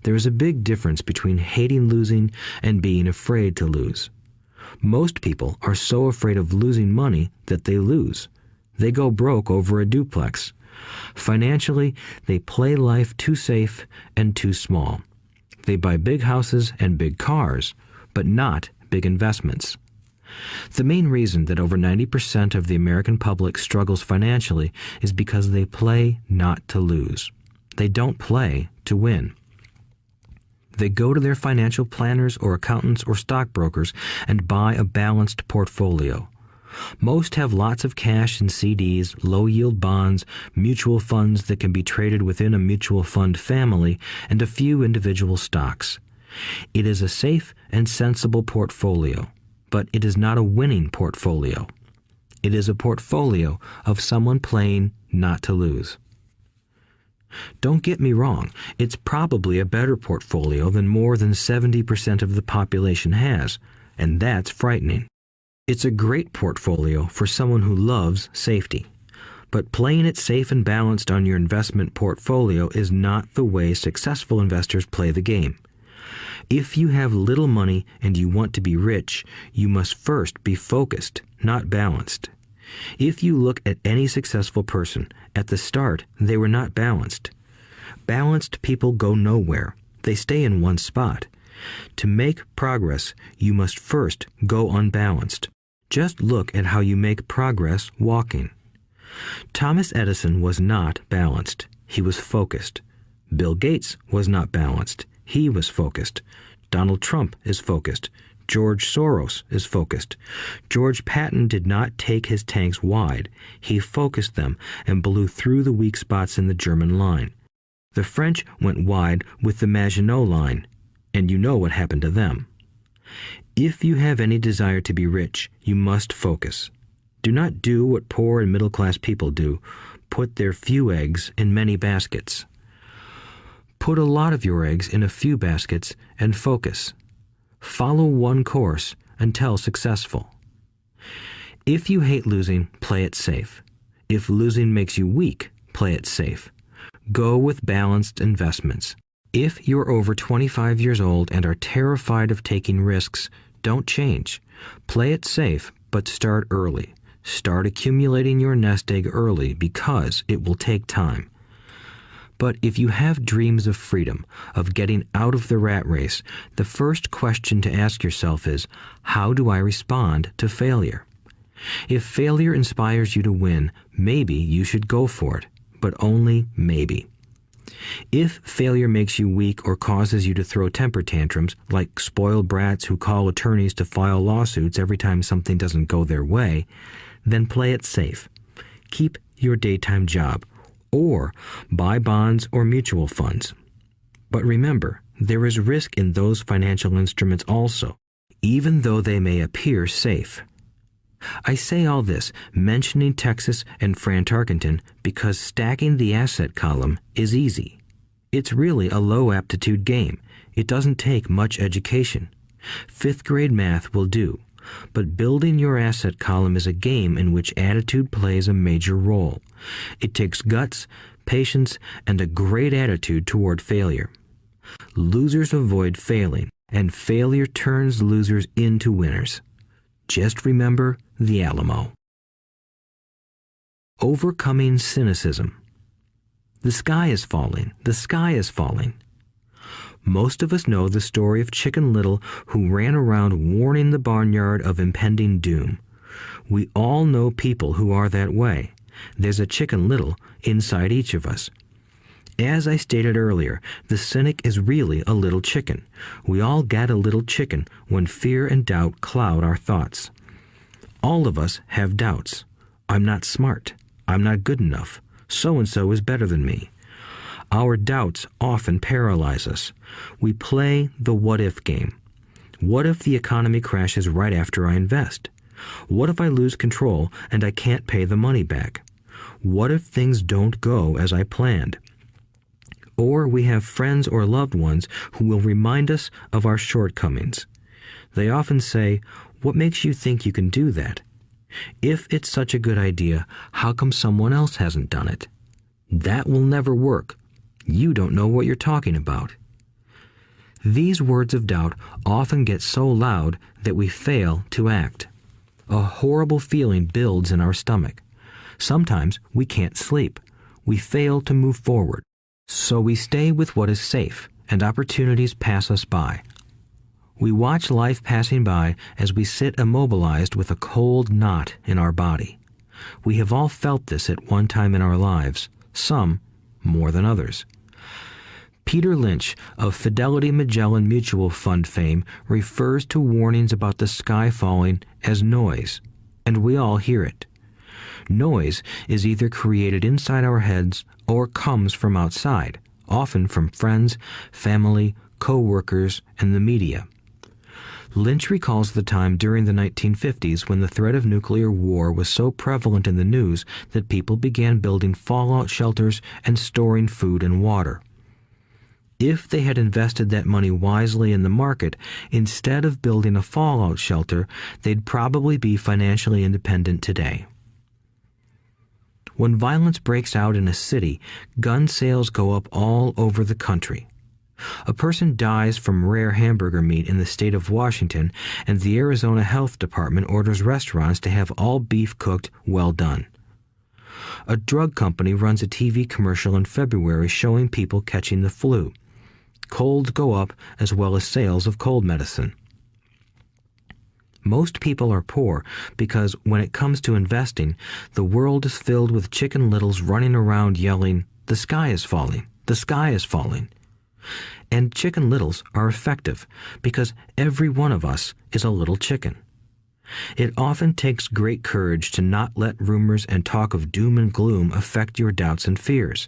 B: There is a big difference between hating losing and being afraid to lose. Most people are so afraid of losing money that they lose. They go broke over a duplex. Financially, they play life too safe and too small. They buy big houses and big cars, but not big investments. The main reason that over 90% of the American public struggles financially is because they play not to lose. They don't play to win. They go to their financial planners or accountants or stockbrokers and buy a balanced portfolio. Most have lots of cash in CDs, low-yield bonds, mutual funds that can be traded within a mutual fund family, and a few individual stocks. It is a safe and sensible portfolio, but it is not a winning portfolio. It is a portfolio of someone playing not to lose. Don't get me wrong, it's probably a better portfolio than more than 70% of the population has, and that's frightening. It's a great portfolio for someone who loves safety. But playing it safe and balanced on your investment portfolio is not the way successful investors play the game. If you have little money and you want to be rich, you must first be focused, not balanced. If you look at any successful person, at the start, they were not balanced. Balanced people go nowhere. They stay in one spot. To make progress, you must first go unbalanced. Just look at how you make progress walking. Thomas Edison was not balanced. He was focused. Bill Gates was not balanced. He was focused. Donald Trump is focused. George Soros is focused. George Patton did not take his tanks wide. He focused them and blew through the weak spots in the German line. The French went wide with the Maginot Line, and you know what happened to them. If you have any desire to be rich, you must focus. Do not do what poor and middle-class people do, put their few eggs in many baskets. Put a lot of your eggs in a few baskets and focus. Follow one course until successful. If you hate losing, play it safe. If losing makes you weak, play it safe. Go with balanced investments. If you're over 25 years old and are terrified of taking risks, don't change. Play it safe, but start early. Start accumulating your nest egg early because it will take time. But if you have dreams of freedom, of getting out of the rat race, the first question to ask yourself is, how do I respond to failure? If failure inspires you to win, maybe you should go for it, but only maybe. If failure makes you weak or causes you to throw temper tantrums, like spoiled brats who call attorneys to file lawsuits every time something doesn't go their way, then play it safe. Keep your daytime job, or buy bonds or mutual funds. But remember, there is risk in those financial instruments also, even though they may appear safe. I say all this, mentioning Texas and Fran Tarkenton, because stacking the asset column is easy. It's really a low aptitude game. It doesn't take much education. 5th grade math will do. But building your asset column is a game in which attitude plays a major role. It takes guts, patience, and a great attitude toward failure. Losers avoid failing, and failure turns losers into winners. Just remember the Alamo. Overcoming cynicism. The sky is falling. The sky is falling. Most of us know the story of Chicken Little, who ran around warning the barnyard of impending doom. We all know people who are that way. There's a Chicken Little inside each of us. As I stated earlier, the cynic is really a little chicken. We all get a little chicken when fear and doubt cloud our thoughts. All of us have doubts. I'm not smart. I'm not good enough. So-and-so is better than me. Our doubts often paralyze us. We play the what-if game. What if the economy crashes right after I invest? What if I lose control and I can't pay the money back? What if things don't go as I planned? Or we have friends or loved ones who will remind us of our shortcomings. They often say, "What makes you think you can do that? If it's such a good idea, how come someone else hasn't done it? That will never work. You don't know what you're talking about." These words of doubt often get so loud that we fail to act. A horrible feeling builds in our stomach. Sometimes we can't sleep. We fail to move forward. So we stay with what is safe, and opportunities pass us by. We watch life passing by as we sit immobilized with a cold knot in our body. We have all felt this at one time in our lives, some more than others. Peter Lynch of Fidelity Magellan Mutual Fund fame refers to warnings about the sky falling as noise, and we all hear it. Noise is either created inside our heads or comes from outside, often from friends, family, co-workers, and the media. Lynch recalls the time during the 1950s when the threat of nuclear war was so prevalent in the news that people began building fallout shelters and storing food and water. If they had invested that money wisely in the market, instead of building a fallout shelter, they'd probably be financially independent today. When violence breaks out in a city, gun sales go up all over the country. A person dies from rare hamburger meat in the state of Washington, and the Arizona Health Department orders restaurants to have all beef cooked well done. A drug company runs a TV commercial in February showing people catching the flu. Colds go up as well as sales of cold medicine. Most people are poor because when it comes to investing, the world is filled with Chicken Littles running around yelling, "The sky is falling, the sky is falling." And Chicken Littles are effective because every one of us is a little chicken. It often takes great courage to not let rumors and talk of doom and gloom affect your doubts and fears.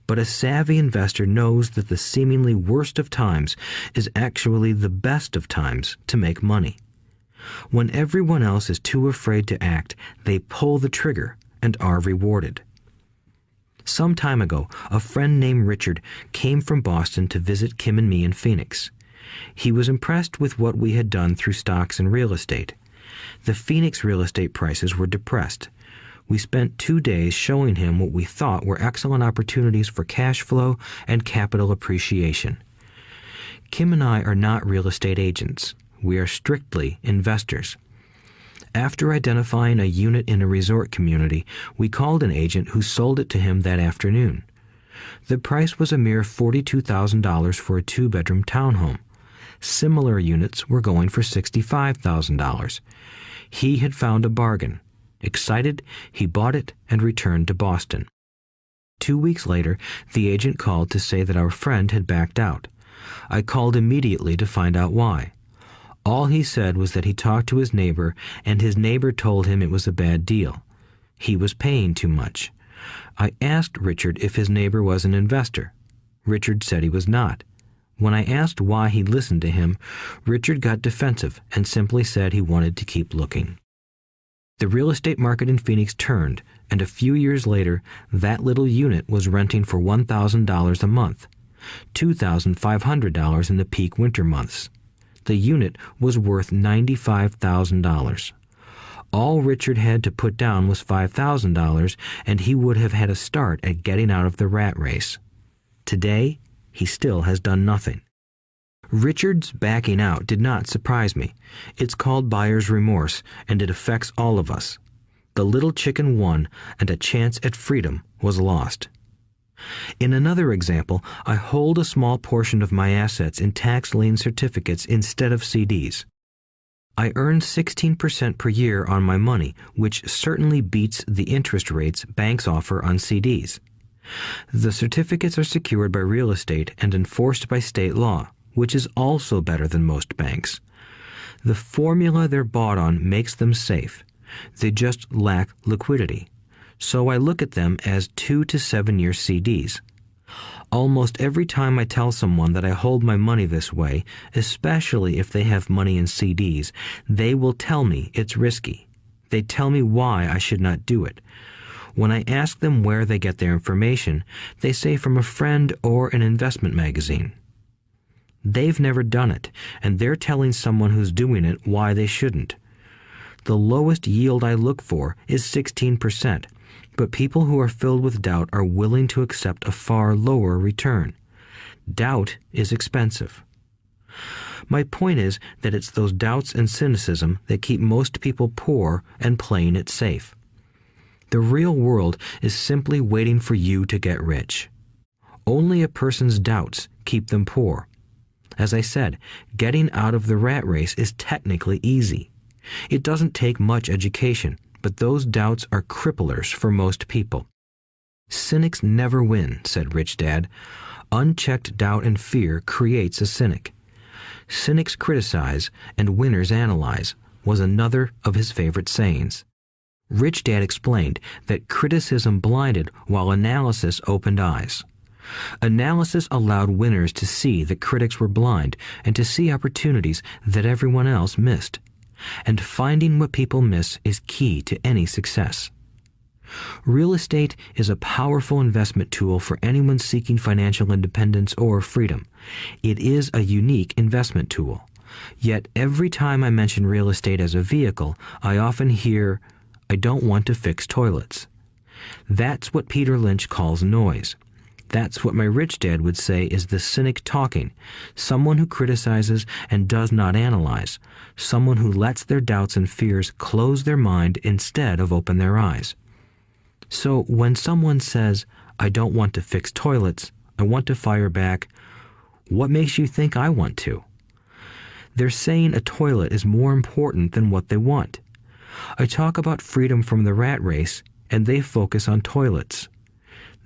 B: But a savvy investor knows that the seemingly worst of times is actually the best of times to make money. When everyone else is too afraid to act, they pull the trigger and are rewarded. Some time ago, a friend named Richard came from Boston to visit Kim and me in Phoenix. He was impressed with what we had done through stocks and real estate. The Phoenix real estate prices were depressed. We spent 2 days showing him what we thought were excellent opportunities for cash flow and capital appreciation. Kim and I are not real estate agents. We are strictly investors. After identifying a unit in a resort community, we called an agent who sold it to him that afternoon. The price was a mere $42,000 for a 2-bedroom townhome. Similar units were going for $65,000. He had found a bargain. Excited, he bought it and returned to Boston. 2 weeks later, the agent called to say that our friend had backed out. I called immediately to find out why. All he said was that he talked to his neighbor, and his neighbor told him it was a bad deal. He was paying too much. I asked Richard if his neighbor was an investor. Richard said he was not. When I asked why he listened to him, Richard got defensive and simply said he wanted to keep looking. The real estate market in Phoenix turned, and a few years later, that little unit was renting for $1,000 a month, $2,500 in the peak winter months. The unit was worth $95,000. All Richard had to put down was $5,000, and he would have had a start at getting out of the rat race. Today, he still has done nothing. Richard's backing out did not surprise me. It's called buyer's remorse, and it affects all of us. The little chicken won, and a chance at freedom was lost. In another example, I hold a small portion of my assets in tax lien certificates instead of CDs. I earn 16% per year on my money, which certainly beats the interest rates banks offer on CDs. The certificates are secured by real estate and enforced by state law, which is also better than most banks. The formula they're bought on makes them safe. They just lack liquidity. So I look at them as 2 to 7 year CDs. Almost every time I tell someone that I hold my money this way, especially if they have money in CDs, they will tell me it's risky. They tell me why I should not do it. When I ask them where they get their information, they say from a friend or an investment magazine. They've never done it, and they're telling someone who's doing it why they shouldn't. The lowest yield I look for is 16%, but people who are filled with doubt are willing to accept a far lower return. Doubt is expensive. My point is that it's those doubts and cynicism that keep most people poor and playing it safe. The real world is simply waiting for you to get rich. Only a person's doubts keep them poor. As I said, getting out of the rat race is technically easy. It doesn't take much education, but those doubts are cripplers for most people. Cynics never win, said Rich Dad. Unchecked doubt and fear creates a cynic. Cynics criticize and winners analyze was another of his favorite sayings. Rich Dad explained that criticism blinded while analysis opened eyes. Analysis allowed winners to see that critics were blind and to see opportunities that everyone else missed. And finding what people miss is key to any success. Real estate is a powerful investment tool for anyone seeking financial independence or freedom. It is a unique investment tool. Yet every time I mention real estate as a vehicle, I often hear, "I don't want to fix toilets." That's what Peter Lynch calls noise. That's what my rich dad would say is the cynic talking, someone who criticizes and does not analyze, someone who lets their doubts and fears close their mind instead of open their eyes. So when someone says, "I don't want to fix toilets," I want to fire back, What makes you think I want to? They're saying a toilet is more important than what they want. I talk about freedom from the rat race, and they focus on toilets.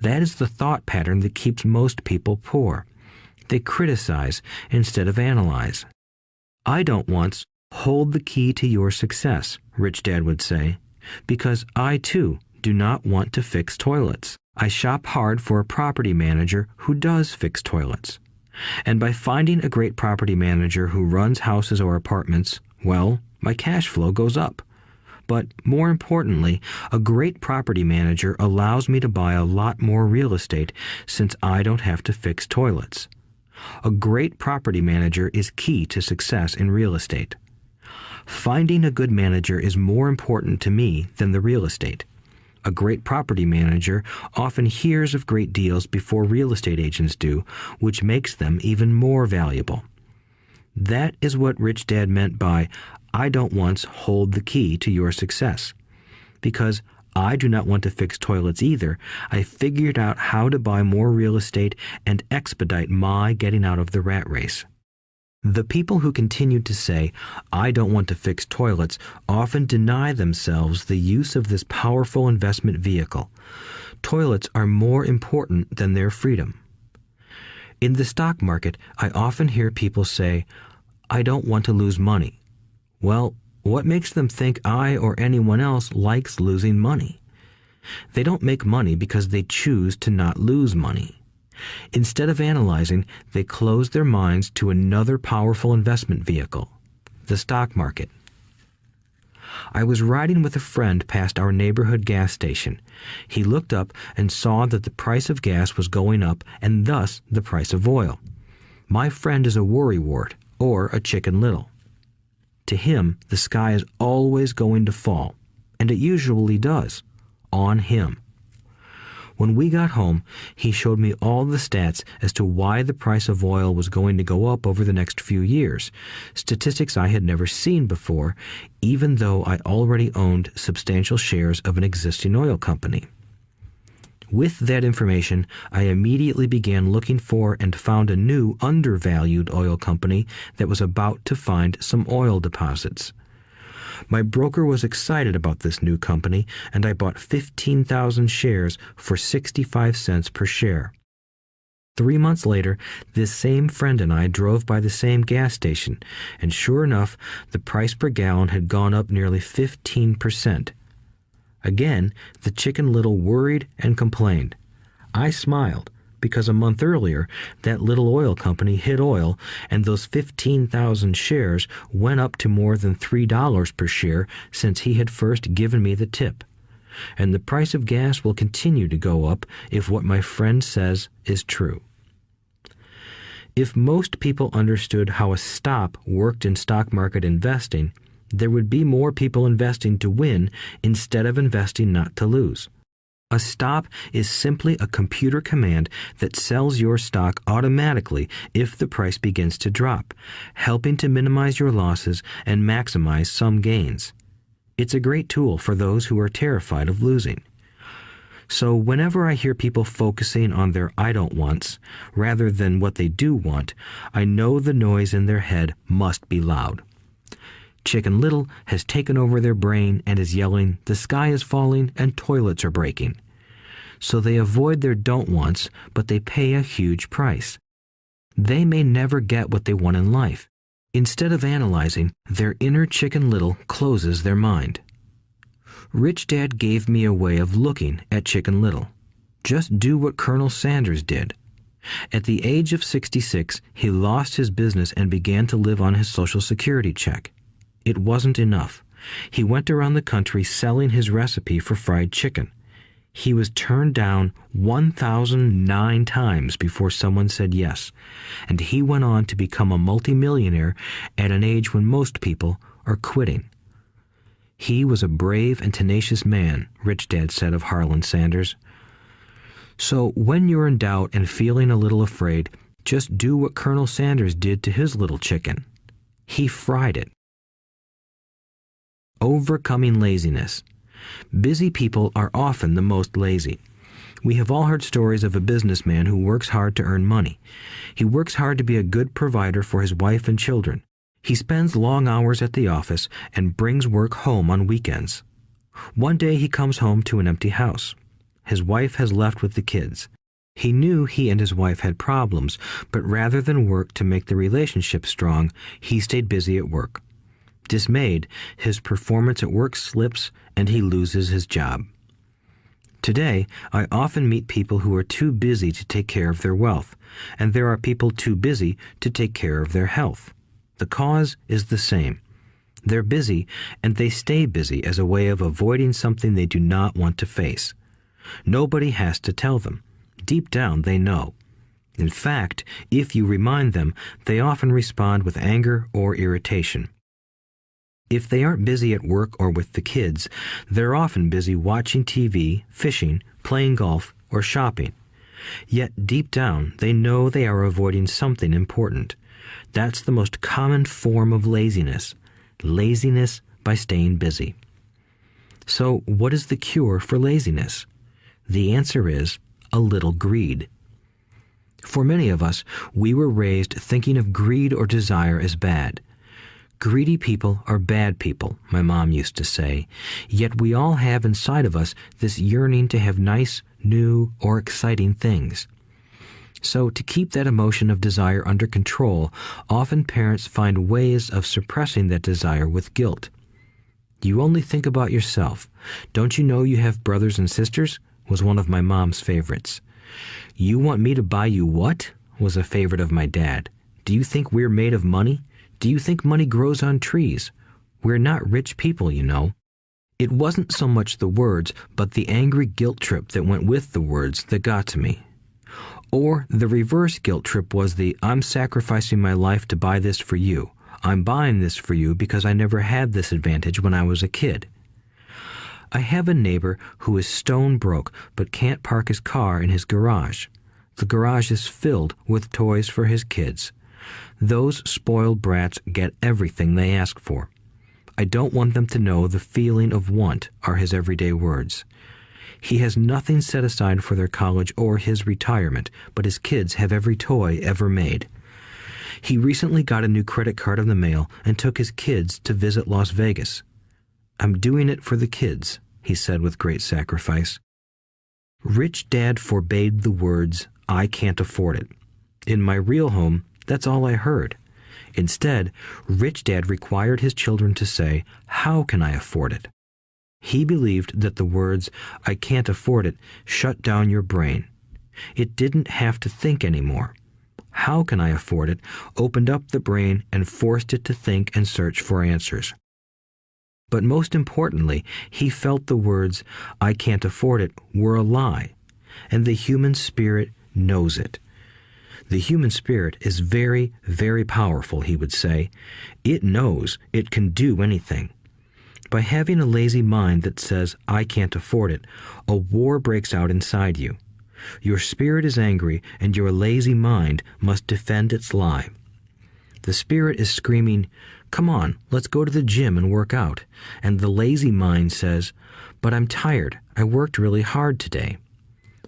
B: That is the thought pattern that keeps most people poor. They criticize instead of analyze. I don't once hold the key to your success, Rich Dad would say, because I too do not want to fix toilets. I shop hard for a property manager who does fix toilets. And by finding a great property manager who runs houses or apartments, well, my cash flow goes up. But more importantly, a great property manager allows me to buy a lot more real estate since I don't have to fix toilets. A great property manager is key to success in real estate. Finding a good manager is more important to me than the real estate. A great property manager often hears of great deals before real estate agents do, which makes them even more valuable. That is what Rich Dad meant by, I don't once hold the key to your success. Because I do not want to fix toilets either, I figured out how to buy more real estate and expedite my getting out of the rat race. The people who continue to say, I don't want to fix toilets, often deny themselves the use of this powerful investment vehicle. Toilets are more important than their freedom. In the stock market, I often hear people say, I don't want to lose money. Well, what makes them think I or anyone else likes losing money? They don't make money because they choose to not lose money. Instead of analyzing, they close their minds to another powerful investment vehicle, the stock market. I was riding with a friend past our neighborhood gas station. He looked up and saw that the price of gas was going up and thus the price of oil. My friend is a worrywart, or a Chicken Little. To him, the sky is always going to fall, and it usually does, on him. When we got home, he showed me all the stats as to why the price of oil was going to go up over the next few years, statistics I had never seen before, even though I already owned substantial shares of an existing oil company. With that information, I immediately began looking for and found a new undervalued oil company that was about to find some oil deposits. My broker was excited about this new company, and I bought 15,000 shares for 65 cents per share. 3 months later, this same friend and I drove by the same gas station, and sure enough, the price per gallon had gone up nearly 15%. Again, the Chicken Little worried and complained. I smiled, because a month earlier, that little oil company hit oil, and those 15,000 shares went up to more than $3 per share since he had first given me the tip. And the price of gas will continue to go up if what my friend says is true. If most people understood how a stop worked in stock market investing, there would be more people investing to win instead of investing not to lose. A stop is simply a computer command that sells your stock automatically if the price begins to drop, helping to minimize your losses and maximize some gains. It's a great tool for those who are terrified of losing. So whenever I hear people focusing on their I don't wants rather than what they do want, I know the noise in their head must be loud. Chicken Little has taken over their brain and is yelling, the sky is falling and toilets are breaking. So they avoid their don't wants, but they pay a huge price. They may never get what they want in life. Instead of analyzing, their inner Chicken Little closes their mind. Rich Dad gave me a way of looking at Chicken Little. Just do what Colonel Sanders did. At the age of 66, he lost his business and began to live on his Social Security check. It wasn't enough. He went around the country selling his recipe for fried chicken. He was turned down 1,009 times before someone said yes, and he went on to become a multimillionaire at an age when most people are quitting. He was a brave and tenacious man, Rich Dad said of Harlan Sanders. So when you're in doubt and feeling a little afraid, just do what Colonel Sanders did to his little chicken. He fried it. Overcoming laziness. Busy people are often the most lazy. We have all heard stories of a businessman who works hard to earn money. He works hard to be a good provider for his wife and children. He spends long hours at the office and brings work home on weekends. One day he comes home to an empty house. His wife has left with the kids. He knew he and his wife had problems, but rather than work to make the relationship strong, he stayed busy at work. Dismayed, his performance at work slips and he loses his job. Today, I often meet people who are too busy to take care of their wealth, and there are people too busy to take care of their health. The cause is the same. They're busy, and they stay busy as a way of avoiding something they do not want to face. Nobody has to tell them. Deep down, they know. In fact, if you remind them, they often respond with anger or irritation. If they aren't busy at work or with the kids, they're often busy watching TV, fishing, playing golf, or shopping. Yet deep down, they know they are avoiding something important. That's the most common form of laziness. Laziness by staying busy. So, what is the cure for laziness? The answer is a little greed. For many of us, we were raised thinking of greed or desire as bad. Greedy people are bad people, my mom used to say, yet we all have inside of us this yearning to have nice, new, or exciting things. So to keep that emotion of desire under control, often parents find ways of suppressing that desire with guilt. You only think about yourself. Don't you know you have brothers and sisters? Was one of my mom's favorites. You want me to buy you what? Was a favorite of my dad. Do you think we're made of money? Do you think money grows on trees? We're not rich people, you know. It wasn't so much the words, but the angry guilt trip that went with the words that got to me. Or the reverse guilt trip was the, I'm sacrificing my life to buy this for you. I'm buying this for you because I never had this advantage when I was a kid. I have a neighbor who is stone broke but can't park his car in his garage. The garage is filled with toys for his kids. Those spoiled brats get everything they ask for. I don't want them to know the feeling of want are his everyday words. He has nothing set aside for their college or his retirement, but his kids have every toy ever made. He recently got a new credit card in the mail and took his kids to visit Las Vegas. I'm doing it for the kids, he said with great sacrifice. Rich Dad forbade the words, I can't afford it. In my real home, that's all I heard. Instead, Rich Dad required his children to say, how can I afford it? He believed that the words, I can't afford it, shut down your brain. It didn't have to think anymore. How can I afford it opened up the brain and forced it to think and search for answers. But most importantly, he felt the words, I can't afford it, were a lie, and the human spirit knows it. The human spirit is very, very powerful, he would say. It knows it can do anything. By having a lazy mind that says, I can't afford it, a war breaks out inside you. Your spirit is angry, and your lazy mind must defend its lie. The spirit is screaming, come on, let's go to the gym and work out. And the lazy mind says, but I'm tired. I worked really hard today.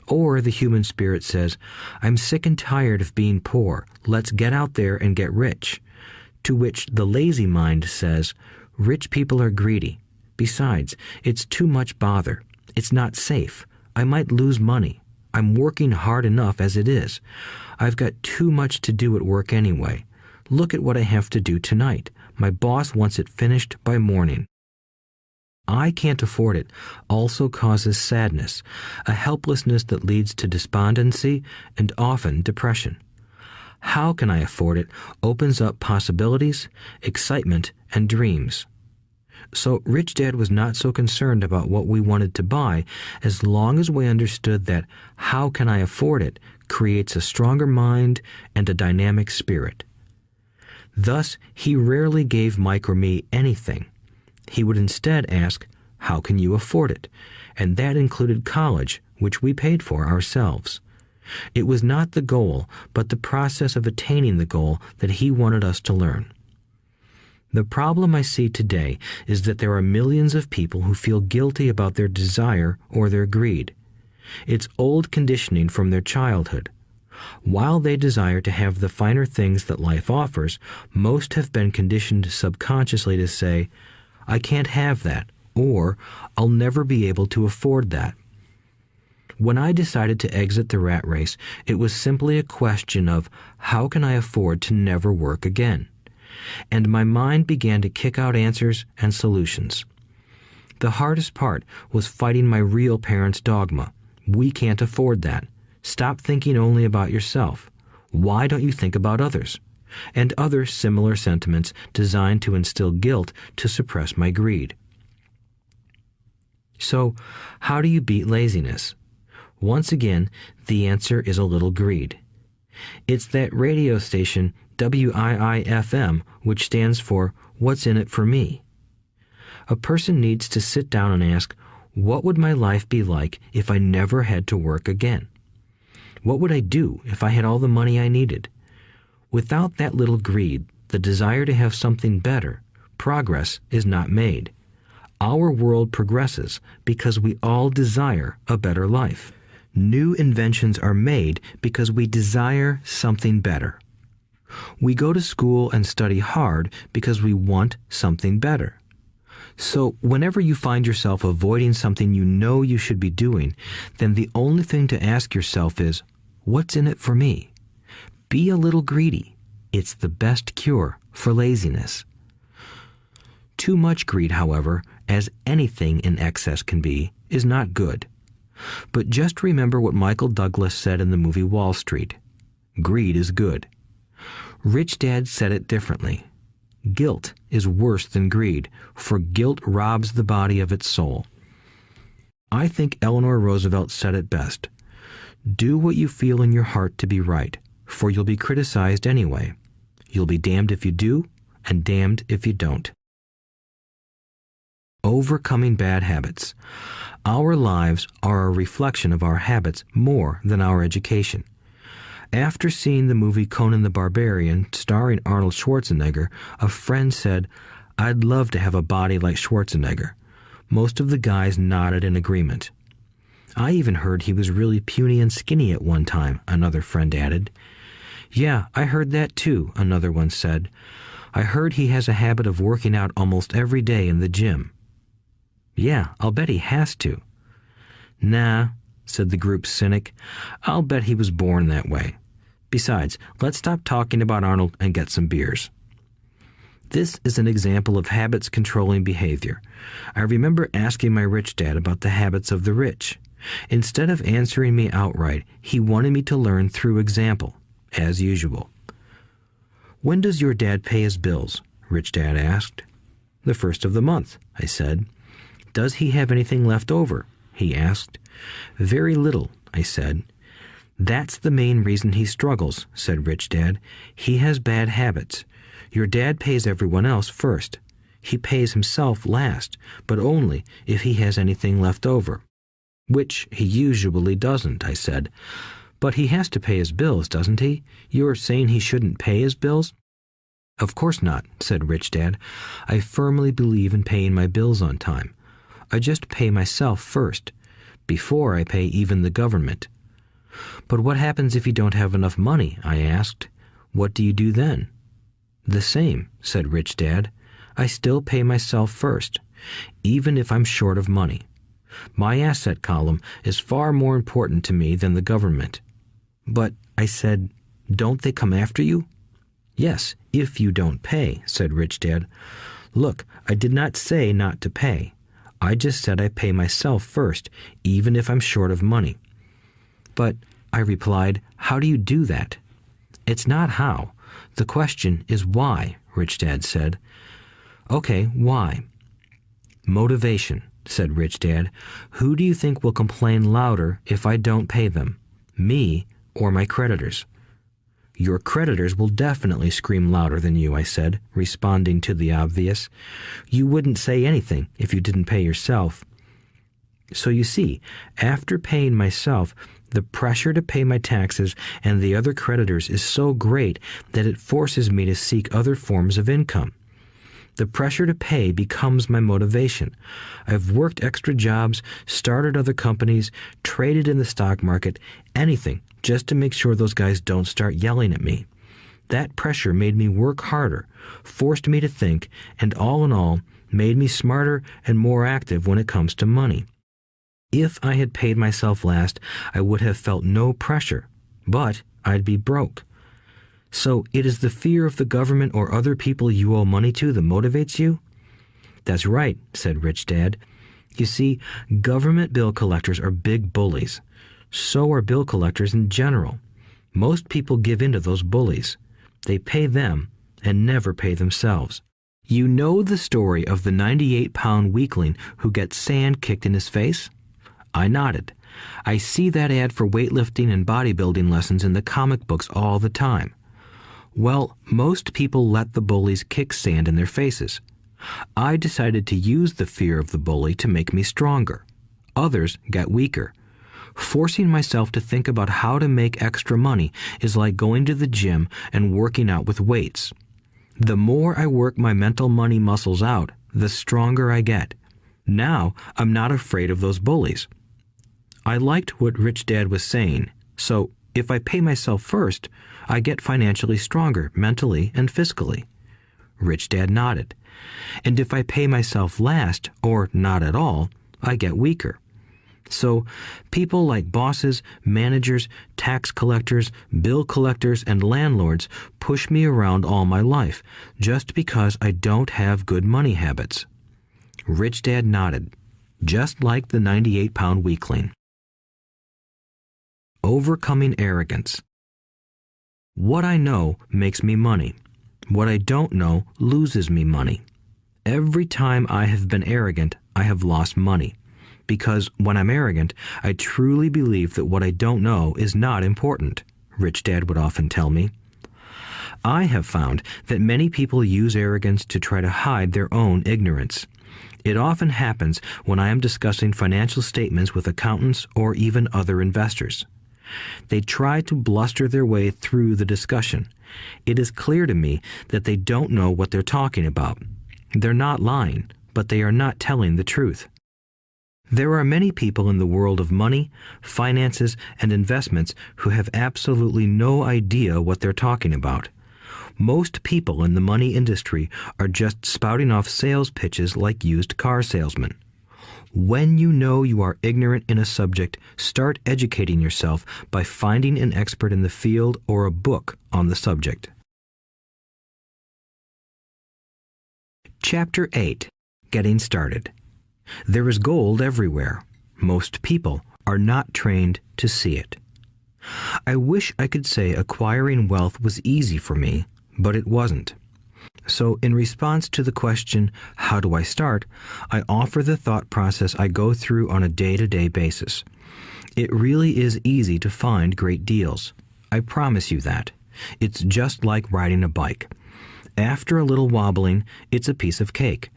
B: Or the human spirit says, I'm sick and tired of being poor. Let's get out there and get rich. To which the lazy mind says, rich people are greedy. Besides, it's too much bother. It's not safe. I might lose money. I'm working hard enough as it is. I've got too much to do at work anyway. Look at what I have to do tonight. My boss wants it finished by morning. I can't afford it also causes sadness, a helplessness that leads to despondency and often depression. How can I afford it opens up possibilities, excitement, and dreams. So Rich Dad was not so concerned about what we wanted to buy as long as we understood that how can I afford it creates a stronger mind and a dynamic spirit. Thus, he rarely gave Mike or me anything. He would instead ask, how can you afford it? And that included college, which we paid for ourselves. It was not the goal, but the process of attaining the goal that he wanted us to learn. The problem I see today is that there are millions of people who feel guilty about their desire or their greed. It's old conditioning from their childhood. While they desire to have the finer things that life offers, most have been conditioned subconsciously to say, "I can't have that," or "I'll never be able to afford that." When I decided to exit the rat race, it was simply a question of how can I afford to never work again? And my mind began to kick out answers and solutions. The hardest part was fighting my real parents' dogma. We can't afford that. Stop thinking only about yourself. Why don't you think about others? And other similar sentiments designed to instill guilt to suppress my greed. So, how do you beat laziness? Once again, the answer is a little greed. It's that radio station WIIFM, which stands for What's in it for me? A person needs to sit down and ask, what would my life be like if I never had to work again? What would I do if I had all the money I needed? Without that little greed, the desire to have something better, progress is not made. Our world progresses because we all desire a better life. New inventions are made because we desire something better. We go to school and study hard because we want something better. So whenever you find yourself avoiding something you know you should be doing, then the only thing to ask yourself is, what's in it for me? Be a little greedy. It's the best cure for laziness. Too much greed, however, as anything in excess can be, is not good. But just remember what Michael Douglas said in the movie Wall Street. Greed is good. Rich Dad said it differently. Guilt is worse than greed, for guilt robs the body of its soul. I think Eleanor Roosevelt said it best. Do what you feel in your heart to be right, for you'll be criticized anyway. You'll be damned if you do, and damned if you don't. Overcoming bad habits. Our lives are a reflection of our habits more than our education. After seeing the movie Conan the Barbarian, starring Arnold Schwarzenegger, a friend said, "I'd love to have a body like Schwarzenegger." Most of the guys nodded in agreement. "I even heard he was really puny and skinny at one time," another friend added. "Yeah, I heard that too," another one said. "I heard he has a habit of working out almost every day in the gym." "Yeah, I'll bet he has to." "Nah," said the group's cynic. "I'll bet he was born that way. Besides, let's stop talking about Arnold and get some beers." This is an example of habits controlling behavior. I remember asking my rich dad about the habits of the rich. Instead of answering me outright, he wanted me to learn through example, as usual. "When does your dad pay his bills?" Rich Dad asked. "The first of the month," I said. "Does he have anything left over?" he asked. "Very little," I said. "That's the main reason he struggles," said Rich Dad. "He has bad habits. Your dad pays everyone else first. He pays himself last, but only if he has anything left over." "Which he usually doesn't," I said. "But he has to pay his bills, doesn't he? You're saying he shouldn't pay his bills?" "Of course not," said Rich Dad. "I firmly believe in paying my bills on time. I just pay myself first, before I pay even the government." "But what happens if you don't have enough money?" I asked. "What do you do then?" "The same," said Rich Dad. "I still pay myself first, even if I'm short of money. My asset column is far more important to me than the government." "But," I said, "don't they come after you?" "Yes, if you don't pay," said Rich Dad. "Look, I did not say not to pay. I just said I pay myself first, even if I'm short of money." "But," I replied, "how do you do that?" "It's not how. The question is why," Rich Dad said. "Okay, why?" "Motivation," said Rich Dad. "Who do you think will complain louder if I don't pay them? Me or my creditors?" "Your creditors will definitely scream louder than you," I said, responding to the obvious. "You wouldn't say anything if you didn't pay yourself." So you see, after paying myself, the pressure to pay my taxes and the other creditors is so great that it forces me to seek other forms of income. The pressure to pay becomes my motivation. I've worked extra jobs, started other companies, traded in the stock market, anything just to make sure those guys don't start yelling at me. That pressure made me work harder, forced me to think, and all in all, made me smarter and more active when it comes to money. If I had paid myself last, I would have felt no pressure, but I'd be broke. So it is the fear of the government or other people you owe money to that motivates you? That's right, said Rich Dad. You see, government bill collectors are big bullies. So are bill collectors in general. Most people give in to those bullies. They pay them and never pay themselves. You know the story of the 98-pound weakling who gets sand kicked in his face? I nodded. I see that ad for weightlifting and bodybuilding lessons in the comic books all the time. Well, most people let the bullies kick sand in their faces. I decided to use the fear of the bully to make me stronger. Others got weaker. Forcing myself to think about how to make extra money is like going to the gym and working out with weights. The more I work my mental money muscles out, the stronger I get. Now I'm not afraid of those bullies. I liked what Rich Dad was saying, so if I pay myself first, I get financially stronger mentally and fiscally. Rich Dad nodded. And if I pay myself last, or not at all, I get weaker. So people like bosses, managers, tax collectors, bill collectors, and landlords push me around all my life just because I don't have good money habits. Rich Dad nodded, just like the 98-pound weakling. Overcoming arrogance. What I know makes me money. What I don't know loses me money. Every time I have been arrogant, I have lost money. Because when I'm arrogant, I truly believe that what I don't know is not important, Rich Dad would often tell me. I have found that many people use arrogance to try to hide their own ignorance. It often happens when I am discussing financial statements with accountants or even other investors. They try to bluster their way through the discussion. It is clear to me that they don't know what they're talking about. They're not lying, but they are not telling the truth. There are many people in the world of money, finances, and investments who have absolutely no idea what they're talking about. Most people in the money industry are just spouting off sales pitches like used car salesmen. When you know you are ignorant in a subject, start educating yourself by finding an expert in the field or a book on the subject. Chapter 8. Getting Started. There is gold everywhere. Most people are not trained to see it. I wish I could say acquiring wealth was easy for me, but it wasn't. So in response to the question, how do I start, I offer the thought process I go through on a day-to-day basis. It really is easy to find great deals. I promise you that. It's just like riding a bike. After a little wobbling, it's a piece of cake.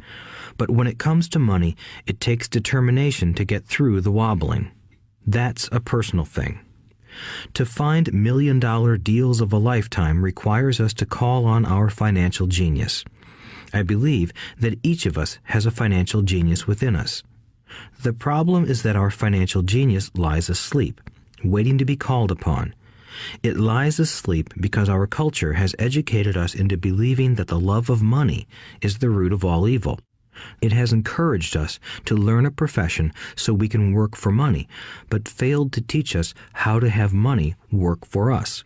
B: But when it comes to money, it takes determination to get through the wobbling. That's a personal thing. To find million-dollar deals of a lifetime requires us to call on our financial genius. I believe that each of us has a financial genius within us. The problem is that our financial genius lies asleep, waiting to be called upon. It lies asleep because our culture has educated us into believing that the love of money is the root of all evil. It has encouraged us to learn a profession so we can work for money, but failed to teach us how to have money work for us.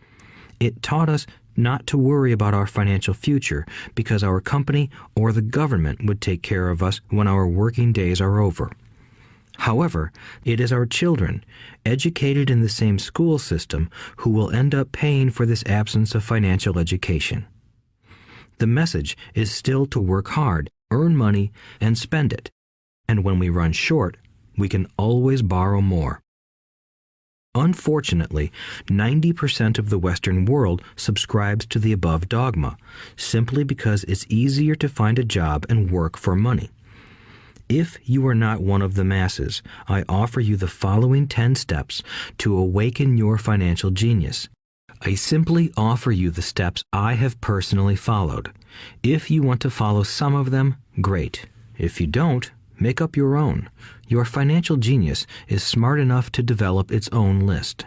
B: It taught us not to worry about our financial future because our company or the government would take care of us when our working days are over. However, it is our children, educated in the same school system, who will end up paying for this absence of financial education. The message is still to work hard, earn money, and spend it. And when we run short, we can always borrow more. Unfortunately, 90% of the Western world subscribes to the above dogma, simply because it's easier to find a job and work for money. If you are not one of the masses, I offer you the following 10 steps to awaken your financial genius. I simply offer you the steps I have personally followed. If you want to follow some of them, great. If you don't, make up your own. Your financial genius is smart enough to develop its own list.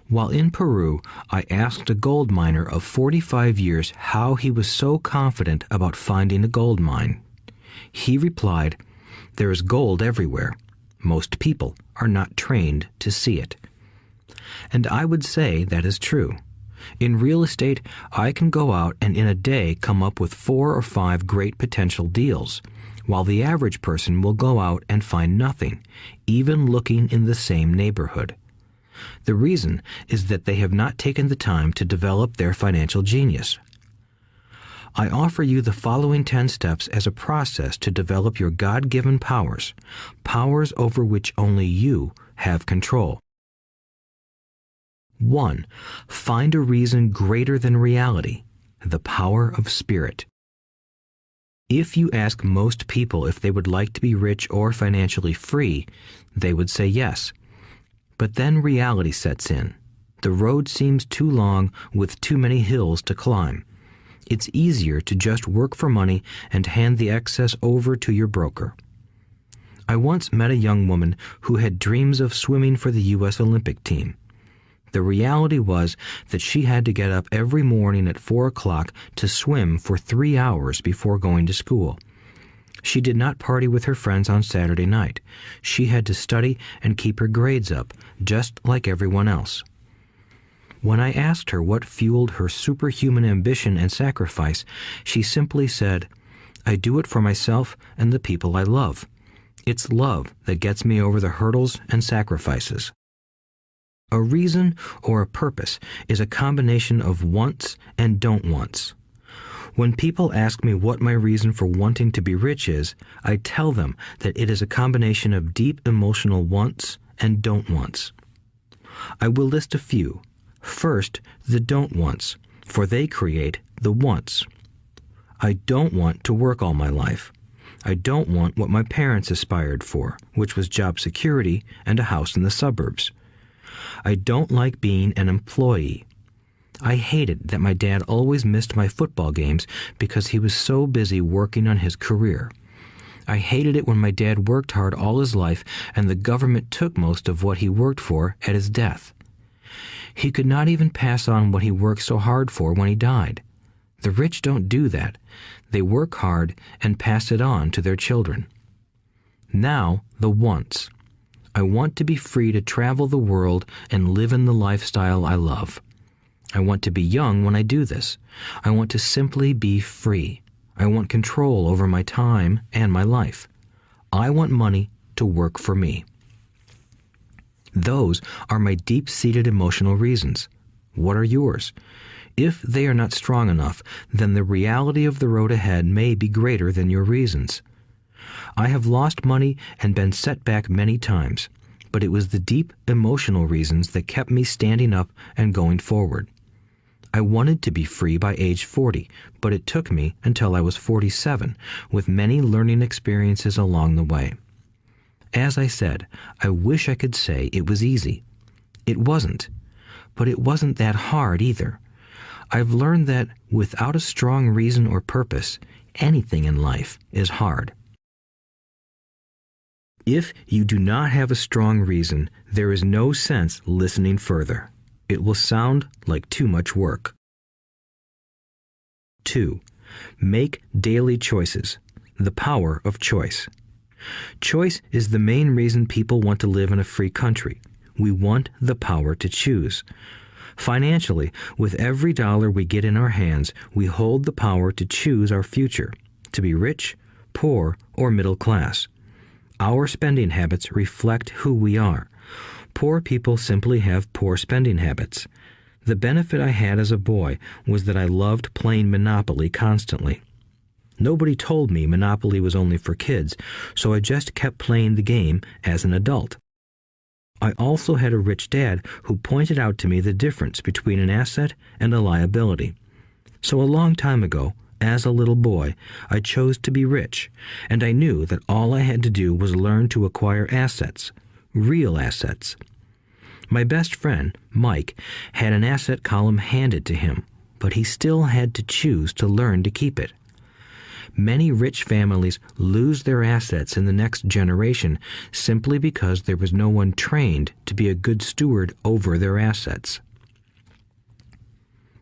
B: While in Peru, I asked a gold miner of 45 years how he was so confident about finding a gold mine. He replied, "There is gold everywhere. Most people are not trained to see it." And I would say that is true. In real estate, I can go out and in a day come up with 4 or 5 great potential deals, while the average person will go out and find nothing, even looking in the same neighborhood. The reason is that they have not taken the time to develop their financial genius. I offer you the following 10 steps as a process to develop your God-given powers, powers over which only you have control. 1. Find a reason greater than reality, the power of spirit. If you ask most people if they would like to be rich or financially free, they would say yes. But then reality sets in. The road seems too long with too many hills to climb. It's easier to just work for money and hand the excess over to your broker. I once met a young woman who had dreams of swimming for the U.S. Olympic team. The reality was that she had to get up every morning at 4 o'clock to swim for 3 hours before going to school. She did not party with her friends on Saturday night. She had to study and keep her grades up, just like everyone else. When I asked her what fueled her superhuman ambition and sacrifice, she simply said, "I do it for myself and the people I love. It's love that gets me over the hurdles and sacrifices." A reason or a purpose is a combination of wants and don't wants. When people ask me what my reason for wanting to be rich is, I tell them that it is a combination of deep emotional wants and don't wants. I will list a few. First, the don't wants, for they create the wants. I don't want to work all my life. I don't want what my parents aspired for, which was job security and a house in the suburbs. I don't like being an employee. I hated that my dad always missed my football games because he was so busy working on his career. I hated it when my dad worked hard all his life and the government took most of what he worked for at his death. He could not even pass on what he worked so hard for when he died. The rich don't do that. They work hard and pass it on to their children. Now, the wants. I want to be free to travel the world and live in the lifestyle I love. I want to be young when I do this. I want to simply be free. I want control over my time and my life. I want money to work for me. Those are my deep-seated emotional reasons. What are yours? If they are not strong enough, then the reality of the road ahead may be greater than your reasons. I have lost money and been set back many times, but it was the deep emotional reasons that kept me standing up and going forward. I wanted to be free by age 40, but it took me until I was 47, with many learning experiences along the way. As I said, I wish I could say it was easy. It wasn't, but it wasn't that hard either. I've learned that without a strong reason or purpose, anything in life is hard. If you do not have a strong reason, there is no sense listening further. It will sound like too much work. 2. Make daily choices. The power of choice. Choice is the main reason people want to live in a free country. We want the power to choose. Financially, with every dollar we get in our hands, we hold the power to choose our future, to be rich, poor, or middle class. Our spending habits reflect who we are. Poor people simply have poor spending habits. The benefit I had as a boy was that I loved playing Monopoly constantly. Nobody told me Monopoly was only for kids, so I just kept playing the game as an adult. I also had a rich dad who pointed out to me the difference between an asset and a liability. So a long time ago, as a little boy, I chose to be rich, and I knew that all I had to do was learn to acquire assets, real assets. My best friend, Mike, had an asset column handed to him, but he still had to choose to learn to keep it. Many rich families lose their assets in the next generation simply because there was no one trained to be a good steward over their assets.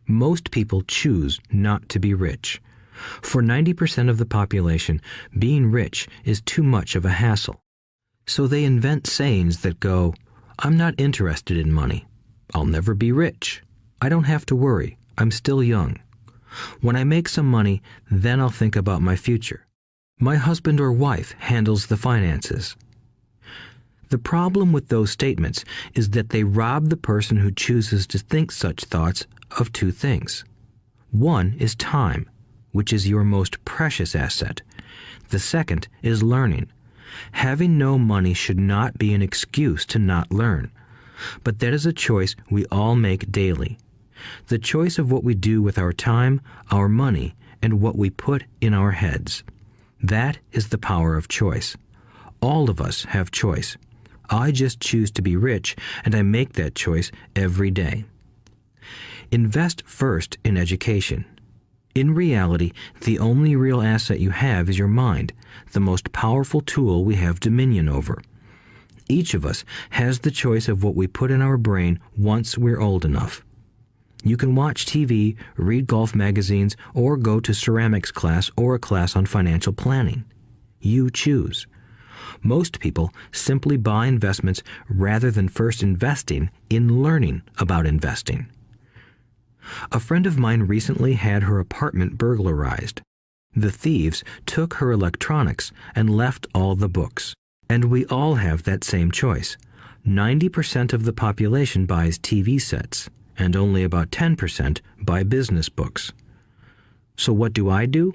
B: Most people choose not to be rich. For 90% of the population, being rich is too much of a hassle. So they invent sayings that go, "I'm not interested in money. I'll never be rich. I don't have to worry. I'm still young. When I make some money, then I'll think about my future. My husband or wife handles the finances." The problem with those statements is that they rob the person who chooses to think such thoughts of two things. One is time, which is your most precious asset. The second is learning. Having no money should not be an excuse to not learn, but that is a choice we all make daily. The choice of what we do with our time, our money, and what we put in our heads. That is the power of choice. All of us have choice. I just choose to be rich, and I make that choice every day. Invest first in education. In reality, the only real asset you have is your mind, the most powerful tool we have dominion over. Each of us has the choice of what we put in our brain once we're old enough. You can watch TV, read golf magazines, or go to ceramics class or a class on financial planning. You choose. Most people simply buy investments rather than first investing in learning about investing. A friend of mine recently had her apartment burglarized. The thieves took her electronics and left all the books. And we all have that same choice. 90% of the population buys TV sets, and only about 10% buy business books. So what do?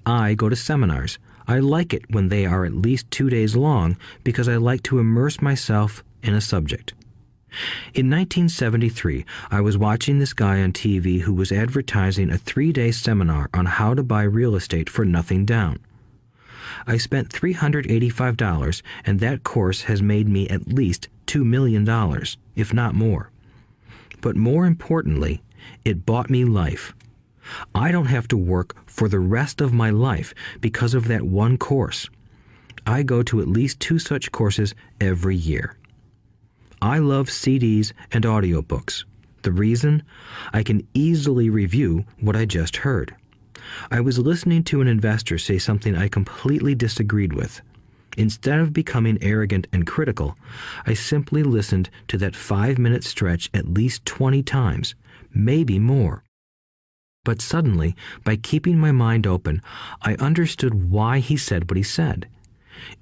B: I go to seminars. I like it when they are at least 2 days long because I like to immerse myself in a subject. In 1973, I was watching this guy on TV who was advertising a 3-day seminar on how to buy real estate for nothing down. I spent $385, and that course has made me at least $2 million, if not more. But more importantly, it bought me life. I don't have to work for the rest of my life because of that one course. I go to at least 2 such courses every year. I love CDs and audiobooks. The reason? I can easily review what I just heard. I was listening to an investor say something I completely disagreed with. Instead of becoming arrogant and critical, I simply listened to that 5-minute stretch at least 20 times, maybe more. But suddenly, by keeping my mind open, I understood why he said what he said.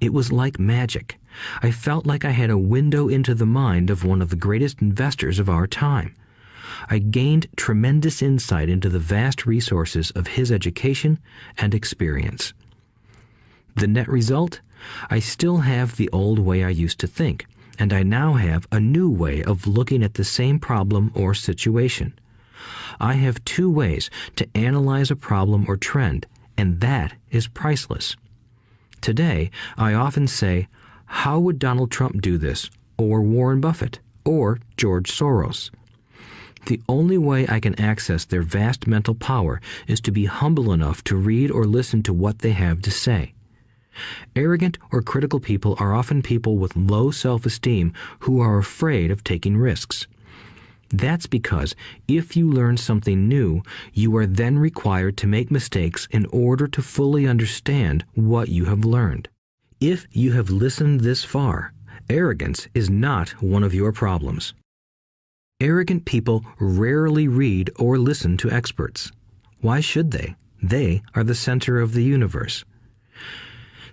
B: It was like magic. I felt like I had a window into the mind of one of the greatest investors of our time. I gained tremendous insight into the vast resources of his education and experience. The net result? I still have the old way I used to think, and I now have a new way of looking at the same problem or situation. I have 2 ways to analyze a problem or trend, and that is priceless. Today, I often say, how would Donald Trump do this, or Warren Buffett, or George Soros? The only way I can access their vast mental power is to be humble enough to read or listen to what they have to say. Arrogant or critical people are often people with low self-esteem who are afraid of taking risks. That's because if you learn something new, you are then required to make mistakes in order to fully understand what you have learned. If you have listened this far, arrogance is not one of your problems. Arrogant people rarely read or listen to experts. Why should they? They are the center of the universe.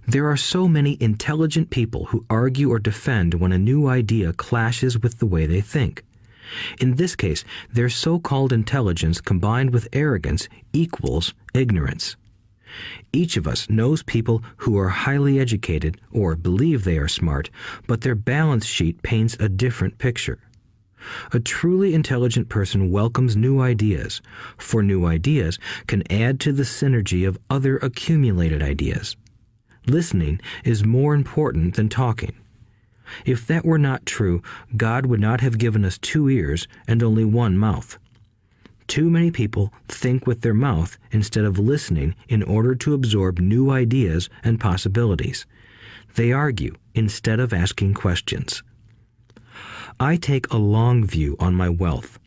B: There are so many intelligent people who argue or defend when a new idea clashes with the way they think. In this case, their so-called intelligence combined with arrogance equals ignorance. Each of us knows people who are highly educated or believe they are smart, but their balance sheet paints a different picture. A truly intelligent person welcomes new ideas, for new ideas can add to the synergy of other accumulated ideas. Listening is more important than talking. If that were not true, God would not have given us 2 ears and only 1 mouth. Too many people think with their mouth instead of listening in order to absorb new ideas and possibilities. They argue instead of asking questions. I take a long view on my wealth.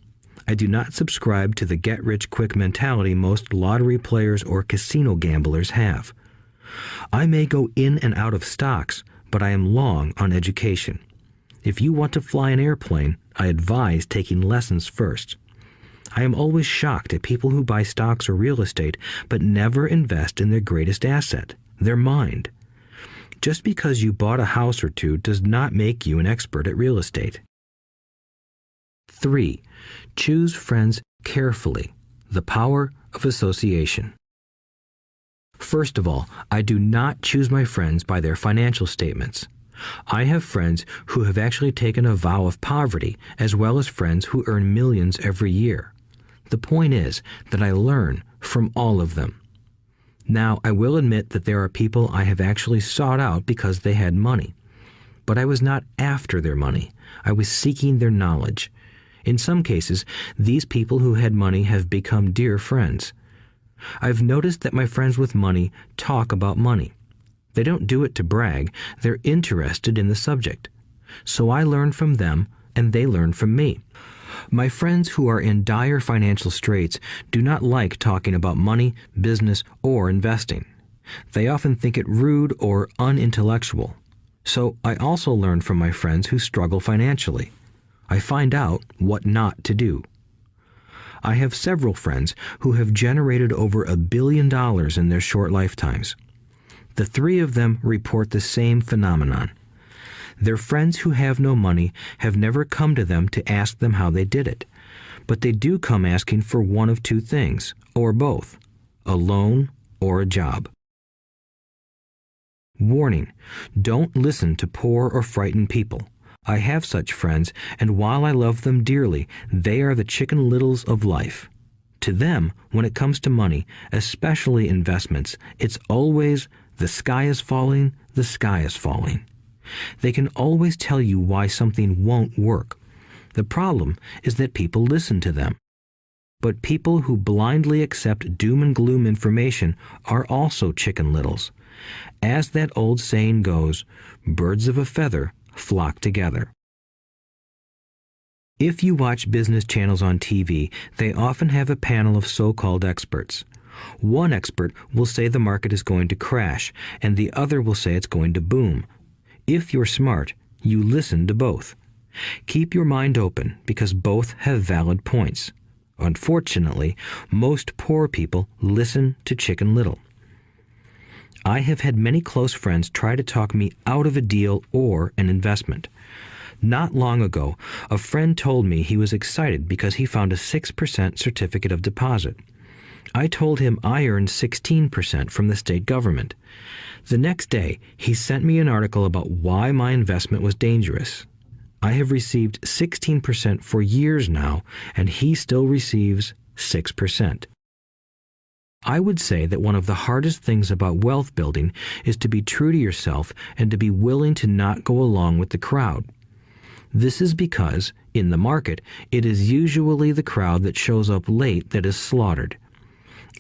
B: I do not subscribe to the get-rich-quick mentality most lottery players or casino gamblers have. I may go in and out of stocks, but I am long on education. If you want to fly an airplane, I advise taking lessons first. I am always shocked at people who buy stocks or real estate but never invest in their greatest asset, their mind. Just because you bought a house or two does not make you an expert at real estate. 3. Choose friends carefully. The power of association. First of all, I do not choose my friends by their financial statements. I have friends who have actually taken a vow of poverty, as well as friends who earn millions every year. The point is that I learn from all of them. Now, I will admit that there are people I have actually sought out because they had money. But I was not after their money. I was seeking their knowledge. In some cases, these people who had money have become dear friends. I've noticed that my friends with money talk about money. They don't do it to brag. They're interested in the subject. So I learn from them, and they learn from me. My friends who are in dire financial straits do not like talking about money, business, or investing. They often think it rude or unintellectual. So I also learn from my friends who struggle financially. I find out what not to do. I have several friends who have generated over $1 billion in their short lifetimes. The 3 of them report the same phenomenon. Their friends who have no money have never come to them to ask them how they did it, but they do come asking for one of 2 things, or both, a loan or a job. Warning: don't listen to poor or frightened people. I have such friends, and while I love them dearly, they are the Chicken Littles of life. To them, when it comes to money, especially investments, it's always the sky is falling, the sky is falling. They can always tell you why something won't work. The problem is that people listen to them. But people who blindly accept doom and gloom information are also Chicken Littles. As that old saying goes, birds of a feather flock together. If you watch business channels on TV, they often have a panel of so-called experts. One expert will say the market is going to crash, and the other will say it's going to boom. If you're smart, you listen to both. Keep your mind open, because both have valid points. Unfortunately, most poor people listen to Chicken Little. I have had many close friends try to talk me out of a deal or an investment. Not long ago, a friend told me he was excited because he found a 6% certificate of deposit. I told him I earned 16% from the state government. The next day, he sent me an article about why my investment was dangerous. I have received 16% for years now, and he still receives 6%. I would say that one of the hardest things about wealth building is to be true to yourself and to be willing to not go along with the crowd. This is because, in the market, it is usually the crowd that shows up late that is slaughtered.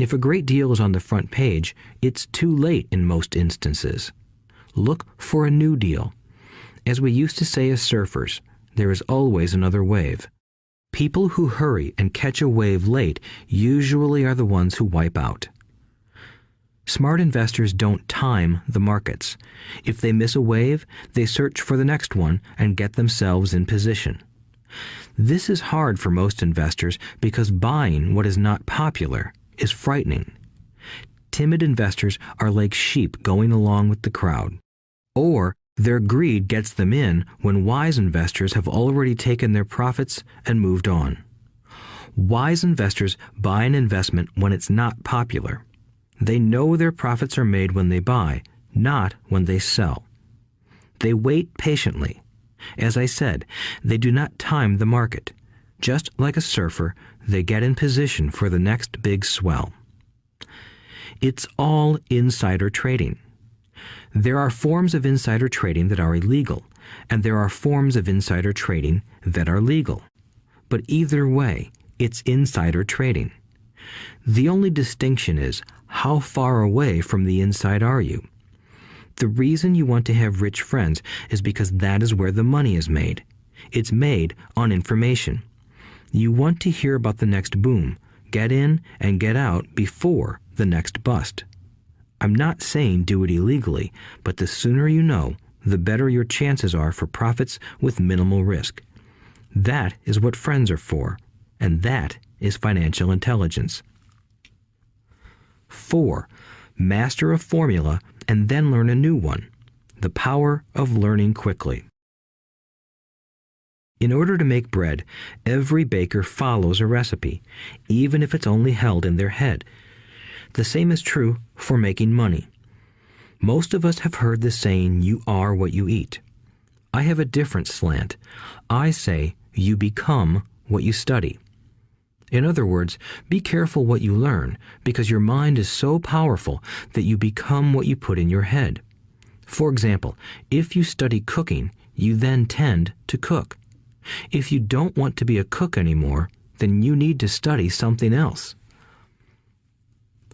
B: If a great deal is on the front page, it's too late in most instances. Look for a new deal. As we used to say as surfers, there is always another wave. People who hurry and catch a wave late usually are the ones who wipe out. Smart investors don't time the markets. If they miss a wave, they search for the next one and get themselves in position. This is hard for most investors because buying what is not popular is frightening. Timid investors are like sheep going along with the crowd. Or their greed gets them in when wise investors have already taken their profits and moved on. Wise investors buy an investment when it's not popular. They know their profits are made when they buy, not when they sell. They wait patiently. As I said, they do not time the market. Just like a surfer, they get in position for the next big swell. It's all insider trading. There are forms of insider trading that are illegal, and there are forms of insider trading that are legal. But either way, It's insider trading. The only distinction is how far away from the inside are you? The reason you want to have rich friends is because that is where the money is made. It's made on information. You want to hear about the next boom, get in and get out before the next bust. I'm not saying do it illegally, but the sooner you know, the better your chances are for profits with minimal risk. That is what friends are for, and that is financial intelligence. 4. Master a formula and then learn a new one. The power of learning quickly. In order to make bread, every baker follows a recipe, even if it's only held in their head. The same is true for making money. Most of us have heard the saying, "You are what you eat." I have a different slant. I say, you become what you study. In other words, be careful what you learn, because your mind is so powerful that you become what you put in your head. For example, if you study cooking, you then tend to cook. If you don't want to be a cook anymore, then you need to study something else.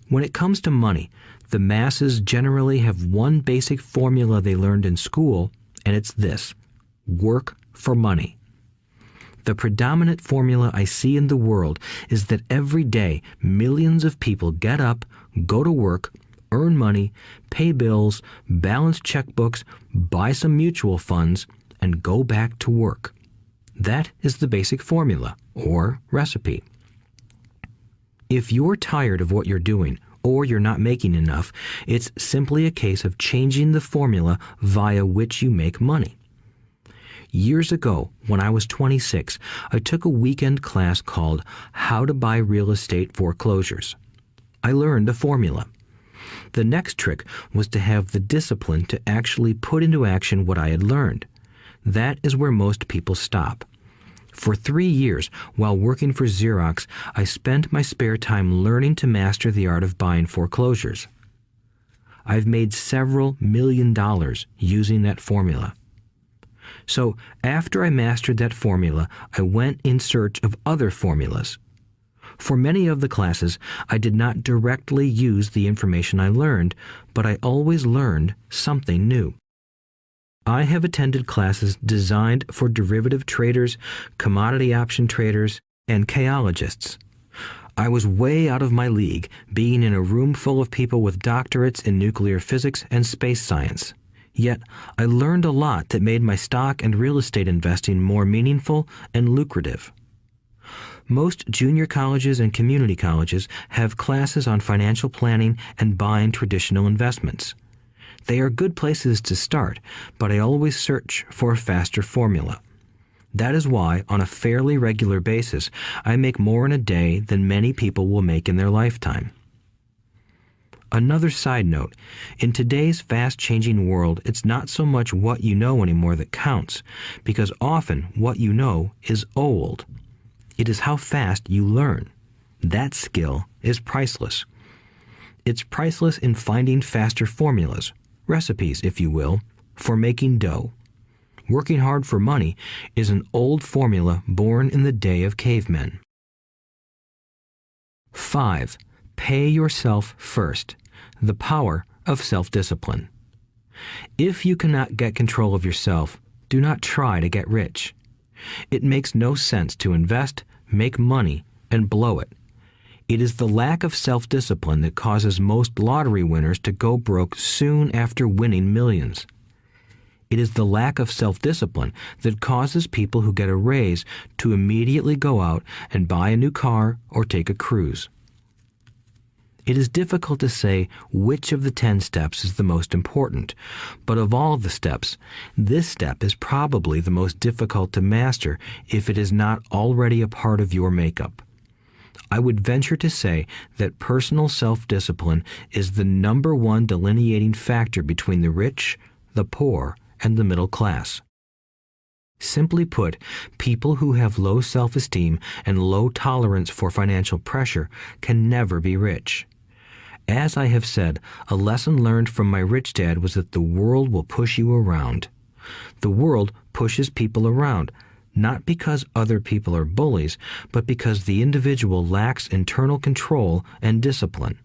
B: When it comes to money, the masses generally have one basic formula they learned in school, and it's this: work for money. The predominant formula I see in the world is that every day millions of people get up, go to work, earn money, pay bills, balance checkbooks, buy some mutual funds, and go back to work. That is the basic formula, or recipe. If you're tired of what you're doing, or you're not making enough, it's simply a case of changing the formula via which you make money. Years ago, when I was 26, I took a weekend class called How to Buy Real Estate Foreclosures. I learned a formula. The next trick was to have the discipline to actually put into action what I had learned. That is where most people stop. For 3 years, while working for Xerox, I spent my spare time learning to master the art of buying foreclosures. I've made several $million using that formula. So after I mastered that formula, I went in search of other formulas. For many of the classes, I did not directly use the information I learned, but I always learned something new. I have attended classes designed for derivative traders, commodity option traders, and chaologists. I was way out of my league, being in a room full of people with doctorates in nuclear physics and space science. Yet, I learned a lot that made my stock and real estate investing more meaningful and lucrative. Most junior colleges and community colleges have classes on financial planning and buying traditional investments. They are good places to start, but I always search for a faster formula. That is why, on a fairly regular basis, I make more in a day than many people will make in their lifetime. Another side note, in today's fast-changing world, it's not so much what you know anymore that counts, because often what you know is old. It is how fast you learn. That skill is priceless. It's priceless in finding faster formulas, recipes, if you will, for making dough. Working hard for money is an old formula born in the day of cavemen. 5. Pay yourself first. The power of self-discipline. If you cannot get control of yourself, do not try to get rich. It makes no sense to invest, make money, and blow it. It is the lack of self-discipline that causes most lottery winners to go broke soon after winning millions. It is the lack of self-discipline that causes people who get a raise to immediately go out and buy a new car or take a cruise. It is difficult to say which of the 10 steps is the most important, but of all the steps, this step is probably the most difficult to master if it is not already a part of your makeup. I would venture to say that personal self-discipline is the number one delineating factor between the rich, the poor, and the middle class. Simply put, people who have low self-esteem and low tolerance for financial pressure can never be rich. As I have said, a lesson learned from my rich dad was that the world will push you around. The world pushes people around, not because other people are bullies, but because the individual lacks internal control and discipline.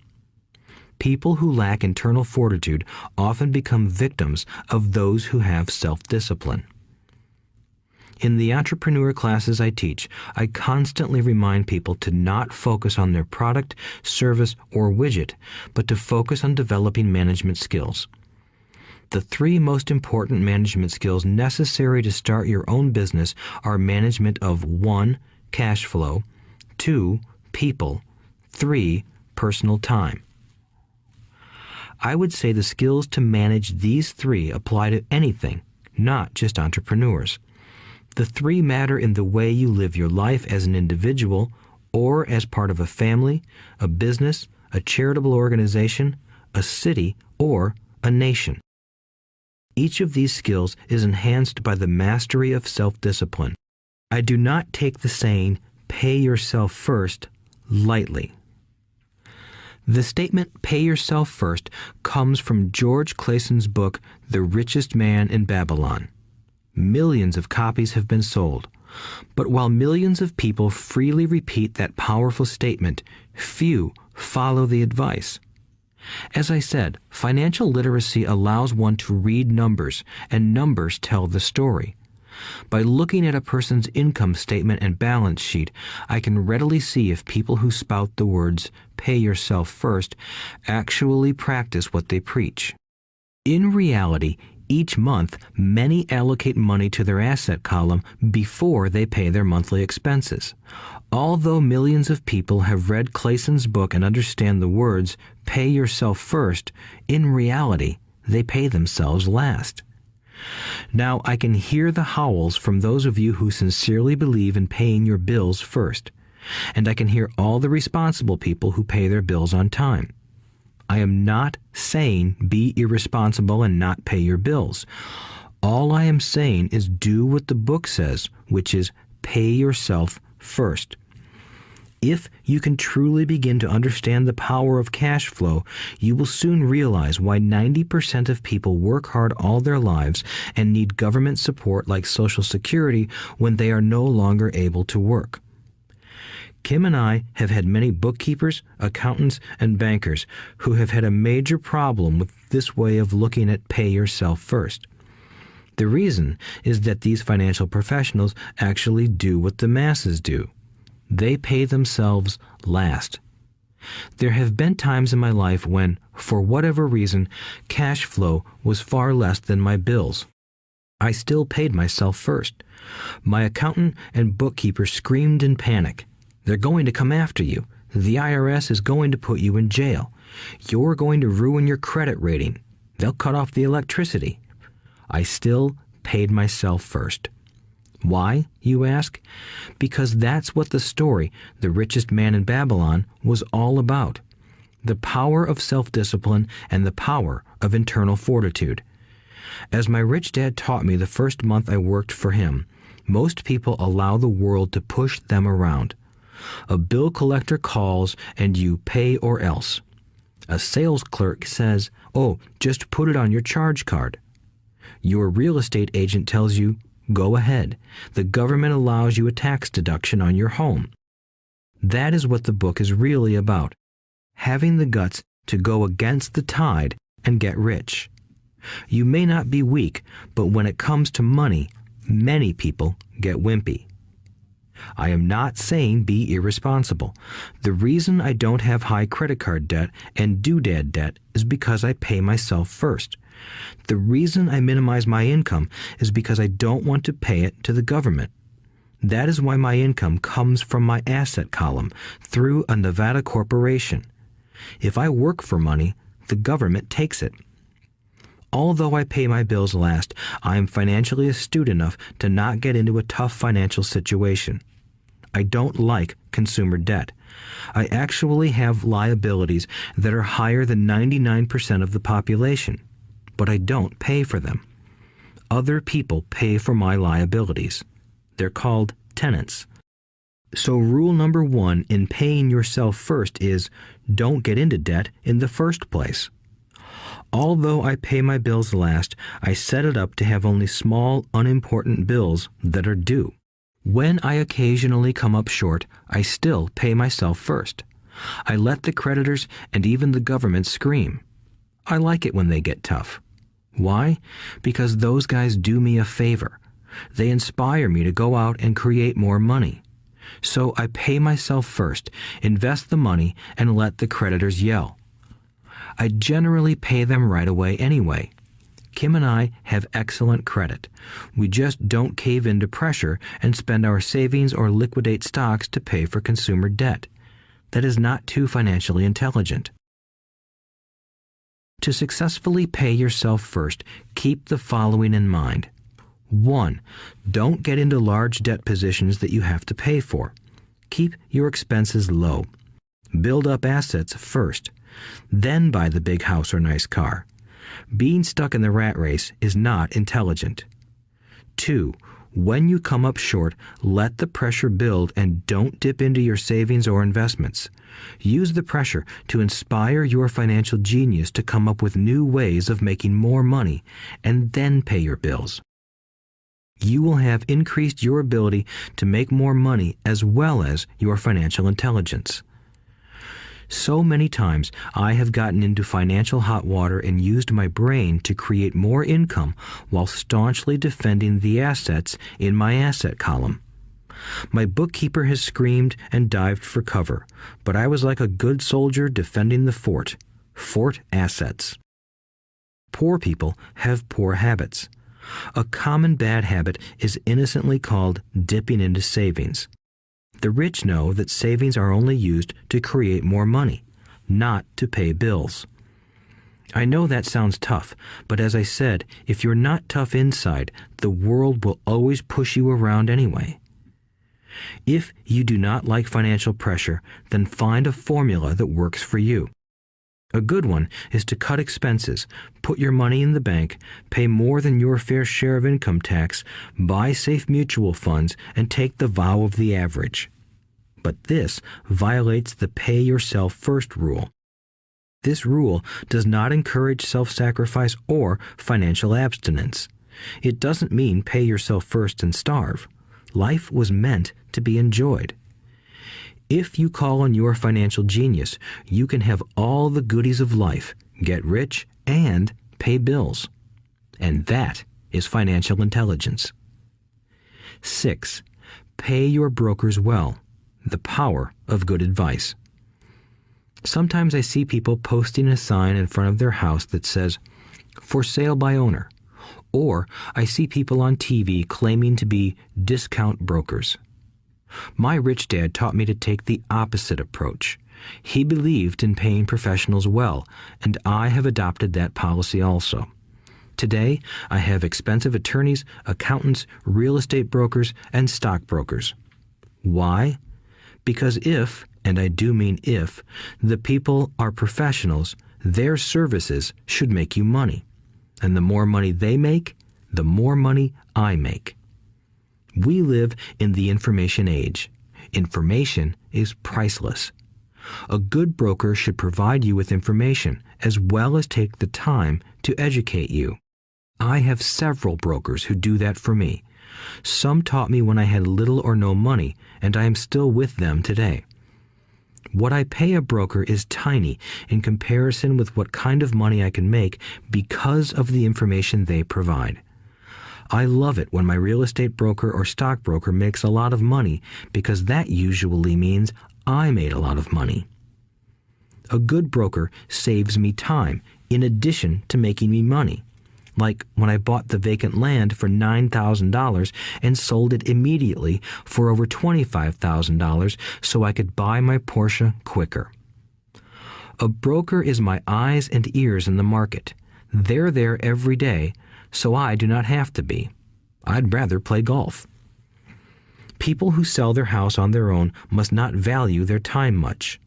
B: People who lack internal fortitude often become victims of those who have self-discipline. In the entrepreneur classes I teach, I constantly remind people to not focus on their product, service, or widget, but to focus on developing management skills. The 3 most important management skills necessary to start your own business are management of 1. Cash flow, 2. People, 3. Personal time. I would say the skills to manage these 3 apply to anything, not just entrepreneurs. The 3 matter in the way you live your life as an individual or as part of a family, a business, a charitable organization, a city, or a nation. Each of these skills is enhanced by the mastery of self-discipline. I do not take the saying, "pay yourself first," lightly. The statement, "pay yourself first," comes from George Clayton's book, The Richest Man in Babylon. Millions of copies have been sold. But while millions of people freely repeat that powerful statement, few follow the advice. As I said, financial literacy allows one to read numbers, and numbers tell the story. By looking at a person's income statement and balance sheet, I can readily see if people who spout the words, "pay yourself first," actually practice what they preach. In reality, each month, many allocate money to their asset column before they pay their monthly expenses. Although millions of people have read Clayton's book and understand the words, "pay yourself first," in reality, they pay themselves last. Now, I can hear the howls from those of you who sincerely believe in paying your bills first, and I can hear all the responsible people who pay their bills on time. I am not saying be irresponsible and not pay your bills. All I am saying is do what the book says, which is pay yourself first. If you can truly begin to understand the power of cash flow, you will soon realize why 90% of people work hard all their lives and need government support like Social Security when they are no longer able to work. Kim and I have had many bookkeepers, accountants, and bankers who have had a major problem with this way of looking at pay yourself first. The reason is that these financial professionals actually do what the masses do. They pay themselves last. There have been times in my life when, for whatever reason, cash flow was far less than my bills. I still paid myself first. My accountant and bookkeeper screamed in panic. "They're going to come after you. The IRS is going to put you in jail. You're going to ruin your credit rating. They'll cut off the electricity." I still paid myself first. Why, you ask? Because that's what the story, The Richest Man in Babylon, was all about. The power of self-discipline and the power of internal fortitude. As my rich dad taught me the first month I worked for him, most people allow the world to push them around. A bill collector calls and you pay or else. A sales clerk says, "Oh, just put it on your charge card." Your real estate agent tells you, "Go ahead. The government allows you a tax deduction on your home." That is what the book is really about. Having the guts to go against the tide and get rich. You may not be weak, but when it comes to money, many people get wimpy. I am not saying be irresponsible. The reason I don't have high credit card debt and doodad debt is because I pay myself first. The reason I minimize my income is because I don't want to pay it to the government. That is why my income comes from my asset column through a Nevada corporation. If I work for money, the government takes it. Although I pay my bills last, I am financially astute enough to not get into a tough financial situation. I don't like consumer debt. I actually have liabilities that are higher than 99% of the population, but I don't pay for them. Other people pay for my liabilities. They're called tenants. So rule number 1 in paying yourself first is don't get into debt in the first place. Although I pay my bills last, I set it up to have only small, unimportant bills that are due. When I occasionally come up short, I still pay myself first. I let the creditors and even the government scream. I like it when they get tough. Why? Because those guys do me a favor. They inspire me to go out and create more money. So I pay myself first, invest the money, and let the creditors yell. I generally pay them right away anyway. Kim and I have excellent credit. We just don't cave into pressure and spend our savings or liquidate stocks to pay for consumer debt. That is not too financially intelligent. To successfully pay yourself first, keep the following in mind. 1. Don't get into large debt positions that you have to pay for. Keep your expenses low. Build up assets first. Then buy the big house or nice car. Being stuck in the rat race is not intelligent. 2. When you come up short, let the pressure build and don't dip into your savings or investments. Use the pressure to inspire your financial genius to come up with new ways of making more money and then pay your bills. You will have increased your ability to make more money as well as your financial intelligence. So many times I have gotten into financial hot water and used my brain to create more income while staunchly defending the assets in my asset column. My bookkeeper has screamed and dived for cover, but I was like a good soldier defending the fort. Fort assets. Poor people have poor habits. A common bad habit is innocently called dipping into savings. The rich know that savings are only used to create more money, not to pay bills. I know that sounds tough, but as I said, if you're not tough inside, the world will always push you around anyway. If you do not like financial pressure, then find a formula that works for you. A good one is to cut expenses, put your money in the bank, pay more than your fair share of income tax, buy safe mutual funds, and take the vow of the average. But this violates the pay yourself first rule. This rule does not encourage self-sacrifice or financial abstinence. It doesn't mean pay yourself first and starve. Life was meant to be enjoyed. If you call on your financial genius, you can have all the goodies of life, get rich, and pay bills. And that is financial intelligence. 6. Pay your brokers well. The power of good advice. Sometimes I see people posting a sign in front of their house that says, "For sale by owner," or I see people on TV claiming to be discount brokers. My rich dad taught me to take the opposite approach. He believed in paying professionals well, and I have adopted that policy also. Today, I have expensive attorneys, accountants, real estate brokers, and stockbrokers. Why? Because if, and I do mean if, the people are professionals, their services should make you money. And the more money they make, the more money I make. We live in the information age. Information is priceless. A good broker should provide you with information as well as take the time to educate you. I have several brokers who do that for me. Some taught me when I had little or no money, and I am still with them today. What I pay a broker is tiny in comparison with what kind of money I can make because of the information they provide. I love it when my real estate broker or stockbroker makes a lot of money because that usually means I made a lot of money. A good broker saves me time in addition to making me money. Like when I bought the vacant land for $9,000 and sold it immediately for over $25,000 so I could buy my Porsche quicker. A broker is my eyes and ears in the market. They're there every day, so I do not have to be. I'd rather play golf. People who sell their house on their own must not value their time much.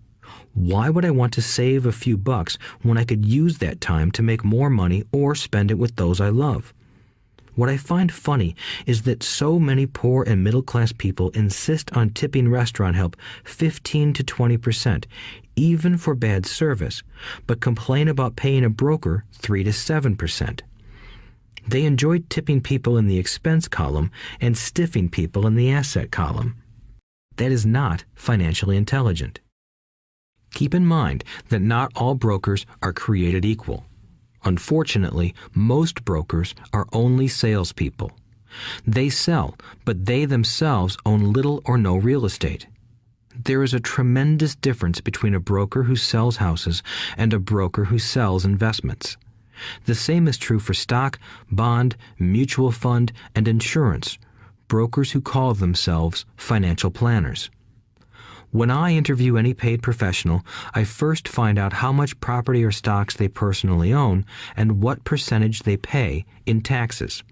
B: Why would I want to save a few bucks when I could use that time to make more money or spend it with those I love? What I find funny is that so many poor and middle-class people insist on tipping restaurant help 15 to 20%, even for bad service, but complain about paying a broker 3 to 7%. They enjoy tipping people in the expense column and stiffing people in the asset column. That is not financially intelligent. Keep in mind that not all brokers are created equal. Unfortunately, most brokers are only salespeople. They sell, but they themselves own little or no real estate. There is a tremendous difference between a broker who sells houses and a broker who sells investments. The same is true for stock, bond, mutual fund, and insurance, brokers who call themselves financial planners. When I interview any paid professional, I first find out how much property or stocks they personally own and what percentage they pay in taxes.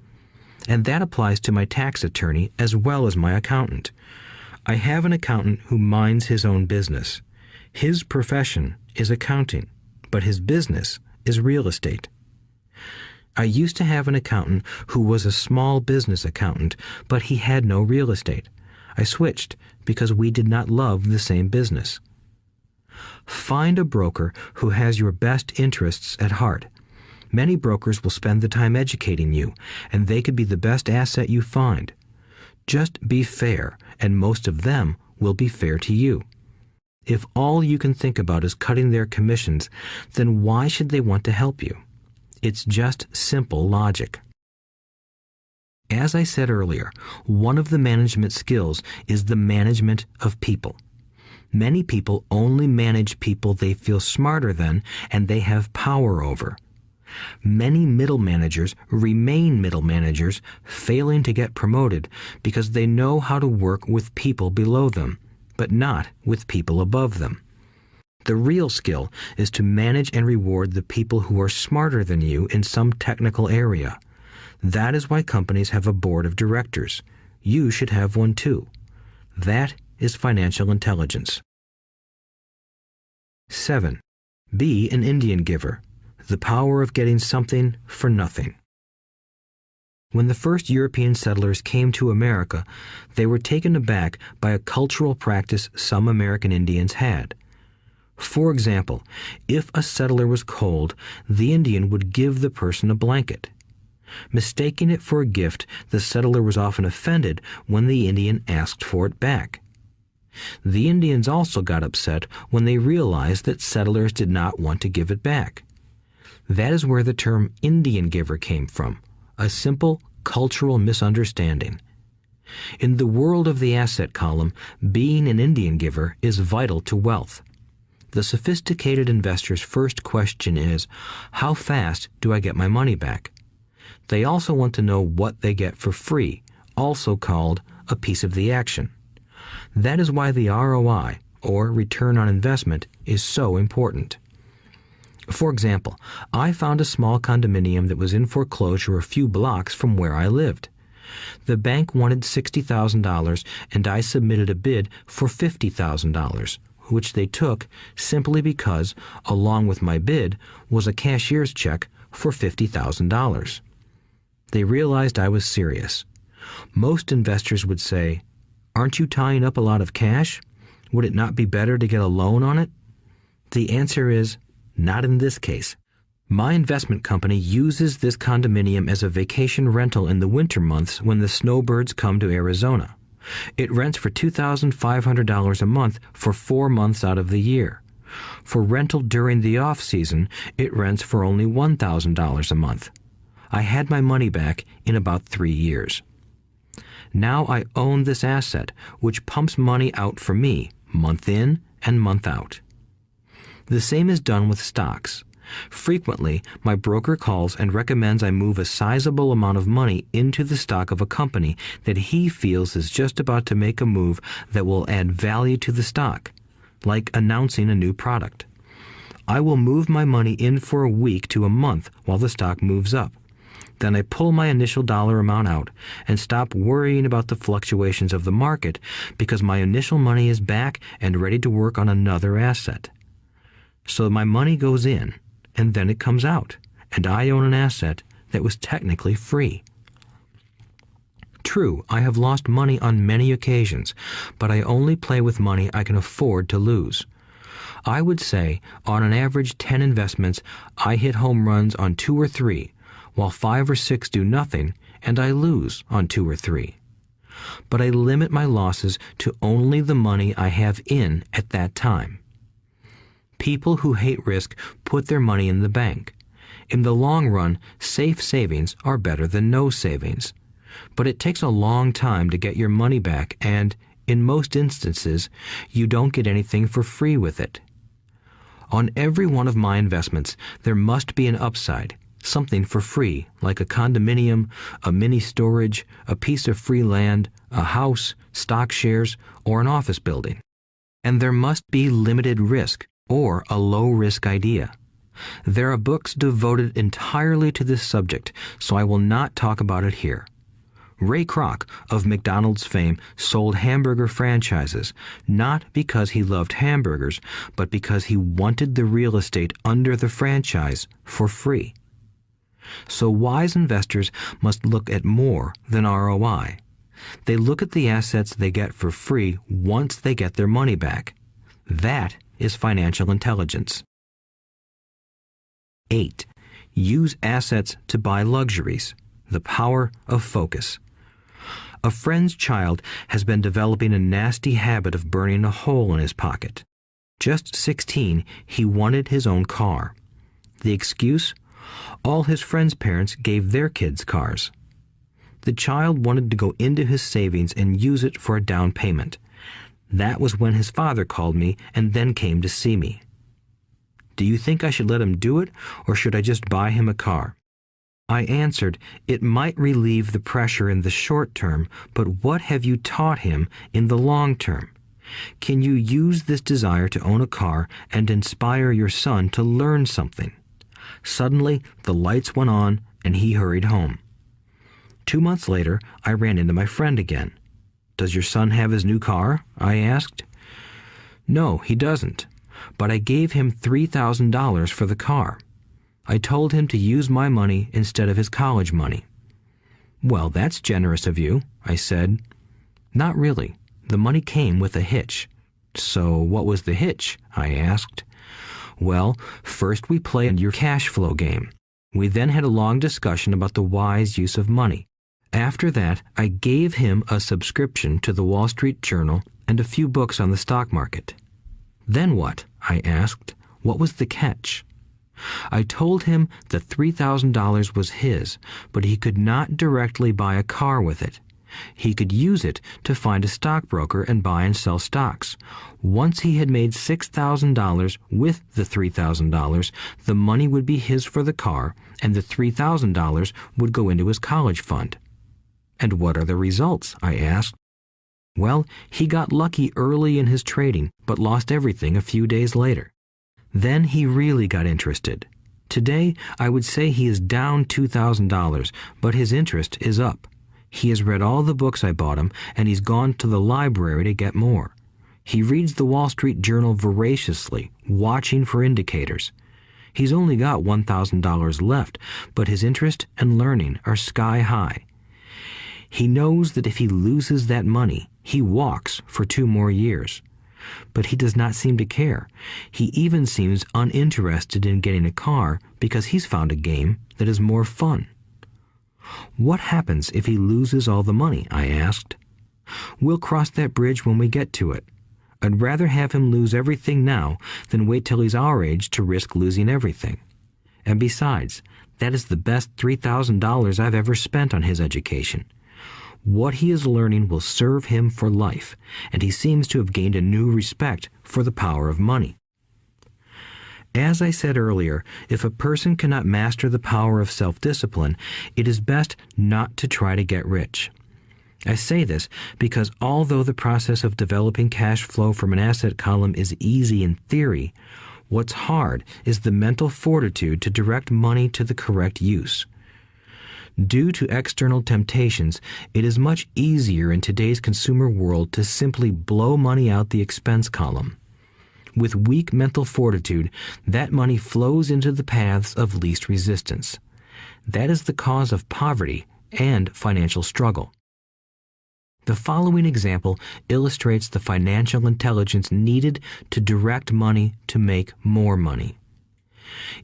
B: And that applies to my tax attorney as well as my accountant. I have an accountant who minds his own business. His profession is accounting, but his business is real estate. I used to have an accountant who was a small business accountant, but he had no real estate. I switched because we did not love the same business. Find a broker who has your best interests at heart. Many brokers will spend the time educating you, and they could be the best asset you find. Just be fair, and most of them will be fair to you. If all you can think about is cutting their commissions, then why should they want to help you? It's just simple logic. As I said earlier, one of the management skills is the management of people. Many people only manage people they feel smarter than and they have power over. Many middle managers remain middle managers, failing to get promoted because they know how to work with people below them, but not with people above them. The real skill is to manage and reward the people who are smarter than you in some technical area. That is why companies have a board of directors. You should have one too. That is financial intelligence. 7. Be an Indian giver. The power of getting something for nothing. When the first European settlers came to America, they were taken aback by a cultural practice some American Indians had. For example, if a settler was cold, the Indian would give the person a blanket. Mistaking it for a gift, the settler was often offended when the Indian asked for it back. The Indians also got upset when they realized that settlers did not want to give it back. That is where the term Indian giver came from, a simple cultural misunderstanding. In the world of the asset column, being an Indian giver is vital to wealth. The sophisticated investor's first question is, how fast do I get my money back? They also want to know what they get for free, also called a piece of the action. That is why the ROI, or return on investment, is so important. For example, I found a small condominium that was in foreclosure a few blocks from where I lived. The bank wanted $60,000 and I submitted a bid for $50,000, which they took simply because, along with my bid, was a cashier's check for $50,000. They realized I was serious. Most investors would say, "Aren't you tying up a lot of cash? Would it not be better to get a loan on it?" The answer is, not in this case. My investment company uses this condominium as a vacation rental in the winter months when the snowbirds come to Arizona. It rents for $2,500 a month for 4 months out of the year. For rental during the off-season, it rents for only $1,000 a month. I had my money back in about 3 years. Now I own this asset, which pumps money out for me, month in and month out. The same is done with stocks. Frequently, my broker calls and recommends I move a sizable amount of money into the stock of a company that he feels is just about to make a move that will add value to the stock, like announcing a new product. I will move my money in for a week to a month while the stock moves up. Then I pull my initial dollar amount out and stop worrying about the fluctuations of the market because my initial money is back and ready to work on another asset. So my money goes in, and then it comes out, and I own an asset that was technically free. True, I have lost money on many occasions, but I only play with money I can afford to lose. I would say, on an average 10 investments, I hit home runs on 2 or 3, while 5 or 6 do nothing, and I lose on 2 or 3. But I limit my losses to only the money I have in at that time. People who hate risk put their money in the bank. In the long run, safe savings are better than no savings. But it takes a long time to get your money back, and, in most instances, you don't get anything for free with it. On every one of my investments, there must be an upside, something for free, like a condominium, a mini storage, a piece of free land, a house, stock shares, or an office building. And there must be limited risk, or a low-risk idea. There are books devoted entirely to this subject, so I will not talk about it here. Ray Kroc, of McDonald's fame, sold hamburger franchises, not because he loved hamburgers, but because he wanted the real estate under the franchise for free. So wise investors must look at more than ROI. They look at the assets they get for free once they get their money back. That is financial intelligence. 8. Use assets to buy luxuries. The power of focus. A friend's child has been developing a nasty habit of burning a hole in his pocket. Just 16, he wanted his own car. The excuse? All his friends' parents gave their kids cars. The child wanted to go into his savings and use it for a down payment. That was when his father called me and then came to see me. Do you think I should let him do it, or should I just buy him a car? I answered, it might relieve the pressure in the short term, but what have you taught him in the long term? Can you use this desire to own a car and inspire your son to learn something? Suddenly, the lights went on and he hurried home. 2 months later, I ran into my friend again. Does your son have his new car? I asked. No, he doesn't, but I gave him $3,000 for the car. I told him to use my money instead of his college money. Well, that's generous of you, I said. Not really. The money came with a hitch. So what was the hitch? I asked. Well, first we played your cash flow game. We then had a long discussion about the wise use of money. After that, I gave him a subscription to the Wall Street Journal and a few books on the stock market. Then what? I asked. What was the catch? I told him that $3,000 was his, but he could not directly buy a car with it. He could use it to find a stockbroker and buy and sell stocks. Once he had made $6,000 with the $3,000, the money would be his for the car, and the $3,000 would go into his college fund. And what are the results? I asked. Well, he got lucky early in his trading, but lost everything a few days later. Then he really got interested. Today, I would say he is down $2,000, but his interest is up. He has read all the books I bought him, and he's gone to the library to get more. He reads the Wall Street Journal voraciously, watching for indicators. He's only got $1,000 left, but his interest and learning are sky high. He knows that if he loses that money, he walks for 2 more years. But he does not seem to care. He even seems uninterested in getting a car because he's found a game that is more fun. What happens if he loses all the money? I asked. We'll cross that bridge when we get to it. I'd rather have him lose everything now than wait till he's our age to risk losing everything. And besides, that is the best $3,000 I've ever spent on his education. What he is learning will serve him for life, and he seems to have gained a new respect for the power of money. As I said earlier, if a person cannot master the power of self-discipline, it is best not to try to get rich. I say this because although the process of developing cash flow from an asset column is easy in theory, what's hard is the mental fortitude to direct money to the correct use. Due to external temptations, it is much easier in today's consumer world to simply blow money out the expense column. With weak mental fortitude, that money flows into the paths of least resistance. That is the cause of poverty and financial struggle. The following example illustrates the financial intelligence needed to direct money to make more money.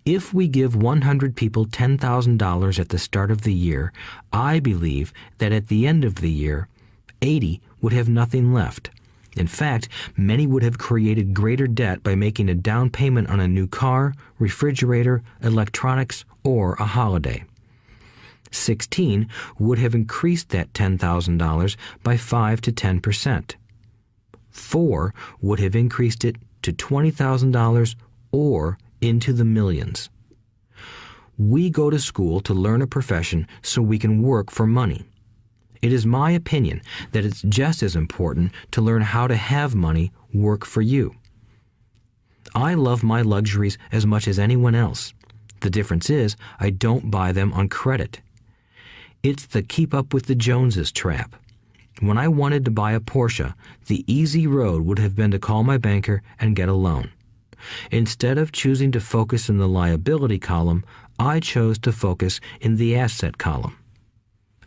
B: If we give 100 people $10,000 at the start of the year, I believe that at the end of the year, 80 would have nothing left. In fact, many would have created greater debt by making a down payment on a new car, refrigerator, electronics, or a holiday. 16 would have increased that $10,000 by 5 to 10%. 4 would have increased it to $20,000 or into the millions. We go to school to learn a profession so we can work for money. It is my opinion that it's just as important to learn how to have money work for you. I love my luxuries as much as anyone else. The difference is I don't buy them on credit. It's the keep up with the Joneses trap. When I wanted to buy a Porsche, the easy road would have been to call my banker and get a loan. Instead of choosing to focus in the liability column, I chose to focus in the asset column.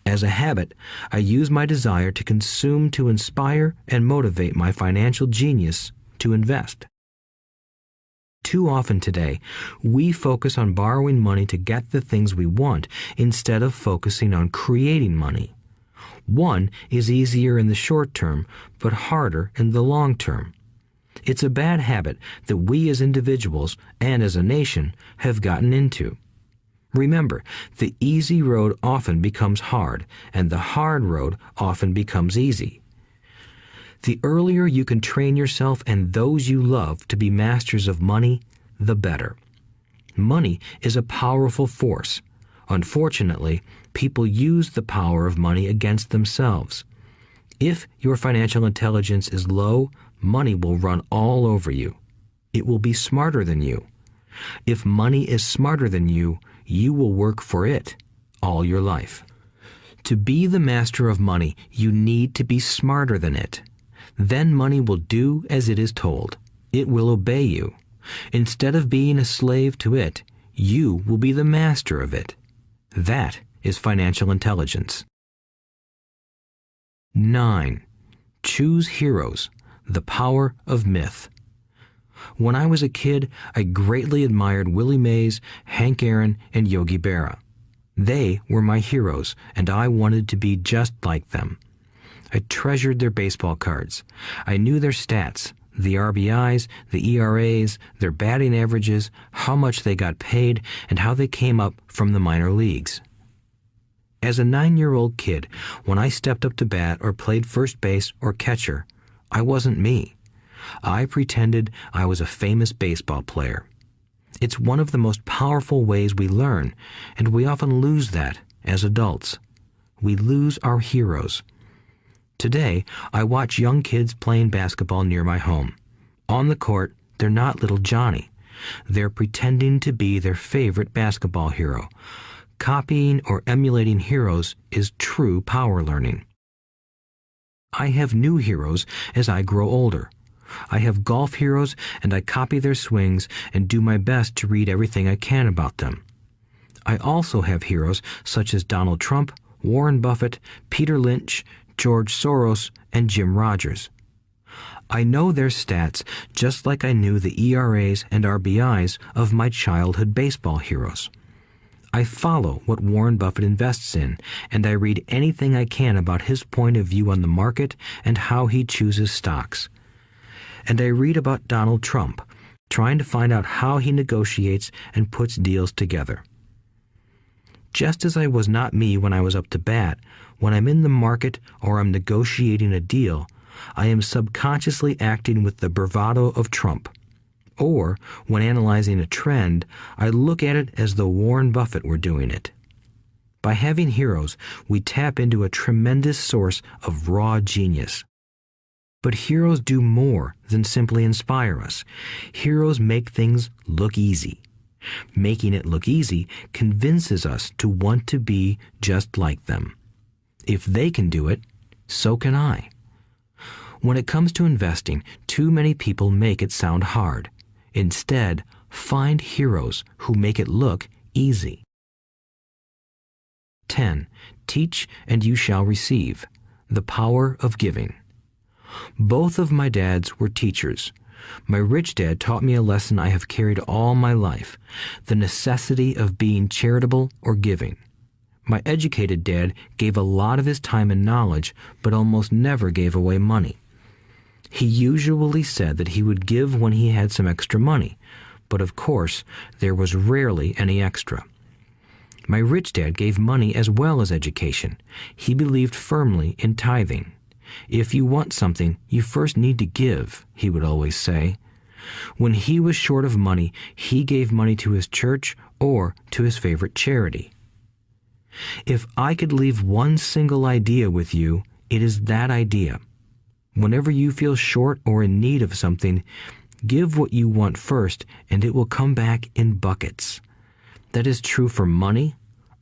B: As a habit, I use my desire to consume to inspire and motivate my financial genius to invest. Too often today, we focus on borrowing money to get the things we want instead of focusing on creating money. One is easier in the short term, but harder in the long term. It's a bad habit that we as individuals and as a nation have gotten into. Remember, the easy road often becomes hard, and the hard road often becomes easy. The earlier you can train yourself and those you love to be masters of money, the better. Money is a powerful force. Unfortunately, people use the power of money against themselves. If your financial intelligence is low, money will run all over you. It will be smarter than you. If money is smarter than you, you will work for it all your life. To be the master of money, you need to be smarter than it. Then money will do as it is told. It will obey you. Instead of being a slave to it, you will be the master of it. That is financial intelligence. 9. Choose heroes. The power of myth. When I was a kid, I greatly admired Willie Mays, Hank Aaron, and Yogi Berra. They were my heroes, and I wanted to be just like them. I treasured their baseball cards. I knew their stats, the RBIs, the ERAs, their batting averages, how much they got paid, and how they came up from the minor leagues. As a 9-year-old kid, when I stepped up to bat or played first base or catcher, I wasn't me. I pretended I was a famous baseball player. It's one of the most powerful ways we learn, and we often lose that as adults. We lose our heroes. Today, I watch young kids playing basketball near my home. On the court, they're not little Johnny. They're pretending to be their favorite basketball hero. Copying or emulating heroes is true power learning. I have new heroes as I grow older. I have golf heroes, and I copy their swings and do my best to read everything I can about them. I also have heroes such as Donald Trump, Warren Buffett, Peter Lynch, George Soros, and Jim Rogers. I know their stats just like I knew the ERAs and RBIs of my childhood baseball heroes. I follow what Warren Buffett invests in, and I read anything I can about his point of view on the market and how he chooses stocks. And I read about Donald Trump, trying to find out how he negotiates and puts deals together. Just as I was not me when I was up to bat, when I'm in the market or I'm negotiating a deal, I am subconsciously acting with the bravado of Trump. Or, when analyzing a trend, I look at it as though Warren Buffett were doing it. By having heroes, we tap into a tremendous source of raw genius. But heroes do more than simply inspire us. Heroes make things look easy. Making it look easy convinces us to want to be just like them. If they can do it, so can I. When it comes to investing, too many people make it sound hard. Instead, find heroes who make it look easy. 10. Teach and you shall receive. The power of giving. Both of my dads were teachers. My rich dad taught me a lesson I have carried all my life, the necessity of being charitable or giving. My educated dad gave a lot of his time and knowledge, but almost never gave away money. He usually said that he would give when he had some extra money, but of course, there was rarely any extra. My rich dad gave money as well as education. He believed firmly in tithing. If you want something, you first need to give, he would always say. When he was short of money, he gave money to his church or to his favorite charity. If I could leave one single idea with you, it is that idea. Whenever you feel short or in need of something, give what you want first, and it will come back in buckets. That is true for money,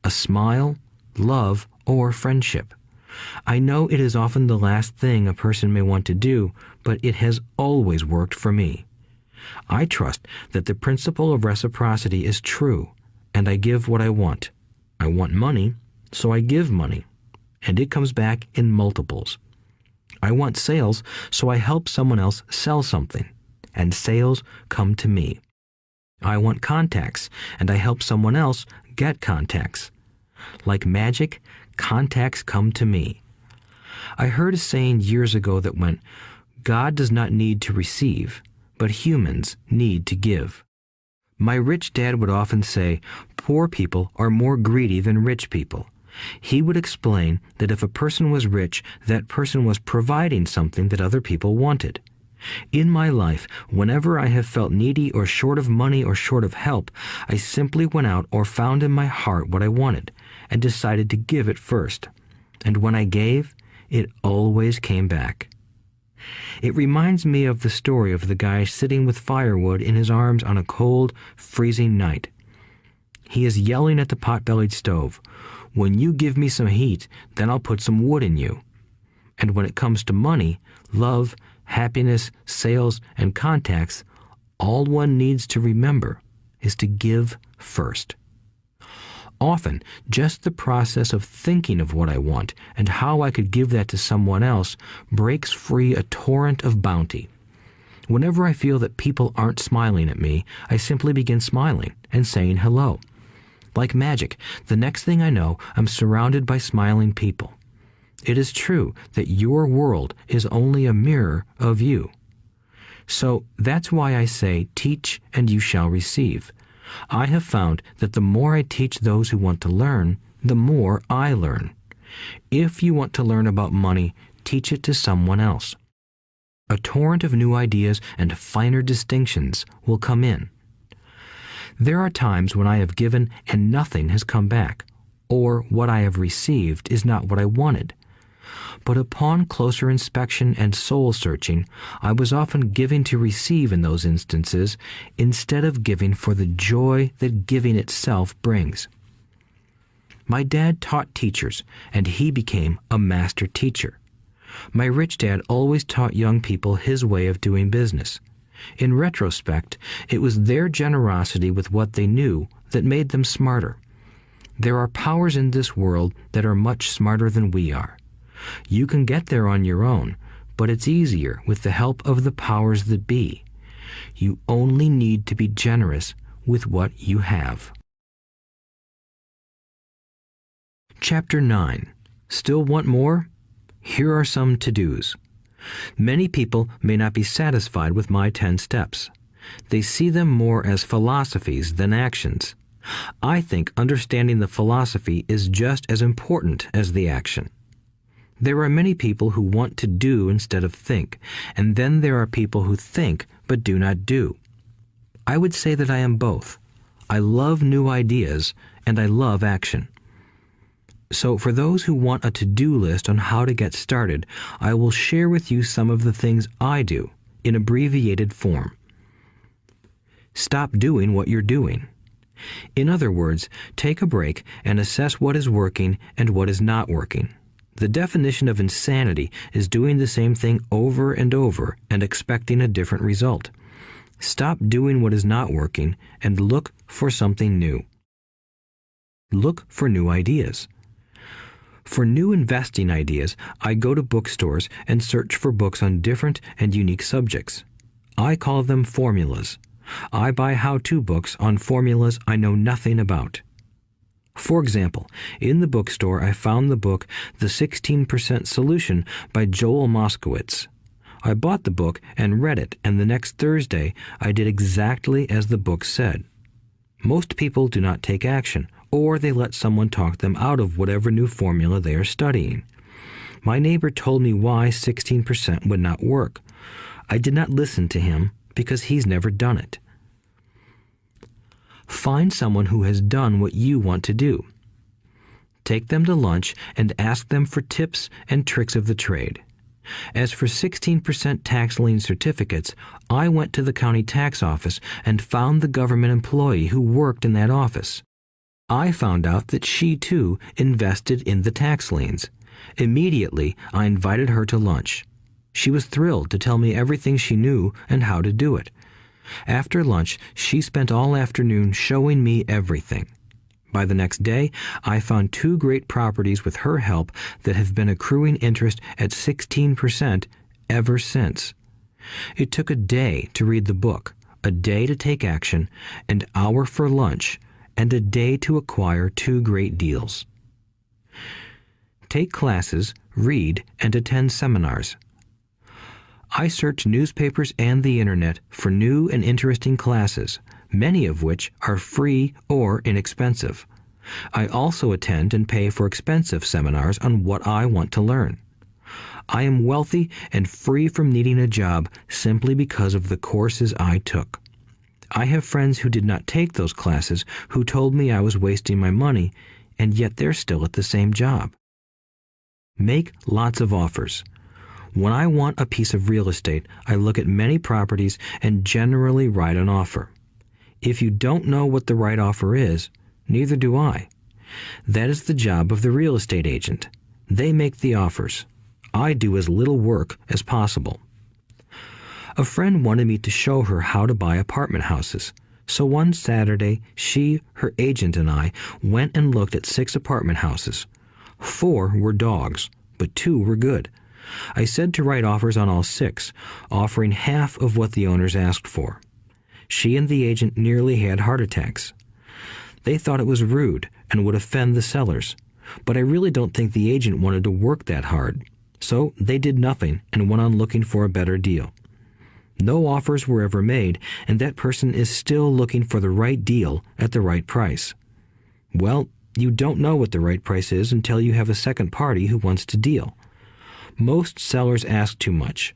B: a smile, love, or friendship. I know it is often the last thing a person may want to do, but it has always worked for me. I trust that the principle of reciprocity is true, and I give what I want. I want money, so I give money, and it comes back in multiples. I want sales, so I help someone else sell something, and sales come to me. I want contacts, and I help someone else get contacts. Like magic, contacts come to me. I heard a saying years ago that went, God does not need to receive, but humans need to give. My rich dad would often say, poor people are more greedy than rich people. He would explain that if a person was rich, that person was providing something that other people wanted. In my life, whenever I have felt needy or short of money or short of help, I simply went out or found in my heart what I wanted and decided to give it first. And when I gave, it always came back. It reminds me of the story of the guy sitting with firewood in his arms on a cold, freezing night. He is yelling at the pot-bellied stove, "When you give me some heat, then I'll put some wood in you." And when it comes to money, love, happiness, sales, and contacts, all one needs to remember is to give first. Often, just the process of thinking of what I want and how I could give that to someone else breaks free a torrent of bounty. Whenever I feel that people aren't smiling at me, I simply begin smiling and saying hello. Like magic, the next thing I know, I'm surrounded by smiling people. It is true that your world is only a mirror of you. So that's why I say, teach and you shall receive. I have found that the more I teach those who want to learn, the more I learn. If you want to learn about money, teach it to someone else. A torrent of new ideas and finer distinctions will come in. There are times when I have given and nothing has come back, or what I have received is not what I wanted. But upon closer inspection and soul-searching, I was often giving to receive in those instances, instead of giving for the joy that giving itself brings. My dad taught teachers, and he became a master teacher. My rich dad always taught young people his way of doing business. In retrospect, it was their generosity with what they knew that made them smarter. There are powers in this world that are much smarter than we are. You can get there on your own, but it's easier with the help of the powers that be. You only need to be generous with what you have. Chapter 9. Still want more? Here are some to-dos. Many people may not be satisfied with my 10 steps. They see them more as philosophies than actions. I think understanding the philosophy is just as important as the action. There are many people who want to do instead of think, and then there are people who think but do not do. I would say that I am both. I love new ideas, and I love action. So for those who want a to-do list on how to get started, I will share with you some of the things I do in abbreviated form. Stop doing what you're doing. In other words, take a break and assess what is working and what is not working. The definition of insanity is doing the same thing over and over and expecting a different result. Stop doing what is not working and look for something new. Look for new ideas. For new investing ideas, I go to bookstores and search for books on different and unique subjects. I call them formulas. I buy how-to books on formulas I know nothing about. For example, in the bookstore I found the book The 16% Solution by Joel Moskowitz. I bought the book and read it, and the next Thursday I did exactly as the book said. Most people do not take action, or they let someone talk them out of whatever new formula they are studying. My neighbor told me why 16% would not work. I did not listen to him because he's never done it. Find someone who has done what you want to do. Take them to lunch and ask them for tips and tricks of the trade. As for 16% tax lien certificates, I went to the county tax office and found the government employee who worked in that office. I found out that she, too, invested in the tax liens. Immediately, I invited her to lunch. She was thrilled to tell me everything she knew and how to do it. After lunch, she spent all afternoon showing me everything. By the next day, I found 2 great properties with her help that have been accruing interest at 16% ever since. It took a day to read the book, a day to take action, an hour for lunch, and a day to acquire 2 great deals. Take classes, read, and attend seminars. I search newspapers and the internet for new and interesting classes, many of which are free or inexpensive. I also attend and pay for expensive seminars on what I want to learn. I am wealthy and free from needing a job simply because of the courses I took. I have friends who did not take those classes who told me I was wasting my money, and yet they're still at the same job. Make lots of offers. When I want a piece of real estate, I look at many properties and generally write an offer. If you don't know what the right offer is, neither do I. That is the job of the real estate agent. They make the offers. I do as little work as possible. A friend wanted me to show her how to buy apartment houses. So one Saturday, she, her agent, and I went and looked at 6 apartment houses. 4 were dogs, but 2 were good. I said to write offers on all 6, offering half of what the owners asked for. She and the agent nearly had heart attacks. They thought it was rude and would offend the sellers, but I really don't think the agent wanted to work that hard. So they did nothing and went on looking for a better deal. No offers were ever made, and that person is still looking for the right deal at the right price. Well, you don't know what the right price is until you have a second party who wants to deal. Most sellers ask too much.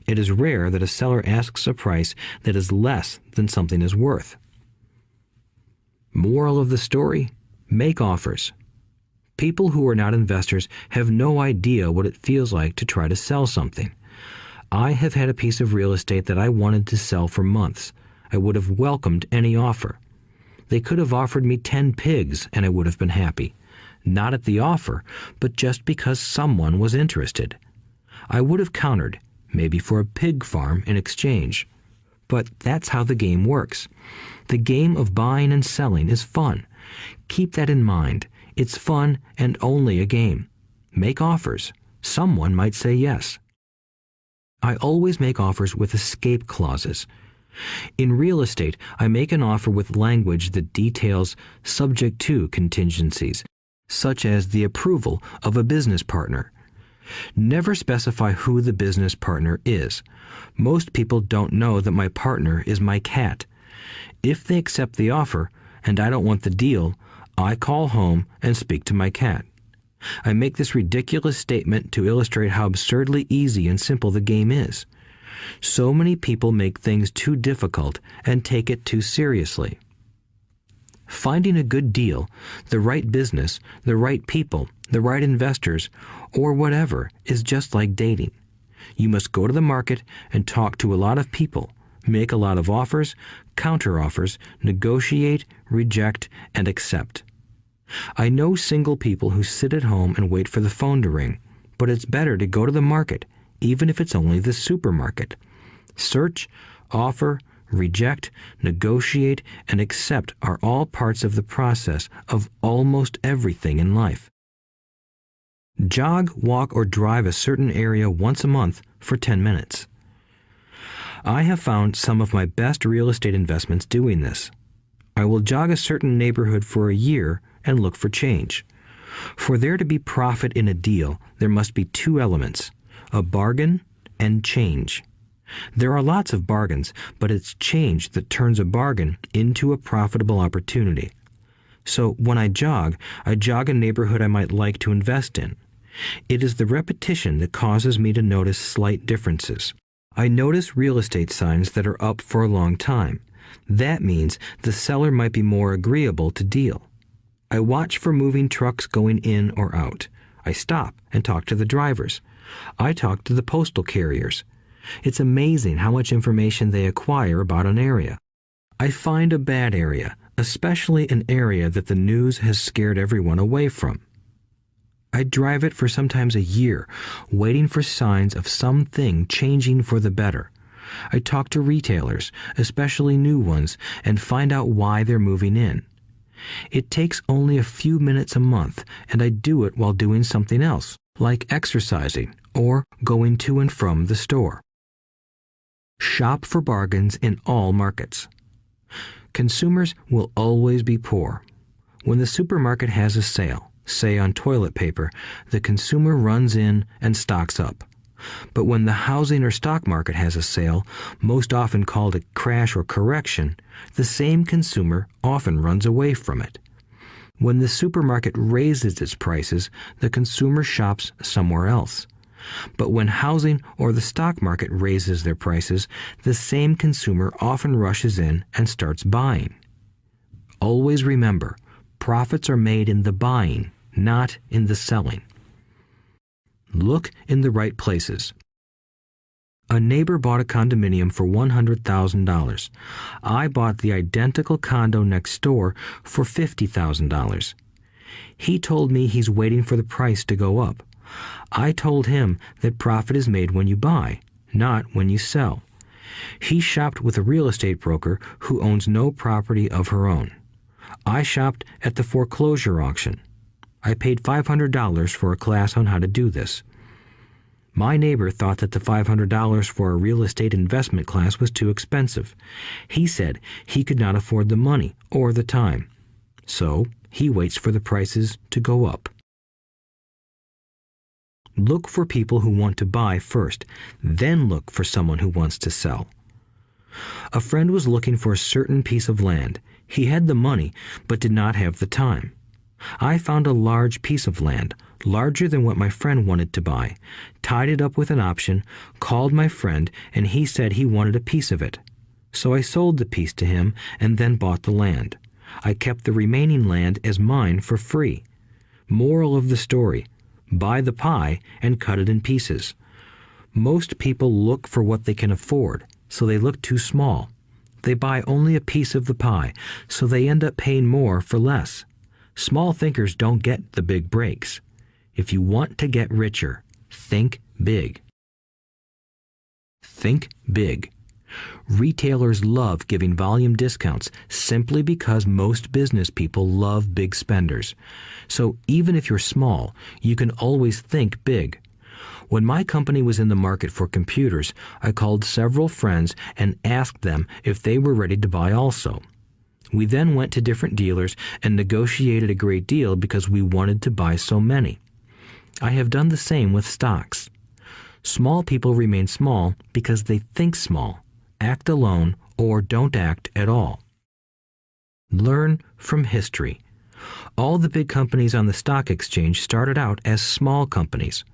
B: It is rare that a seller asks a price that is less than something is worth. Moral of the story: make offers. People who are not investors have no idea what it feels like to try to sell something. I have had a piece of real estate that I wanted to sell for months. I would have welcomed any offer. They could have offered me 10 pigs and I would have been happy. Not at the offer, but just because someone was interested. I would have countered, maybe for a pig farm in exchange. But that's how the game works. The game of buying and selling is fun. Keep that in mind. It's fun and only a game. Make offers. Someone might say yes. I always make offers with escape clauses. In real estate, I make an offer with language that details subject to contingencies, such as the approval of a business partner. Never specify who the business partner is. Most people don't know that my partner is my cat. If they accept the offer, and I don't want the deal, I call home and speak to my cat. I make this ridiculous statement to illustrate how absurdly easy and simple the game is. So many people make things too difficult and take it too seriously. Finding a good deal, the right business, the right people, the right investors, or whatever is just like dating. You must go to the market and talk to a lot of people, make a lot of offers, counter-offers, negotiate, reject, and accept. I know single people who sit at home and wait for the phone to ring, but it's better to go to the market, even if it's only the supermarket. Search, offer, reject, negotiate, and accept are all parts of the process of almost everything in life. Jog, walk, or drive a certain area once a month for 10 minutes. I have found some of my best real estate investments doing this. I will jog a certain neighborhood for a year and look for change. For there to be profit in a deal, there must be two elements, a bargain and change. There are lots of bargains, but it's change that turns a bargain into a profitable opportunity. So when I jog a neighborhood I might like to invest in. It is the repetition that causes me to notice slight differences. I notice real estate signs that are up for a long time. That means the seller might be more agreeable to deal. I watch for moving trucks going in or out. I stop and talk to the drivers. I talk to the postal carriers. It's amazing how much information they acquire about an area. I find a bad area, especially an area that the news has scared everyone away from. I drive it for sometimes a year, waiting for signs of something changing for the better. I talk to retailers, especially new ones, and find out why they're moving in. It takes only a few minutes a month, and I do it while doing something else, like exercising or going to and from the store. Shop for bargains in all markets. Consumers will always be poor. When the supermarket has a sale, say on toilet paper, the consumer runs in and stocks up. But when the housing or stock market has a sale, most often called a crash or correction, the same consumer often runs away from it. When the supermarket raises its prices, the consumer shops somewhere else. But when housing or the stock market raises their prices, the same consumer often rushes in and starts buying. Always remember, profits are made in the buying, not in the selling. Look in the right places. A neighbor bought a condominium for $100,000. I bought the identical condo next door for $50,000. He told me he's waiting for the price to go up. I told him that profit is made when you buy, not when you sell. He shopped with a real estate broker who owns no property of her own. I shopped at the foreclosure auction. I paid $500 for a class on how to do this. My neighbor thought that the $500 for a real estate investment class was too expensive. He said he could not afford the money or the time. So he waits for the prices to go up. Look for people who want to buy first, then look for someone who wants to sell. A friend was looking for a certain piece of land. He had the money, but did not have the time. I found a large piece of land, larger than what my friend wanted to buy, tied it up with an option, called my friend, and he said he wanted a piece of it. So I sold the piece to him and then bought the land. I kept the remaining land as mine for free. Moral of the story: buy the pie and cut it in pieces. Most people look for what they can afford, so they look too small. They buy only a piece of the pie, so they end up paying more for less. Small thinkers don't get the big breaks. If you want to get richer, think big. Think big. Retailers love giving volume discounts simply because most business people love big spenders. So even if you're small, you can always think big. When my company was in the market for computers, I called several friends and asked them if they were ready to buy also. We then went to different dealers and negotiated a great deal because we wanted to buy so many. I have done the same with stocks. Small people remain small because they think small, act alone, or don't act at all. Learn from history. All the big companies on the stock exchange started out as small companies.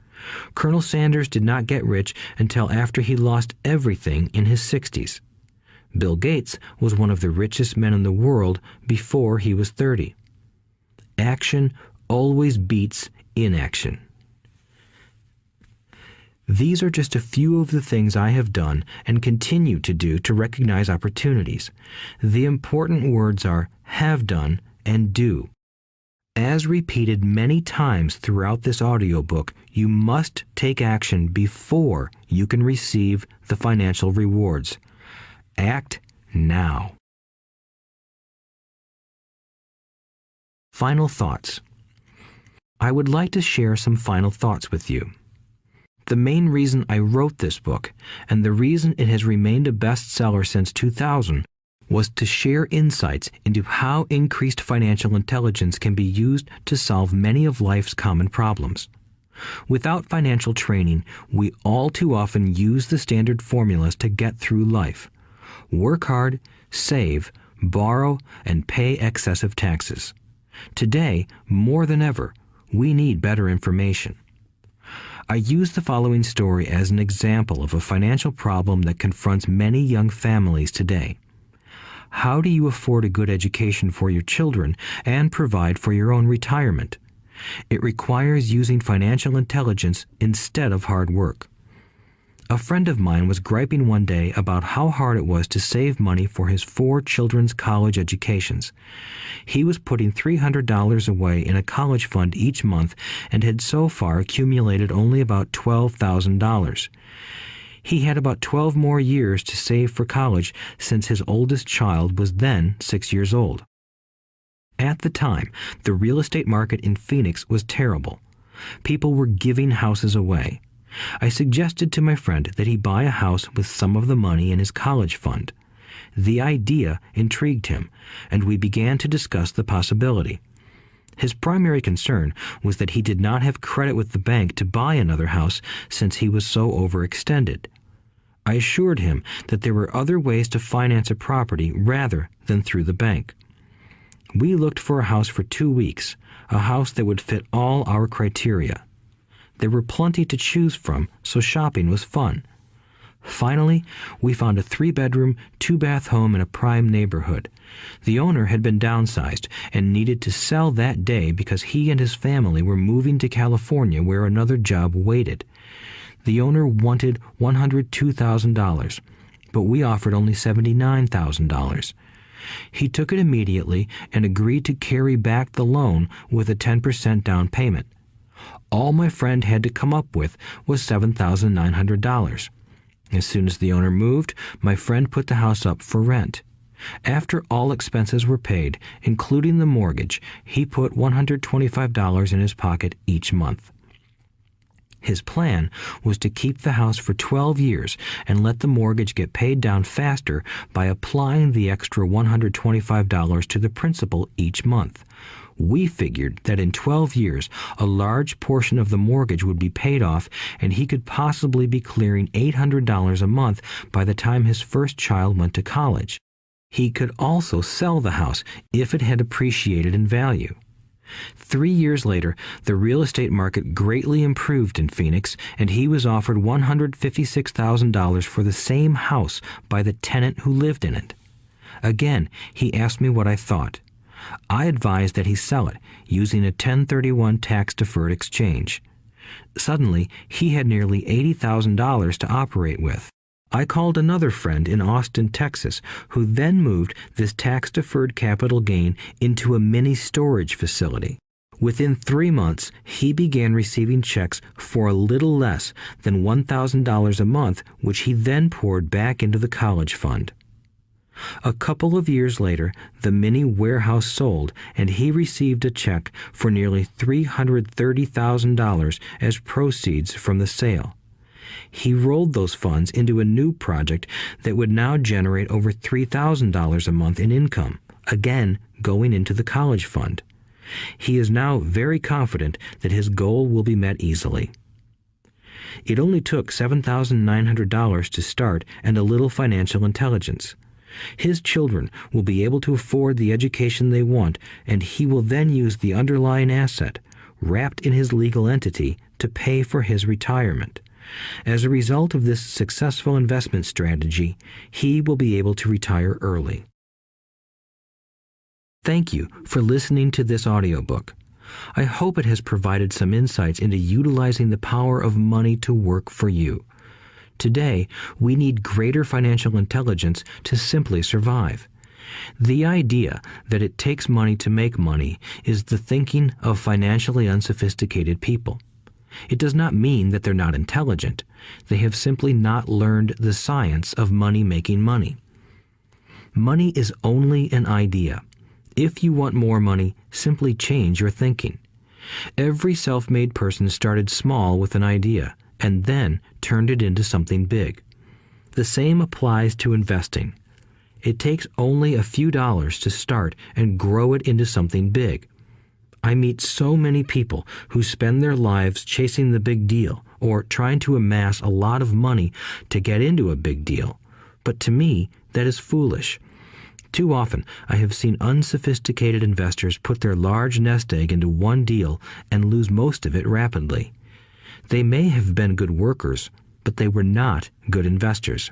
B: Colonel Sanders did not get rich until after he lost everything in his 60s. Bill Gates was one of the richest men in the world before he was 30. Action always beats inaction. These are just a few of the things I have done and continue to do to recognize opportunities. The important words are have done and do. As repeated many times throughout this audiobook, you must take action before you can receive the financial rewards. Act now. Final thoughts. I would like to share some final thoughts with you. The main reason I wrote this book, and the reason it has remained a bestseller since 2000, was to share insights into how increased financial intelligence can be used to solve many of life's common problems. Without financial training, we all too often use the standard formulas to get through life. Work hard, save, borrow, and pay excessive taxes. Today, more than ever, we need better information. I use the following story as an example of a financial problem that confronts many young families today. How do you afford a good education for your children and provide for your own retirement? It requires using financial intelligence instead of hard work. A friend of mine was griping one day about how hard it was to save money for his 4 children's college educations. He was putting $300 away in a college fund each month and had so far accumulated only about $12,000. He had about 12 more years to save for college since his oldest child was then 6 years old. At the time, the real estate market in Phoenix was terrible. People were giving houses away. I suggested to my friend that he buy a house with some of the money in his college fund. The idea intrigued him, and we began to discuss the possibility. His primary concern was that he did not have credit with the bank to buy another house since he was so overextended. I assured him that there were other ways to finance a property rather than through the bank. We looked for a house for 2 weeks, a house that would fit all our criteria. There were plenty to choose from, so shopping was fun. Finally, we found a 3-bedroom, 2-bath home in a prime neighborhood. The owner had been downsized and needed to sell that day because he and his family were moving to California where another job waited. The owner wanted $102,000, but we offered only $79,000. He took it immediately and agreed to carry back the loan with a 10% down payment. All my friend had to come up with was $7,900. As soon as the owner moved, my friend put the house up for rent. After all expenses were paid, including the mortgage, he put $125 in his pocket each month. His plan was to keep the house for 12 years and let the mortgage get paid down faster by applying the extra $125 to the principal each month. We figured that in 12 years, a large portion of the mortgage would be paid off and he could possibly be clearing $800 a month by the time his first child went to college. He could also sell the house if it had appreciated in value. 3 years later, the real estate market greatly improved in Phoenix, and he was offered $156,000 for the same house by the tenant who lived in it. Again, he asked me what I thought. I advised that he sell it, using a 1031 tax-deferred exchange. Suddenly, he had nearly $80,000 to operate with. I called another friend in Austin, Texas, who then moved this tax-deferred capital gain into a mini storage facility. Within 3 months, he began receiving checks for a little less than $1,000 a month, which he then poured back into the college fund. A couple of years later, the mini warehouse sold, and he received a check for nearly $330,000 as proceeds from the sale. He rolled those funds into a new project that would now generate over $3,000 a month in income, again going into the college fund. He is now very confident that his goal will be met easily. It only took $7,900 to start and a little financial intelligence. His children will be able to afford the education they want, and he will then use the underlying asset, wrapped in his legal entity, to pay for his retirement. As a result of this successful investment strategy, he will be able to retire early. Thank you for listening to this audiobook. I hope it has provided some insights into utilizing the power of money to work for you. Today, we need greater financial intelligence to simply survive. The idea that it takes money to make money is the thinking of financially unsophisticated people. It does not mean that they're not intelligent. They have simply not learned the science of money making money. Money is only an idea. If you want more money, simply change your thinking. Every self-made person started small with an idea, and then turned it into something big. The same applies to investing. It takes only a few dollars to start and grow it into something big. I meet so many people who spend their lives chasing the big deal or trying to amass a lot of money to get into a big deal. But to me, that is foolish. Too often, I have seen unsophisticated investors put their large nest egg into one deal and lose most of it rapidly. They may have been good workers, but they were not good investors.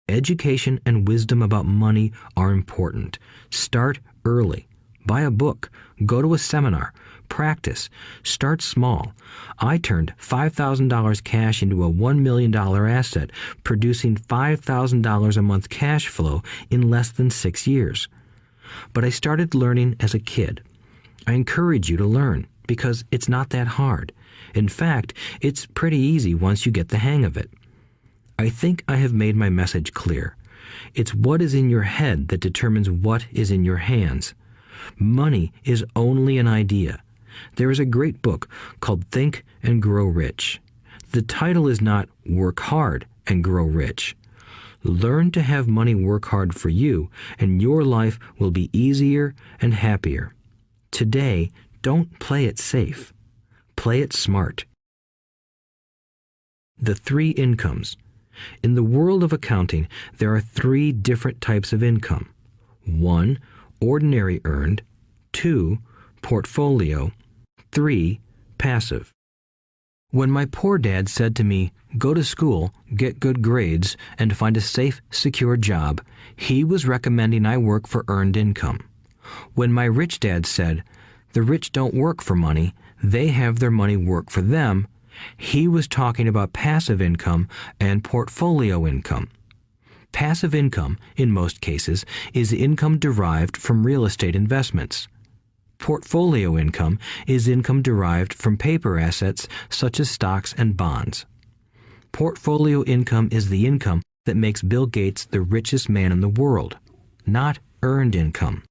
B: Education and wisdom about money are important. Start early. Buy a book. Go to a seminar. Practice. Start small. I turned $5,000 cash into a $1 million asset, producing $5,000 a month cash flow in less than 6 years. But I started learning as a kid. I encourage you to learn because it's not that hard. In fact, it's pretty easy once you get the hang of it. I think I have made my message clear. It's what is in your head that determines what is in your hands. Money is only an idea. There is a great book called Think and Grow Rich. The title is not Work Hard and Grow Rich. Learn to have money work hard for you, and your life will be easier and happier. Today, don't play it safe. Play it smart. The 3 incomes. In the world of accounting, there are 3 different types of income. 1, ordinary earned. 2, portfolio. 3, passive. When my poor dad said to me, "Go to school, get good grades, and find a safe, secure job," he was recommending I work for earned income. When my rich dad said, "The rich don't work for money, they have their money work for them," he was talking about passive income and portfolio income. Passive income, in most cases, is income derived from real estate investments. Portfolio income is income derived from paper assets such as stocks and bonds. Portfolio income is the income that makes Bill Gates the richest man in the world, not earned income.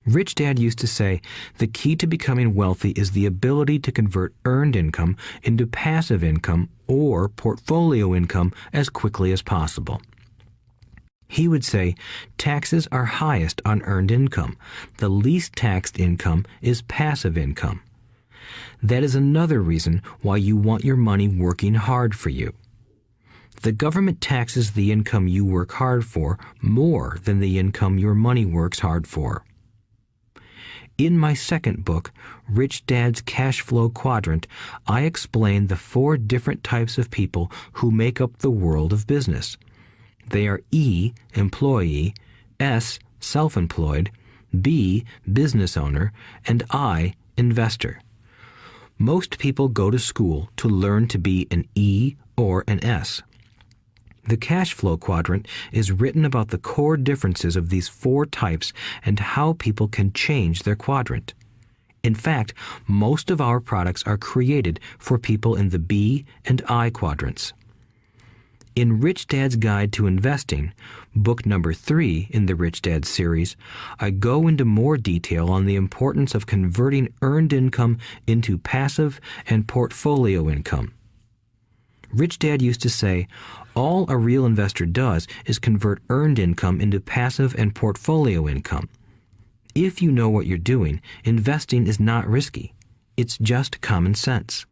B: Rich Dad used to say, the key to becoming wealthy is the ability to convert earned income into passive income or portfolio income as quickly as possible. He would say, taxes are highest on earned income. The least taxed income is passive income. That is another reason why you want your money working hard for you. The government taxes the income you work hard for more than the income your money works hard for. In my second book, Rich Dad's Cash Flow Quadrant, I explain the 4 different types of people who make up the world of business. They are E, employee, S, self-employed, B, business owner, and I, investor. Most people go to school to learn to be an E or an S. The cash flow quadrant is written about the core differences of these 4 types and how people can change their quadrant. In fact, most of our products are created for people in the B and I quadrants. In Rich Dad's Guide to Investing, book number 3 in the Rich Dad series, I go into more detail on the importance of converting earned income into passive and portfolio income. Rich Dad used to say, all a real investor does is convert earned income into passive and portfolio income. If you know what you're doing, investing is not risky. It's just common sense.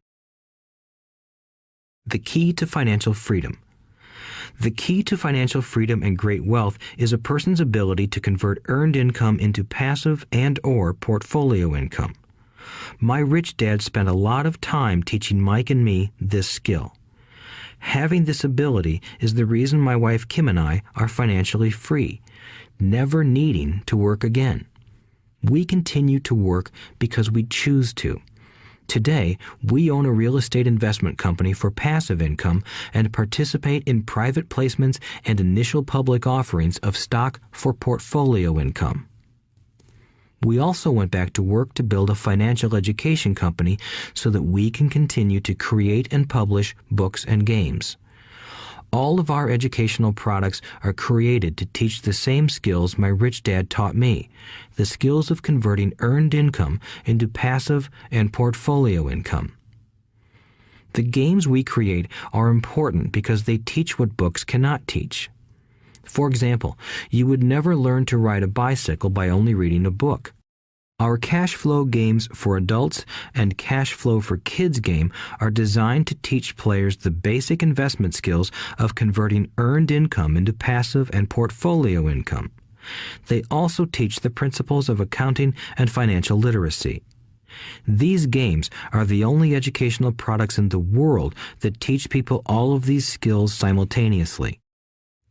B: The key to financial freedom. The key to financial freedom and great wealth is a person's ability to convert earned income into passive and/or portfolio income. My rich dad spent a lot of time teaching Mike and me this skill. Having this ability is the reason my wife Kim and I are financially free, never needing to work again. We continue to work because we choose to. Today, we own a real estate investment company for passive income and participate in private placements and initial public offerings of stock for portfolio income. We also went back to work to build a financial education company so that we can continue to create and publish books and games. All of our educational products are created to teach the same skills my rich dad taught me, the skills of converting earned income into passive and portfolio income. The games we create are important because they teach what books cannot teach. For example, you would never learn to ride a bicycle by only reading a book. Our cash flow games for adults and cash flow for kids game are designed to teach players the basic investment skills of converting earned income into passive and portfolio income. They also teach the principles of accounting and financial literacy. These games are the only educational products in the world that teach people all of these skills simultaneously.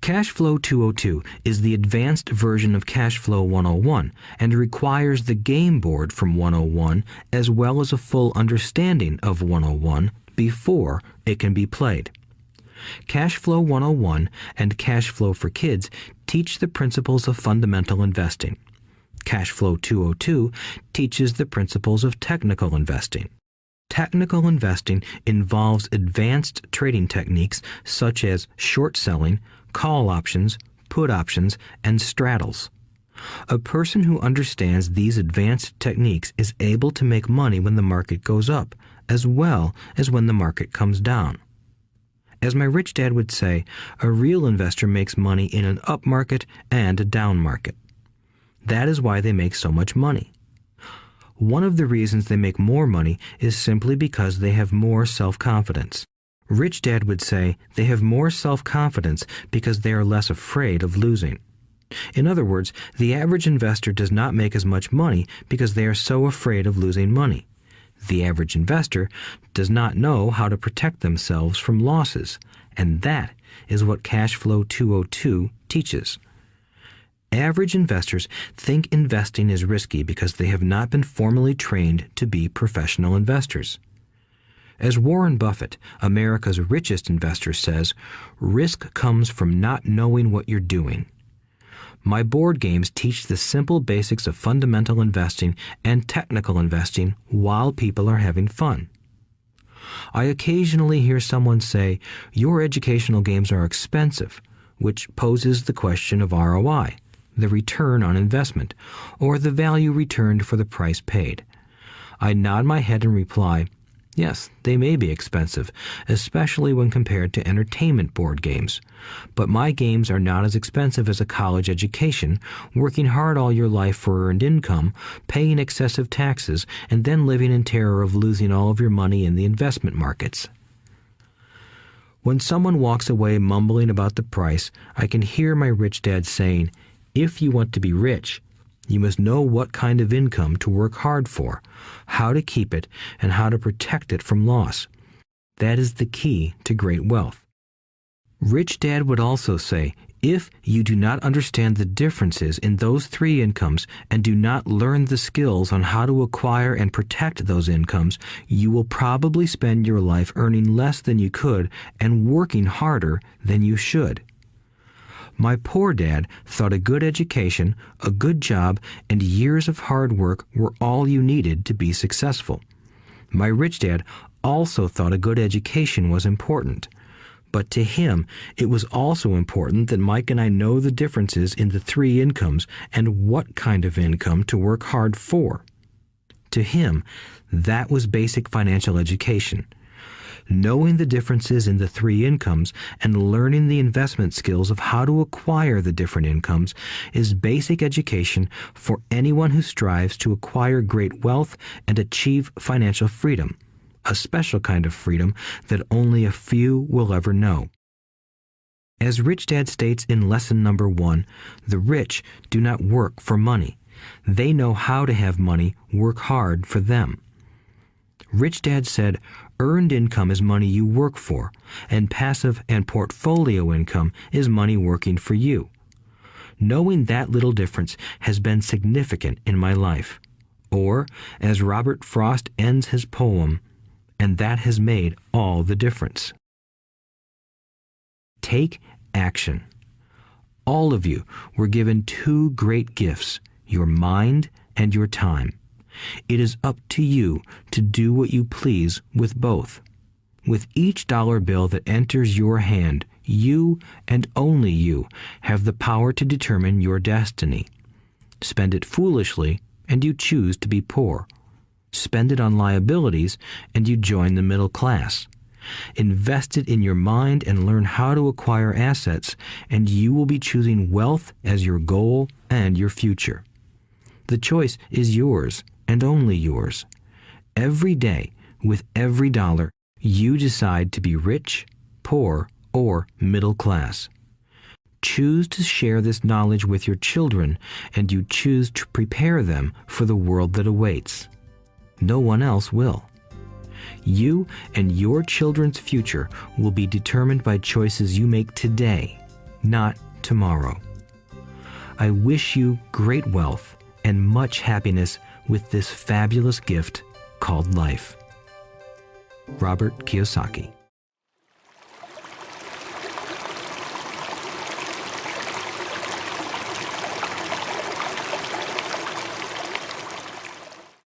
B: Cash Flow 202 is the advanced version of Cash Flow 101 and requires the game board from 101 as well as a full understanding of 101 before it can be played. Cash Flow 101 and Cash Flow for Kids teach the principles of fundamental investing. Cash Flow 202 teaches the principles of technical investing. Technical investing involves advanced trading techniques such as short selling, call options, put options, and straddles. A person who understands these advanced techniques is able to make money when the market goes up, as well as when the market comes down. As my rich dad would say, a real investor makes money in an up market and a down market. That is why they make so much money. One of the reasons they make more money is simply because they have more self-confidence. Rich Dad would say they have more self-confidence because they are less afraid of losing. In other words, the average investor does not make as much money because they are so afraid of losing money. The average investor does not know how to protect themselves from losses, and that is what Cash Flow 202 teaches. Average investors think investing is risky because they have not been formally trained to be professional investors. As Warren Buffett, America's richest investor, says, risk comes from not knowing what you're doing. My board games teach the simple basics of fundamental investing and technical investing while people are having fun. I occasionally hear someone say, your educational games are expensive, which poses the question of ROI, the return on investment, or the value returned for the price paid. I nod my head and reply, yes, they may be expensive, especially when compared to entertainment board games. But my games are not as expensive as a college education, working hard all your life for earned income, paying excessive taxes, and then living in terror of losing all of your money in the investment markets. When someone walks away mumbling about the price, I can hear my rich dad saying, if you want to be rich, you must know what kind of income to work hard for, how to keep it, and how to protect it from loss. That is the key to great wealth. Rich Dad would also say, if you do not understand the differences in those three incomes and do not learn the skills on how to acquire and protect those incomes, you will probably spend your life earning less than you could and working harder than you should. My poor dad thought a good education, a good job, and years of hard work were all you needed to be successful. My rich dad also thought a good education was important. But to him, it was also important that Mike and I know the differences in the three incomes and what kind of income to work hard for. To him, that was basic financial education. Knowing the differences in the three incomes and learning the investment skills of how to acquire the different incomes is basic education for anyone who strives to acquire great wealth and achieve financial freedom, a special kind of freedom that only a few will ever know. As Rich Dad states in lesson number 1, the rich do not work for money. They know how to have money work hard for them. Rich Dad said, earned income is money you work for, and passive and portfolio income is money working for you. Knowing that little difference has been significant in my life. Or, as Robert Frost ends his poem, and that has made all the difference. Take action. All of you were given two great gifts, your mind and your time. It is up to you to do what you please with both. With each dollar bill that enters your hand, you and only you have the power to determine your destiny. Spend it foolishly, and you choose to be poor. Spend it on liabilities, and you join the middle class. Invest it in your mind and learn how to acquire assets, and you will be choosing wealth as your goal and your future. The choice is yours and only yours. Every day, with every dollar, you decide to be rich, poor, or middle class. Choose to share this knowledge with your children, and you choose to prepare them for the world that awaits. No one else will. You and your children's future will be determined by choices you make today, not tomorrow. I wish you great wealth and much happiness with this fabulous gift called life. Robert Kiyosaki.